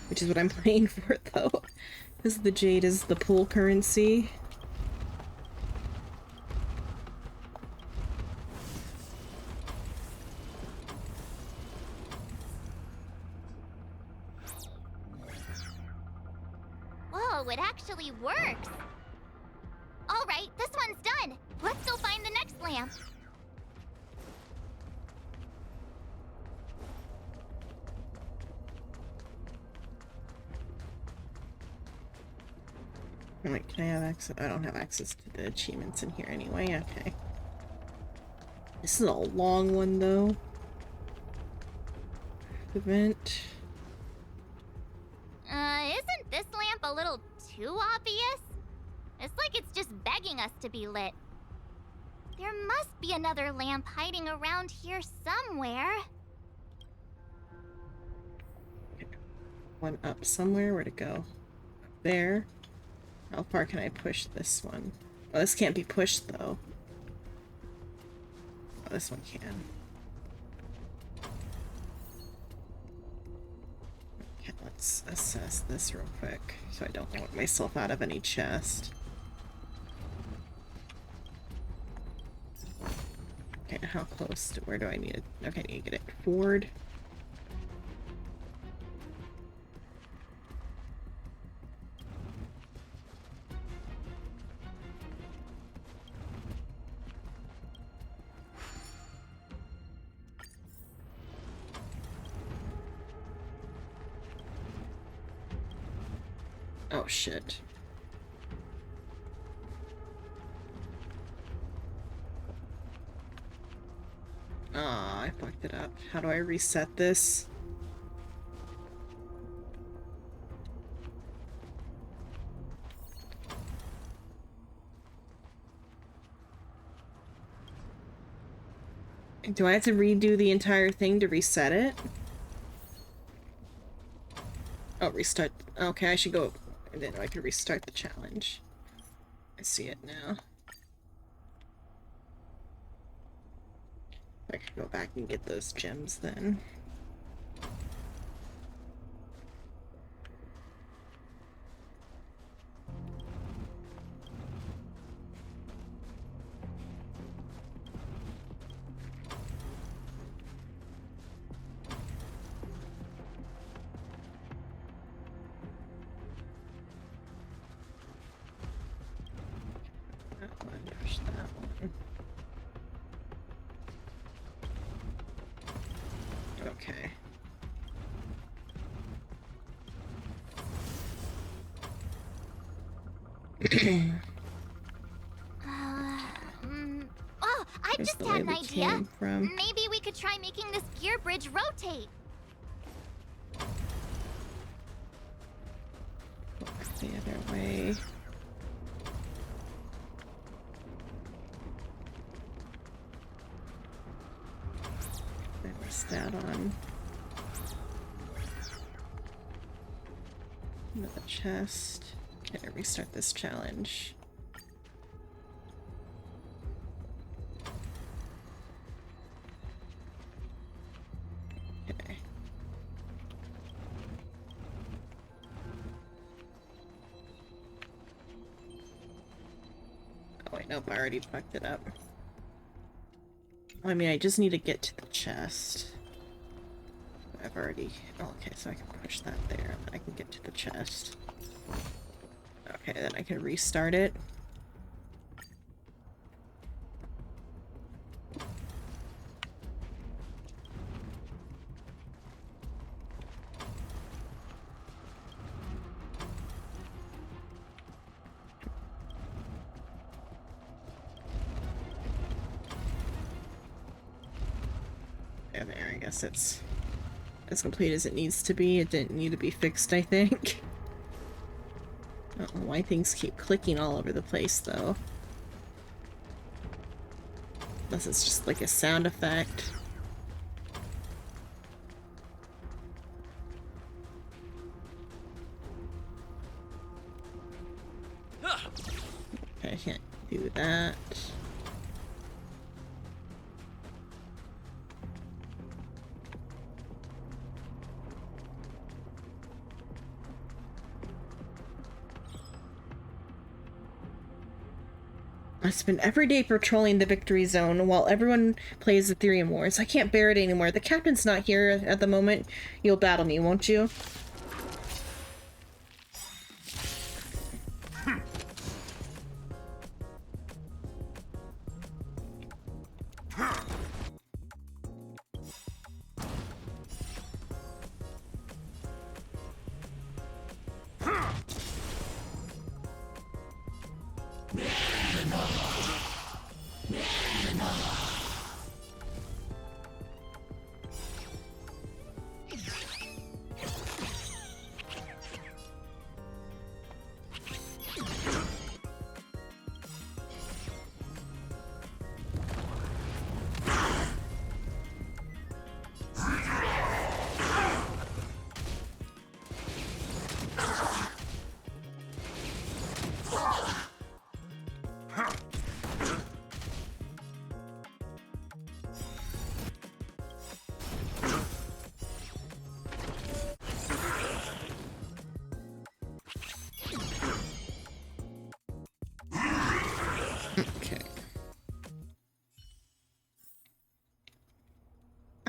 Which is what I'm playing for though. Because the jade is the pool currency. Whoa, it actually works! Alright, this one's done! Let's go find the next lamp! Wait, can I have access? I don't have access to the achievements in here anyway. Okay. This is a long one though. Event. Isn't this lamp a little too obvious? It's like it's just begging us to be lit. There must be another lamp hiding around here somewhere. One up somewhere. Where'd it go? Up there. How far can I push this one? Oh, this can't be pushed though. Oh, this one can. Okay, let's assess this real quick so I don't lock myself out of any chest. Okay, how close to where do I need it? Okay, I need to get it forward. Oh shit. Ah, I fucked it up. How do I reset this? Do I have to redo the entire thing to reset it? Oh, restart. Okay, I should go. And then I could restart the challenge. I see it now. I could go back and get those gems then. Push that one. Okay. Oh, I Here's just the had way an we idea. came from. Maybe we could try making this gear bridge rotate. The other way. What's that on? Another chest. Okay, restart this challenge. Okay. Oh wait, nope, I already fucked it up. I mean, I just need to get to the chest. I've already... Oh, okay, so I can push that there, and then I can get to the chest. Okay, then I can restart it. Yeah, there, I guess it's as complete as it needs to be. It didn't need to be fixed, I think. I don't know why things keep clicking all over the place, though. Unless it's just like a sound effect. Okay, I can't do that. I spend every day patrolling the victory zone while everyone plays the Ethereum Wars. I can't bear it anymore. The captain's not here at the moment. You'll battle me, won't you?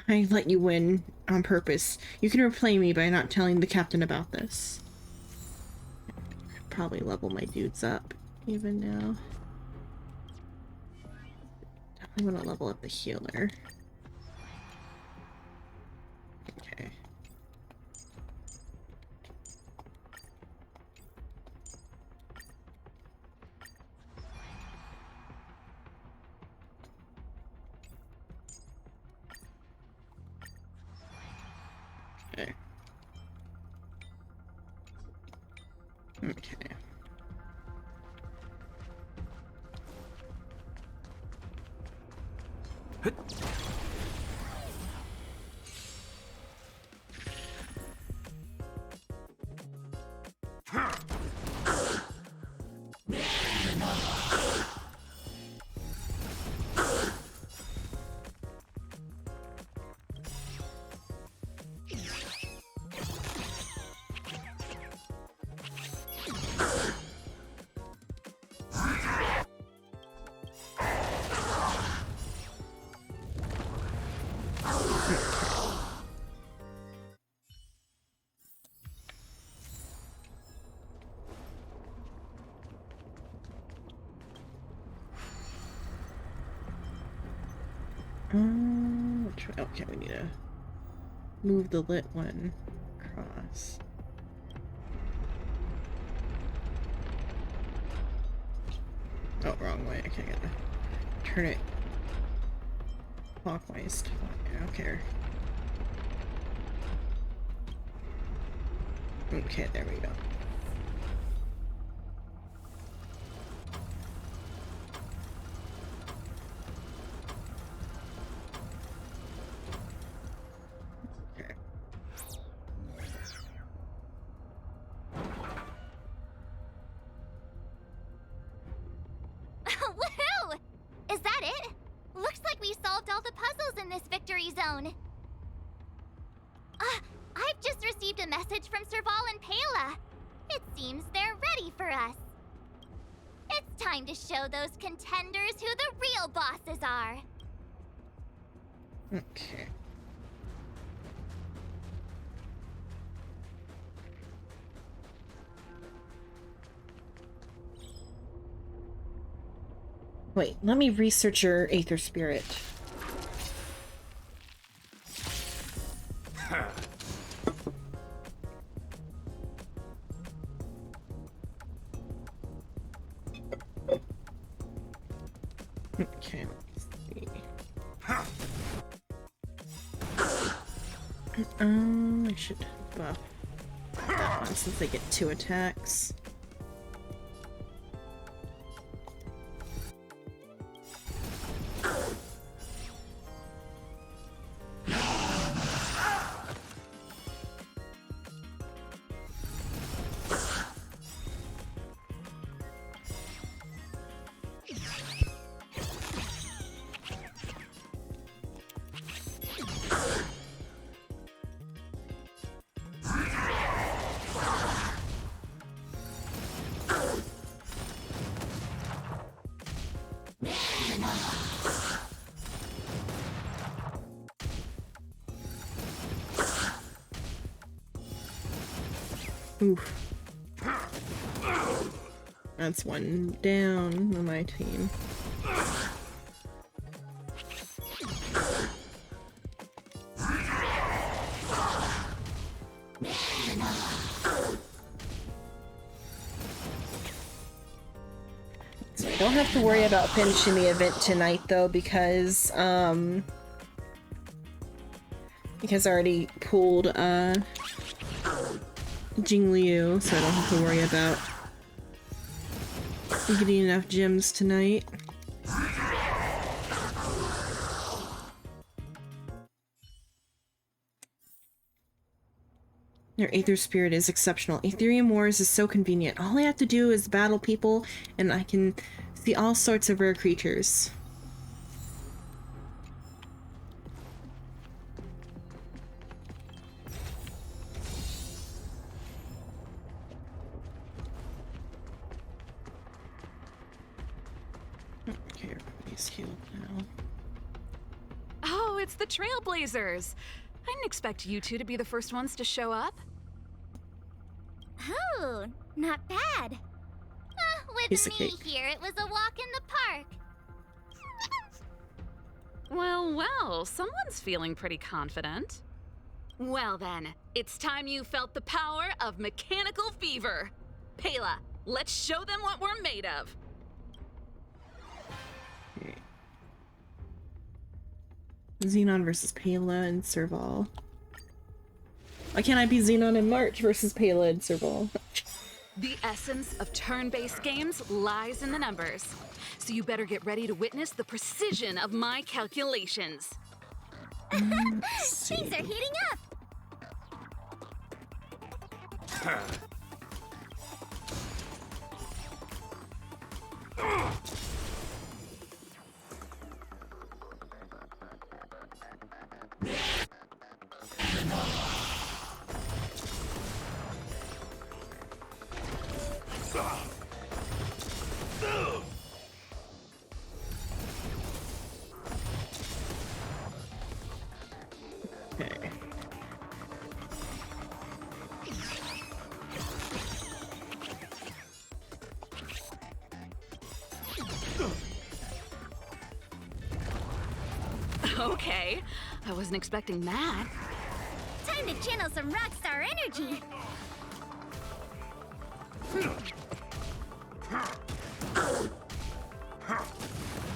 I let you win on purpose. You can replay me by not telling the captain about this. Probably level my dudes up even now. Definitely want to level up the healer. Okay. Okay. Okay. Okay, we need to move the lit one across. Oh, wrong way. Okay, I gotta turn it clockwise. I don't care. Okay, there we go. Woohoo! Is that it? Looks like we solved all the puzzles in this victory zone. I've just received a message from Serval and Pela. It seems they're ready for us. It's time to show those contenders who the real bosses are. Okay. Wait, let me research your Aether Spirit. Okay, let's see. I should buff that one since they get 2 attacks. Oof. That's one down on my team. So I don't have to worry about finishing the event tonight though because I already pulled Jing Liu, so I don't have to worry about getting enough gems tonight. Their Aether Spirit is exceptional. Aetherium Wars is so convenient. All I have to do is battle people, and I can see all sorts of rare creatures. Okay, everybody's healed now. Oh, it's the Trailblazers! I didn't expect you two to be the first ones to show up. Oh, not bad. With me here, it was a walk in the park. Well, someone's feeling pretty confident. Well then, it's time you felt the power of mechanical fever. Pela, let's show them what we're made of. Xenon versus Pela and Serval. Why can't I be Xenon and March versus Pela and Serval? The essence of turn-based games lies in the numbers. So you better get ready to witness the precision of my calculations. Things are heating up. Okay. Okay, I wasn't expecting that. Time to channel some rockstar energy.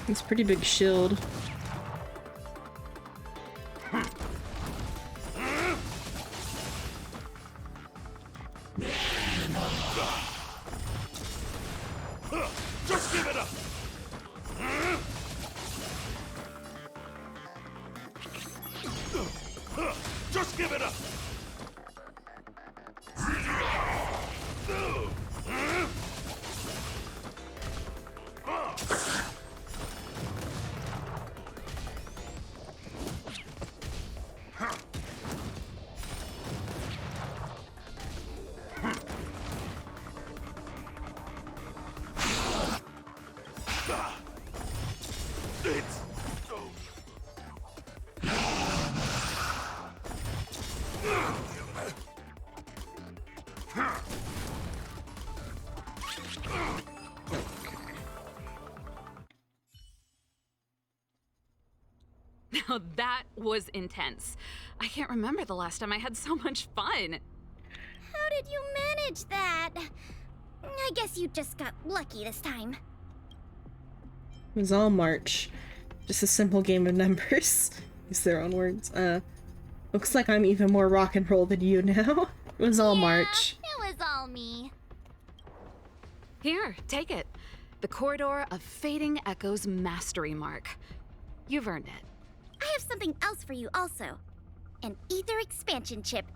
It's a pretty big shield. Just give it up! Just give it up! It's Now that was intense. I can't remember the last time I had so much fun. How did you manage that? I guess you just got lucky this time. It was all March. Just a simple game of numbers. Use their own words. Looks like I'm even more rock and roll than you now. It was all March. It was all me. Here, take it. The Corridor of Fading Echoes Mastery Mark. You've earned it. I have something else for you also. An ether expansion chip.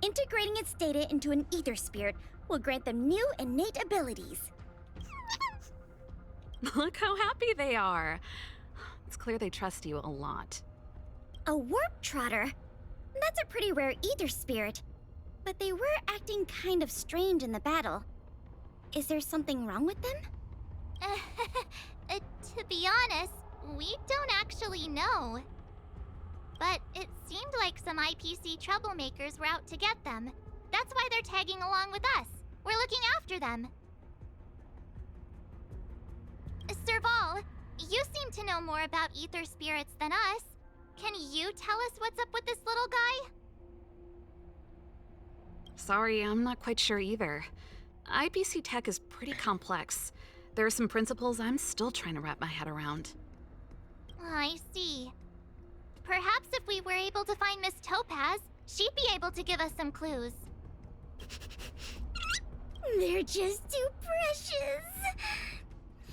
Integrating its data into an ether spirit will grant them new innate abilities. Look how happy they are. It's clear they trust you a lot. A warp trotter? That's a pretty rare ether spirit. But they were acting kind of strange in the battle. Is there something wrong with them? To be honest, we don't actually know. But it seemed like some IPC troublemakers were out to get them. That's why they're tagging along with us. We're looking after them. Serval, you seem to know more about ether spirits than us. Can you tell us what's up with this little guy? Sorry, I'm not quite sure either. IPC tech is pretty complex. There are some principles I'm still trying to wrap my head around. I see. Perhaps if we were able to find Miss Topaz, she'd be able to give us some clues. They're just too precious.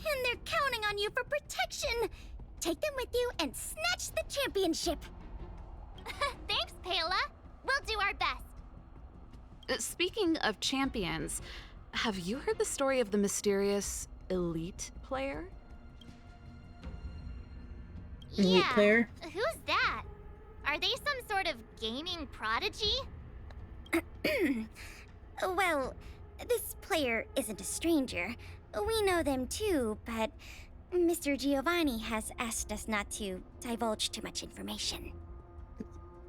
And they're counting on you for protection. Take them with you and snatch the championship. Thanks, Paola. We'll do our best. Speaking of champions, have you heard the story of the mysterious elite player? Elite player? Who's that? Are they some sort of gaming prodigy? Well, this player isn't a stranger. We know them too, but Mr. Giovanni has asked us not to divulge too much information.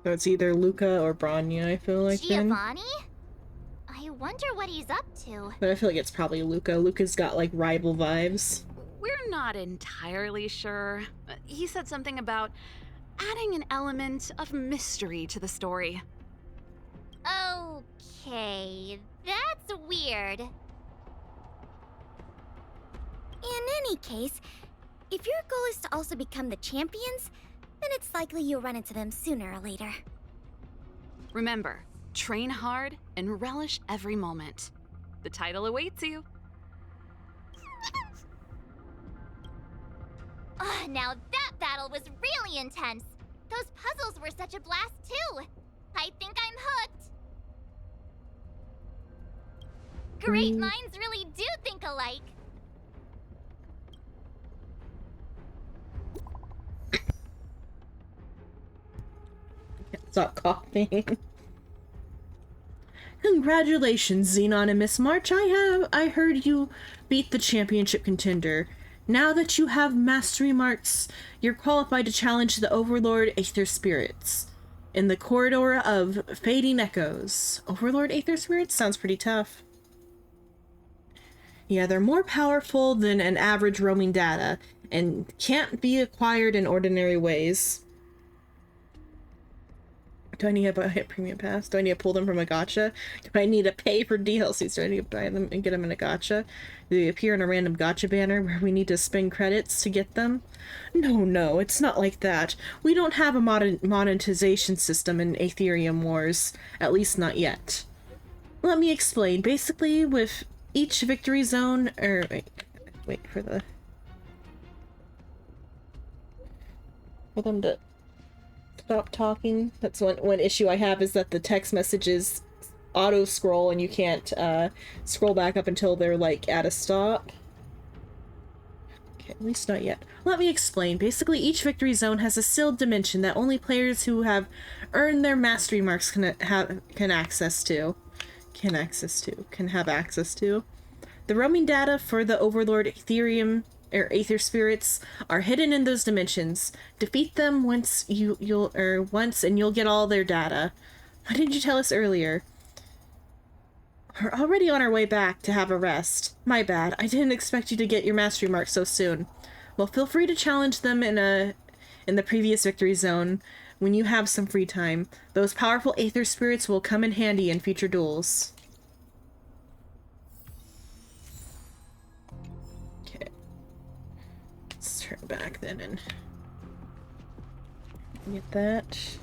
So it's either Luca or Branya, I feel like. Giovanni? I wonder what he's up to. But I feel like it's probably Luca. Luca's got like rival vibes. We're not entirely sure. He said something about adding an element of mystery to the story. Okay, that's weird. In any case, if your goal is to also become the champions, then it's likely you'll run into them sooner or later. Remember, train hard and relish every moment. The title awaits you. Oh, now that battle was really intense. Those puzzles were such a blast too. I think I'm hooked. Great minds really do think alike. Stop coughing. Congratulations, Xenon and Miss March. I heard you beat the championship contender. Now that you have mastery marks, you're qualified to challenge the Overlord Aether Spirits in the Corridor of Fading Echoes. Overlord Aether Spirits? Sounds pretty tough. Yeah, they're more powerful than an average roaming data and can't be acquired in ordinary ways. Do I need to buy a premium pass? Do I need to pull them from a gacha? Do I need to pay for DLCs? Do I need to buy them and get them in a gacha? Do they appear in a random gacha banner where we need to spend credits to get them? No, it's not like that. We don't have a monetization system in Aetherium Wars. At least not yet. Let me explain. Basically, with each victory zone... wait for the... For them to... stop talking. That's one issue I have, is that the text messages auto scroll and you can't scroll back up until they're like at a stop. Okay, at least not yet. Let me explain. Basically, each victory zone has a sealed dimension that only players who have earned their mastery marks can have access to. The roaming data for the Overlord Aetherium or Aether Spirits are hidden in those dimensions. Defeat them once and you'll get all their data. Why didn't you tell us earlier? We're already on our way back to have a rest. My bad. I didn't expect you to get your mastery mark so soon. Well, feel free to challenge them in the previous victory zone when you have some free time. Those powerful Aether Spirits will come in handy in future duels. Let's turn back then and get that.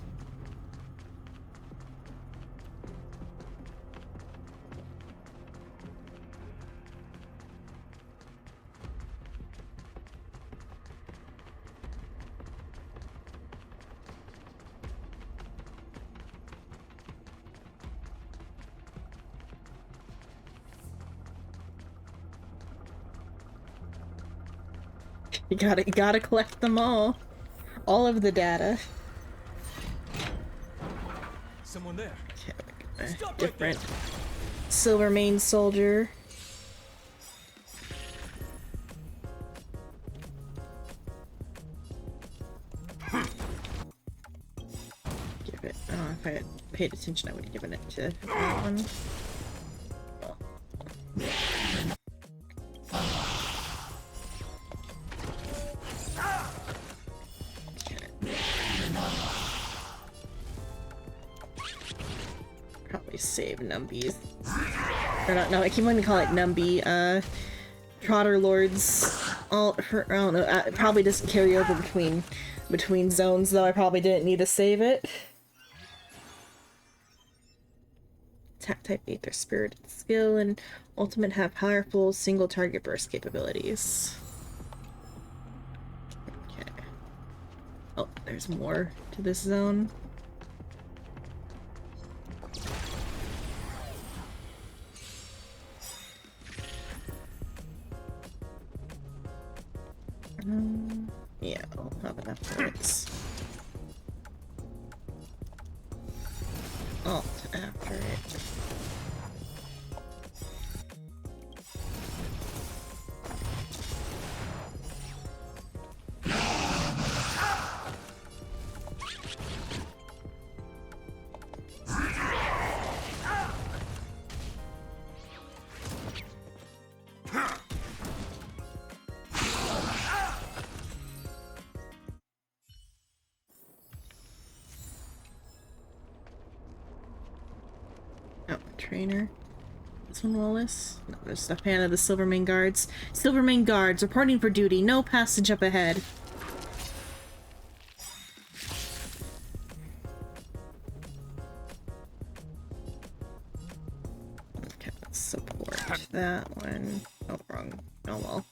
You gotta collect them all. All of the data. Someone there. Okay, different Silvermane soldier. Give it. Oh, if I had paid attention, I would have given it to that one. Probably save Numbies. Or not, no, I keep wanting to call it Numby. Trotter Lord's I don't know, it probably doesn't carry over between zones, though I probably didn't need to save it. Attack type Aether Spirit skill and ultimate have powerful single target burst capabilities. Okay. Oh, there's more to this zone. Yeah, I'll have enough points. Alt after it. Trainer. This one, Wallace? No, there's a fan of the Silvermane Guards. Silvermane Guards, reporting for duty. No passage up ahead. Okay, let's support that one. Oh, wrong. Oh well.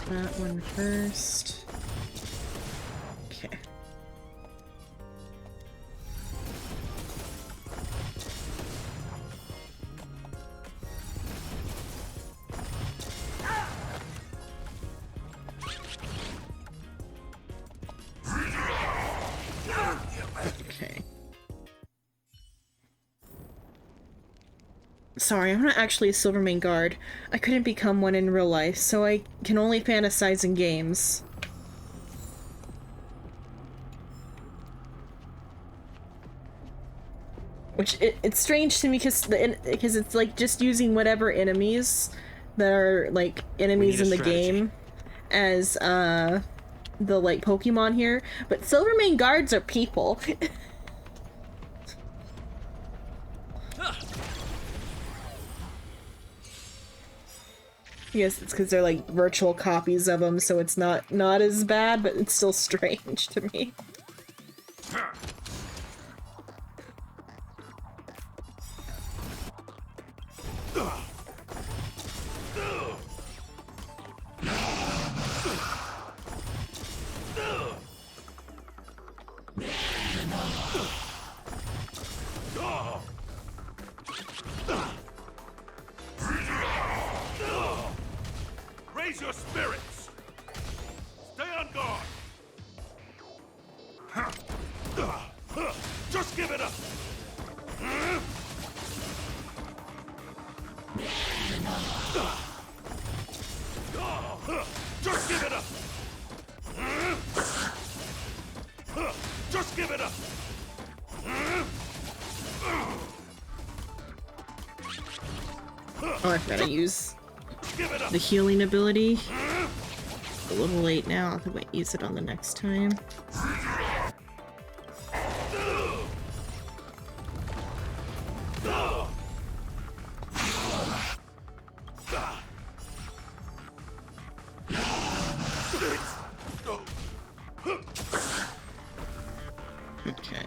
That one first. Okay. Okay. Sorry, I'm not actually a Silvermane Guard. I couldn't become one in real life, so I can only fantasize in games. Which, it's strange to me because it's like just using whatever enemies that are like enemies in the game as the like Pokemon here, but Silvermane Guards are people. Yes, it's because they're like virtual copies of them, so it's not as bad, but it's still strange to me. Raise your spirits! Stay on guard! Just give it up! Just give it up! Just give it up! Oh, I've got to use the healing ability. A little late now. I'll have to use it on the next time. Okay.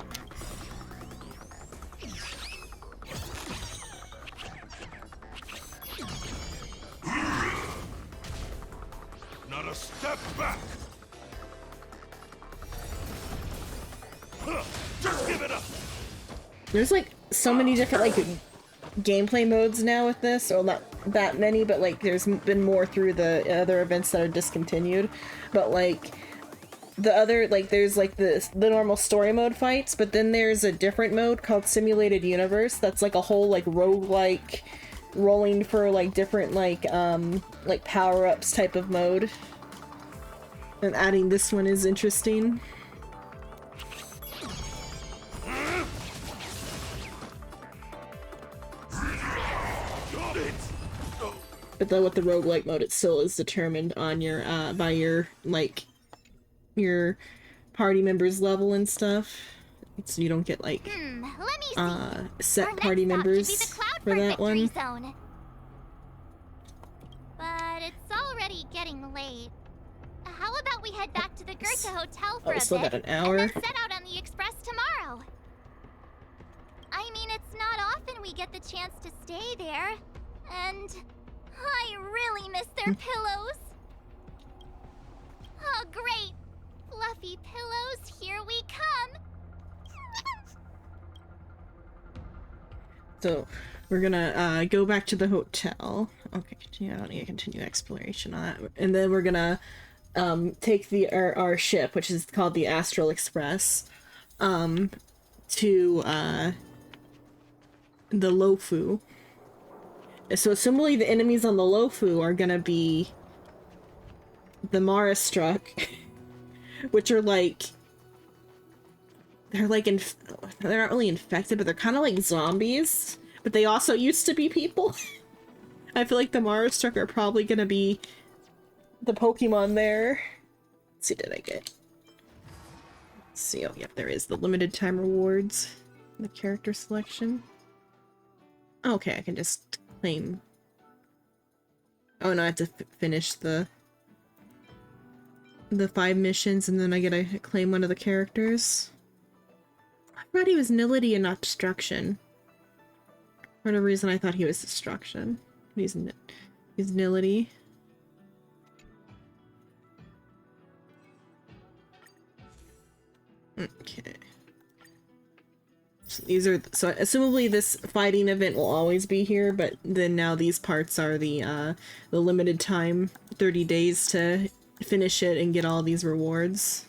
Not a step back! There's like so many different like gameplay modes now with this, or not that many, but like there's been more through the other events that are discontinued. But like the other, like there's like the normal story mode fights, but then there's a different mode called Simulated Universe that's like a whole like roguelike rolling for like different like power-ups type of mode. And adding this one is interesting. But then with the roguelike mode, it still is determined on your by your like your party members' level and stuff. So you don't get like set party members for that one. Zone. But it's already getting late. How about we head back to the Goethe Hotel for a still bit, got an hour. and then set out on the express tomorrow? I mean, it's not often we get the chance to stay there, and I really miss their pillows. Oh, great! Fluffy pillows, here we come! So we're gonna go back to the hotel. Okay, continue. I don't need to continue exploration on that. And then we're gonna take our ship, which is called the Astral Express, to the Lofu. So assumably the enemies on the Lofu are gonna be the Mara Struck, which are like they're not really infected, but they're kind of like zombies. But they also used to be people. I feel like the Mara Struck are probably gonna be the Pokemon there. Let's see, did I get? Let's see, oh yep, there is the limited time rewards, the character selection. Okay, I can just claim. Oh no, I have to finish the 5 missions, and then I get to claim one of the characters. I thought he was Nility and not Destruction. For whatever reason, I thought he was Destruction. He's Nility. Okay. So these are, so assumably this fighting event will always be here, but then now these parts are the limited time, 30 days to finish it and get all these rewards.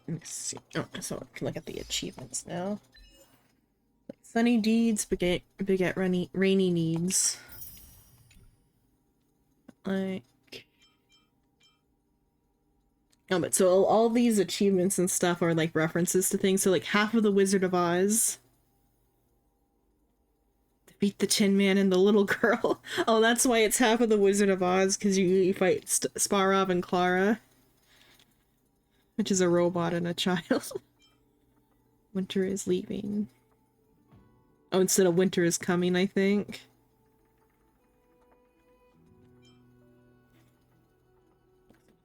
Let's see. Oh, so I can look at the achievements now. Like sunny deeds beget rainy needs. Like, oh, but so all these achievements and stuff are like references to things. So like half of the Wizard of Oz. Defeat the Tin Man and the little girl. Oh, that's why it's half of the Wizard of Oz, because you fight Sparov and Clara. Which is a robot and a child. Winter is leaving. Oh, instead of winter is coming, I think.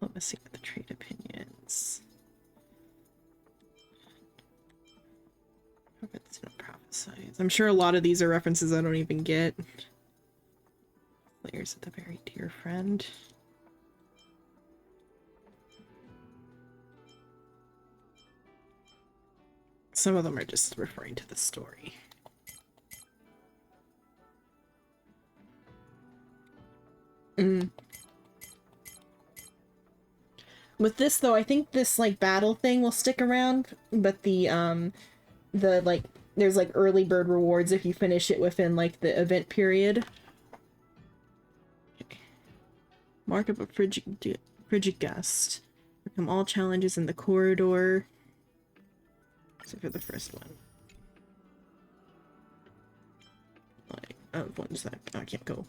Let's see what the trade opinions. It's no prophesize. I'm sure a lot of these are references I don't even get. Players at the very dear friend. Some of them are just referring to the story. With this though, I think this like battle thing will stick around, but the like there's like early bird rewards if you finish it within like the event period. Okay. Mark up a frigid gust. Overcome all challenges in the corridor. Except for the first one. Like, oh, one's that I can't go.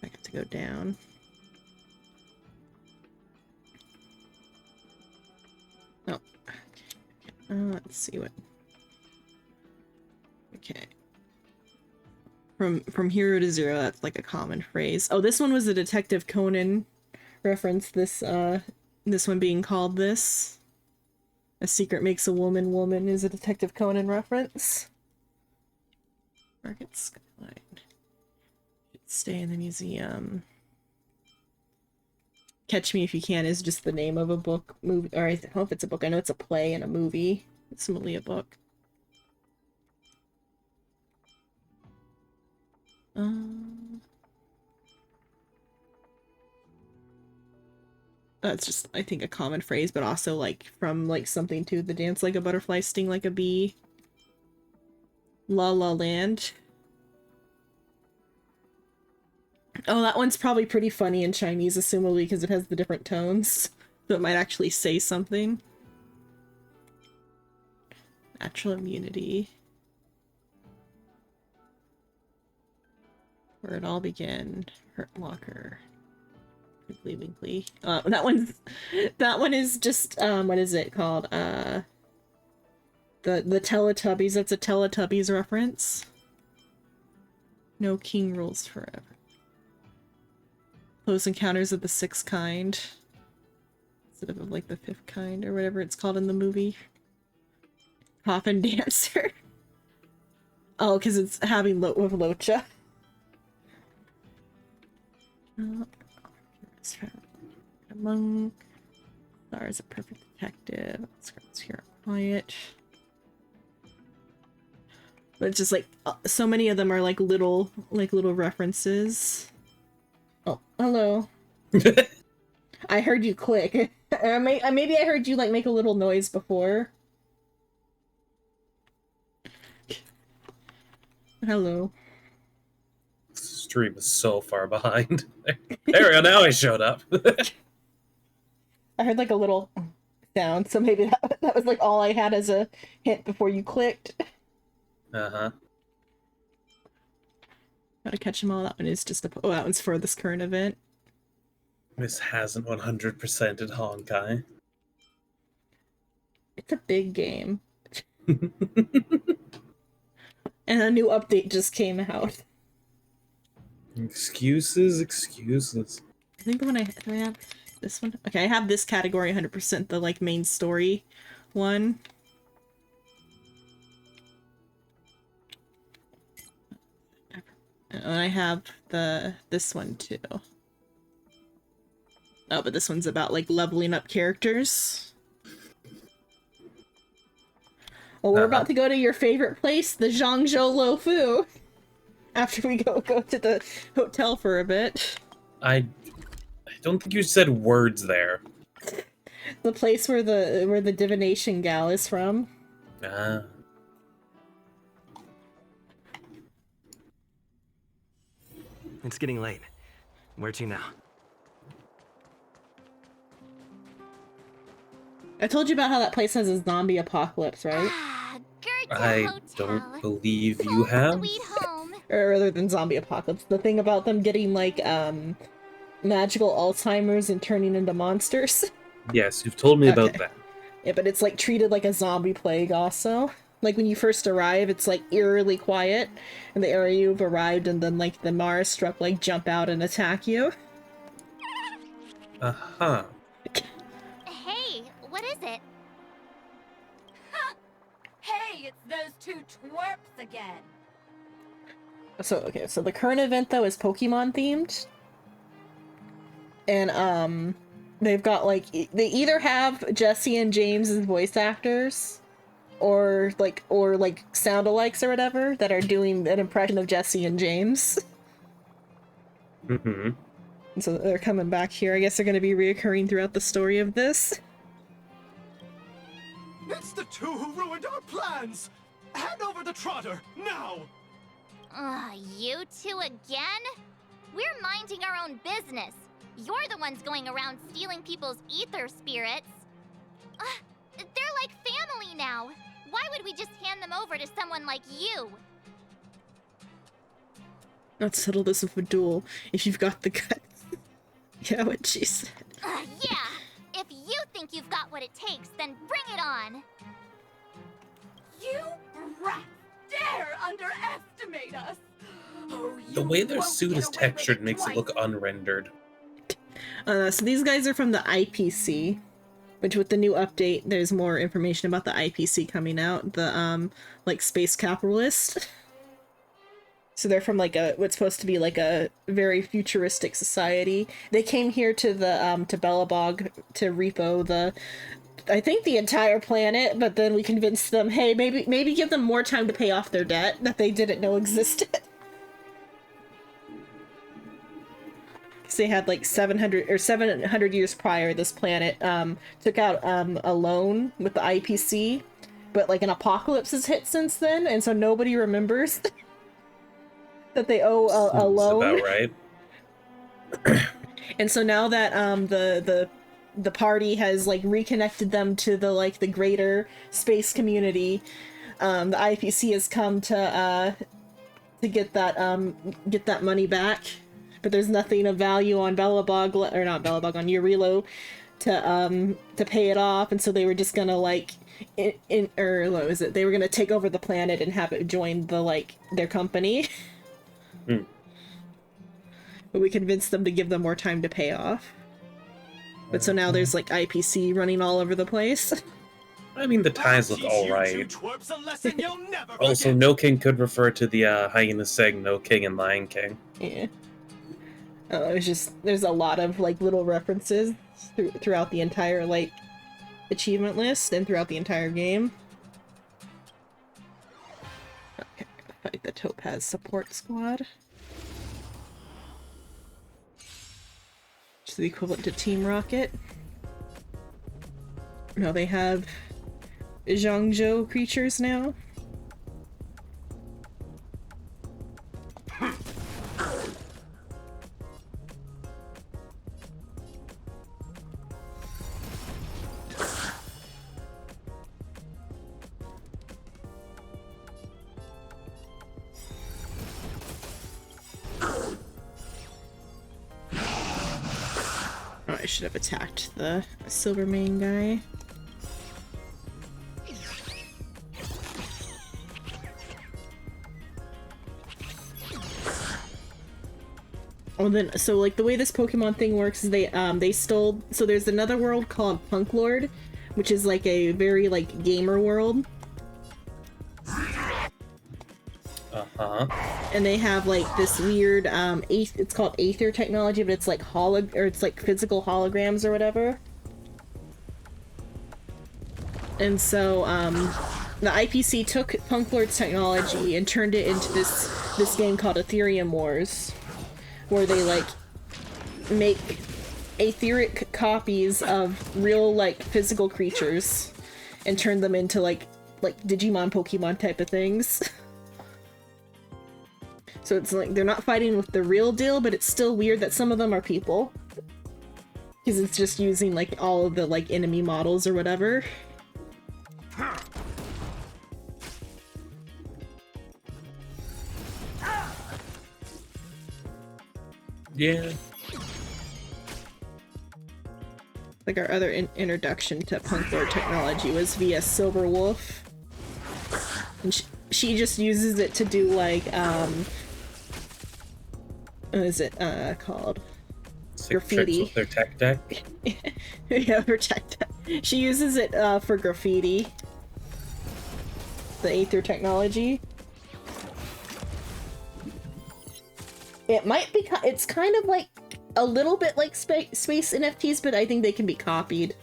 I have to go down. Oh, okay. Let's see what. Okay. From hero to zero, that's like a common phrase. Oh, this one was a Detective Conan reference. This one being called this. A secret makes a woman woman is a Detective Conan reference. Market Skyline. Stay in the museum. Catch Me If You Can is just the name of a book, movie, or I don't know if it's a book. I know it's a play and a movie. It's mainly a book. That's just, I think, a common phrase, but also, like, from, like, something to the dance like a butterfly, sting like a bee. La La Land. Oh, that one's probably pretty funny in Chinese, assumably, because it has the different tones. So it might actually say something. Natural Immunity. Where It All Began. Hurt Locker. Wiggly Wiggly. That one is just, what is it called? The Teletubbies. That's a Teletubbies reference. No King Rules Forever. Close Encounters of the Sixth Kind. Instead of, like, the fifth kind, or whatever it's called in the movie. Coffin Dancer. Oh, because it's having with Locha. Monk. Star is a Perfect Detective. Let's hear Quiet. But it's just like so many of them are like little references. Oh, hello. I heard you click. Maybe I heard you like make a little noise before. Hello. Stream is so far behind. There we go, now I showed up. I heard like a little sound, so maybe that was like all I had as a hint before you clicked. Uh-huh. Gotta catch them all. That one is just that one's for this current event. This hasn't 100%ed Honkai. It's a big game. And a new update just came out. Excuses. I think the one do I have this one? Okay, I have this category 100%, the like main story one. And I have this one too. Oh, but this one's about like leveling up characters. Well, we're about to go to your favorite place, the Zhangzhou Lofu. After we go to the hotel for a bit. I don't think you said words there. The place where the divination gal is from. Ah. It's getting late. Where to now? I told you about how that place has a zombie apocalypse, right? I don't believe you have. Or rather than zombie apocalypse, the thing about them getting like magical Alzheimer's and turning into monsters. Yes, you've told me about that. Yeah, but it's like treated like a zombie plague also. Like when you first arrive, it's like eerily quiet in the area you've arrived, and then like the Mara struck like jump out and attack you. Uh-huh. Hey, what is it? Hey, it's those two twerps again. So the current event though is Pokemon themed. And they've got like they either have Jesse and James as voice actors or like sound-alikes or whatever that are doing an impression of Jesse and James. Mm-hmm. And so they're coming back here. I guess they're going to be reoccurring throughout the story of this. It's the two who ruined our plans! Hand over the trotter, now! You two again? We're minding our own business. You're the ones going around stealing people's ether spirits. They're like family now. Why would we just hand them over to someone like you? Let's settle this with a duel, if you've got the guts. Yeah, what she said. Yeah! If you think you've got what it takes, then bring it on! You brats dare underestimate us! Oh, The way their suit is textured makes it look unrendered. So these guys are from the IPC. Which with the new update, there's more information about the IPC coming out. The like space capitalist. So they're from like what's supposed to be like a very futuristic society. They came here to the to Belobog to repo I think the entire planet, but then we convinced them, hey, maybe give them more time to pay off their debt that they didn't know existed. Because they had like 700 years prior, this planet took out a loan with the IPC, but like an apocalypse has hit since then, and so nobody remembers that they owe a loan. That's about right. And so now that the party has like reconnected them to the greater space community, the IPC has come to get that money back, but there's nothing of value on Belobog, or not Belobog, on Eurilo to pay it off, and so they were just gonna like or what was it? They were gonna take over the planet and have it join their company. But we convinced them to give them more time to pay off. But so now there's like IPC running all over the place. I mean, the ties look alright. Also, No King could refer to the Hyena Sing, No King, and Lion King. Yeah. It was just, there's a lot of like little references throughout the entire like achievement list and throughout the entire game. Okay, fight the Topaz support squad. Which is the equivalent to Team Rocket. No, they have Zhangzhou creatures now. Oh, I should have attacked the Silvermane guy. Oh, then, so like the way this Pokemon thing works is they stole, so there's another world called Punk Lord, which is like a very like gamer world. And they have like this weird it's called Aether technology, but it's like it's like physical holograms or whatever. And so the IPC took Punk Lord's technology and turned it into this game called Ethereum Wars, where they like make etheric copies of real like physical creatures and turn them into like Digimon, Pokemon type of things. So it's like they're not fighting with the real deal, but it's still weird that some of them are people, because it's just using like all of the like enemy models or whatever. Yeah. Like our other introduction to Punk Lord technology was via Silverwolf, and she just uses it to do like what is it called? Graffiti. With their tech deck. Yeah, her tech deck. She uses it for graffiti. The Aether technology. It might be. It's kind of like a little bit like space NFTs, but I think they can be copied.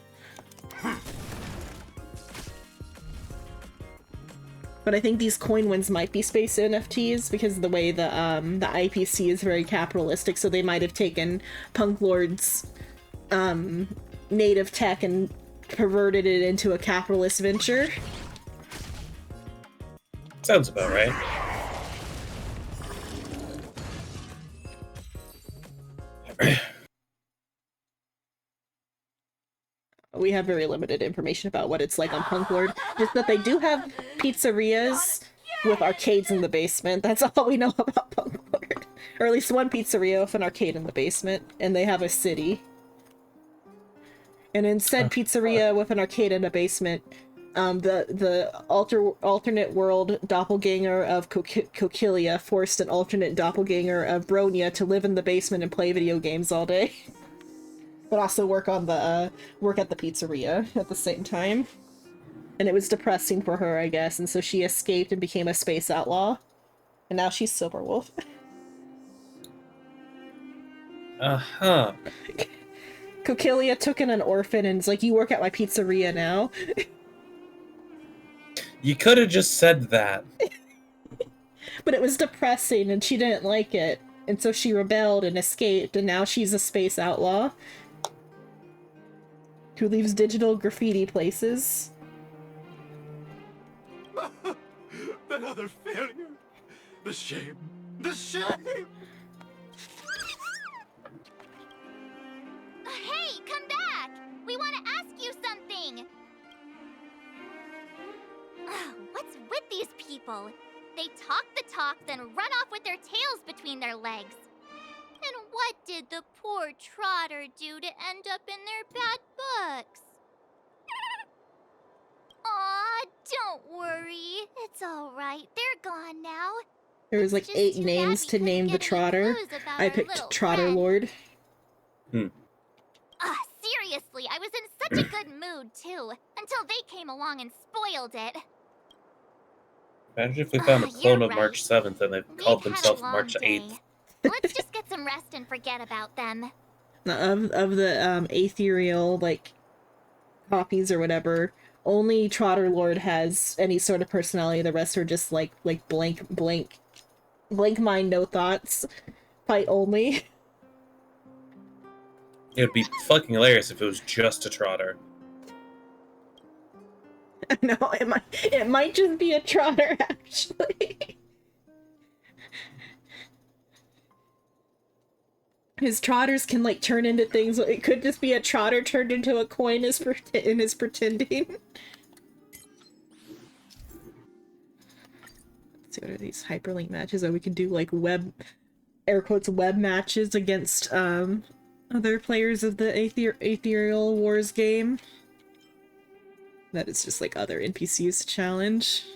But I think these coin ones might be space NFTs because of the way the IPC is very capitalistic, so they might have taken Punk Lord's native tech and perverted it into a capitalist venture. Sounds about right. We have very limited information about what it's like on Punk Lord. Just that they do have pizzerias with arcades in the basement. That's all we know about Punk Lord. Or at least one pizzeria with an arcade in the basement. And they have a city. And in said pizzeria with an arcade in a basement, the alternate world doppelganger of Coquilia forced an alternate doppelganger of Bronya to live in the basement and play video games all day. but also work on the work at the pizzeria at the same time. And it was depressing for her, I guess, and so she escaped and became a space outlaw. And now she's Silverwolf. Uh-huh. Coquilia took in an orphan and is like, you work at my pizzeria now. You could have just said that. But it was depressing and she didn't like it. And so she rebelled and escaped, and now she's a space outlaw who leaves digital graffiti places. Another failure. The shame. The shame! Hey, come back! We want to ask you something! What's with these people? They talk the talk, then run off with their tails between their legs. And what did the poor Trotter do to end up in their bad books? Aw, don't worry. It's alright. They're gone now. There was like 8 names to name the Trotter. I picked Trotter Lord. Seriously, I was in such a good mood, too. Until they came along and spoiled it. Imagine if we found a clone of right. March 7th and they called themselves March 8th. Let's just get some rest and forget about them. Of the ethereal, like, copies or whatever, only Trotter Lord has any sort of personality. The rest are just like blank mind, no thoughts. Fight only. It would be fucking hilarious if it was just a Trotter. No, it might just be a Trotter, actually. His Trotters can, like, turn into things. It could just be a Trotter turned into a coin in his pretending. Let's see, what are these hyperlink matches? Oh, we can do, like, air quotes, web matches against, other players of the Ethereal Wars game. That is just, like, other NPCs to challenge.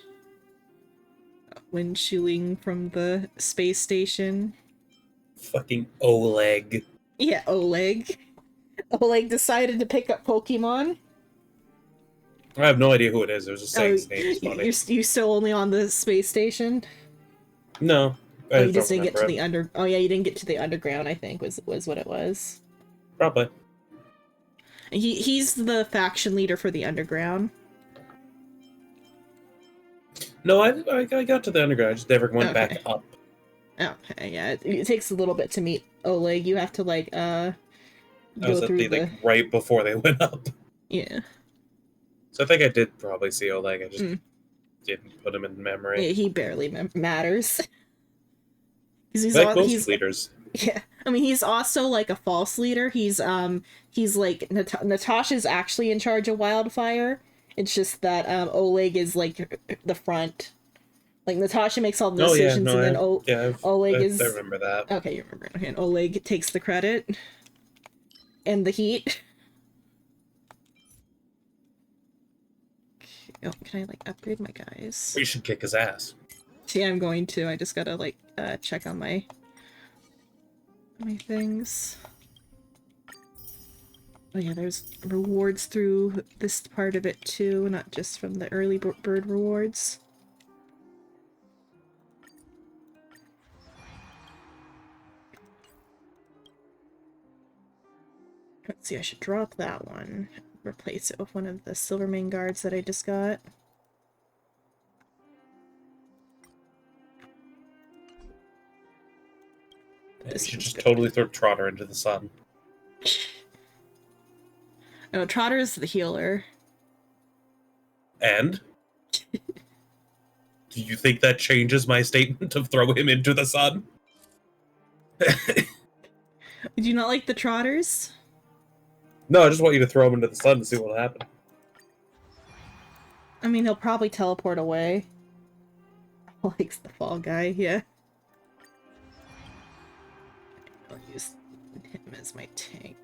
Wind shooing from the space station. Fucking Oleg. Yeah, Oleg. Oleg decided to pick up Pokemon. I have no idea who it is. It was just saying his name is funny. You're still only on the space station? No. Oh, you just didn't get to the Oh yeah, you didn't get to the underground, I think, was what it was. Probably. He's the faction leader for the underground. No, I got to the underground. I just never went back up. Okay, yeah. It takes a little bit to meet Oleg. You have to, like, I was at like, right before they went up. Yeah. So I think I did probably see Oleg. I just didn't put him in memory. Yeah, he barely matters. He's most leaders. Yeah, I mean, he's also, like, a false leader. He's like, Natasha's actually in charge of Wildfire. It's just that, Oleg is, like, the front. Like, Natasha makes all the decisions, and then Oleg is... I remember that. Okay, you remember. Okay, and Oleg takes the credit. And the heat. Oh, can I, like, upgrade my guys? We should kick his ass. Yeah, I'm going to. I just gotta, like, check on my things. Oh yeah, there's rewards through this part of it too, not just from the early bird rewards. Let's see, I should drop that one. Replace it with one of the Silvermane guards that I just got. Yeah, you should just totally throw Trotter into the sun. No, Trotter is the healer. And? Do you think that changes my statement of throw him into the sun? Do you not like the Trotters? No, I just want you to throw him into the sun to see what'll happen. I mean, he'll probably teleport away. Likes the fall guy, yeah. I'll use him as my tank.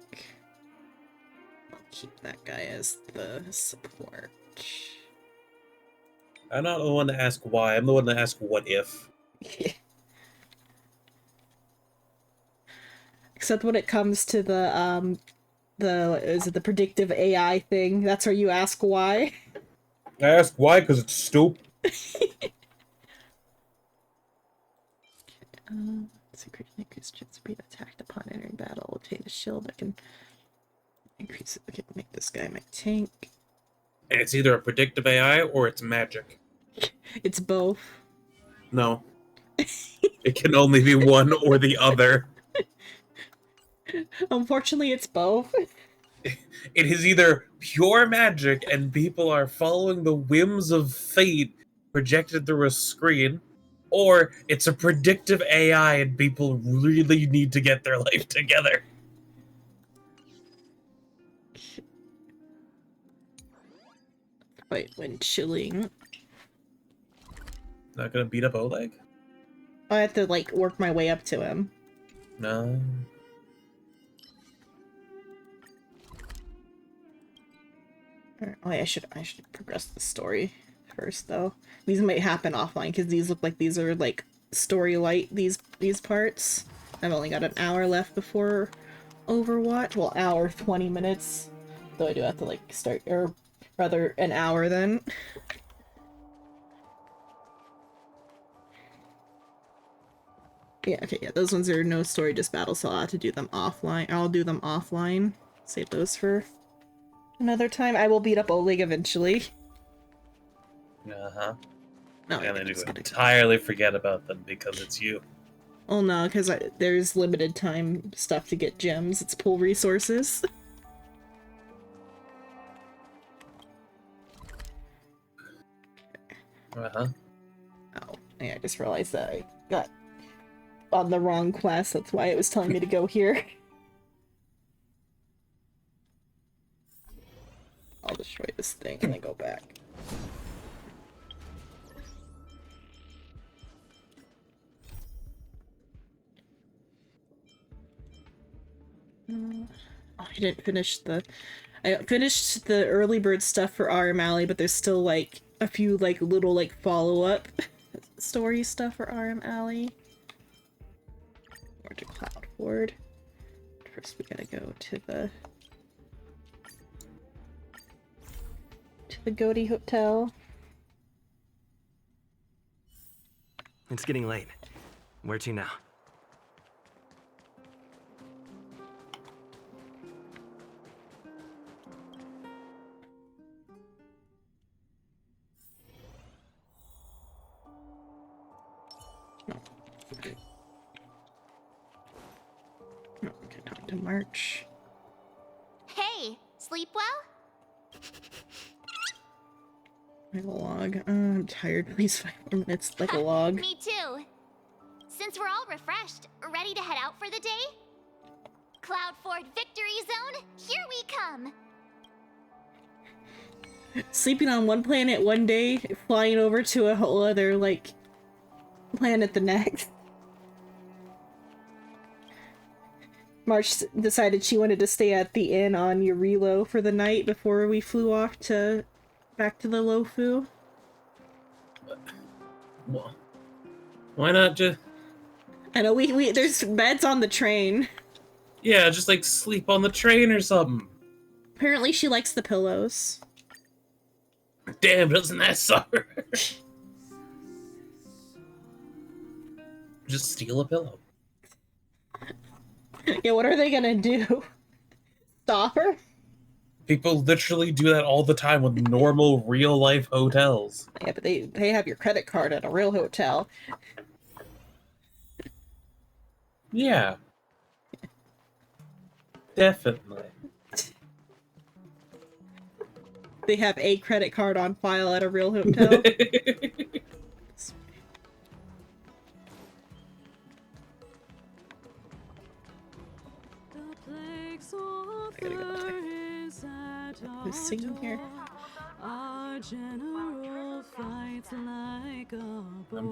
I'll keep that guy as the support. I'm not the one to ask why, I'm the one to ask what if. Except when it comes to the is it the predictive AI thing? That's where you ask why. I ask why because it's stupid. Secret increase chance of being attacked upon entering battle. Obtain a shield that can increase it. Okay, make this guy my tank. And it's either a predictive AI or it's magic. It's both. No. It can only be one or the other. Unfortunately, it's both. It is either pure magic and people are following the whims of fate projected through a screen, or it's a predictive AI and people really need to get their life together. Wait, when chilling. Not gonna beat up Oleg? I have to, like, work my way up to him. No. Oh, yeah, I should progress the story first, though. These might happen offline, because these look like these are, like, story light, these parts. I've only got an hour left before Overwatch. Well, hour, 20 minutes. Though I do have to, like, start, or rather, an hour then. Yeah, okay, yeah, those ones are no story, just battle, so I'll have to do them offline. I'll do them offline. Save those for another time. I will beat up Oleg eventually. Uh-huh. No, and then you entirely forget about them because it's you. Oh no, because there's limited time stuff to get gems. It's pull resources. Uh-huh. Oh, yeah, I just realized that I got on the wrong quest. That's why it was telling me to go here. I'll destroy this thing and then go back. Oh, I didn't finish the... I finished the early bird stuff for RM Alley, but there's still, like, a few, like, little, like, follow-up story stuff for RM Alley. Or to Cloud Ford. First we gotta go to the Goaty Hotel. It's getting late. Where to now? No, okay, talk to March. Hey, sleep well? I have a log. I'm tired. Please 5 more minutes like a log. Me too. Since we're all refreshed, ready to head out for the day? Cloud Ford Victory Zone, here we come! Sleeping on one planet one day, flying over to a whole other, like, planet the next. March decided she wanted to stay at the inn on Eurilo for the night before we flew off to back to the Lofu. Well, why not just... I know, we there's beds on the train. Yeah, just like sleep on the train or something. Apparently she likes the pillows. Damn, doesn't that suck? Just steal a pillow. Yeah, what are they gonna do? Stop her? People literally do that all the time with normal, real-life hotels. Yeah, but they have your credit card at a real hotel. Yeah. Definitely. They have a credit card on file at a real hotel. I gotta go there. Who's singing here? I'm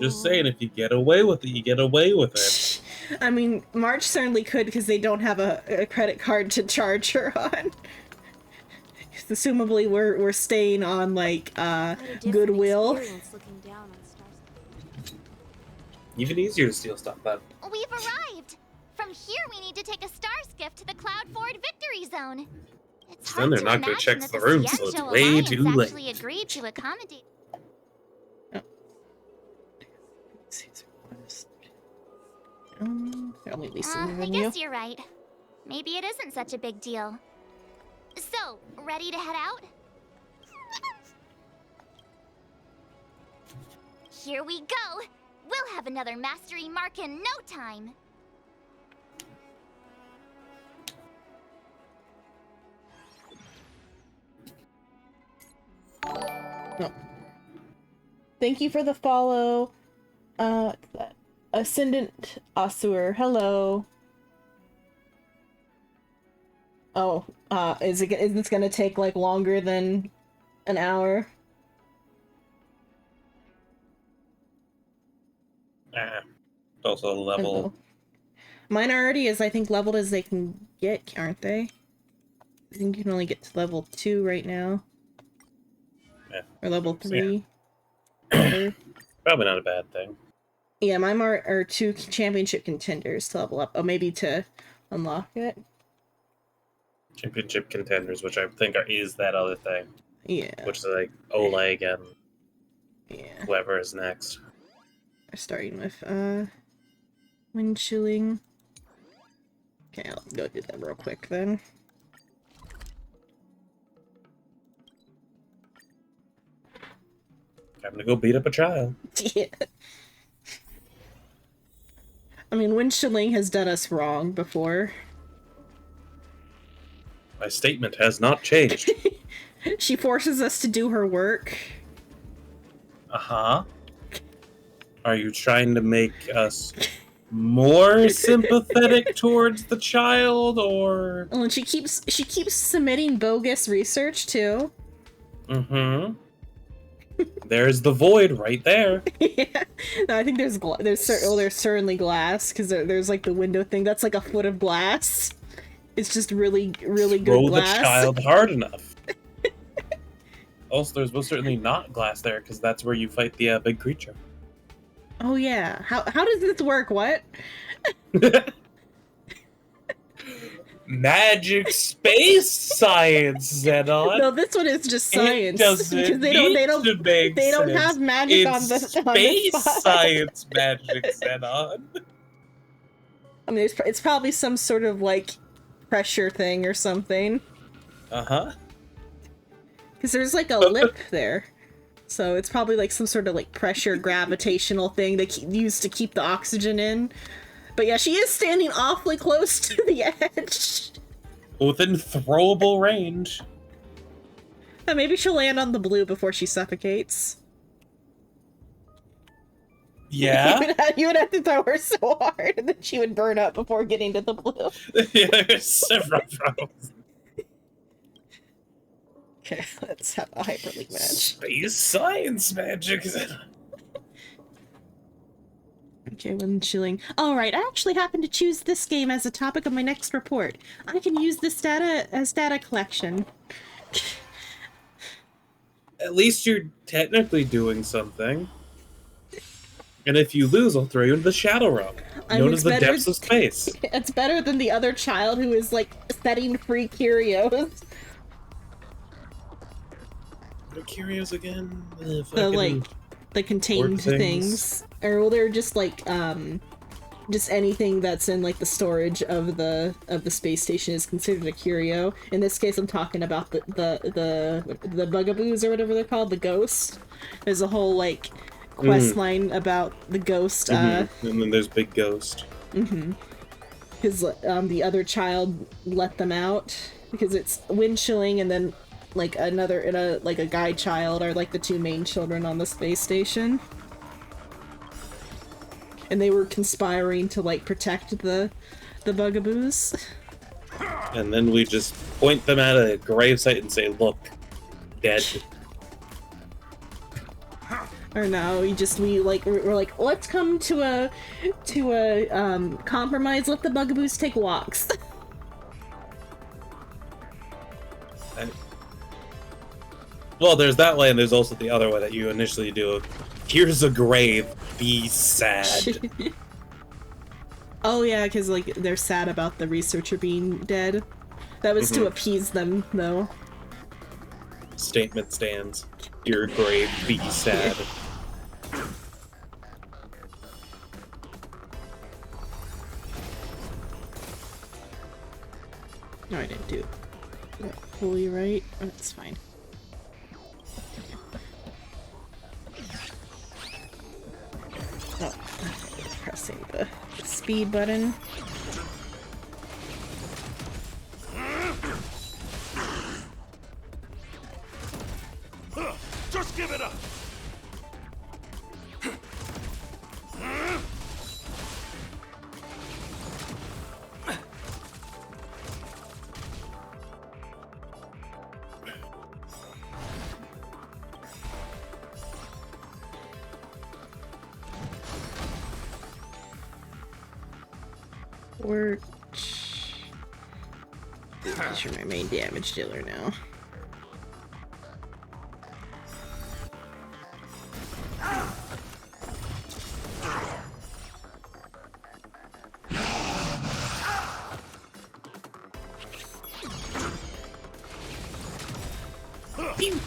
just saying, if you get away with it, you get away with it. I mean, March certainly could because they don't have a credit card to charge her on. Assumably, we're staying on like Goodwill. Even easier to steal stuff, then. We've arrived! From From here, we need to take a star skiff to the Cloud Ford Victory Zone. It's Then hard they're to not gonna imagine check that the the room, so Scienzo it's way Alliance too late. actually agreed to accommodate. Only I guess you're right. Maybe it isn't such a big deal. So, ready to head out? Here we go! We'll have another mastery mark in no time! No. Thank you for the follow. Ascendant Asur. Hello. Oh, is this gonna take like longer than an hour? It's also level. Mine already is, I think, leveled as they can get, aren't they? I think you can only get to level 2 right now. Yeah. Or level 3. Yeah. Probably not a bad thing. Yeah, mine are 2 championship contenders to level up. Oh, maybe to unlock it. Championship contenders, which I think is that other thing. Yeah. Which is like Oleg and yeah. whoever is next. We're starting with wind chilling. Okay, I'll go do that real quick then. Time to go beat up a child. Yeah. I mean, wind chilling has done us wrong before. My statement has not changed. She forces us to do her work. Uh-huh. Are you trying to make us more sympathetic towards the child, or? Oh, and she keeps submitting bogus research too. Mm-hmm. There's the void right there. Yeah. No, I think there's certainly glass, because there's like the window thing that's like a foot of glass. It's just really good Throw glass. the child hard enough. Also, there's most certainly not glass there, because that's where you fight the big creature. Oh yeah. How does this work? What? Magic space science, Zenon. No, this one is just science. It doesn't because they don't have magic on the space spot. science magic, Zenon. I mean, it's probably some sort of like pressure thing or something. Uh-huh. Because there's like a lip there. So it's probably like some sort of like pressure gravitational thing they use to keep the oxygen in. But yeah, she is standing awfully close to the edge. Within throwable range. Maybe she'll land on the blue before she suffocates. Yeah? You would have to throw her so hard and then she would burn up before getting to the blue. Yeah, there's several problems. Okay, let's have a Hyperlink match. Space science magic. Okay, when chilling. Alright, I actually happen to choose this game as a topic of my next report. I can use this data as data collection. At least you're technically doing something. And if you lose, I'll throw you into the Shadow Realm, known as the depths of space. It's better than the other child who is, like, setting free curios. What are curios again? The, like, the contained things. Or, well, they're just, like, just anything that's in, like, the storage of the space station is considered a curio. In this case, I'm talking about the bugaboos or whatever they're called, the ghost. There's a whole, like, quest line about the ghost. And then there's Big Ghost. Because the other child let them out because it's wind chilling, and then like a guide child are like the two main children on the space station, and they were conspiring to like protect the bugaboos. And then we just point them at a gravesite and say, "Look, dead." Or no, we're like, let's come to a compromise. Let the bugaboos take walks. Well, there's that way, and there's also the other way that you initially do. Here's a grave. Be sad. Oh yeah, because like they're sad about the researcher being dead. That was to appease them, though. Statement stands. Your grave be sad. No, I didn't do that fully right. Oh, that's fine. Oh, pressing the speed button. Just give it up! These are my main damage dealer now.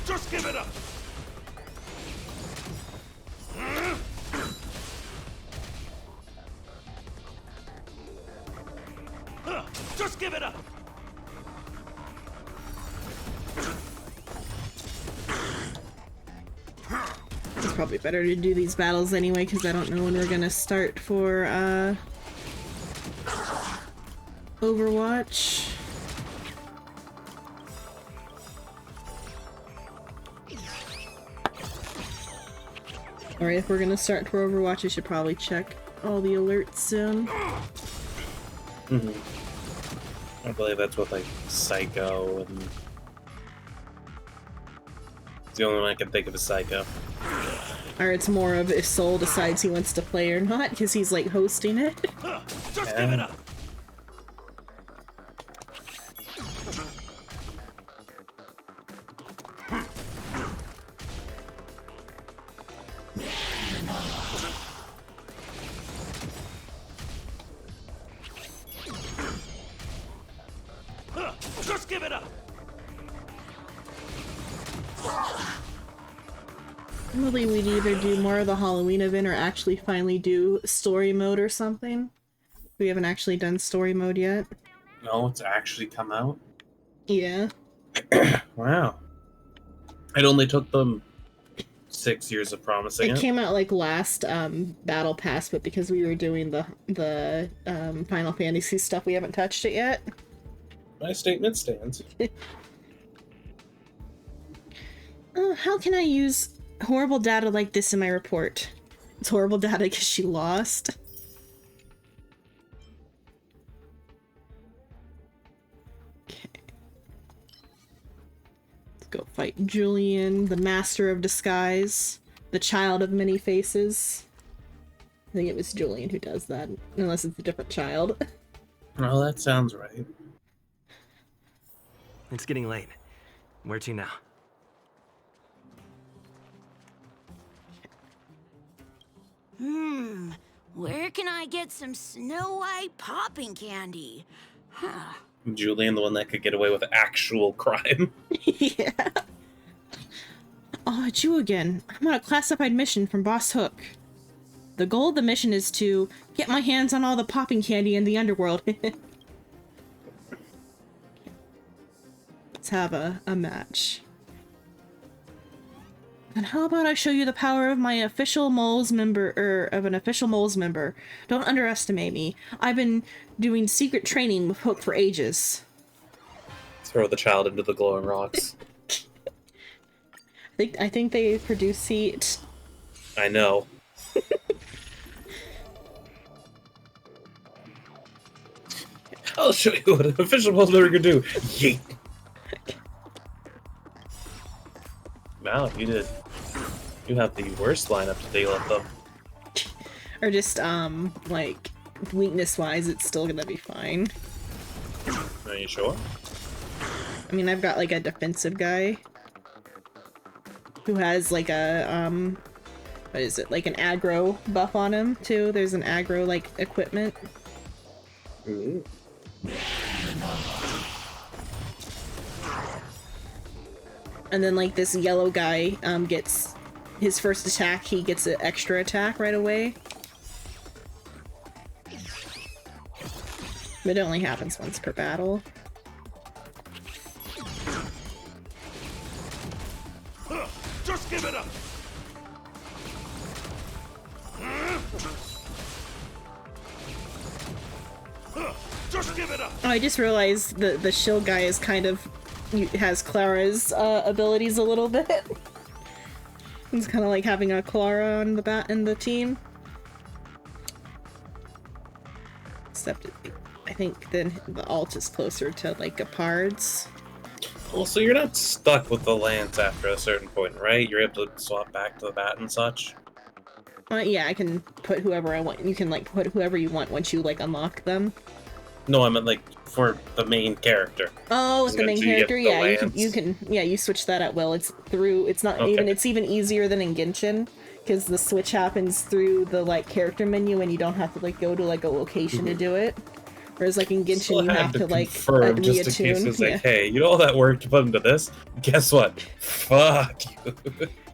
Just give it up! Just give it up! It's probably better to do these battles anyway, because I don't know when we're gonna start for, Overwatch. Or if we're gonna start for Overwatch, I should probably check all the alerts soon. I believe that's with like Psycho and it's the only one I can think of is Psycho. Or it's more of if Soul decides he wants to play or not, because he's like hosting it. Just give it up! Just give it up! Probably we'd either do more of the Halloween event or actually finally do story mode or something. We haven't actually done story mode yet. No, it's actually come out? Yeah. Wow. It only took them 6 years of promising It it. came out like last Battle Pass, but because we were doing the Final Fantasy stuff, we haven't touched it yet. My statement stands. How can I use horrible data like this in my report? It's horrible data because she lost. Okay. Let's go fight Julian, the master of disguise, the child of many faces. I think it was Julian who does that, unless it's a different child. Well, that sounds right. It's getting late. Where to now? Where can I get some Snow White popping candy? Huh. Julian, the one that could get away with actual crime. Yeah. Oh, it's you again. I'm on a classified mission from Boss Hook. The goal of the mission is to get my hands on all the popping candy in the underworld. Let's have a match. And how about I show you the power of my official moles member, of an official moles member. Don't underestimate me. I've been doing secret training with Hook for ages. Throw the child into the glowing rocks. I think they produce heat. I know. I'll show you what an official moles member can do. Yeet. Wow, you did. You have the worst lineup to deal with them. Or just, like, weakness-wise, it's still gonna be fine. Are you sure? I mean, I've got, like, a defensive guy who has, like, a, what is it? Like, an aggro buff on him, too. There's an aggro, like, equipment. Ooh. And then like this yellow guy gets his first attack, he gets an extra attack right away. But it only happens once per battle. Just give it up! Just give it up! Oh, I just realized the shield guy is kind of has Clara's abilities a little bit. It's kind of like having a Clara on the team. Except I think then the alt is closer to like a Pard's. Well, so you're not stuck with the lance after a certain point, right? You're able to swap back to the bat and such. Yeah, I can put whoever I want. You can like put whoever you want once you like unlock them. No, I meant like for the main character. Oh, with the main Eventually you get character, the yeah, you lance. can, yeah, you switch that at will. It's through. It's not Okay. even. It's even easier than in Genshin because the switch happens through the like character menu, and you don't have to like go to like a location to do it. Whereas like in Genshin, Still you had have to like confirm just in case reattune. it's like, hey, you know all that work you put into this? Guess what? Fuck you.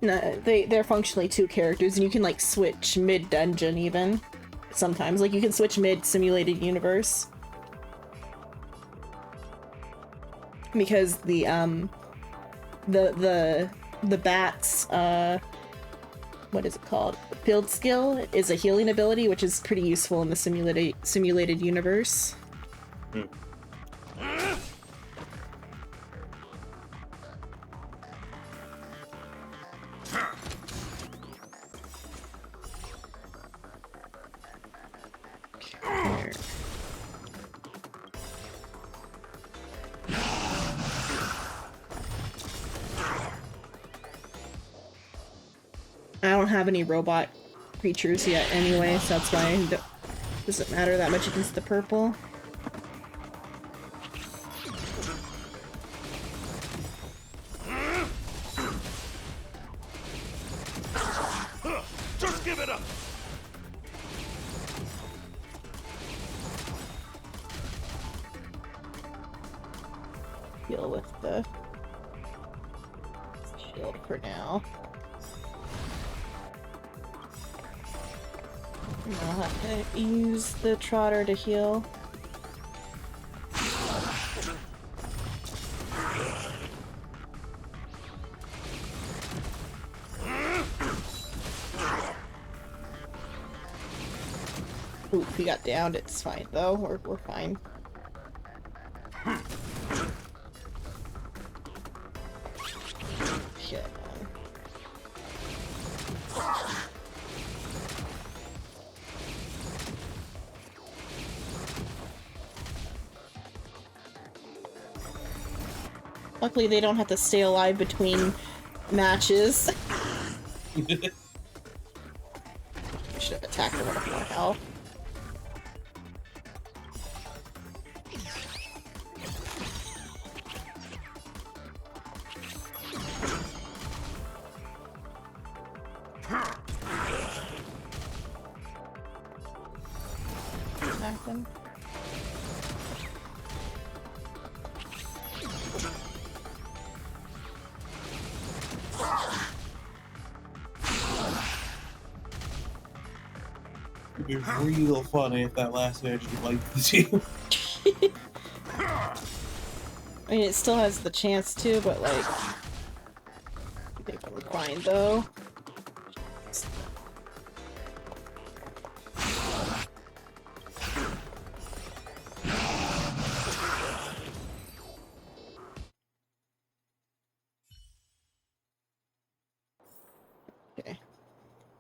No, they're functionally two characters, and you can like switch mid dungeon even. Sometimes, like you can switch mid simulated universe. Because the bat's what is it called? Field skill is a healing ability, which is pretty useful in the simulated universe. Here. I don't have any robot creatures yet anyway, so that's why it doesn't matter that much against the purple. Just give it up! Deal with the shield for now. I'll have to use the trotter to heal. Ooh, if we got downed, it's fine though. We're fine. Shit, man. Luckily, they don't have to stay alive between matches. I should have attacked them with more health. Attack them. It'd be real funny if that last match was like the team. I mean, it still has the chance to, but like, I think I'm fine though. Okay.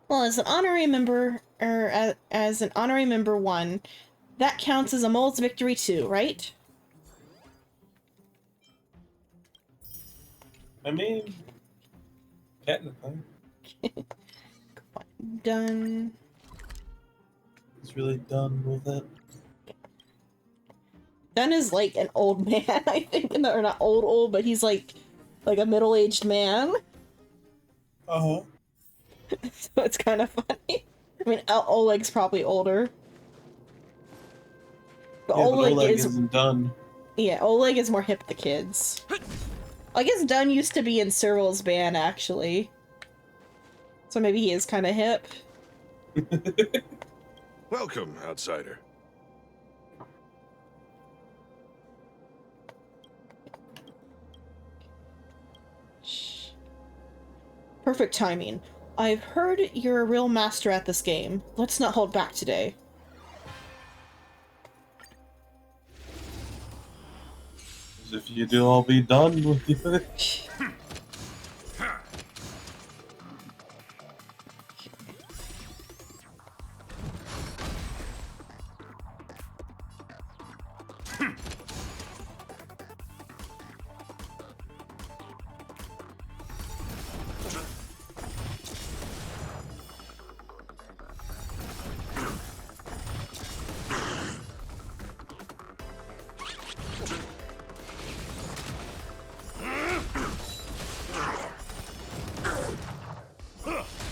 Well, as an honorary member, or as an honorary member 1, that counts as a mole's victory too, right? I mean, technically. Done. He's really done with it. Dunn is like an old man, I think, or not old, but he's like a middle-aged man. Uh-huh. So it's kind of funny. I mean, Oleg's probably older. But but Oleg Oleg is isn't done. Yeah, Oleg is more hip to the kids. I guess Dunn used to be in Cyril's band, actually. So maybe he is kind of hip. Welcome, outsider. Perfect timing. I've heard you're a real master at this game. Let's not hold back today. As if you'd all be done with you.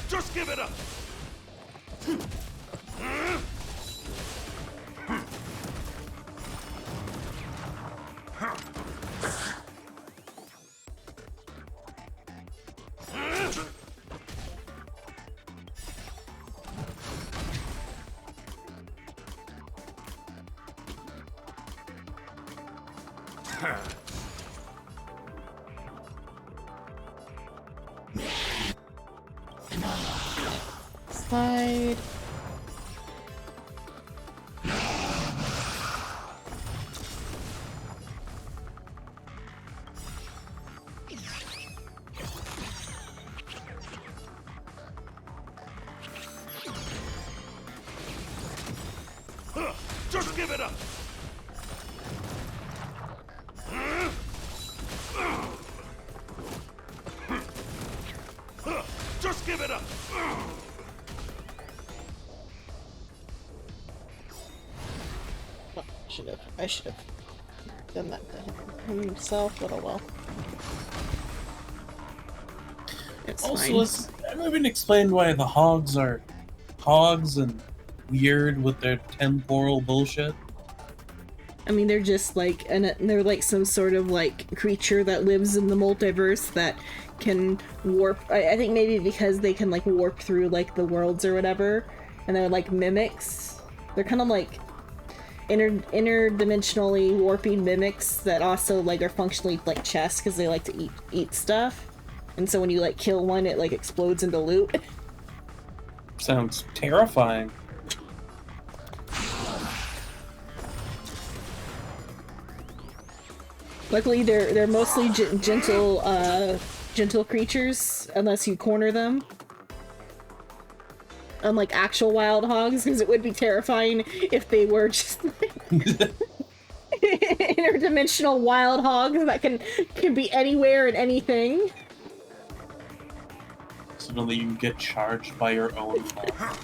Just give it up! Slide. Just give it up! Just give it up! I should have done that to him himself, but oh well. It's Also, fine. I haven't even explained why the hogs are hogs and weird with their temporal bullshit. I mean, they're just like, and they're like some sort of like creature that lives in the multiverse that can warp. I think maybe because they can like warp through like the worlds or whatever, and they're like mimics. They're kind of like interdimensionally warping mimics that also like are functionally like chess because they like to eat stuff, and so when you like kill one, it like explodes into loot. Sounds terrifying. Luckily, they're mostly gentle creatures, unless you corner them. Unlike actual wild hogs, because it would be terrifying if they were just like interdimensional wild hogs that can be anywhere and anything. Suddenly you get charged by your own hog.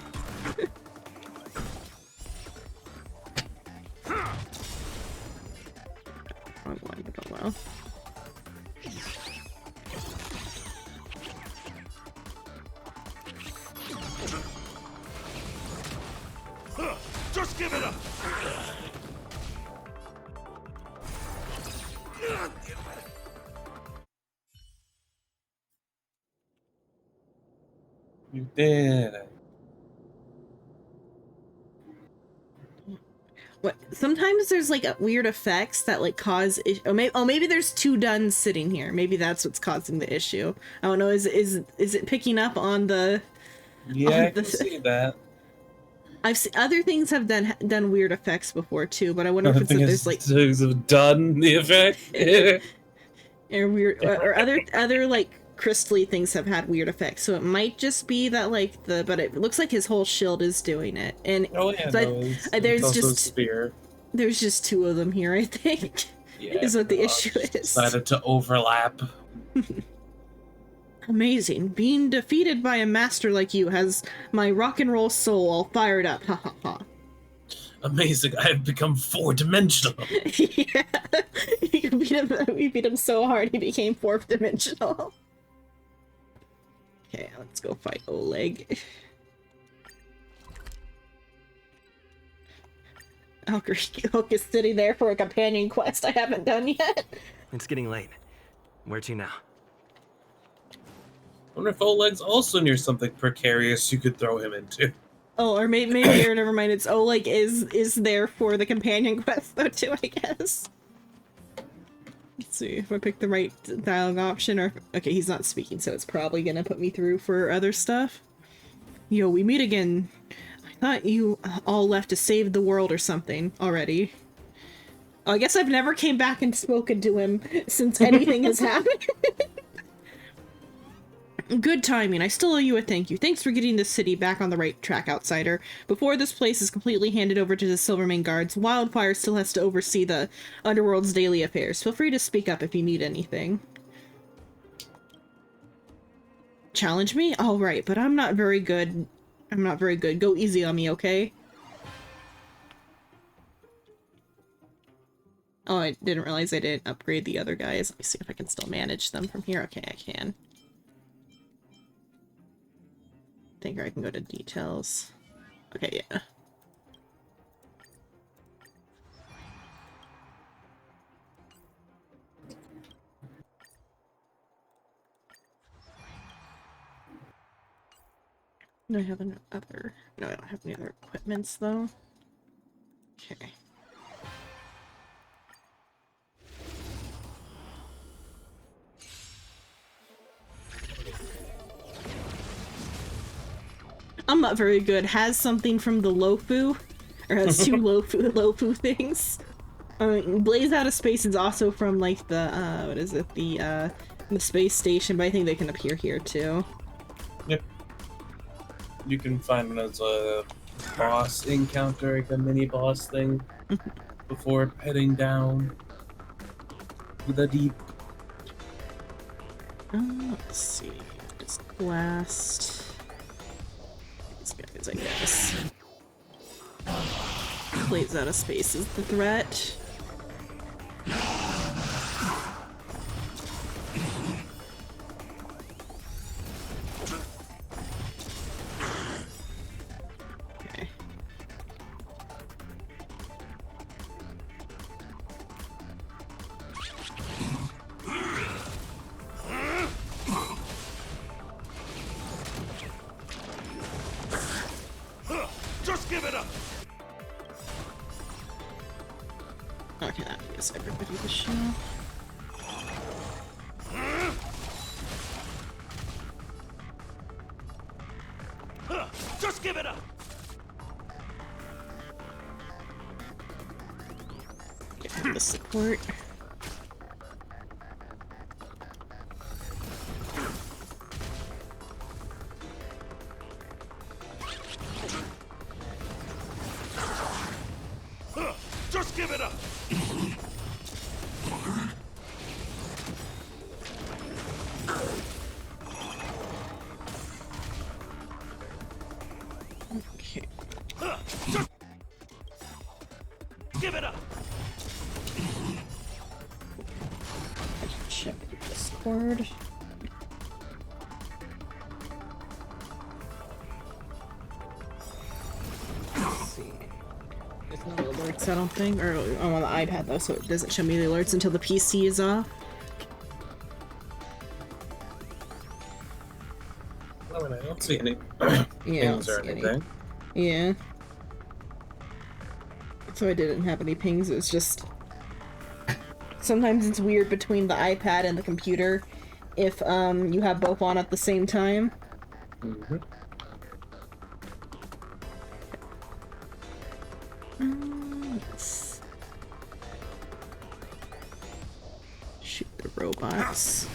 Well. Just give it up! You did it. What? Sometimes there's like weird effects that like cause maybe there's two Duns sitting here. Maybe that's what's causing the issue. I don't know. Is it picking up on the? Yeah, I can see that. I've seen other things have done weird effects before too, but I wonder if it's that there's like things have done the effect. or weird or other like crystally things have had weird effects. So it might just be that like but it looks like his whole shield is doing it. And oh yeah, so no, there's also just spear. There's just two of them here, I think. Yeah, is what the issue is. Decided to overlap. Amazing. Being defeated by a master like you has my rock and roll soul all fired up. Ha ha ha. Amazing. I have become 4-dimensional. Yeah. We beat him so hard he became 4th dimensional. Okay, let's go fight Oleg. Hook is sitting there for a companion quest I haven't done yet. It's getting late. Where to now? I wonder if Oleg's also near something precarious you could throw him into. Oh, or maybe or never mind. It's Oleg is there for the companion quest though too, I guess. Let's see if I pick the right dialogue option. Or okay, he's not speaking, so it's probably gonna put me through for other stuff. Yo, we meet again. I thought you all left to save the world or something already. Oh, I guess I've never came back and spoken to him since anything has happened. Good timing. I still owe you a thank you. Thanks for getting this city back on the right track, outsider. Before this place is completely handed over to the Silvermane Guards, Wildfire still has to oversee the Underworld's daily affairs. Feel free to speak up if you need anything. Challenge me? All right, but I'm not very good. I'm not very good. Go easy on me, okay? Oh, I didn't realize I didn't upgrade the other guys. Let me see if I can still manage them from here. Okay, I can. I think I can go to details. Okay, yeah. Do I have any other... No, I don't have any other equipments, though. Okay. I'm not very good. Has something from the Lofu, or has two Lofu things. Blaze Out of Space is also from like the what is it, the space station, but I think they can appear here too. Yep. You can find it as a boss encounter, like a mini boss thing, before heading down to the deep. Let's see. Just blast. Guys, I guess. Blaze Out of Space is the threat. Okay. Just give it up. Okay, that gives everybody the show. Just give it up. Get the support. Just give it up. Okay. Just give it up. Check Discord. Let's see. There's no alerts, I don't think. Or I'm on the iPad though, so it doesn't show me the alerts until the PC is off. Oh, and I don't see any Yeah, pings or anything. Yeah. So I didn't have any pings, it was just... Sometimes it's weird between the iPad and the computer if you have both on at the same time. Mm-hmm. Let's shoot the robots.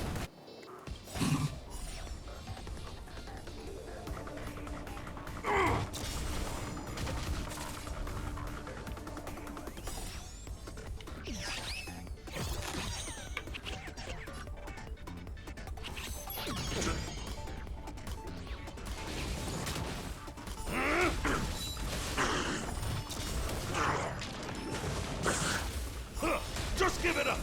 Just give it up.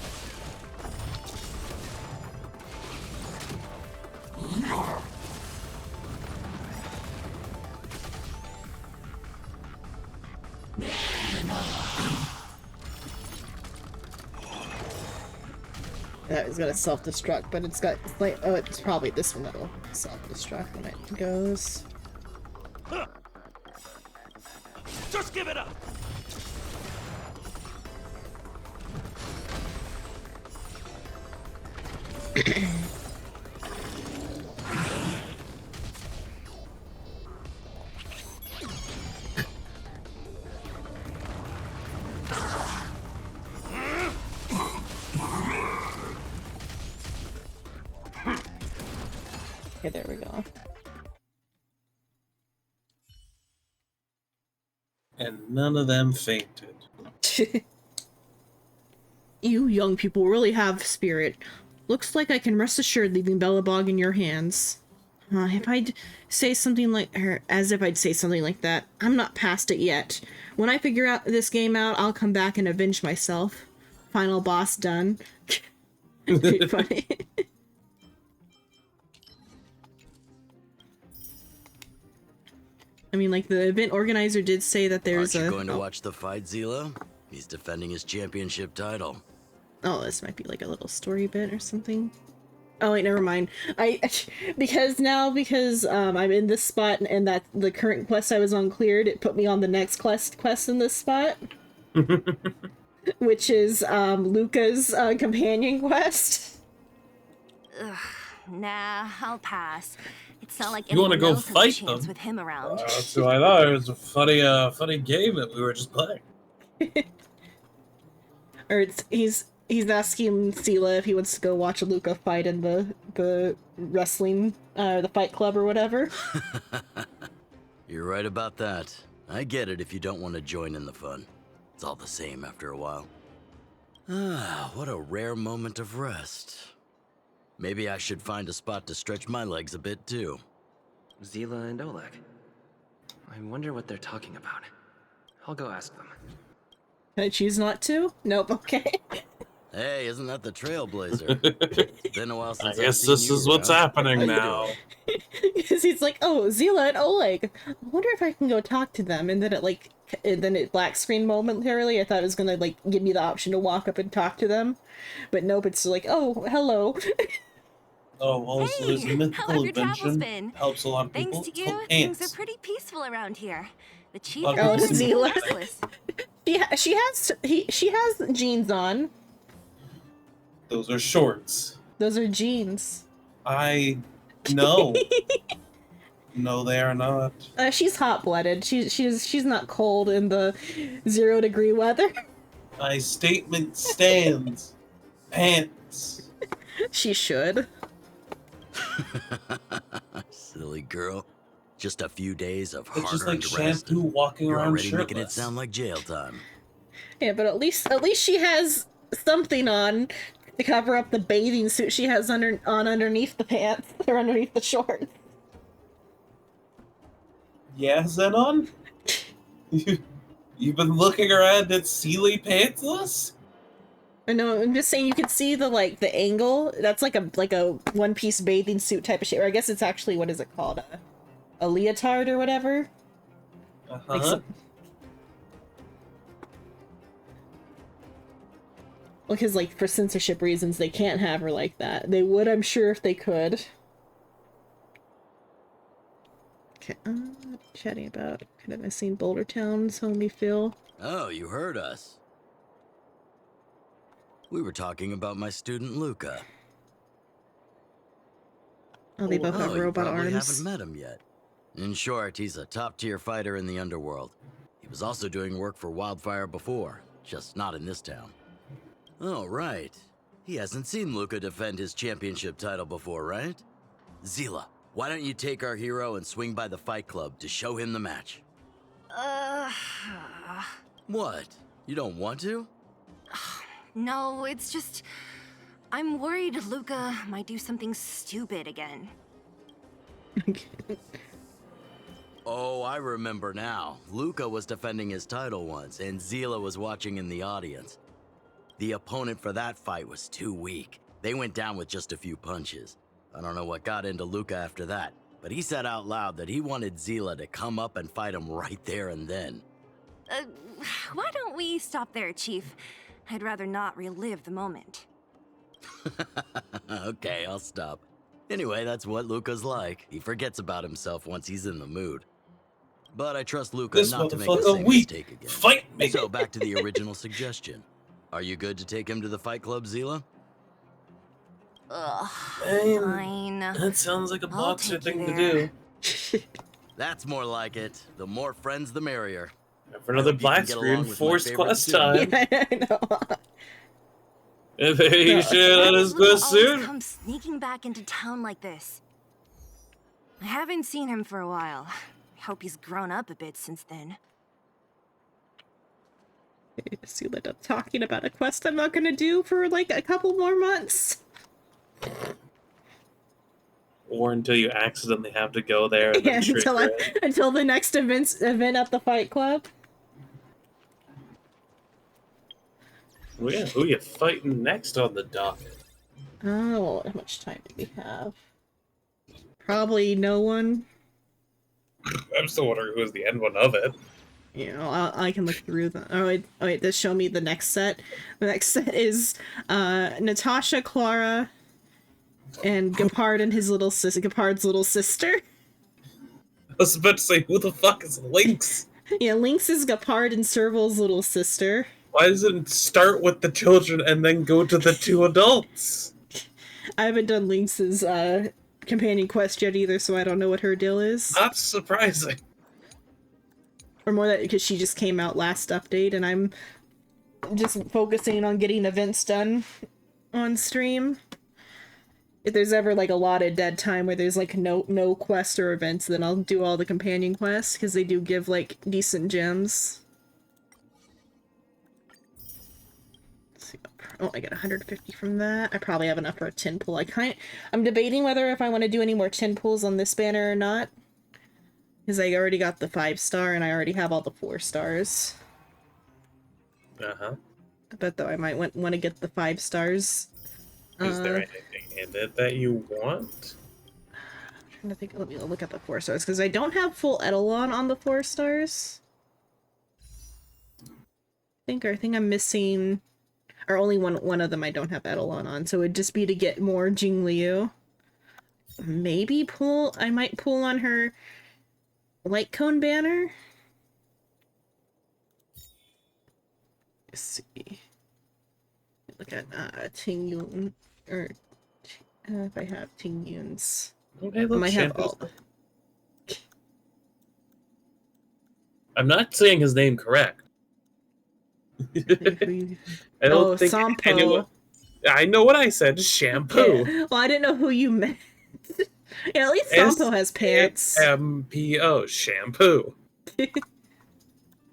That is gonna self-destruct, but it's like, oh, it's probably this one that'll self-destruct when it goes. Just give it up! Okay, there we go. And none of them fainted. You young people really have spirit. Looks like I can rest assured leaving Belobog in your hands. If I'd say something like, or as if I'd say something like that, I'm not past it yet. When I figure out this game out, I'll come back and avenge myself. Final boss done. Pretty funny. I mean, like, the event organizer did say that there's Aren't you going to watch the fight, Zila? He's defending his championship title. Oh, this might be like a little story bit or something. Oh wait, never mind. Because I'm in this spot and that the current quest I was on cleared, it put me on the next quest in this spot. Which is Luca's companion quest. Ugh, nah, I'll pass. It's not like You want to anyone go else has a fight chance them? with him around. That's what I thought. It was a funny game that we were just playing. Or he's asking Sela if he wants to go watch Luca fight in the wrestling, the fight club or whatever. You're right about that. I get it if you don't want to join in the fun. It's all the same after a while. Ah, what a rare moment of rest. Maybe I should find a spot to stretch my legs a bit too. Zila and Oleg. I wonder what they're talking about. I'll go ask them. Can I choose not to? Nope, okay. Hey, isn't that the Trailblazer? It's been a while since I guess I've seen this you is what's around. happening How you now. doing? Because he's like, oh, Zila and Oleg. I wonder if I can go talk to them. And then it black screen momentarily. I thought it was gonna like give me the option to walk up and talk to them, but nope. It's like, oh, hello. Oh, also there's a How have mythical your travels invention. been? Helps a lot of people. Thanks to It's you, called things ants. are pretty peaceful around here. The chief Oh, and it's everyone's Zila. restless. She has jeans on. Those are shorts. Those are jeans. I know. No, they are not. She's hot-blooded. She's not cold in the 0-degree weather. My statement stands. Pants. She should. Silly girl. Just a few days of It's just hard-earned like rest. shampoo walking You're around already making it shirtless. sound like jail time. Yeah, but at least she has something on to cover up the bathing suit she has underneath the pants or underneath the shorts. Yeah, Zenon? You've been looking around at Sealy pantsless? I know. I'm just saying you can see the angle. That's like a one-piece bathing suit type of shape. Or I guess it's actually, what is it called? A leotard or whatever. Because for censorship reasons, they can't have her like that. They would, I'm sure, if they could. Okay, chatting about kind of missing Boulder Town's homey feel. Oh, you heard us. We were talking about my student Luca. Oh, they both have you robot probably arms. haven't met him yet. In short, he's a top-tier fighter in the underworld. He was also doing work for Wildfire before, just not in this town. Oh, right. He hasn't seen Luca defend his championship title before, right? Zila, why don't you take our hero and swing by the fight club to show him the match? What? You don't want to? No, it's just... I'm worried Luca might do something stupid again. Oh, I remember now. Luca was defending his title once, and Zila was watching in the audience. The opponent for that fight was too weak. They went down with just a few punches. I don't know what got into Luca after that, but he said out loud that he wanted Zila to come up and fight him right there and then. Why don't we stop there, Chief? I'd rather not relive the moment. Okay, I'll stop. Anyway, that's what Luca's like. He forgets about himself once he's in the mood. But I trust Luca This not to make the motherfucker same weak. mistake again. Fight me. So back to the original suggestion. Are you good to take him to the fight club, Zila? Ugh, Man, fine. that sounds like a I'll boxer take you thing to there. do. That's more like it. The more friends, the merrier. For another I hope you can black get screen, along with my forced favorite quest student. time. Yeah, I know. Are you sure Why that does is Luca quest always soon? come sneaking back into town like this? I haven't seen him for a while. I hope he's grown up a bit since then. See that I'm talking about a quest I'm not gonna do for like a couple more months. Or until you accidentally have to go there and Yeah, then trigger it. until the next event at the Fight Club. Well, yeah, who you fighting next on the docket? Oh, how much time do we have? Probably no one. I'm still wondering who's the end one of it. You know, I can look through them. Oh wait, this show me the next set. The next set is Natasha, Clara, and Gepard and his little sister. Gepard's little sister. I was about to say, who the fuck is Lynx? Yeah, Lynx is Gepard and Serval's little sister. Why does it start with the children and then go to the two adults? I haven't done Lynx's companion quest yet either, so I don't know what her deal is. Not surprising. Or more that because she just came out last update, and I'm just focusing on getting events done on stream. If there's ever like a lot of dead time where there's like no quests or events, then I'll do all the companion quests because they do give like decent gems. Let's see. Oh, I get 150 from that. I probably have enough for a 10 pull. I'm debating whether if I want to do any more 10 pulls on this banner or not. Because I already got the 5-star and I already have all the 4 stars. Uh-huh. I bet though I might want to get the 5 stars. Is there anything in it that you want? I'm trying to think. Let me look at the 4 stars because I don't have full Eidolon on the 4 stars. I think I'm missing, or only one of them I don't have Eidolon on. So it'd just be to get more Jing Liu. Maybe I might pull on her light cone banner. Let's see. Look at Ting Yun, or if I have Ting Yun's. Okay, I might have all. I'm not saying his name correct. I don't think Sampo. I know what I said. Shampoo. Yeah. Well, I didn't know who you meant. Yeah, at least Sampo has pants. SMPO. Shampoo.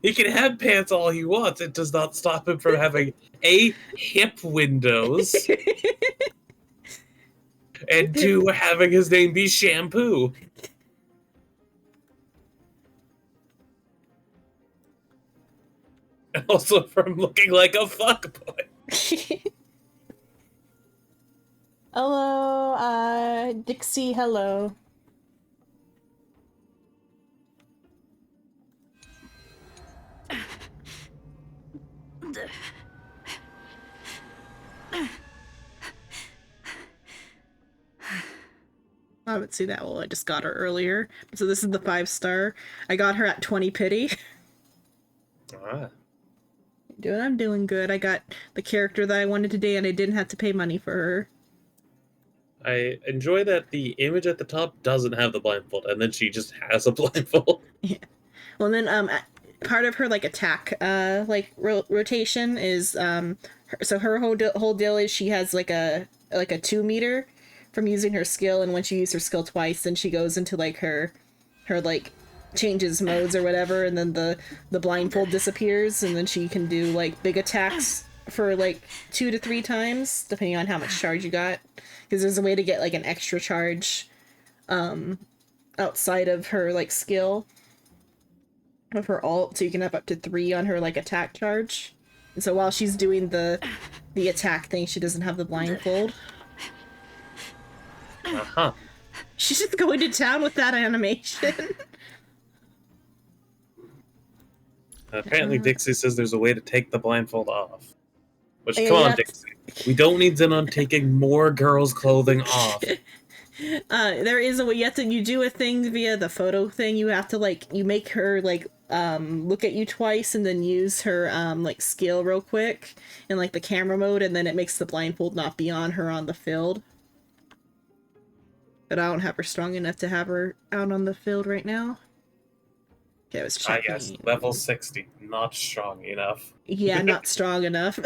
He can have pants all he wants. It does not stop him from having A, hip windows, and 2, having his name be Shampoo. And also from looking like a fuckboy. Hello, Dixie, hello. I haven't seen that. Well, I just got her earlier. So this is the 5-star. I got her at 20 pity. Ah. I'm doing good. I got the character that I wanted today, and I didn't have to pay money for her. I enjoy that the image at the top doesn't have the blindfold, and then she just has a blindfold. Yeah. Well, then part of her like attack rotation is so her whole deal is she has like a 2 meter from using her skill, and when she uses her skill twice, then she goes into like her like changes modes or whatever, and then the blindfold disappears, and then she can do like big attacks for like 2 to 3 times depending on how much charge you got, because there's a way to get like an extra charge outside of her like skill of her ult, so you can have up to 3 on her like attack charge. And so while she's doing the attack thing, she doesn't have the blindfold. Uh-huh. She's just going to town with that animation. Apparently Dixie says there's a way to take the blindfold off. Which, Yeah, come you on, have to- Dixie. We don't need Zenon taking more girls' clothing off. There is a way you do a thing via the photo thing. You have to like you make her like look at you twice and then use her like skill real quick in like the camera mode, and then it makes the blindfold not be on her on the field. But I don't have her strong enough to have her out on the field right now. Okay, I was checking. Yes, level 60, not strong enough. Yeah, not strong enough.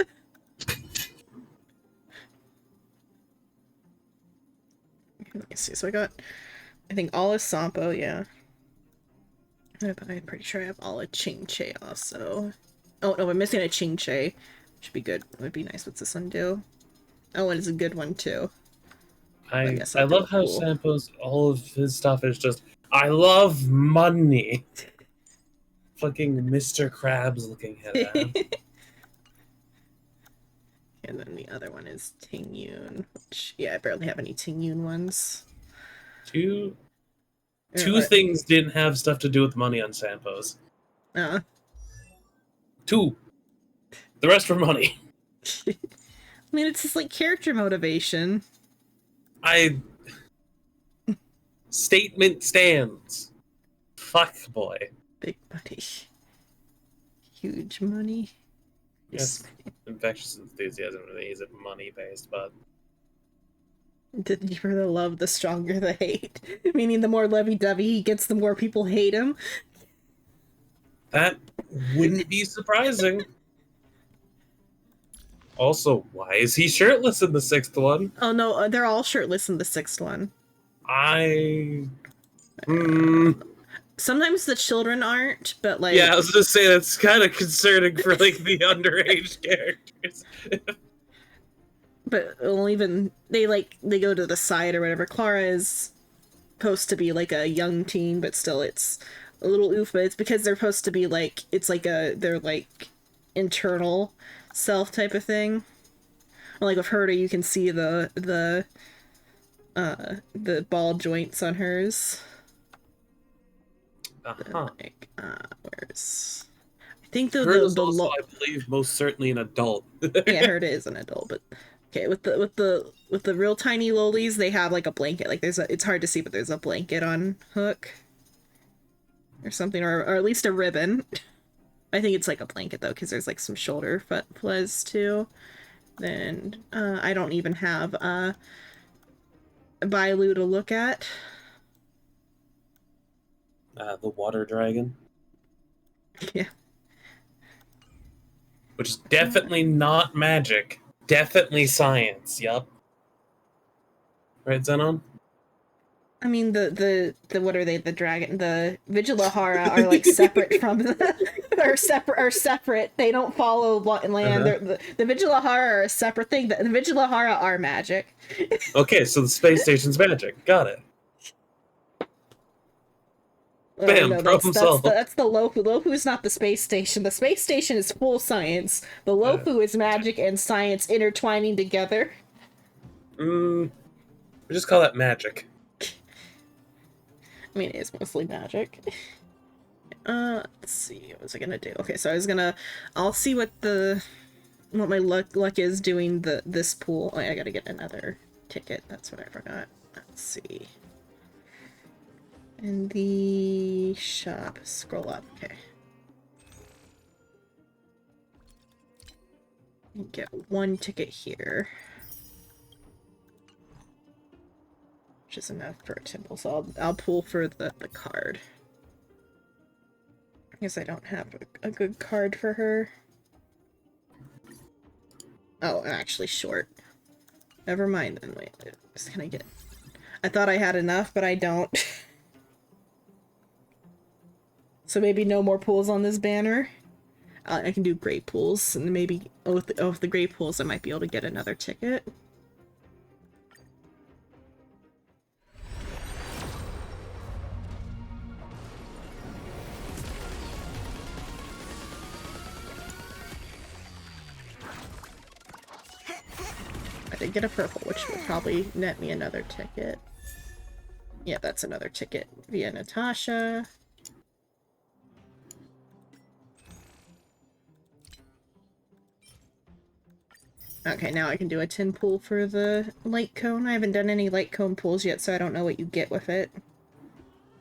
Let me see. So I got, I think all is Sampo, yeah. But I'm pretty sure I have all of Ching Che also. Oh no, I'm missing a Ching Che. Should be good. It would be nice. What's this one do? Oh, and it's a good one too. I guess I'll do love a how pool. Sampo's all of his stuff is just I love money. Fucking Mr. Krabs looking at him. And then the other one is Ting Yun, which yeah, I barely have any Ting Yun ones. Two Or- things didn't have stuff to do with money on Sampo's. Two. The rest were money. I mean, it's just like character motivation. Statement stands. Fuck boy. Big money. Huge money. Yes. Infectious enthusiasm really isn't money based, but The deeper the love, the stronger the hate. Meaning the more lovey-dovey he gets, the more people hate him. that wouldn't be surprising. Also, why is he shirtless in the sixth one? Oh no, they're all shirtless in the sixth one. Sometimes the children aren't, but like... Yeah, I was gonna say that's kind of concerning for like the underage characters. But well, even they go to the side or whatever. Clara is supposed to be like a young teen, but still it's a little oof. But it's because they're supposed to be like they're like internal self type of thing. Like with Herta, you can see the ball joints on hers. Like, where's I think Herta's also, I believe, most certainly an adult. Yeah, Herta is an adult, but okay, with the real tiny lolies, they have like a blanket. Like it's hard to see, but there's a blanket on Hook or something, or at least a ribbon. I think it's like a blanket though, because there's like some shoulder fuzz too. Then I don't even have Bailu to look at. The water dragon. Yeah. Which is definitely not magic. Definitely science, yup. Right, Zenon? I mean the what are they? The dragon, the Vigilahara are like separate from the are separate. They don't follow land. The Vigilahara are a separate thing. The Vigilahara are magic. Okay, so the space station's magic. Got it. Bam, No, problem solved. that's the Lofu. Lofu is not the space station. The space station is full science. The Lofu is magic and science intertwining together. We just call that magic. I mean, it is mostly magic. Let's see. What was I gonna do? Okay, so I'll see what my luck is doing this pool. Oh, I gotta get another ticket. That's what I forgot. Let's see. In the shop, scroll up. Okay. Get one ticket here, which is enough for a temple. So I'll pull for the card. I guess I don't have a good card for her. Oh, I'm actually short. Never mind then. Wait, just gonna get. I thought I had enough, but I don't. So maybe no more pools on this banner. I can do great pools, and maybe with the great pools, I might be able to get another ticket. I did get a purple, which will probably net me another ticket. Yeah, that's another ticket via Natasha. Okay, now I can do a 10 pull for the light cone. I haven't done any light cone pulls yet, so I don't know what you get with it.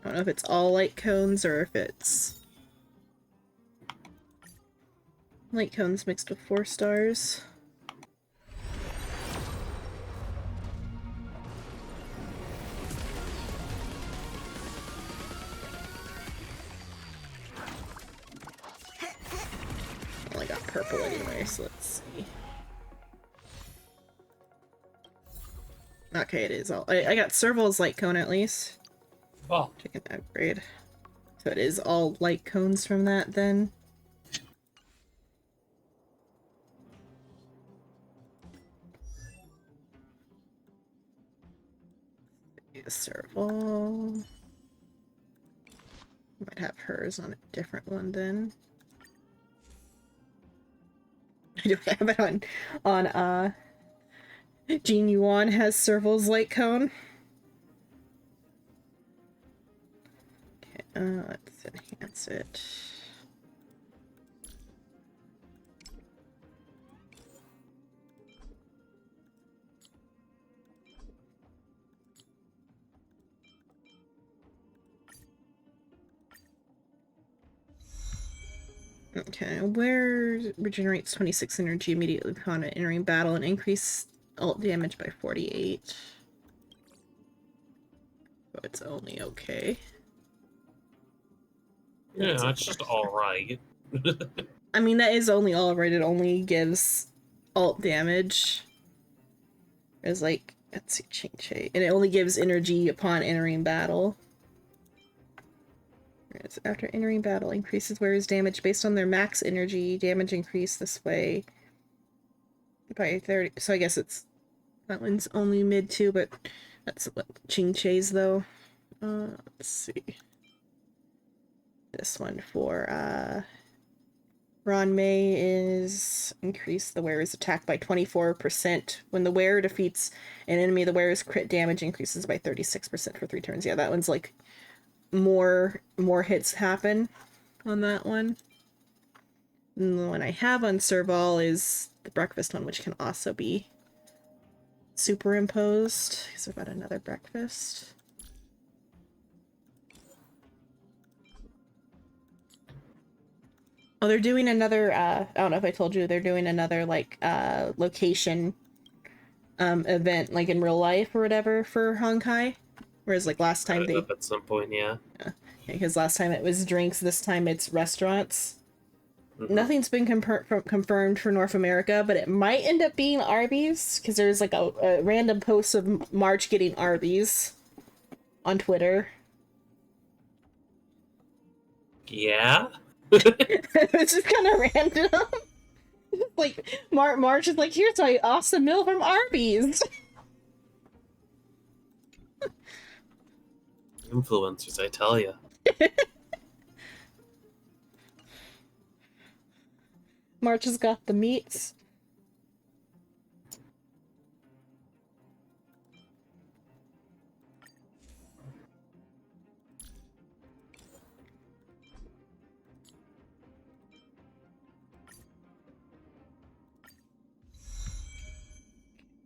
I don't know if it's all light cones or if it's light cones mixed with 4 stars. Well, I got purple anyway, so let's see. Okay, it is all. I got Serval's light cone at least. Oh. Check an upgrade. So it is all light cones from that then. Serval. Might have hers on a different one then. I do have it on Jing Yuan has Serval's light cone. Okay, let's enhance it. Okay, where regenerates 26 energy immediately upon entering battle and increase ult damage by 48. So it's only okay. Yeah, that's just alright. I mean, that is only alright. It only gives ult damage. It's like, let's see, Ching. And it only gives energy upon entering battle. After entering battle, increases wearer's damage based on their max energy. Damage increase this way by 30. So I guess it's that one's only mid too, but that's what Ching-Che's though. Let's see. This one for Ron May is increase the wearer's attack by 24%. When the wearer defeats an enemy, the wearer's crit damage increases by 36% for 3 turns. Yeah, that one's like more hits happen on that one. And the one I have on Serval is the breakfast one, which can also be superimposed. So I've got another breakfast. Oh, they're doing another, I don't know if I told you, they're doing another, like, location, event, like, in real life or whatever for Honkai. Whereas, like, last time they... At some point, yeah. Because last time it was drinks, this time it's restaurants. Nothing's been confirmed for North America, but it might end up being Arby's, because there's, like, a random post of March getting Arby's on Twitter. Yeah? It's just kind of random. Like, March is like, here's my awesome meal from Arby's. Influencers, I tell ya. March has got the meats.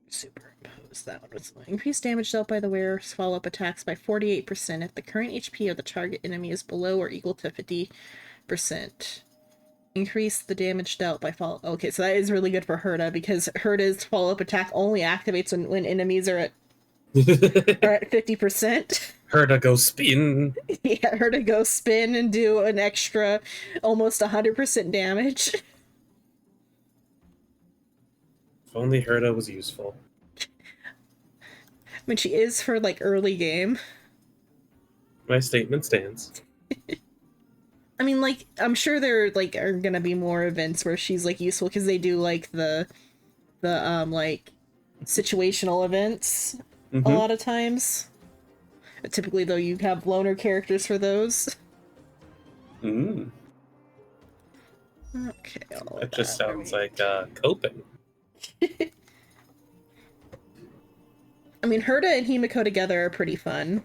Superimpose that one. Increased damage dealt by the wearer's follow-up attacks by 48% if the current HP of the target enemy is below or equal to 50%. Increase the damage dealt by follow. Okay, so that is really good for Herta, because Herta's follow-up attack only activates when enemies are at 50%. Herta go spin. Yeah, Herta go spin and do an extra almost 100% damage. If only Herta was useful. I mean, she is for, like, early game. My statement stands. I mean, like, I'm sure there, like, are gonna be more events where she's, like, useful, because they do, like, the like, situational events a lot of times. But typically, though, you have loner characters for those. Mm. Okay, That just sounds like, coping. I mean, Herta and Himiko together are pretty fun.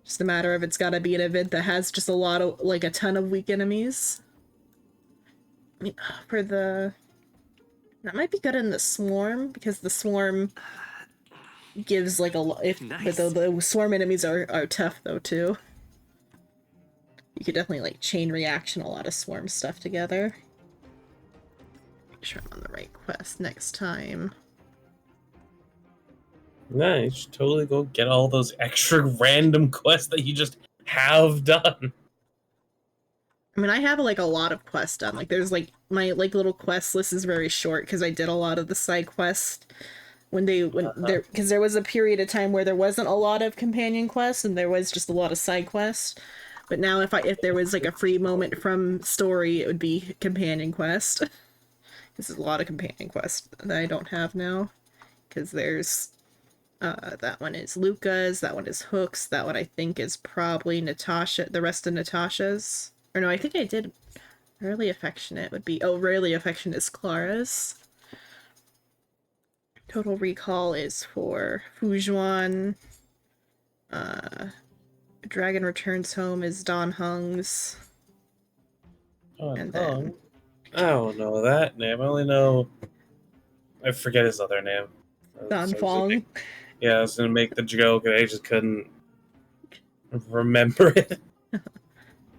Just a matter of it's gotta be an event that has just a lot of, like, a ton of weak enemies. For the... That might be good in the Swarm, because the Swarm gives like a lot... But the Swarm enemies are tough though too. You could definitely like chain reaction a lot of Swarm stuff together. Make sure I'm on the right quest next time. Nah, you should totally go get all those extra random quests that you just have done. I mean, I have like a lot of quests done. Like, there's like my like little quest list is very short because I did a lot of the side quests because there was a period of time where there wasn't a lot of companion quests and there was just a lot of side quests. But now, if there was like a free moment from story, it would be companion quest. This is a lot of companion quests that I don't have now because there's that one is Luca's, that one is Hook's, that one I think is probably Natasha, the rest of Natasha's. Or no, I think I did Rarely Affectionate would be... Oh, Rarely Affectionate is Clara's. Total Recall is for Fujuan. Dragon Returns Home is Don Hung's. And then... I don't know that name. I only know... I forget his other name. Don Fong. Yeah, I was gonna make the joke and I just couldn't remember it.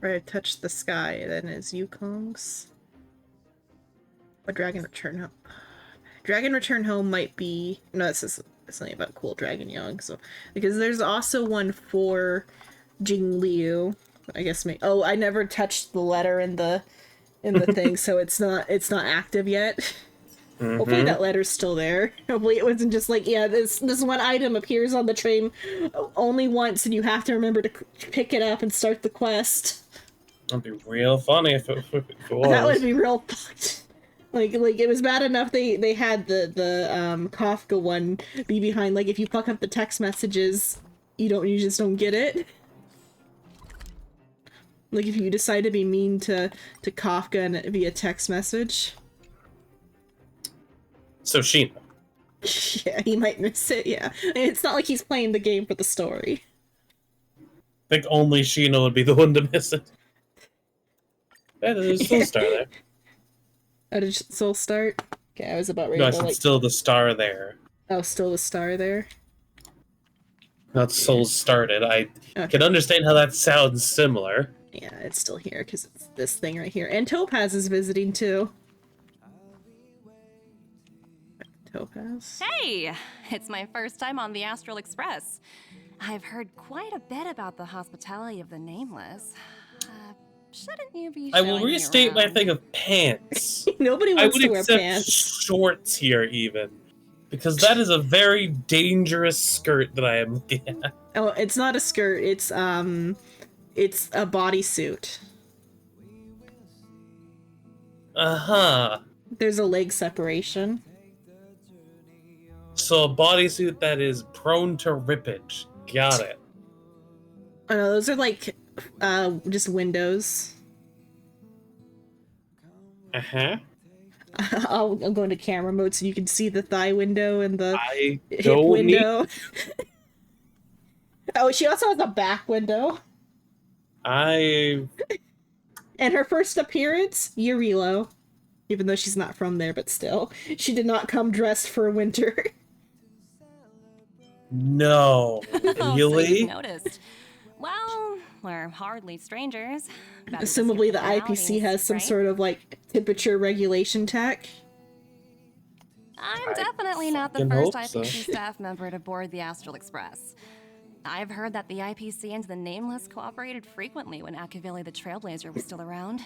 Where I Touched the Sky, then is Yukong's. But Dragon Return Home. Dragon Return Home might be... No, it's something about Cool Dragon Young, so... Because there's also one for Jing Liu. I guess oh, I never touched the letter in the thing, so it's not active yet. Hopefully that letter's still there. Hopefully it wasn't just like, yeah, this one item appears on the train only once and you have to remember to pick it up and start the quest. That'd be real funny if it was. That would be real fucked. Like it was bad enough they had the Kafka one be behind, like, if you fuck up the text messages, you just don't get it. Like, if you decide to be mean to Kafka and it via text message. So Sheena. Yeah, he might miss it, yeah. I mean, it's not like he's playing the game for the story. I think only Sheena would be the one to miss it. Yeah, there's still a star there. Oh, did Soul start? Okay, I was about ready No, I to said like... still the star there. Oh, still the star there? Not Soul started. I can understand how that sounds similar. Yeah, it's still here because it's this thing right here. And Topaz is visiting too. Topaz. Hey! It's my first time on the Astral Express. I've heard quite a bit about the hospitality of the Nameless. Shouldn't you be I will restate my thing of pants. Nobody wants to wear pants. Shorts here, even. Because that is a very dangerous skirt that I am looking at. Oh, it's not a skirt. It's a bodysuit. Uh-huh. There's a leg separation. So a bodysuit that is prone to rippage. Got it. Oh no, those are like just windows. Uh-huh. I'll go into camera mode so you can see the thigh window and the hip don't window. Oh, she also has a back window. And her first appearance, Yurilo. Even though she's not from there, but still. She did not come dressed for winter. No. Oh, Really? so you've noticed. Well, we're hardly strangers. Assumably the IPC has some sort of, like, temperature regulation tech. I'm definitely not the first IPC staff member to board the Astral Express. I've heard that the IPC and the Nameless cooperated frequently when Akavili the Trailblazer was still around.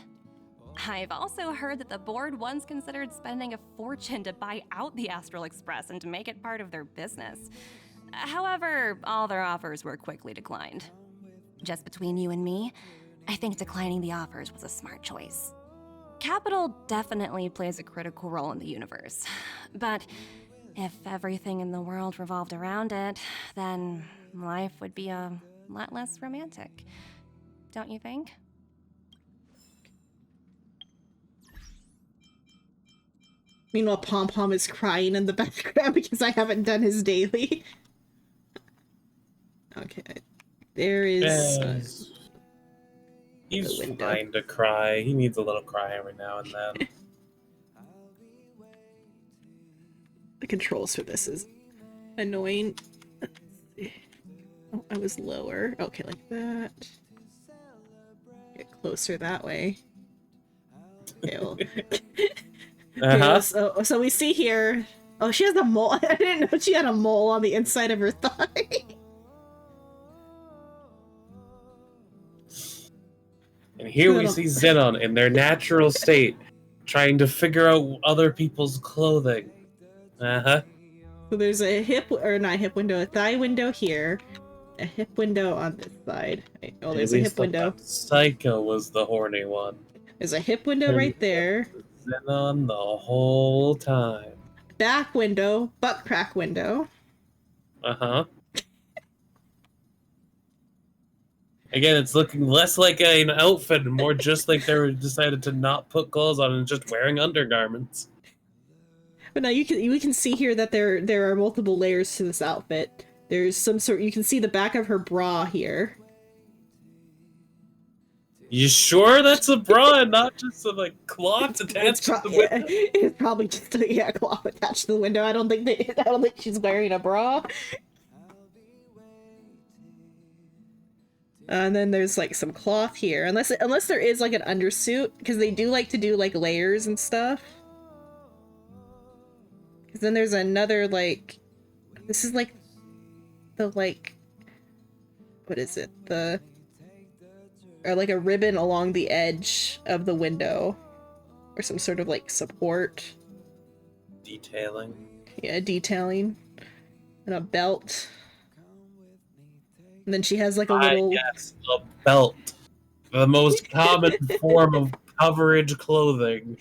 I've also heard that the board once considered spending a fortune to buy out the Astral Express and to make it part of their business. However, all their offers were quickly declined. Just between you and me, I think declining the offers was a smart choice. Capital definitely plays a critical role in the universe, but if everything in the world revolved around it, then life would be a lot less romantic. Don't you think? Meanwhile, Pom Pom is crying in the background because I haven't done his daily. Okay, there is... He's fine to cry. He needs a little cry every now and then. The controls for this is annoying. Oh, I was lower. Okay, like that. Get closer that way. Okay, well. So we see here. Oh, she has a mole. I didn't know she had a mole on the inside of her thigh. And here we see Xenon in their natural state, trying to figure out other people's clothing. So there's a a thigh window here, a hip window on this side. Oh, there's a hip window. Psycho was the horny one. There's a hip window right there. Xenon the whole time. Back window, butt crack window. Again, it's looking less like an outfit and more just like they decided to not put clothes on and just wearing undergarments. But now we can see here that there are multiple layers to this outfit. There's some sort. You can see the back of her bra here. You sure that's a bra and not just some like cloth attached to the window? It's probably just a cloth attached to the window. I don't think she's wearing a bra. And then there's like some cloth here, unless there is like an undersuit, because they do like to do like layers and stuff. Because then there's another like, this is like the like, what is it? Or like a ribbon along the edge of the window, or some sort of like support. Detailing. Yeah, detailing. And a belt. And then she has like a little... Yes, a belt. The most common form of coverage clothing.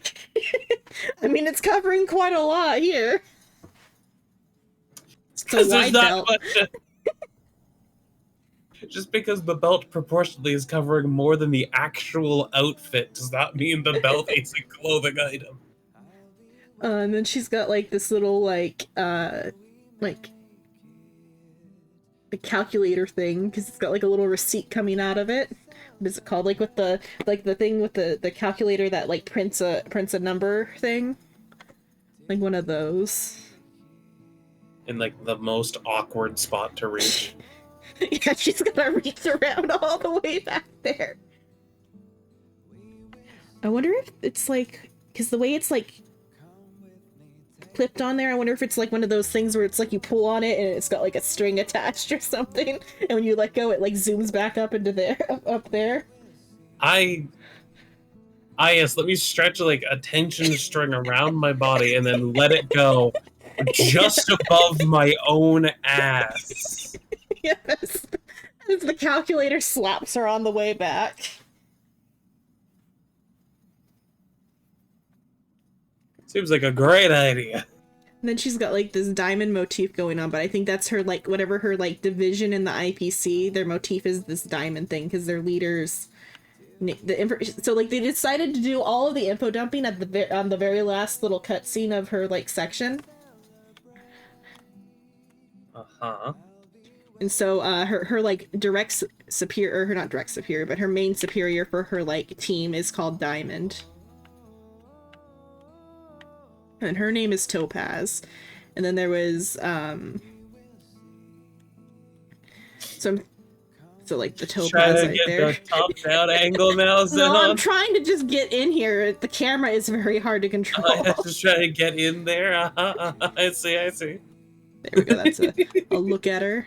I mean, it's covering quite a lot here. It's a wide belt. Just because the belt proportionally is covering more than the actual outfit does not mean the belt is a clothing item. And then she's got like this little like the calculator thing, because it's got like a little receipt coming out of it. What is it called? Like with the thing with the calculator that like prints a number thing. Like one of those. In like the most awkward spot to reach. Yeah, she's gonna reach around all the way back there. I wonder if it's like, because the way it's like clipped on there, I wonder if it's like one of those things where it's like you pull on it and it's got like a string attached or something, and when you let go it like zooms back up into there, up there. Yes, let me stretch like a tension string around my body and then let it go just above my own ass. Yes. As the calculator slaps her on the way back. Seems like a great idea. And then she's got like this diamond motif going on, but I think that's her like whatever her like division in the IPC, their motif is this diamond thing because their leaders so like they decided to do all of the info dumping at on the very last little cutscene of her like section. And so her like direct superior, or her not direct superior, but her main superior for her like team is called Diamond. And her name is Topaz. And then there was so like the Topaz right there. The top down angle now. No, I'm trying to just get in here. The camera is very hard to control. I'm just trying to get in there. I see. There we go. That's a look at her.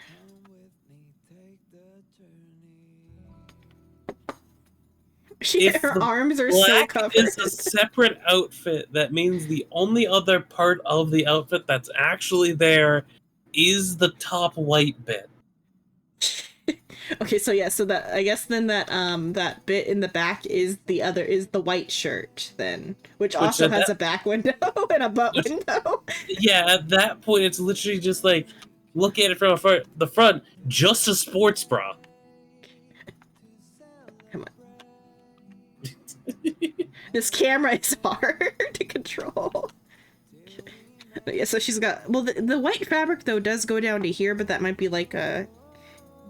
Her arms are so covered. It's a separate outfit. That means the only other part of the outfit that's actually there is the top white bit. Okay, so yeah, so that I guess then that that bit in the back is the white shirt then, which also has a back window and a butt window. Yeah, at that point it's literally just like look at it from the front, just a sports bra. Come on. This camera is hard to control. But yeah, so she's got the white fabric though does go down to here, but that might be like a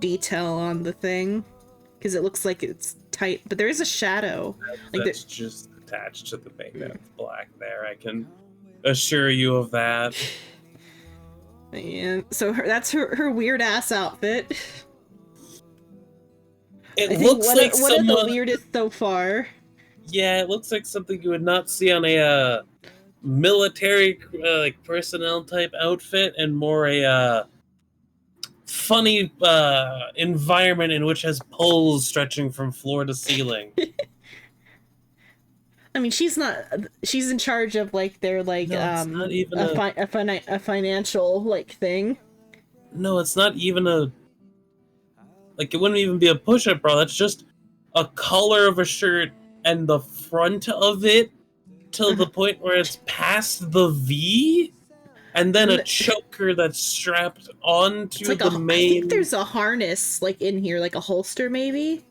detail on the thing because it looks like it's tight, but there is a shadow. That's just attached to the thing that's black there. I can assure you of that. And so that's her weird ass outfit. It looks like one someone... of the weirdest so far. Yeah, it looks like something you would not see on a military like personnel type outfit, and more a funny environment in which has poles stretching from floor to ceiling. I mean, she's in charge of like their like it's not even a financial like thing. No, it's not even a, like, it wouldn't even be a push-up bra. That's just a color of a shirt and the front of it till the point where it's past the V, and then a choker that's strapped onto like the main. I think there's a harness like in here, like a holster maybe.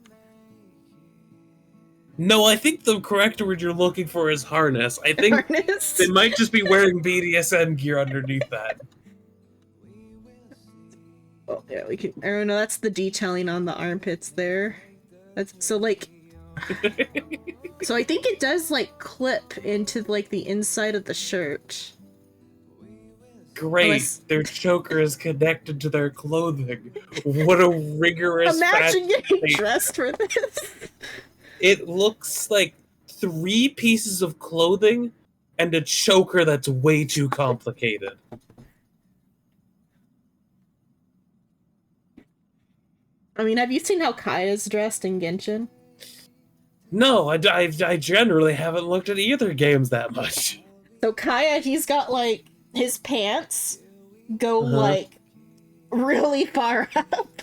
No, I think the correct word you're looking for is harness. I think they might just be wearing BDSM gear underneath that. Oh yeah, we can. Oh no, that's the detailing on the armpits there. That's so like. So I think it does like clip into like the inside of the shirt. Great, their choker is connected to their clothing. What a rigorous. Imagine getting dressed for this. It looks like 3 pieces of clothing and a choker that's way too complicated. I mean, have you seen how Kaya's dressed in Genshin? No, I generally haven't looked at either games that much. So Kaya, he's got like his pants go like really far up.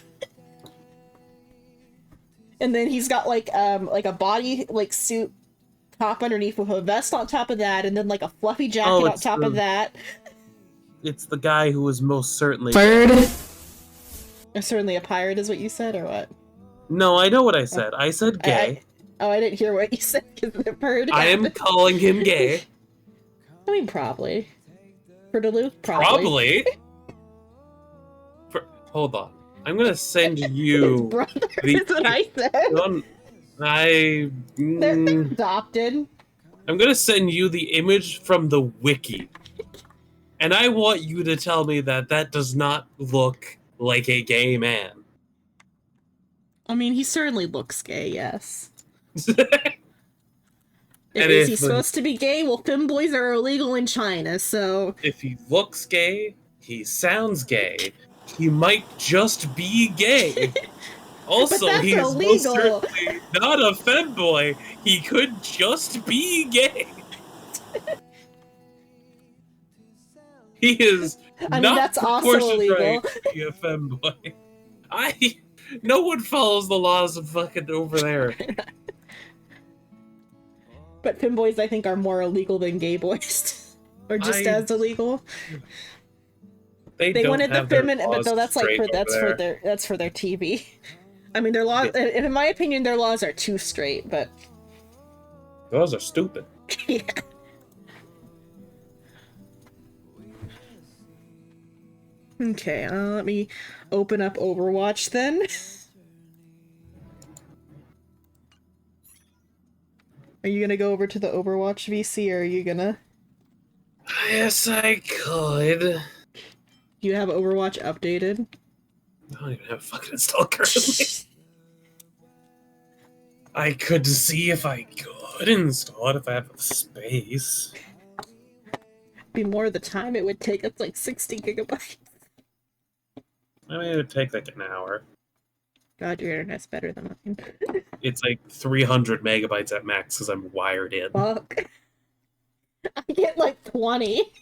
And then he's got like a body like suit top underneath with a vest on top of that, and then like a fluffy jacket on top of that. It's the guy who was most certainly Certainly a pirate is what you said, or what? No, I know what I said. I said gay. I didn't hear what you said because the bird. I am calling him gay. I mean, probably. Fruitaloo? Probably. Hold on. I'm gonna send you brother. That's what I said. They're adopted. I'm gonna send you the image from the wiki, and I want you to tell me that that does not look like a gay man. I mean, he certainly looks gay. Yes. Is he supposed to be gay? Well, femboys are illegal in China, so... If he looks gay, he sounds gay. He might just be gay. Also, he is most certainly not a femboy. He could just be gay. He is not proportionally to be a femboy. No one follows the laws of fucking over there. But femboys, I think, are more illegal than gay boys, or just as illegal. They wanted the feminine, but though that's like for their TV. I mean, their laws. Yeah. In my opinion, their laws are too straight. But those are stupid. Yeah. Okay, let me open up Overwatch then. Are you gonna go over to the Overwatch VC, or are you gonna? Yes, I could. Do you have Overwatch updated? I don't even have a fucking install currently. I could see if I could install it if I have the space. Be more of the time it would take. It's like 60 gigabytes. I mean, it would take like an hour. God, your internet's better than mine. It's like 300 megabytes at max because I'm wired in. Fuck. I get like 20.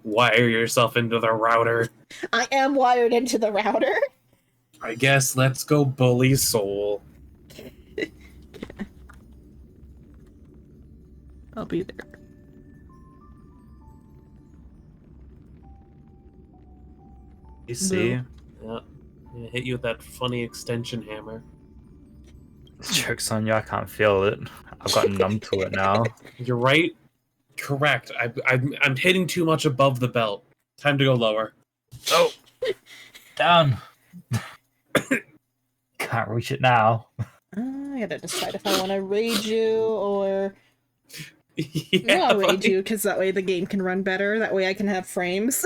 Wire yourself into the router. I am wired into the router. I guess let's go bully Soul. I'll be there. You see? Yeah. Hit you with that funny extension hammer. Joke's on you, I can't feel it. I've got numb to it now. You're right. Correct. I'm hitting too much above the belt. Time to go lower. Oh! Down! Can't reach it now. I gotta decide if I want to raid you or... Yeah, I'll raid you, because that way the game can run better. That way I can have frames.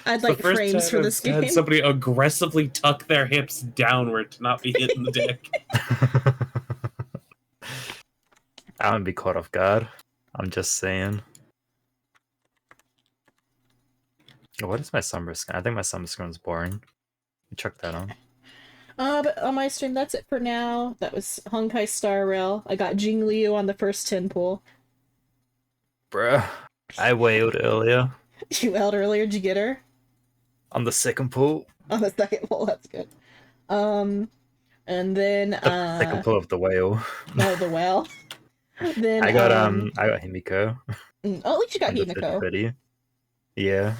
I'd like frames for this game. Had somebody aggressively tuck their hips downward to not be hit in the dick. I wouldn't be caught off guard. I'm just saying. What is my summer skin? I think my summer skin's boring. Chuck that on. But on my stream, that's it for now. That was Honkai Star Rail. I got Jing Liu on the first 10 pull. Bruh, I wailed earlier. You wailed earlier, did you get her? On the second pull. On the second pull, that's good. And then The second pull of the whale. Oh, the whale. Then I got Himiko. Oh, at least you got Himiko. Pretty. Yeah.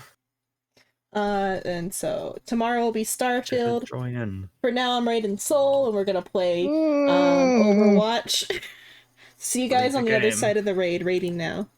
And so tomorrow will be Starfield. Join. For now, I'm raiding Soul, and we're gonna play Overwatch. See you guys on the other side of the raid, raiding now.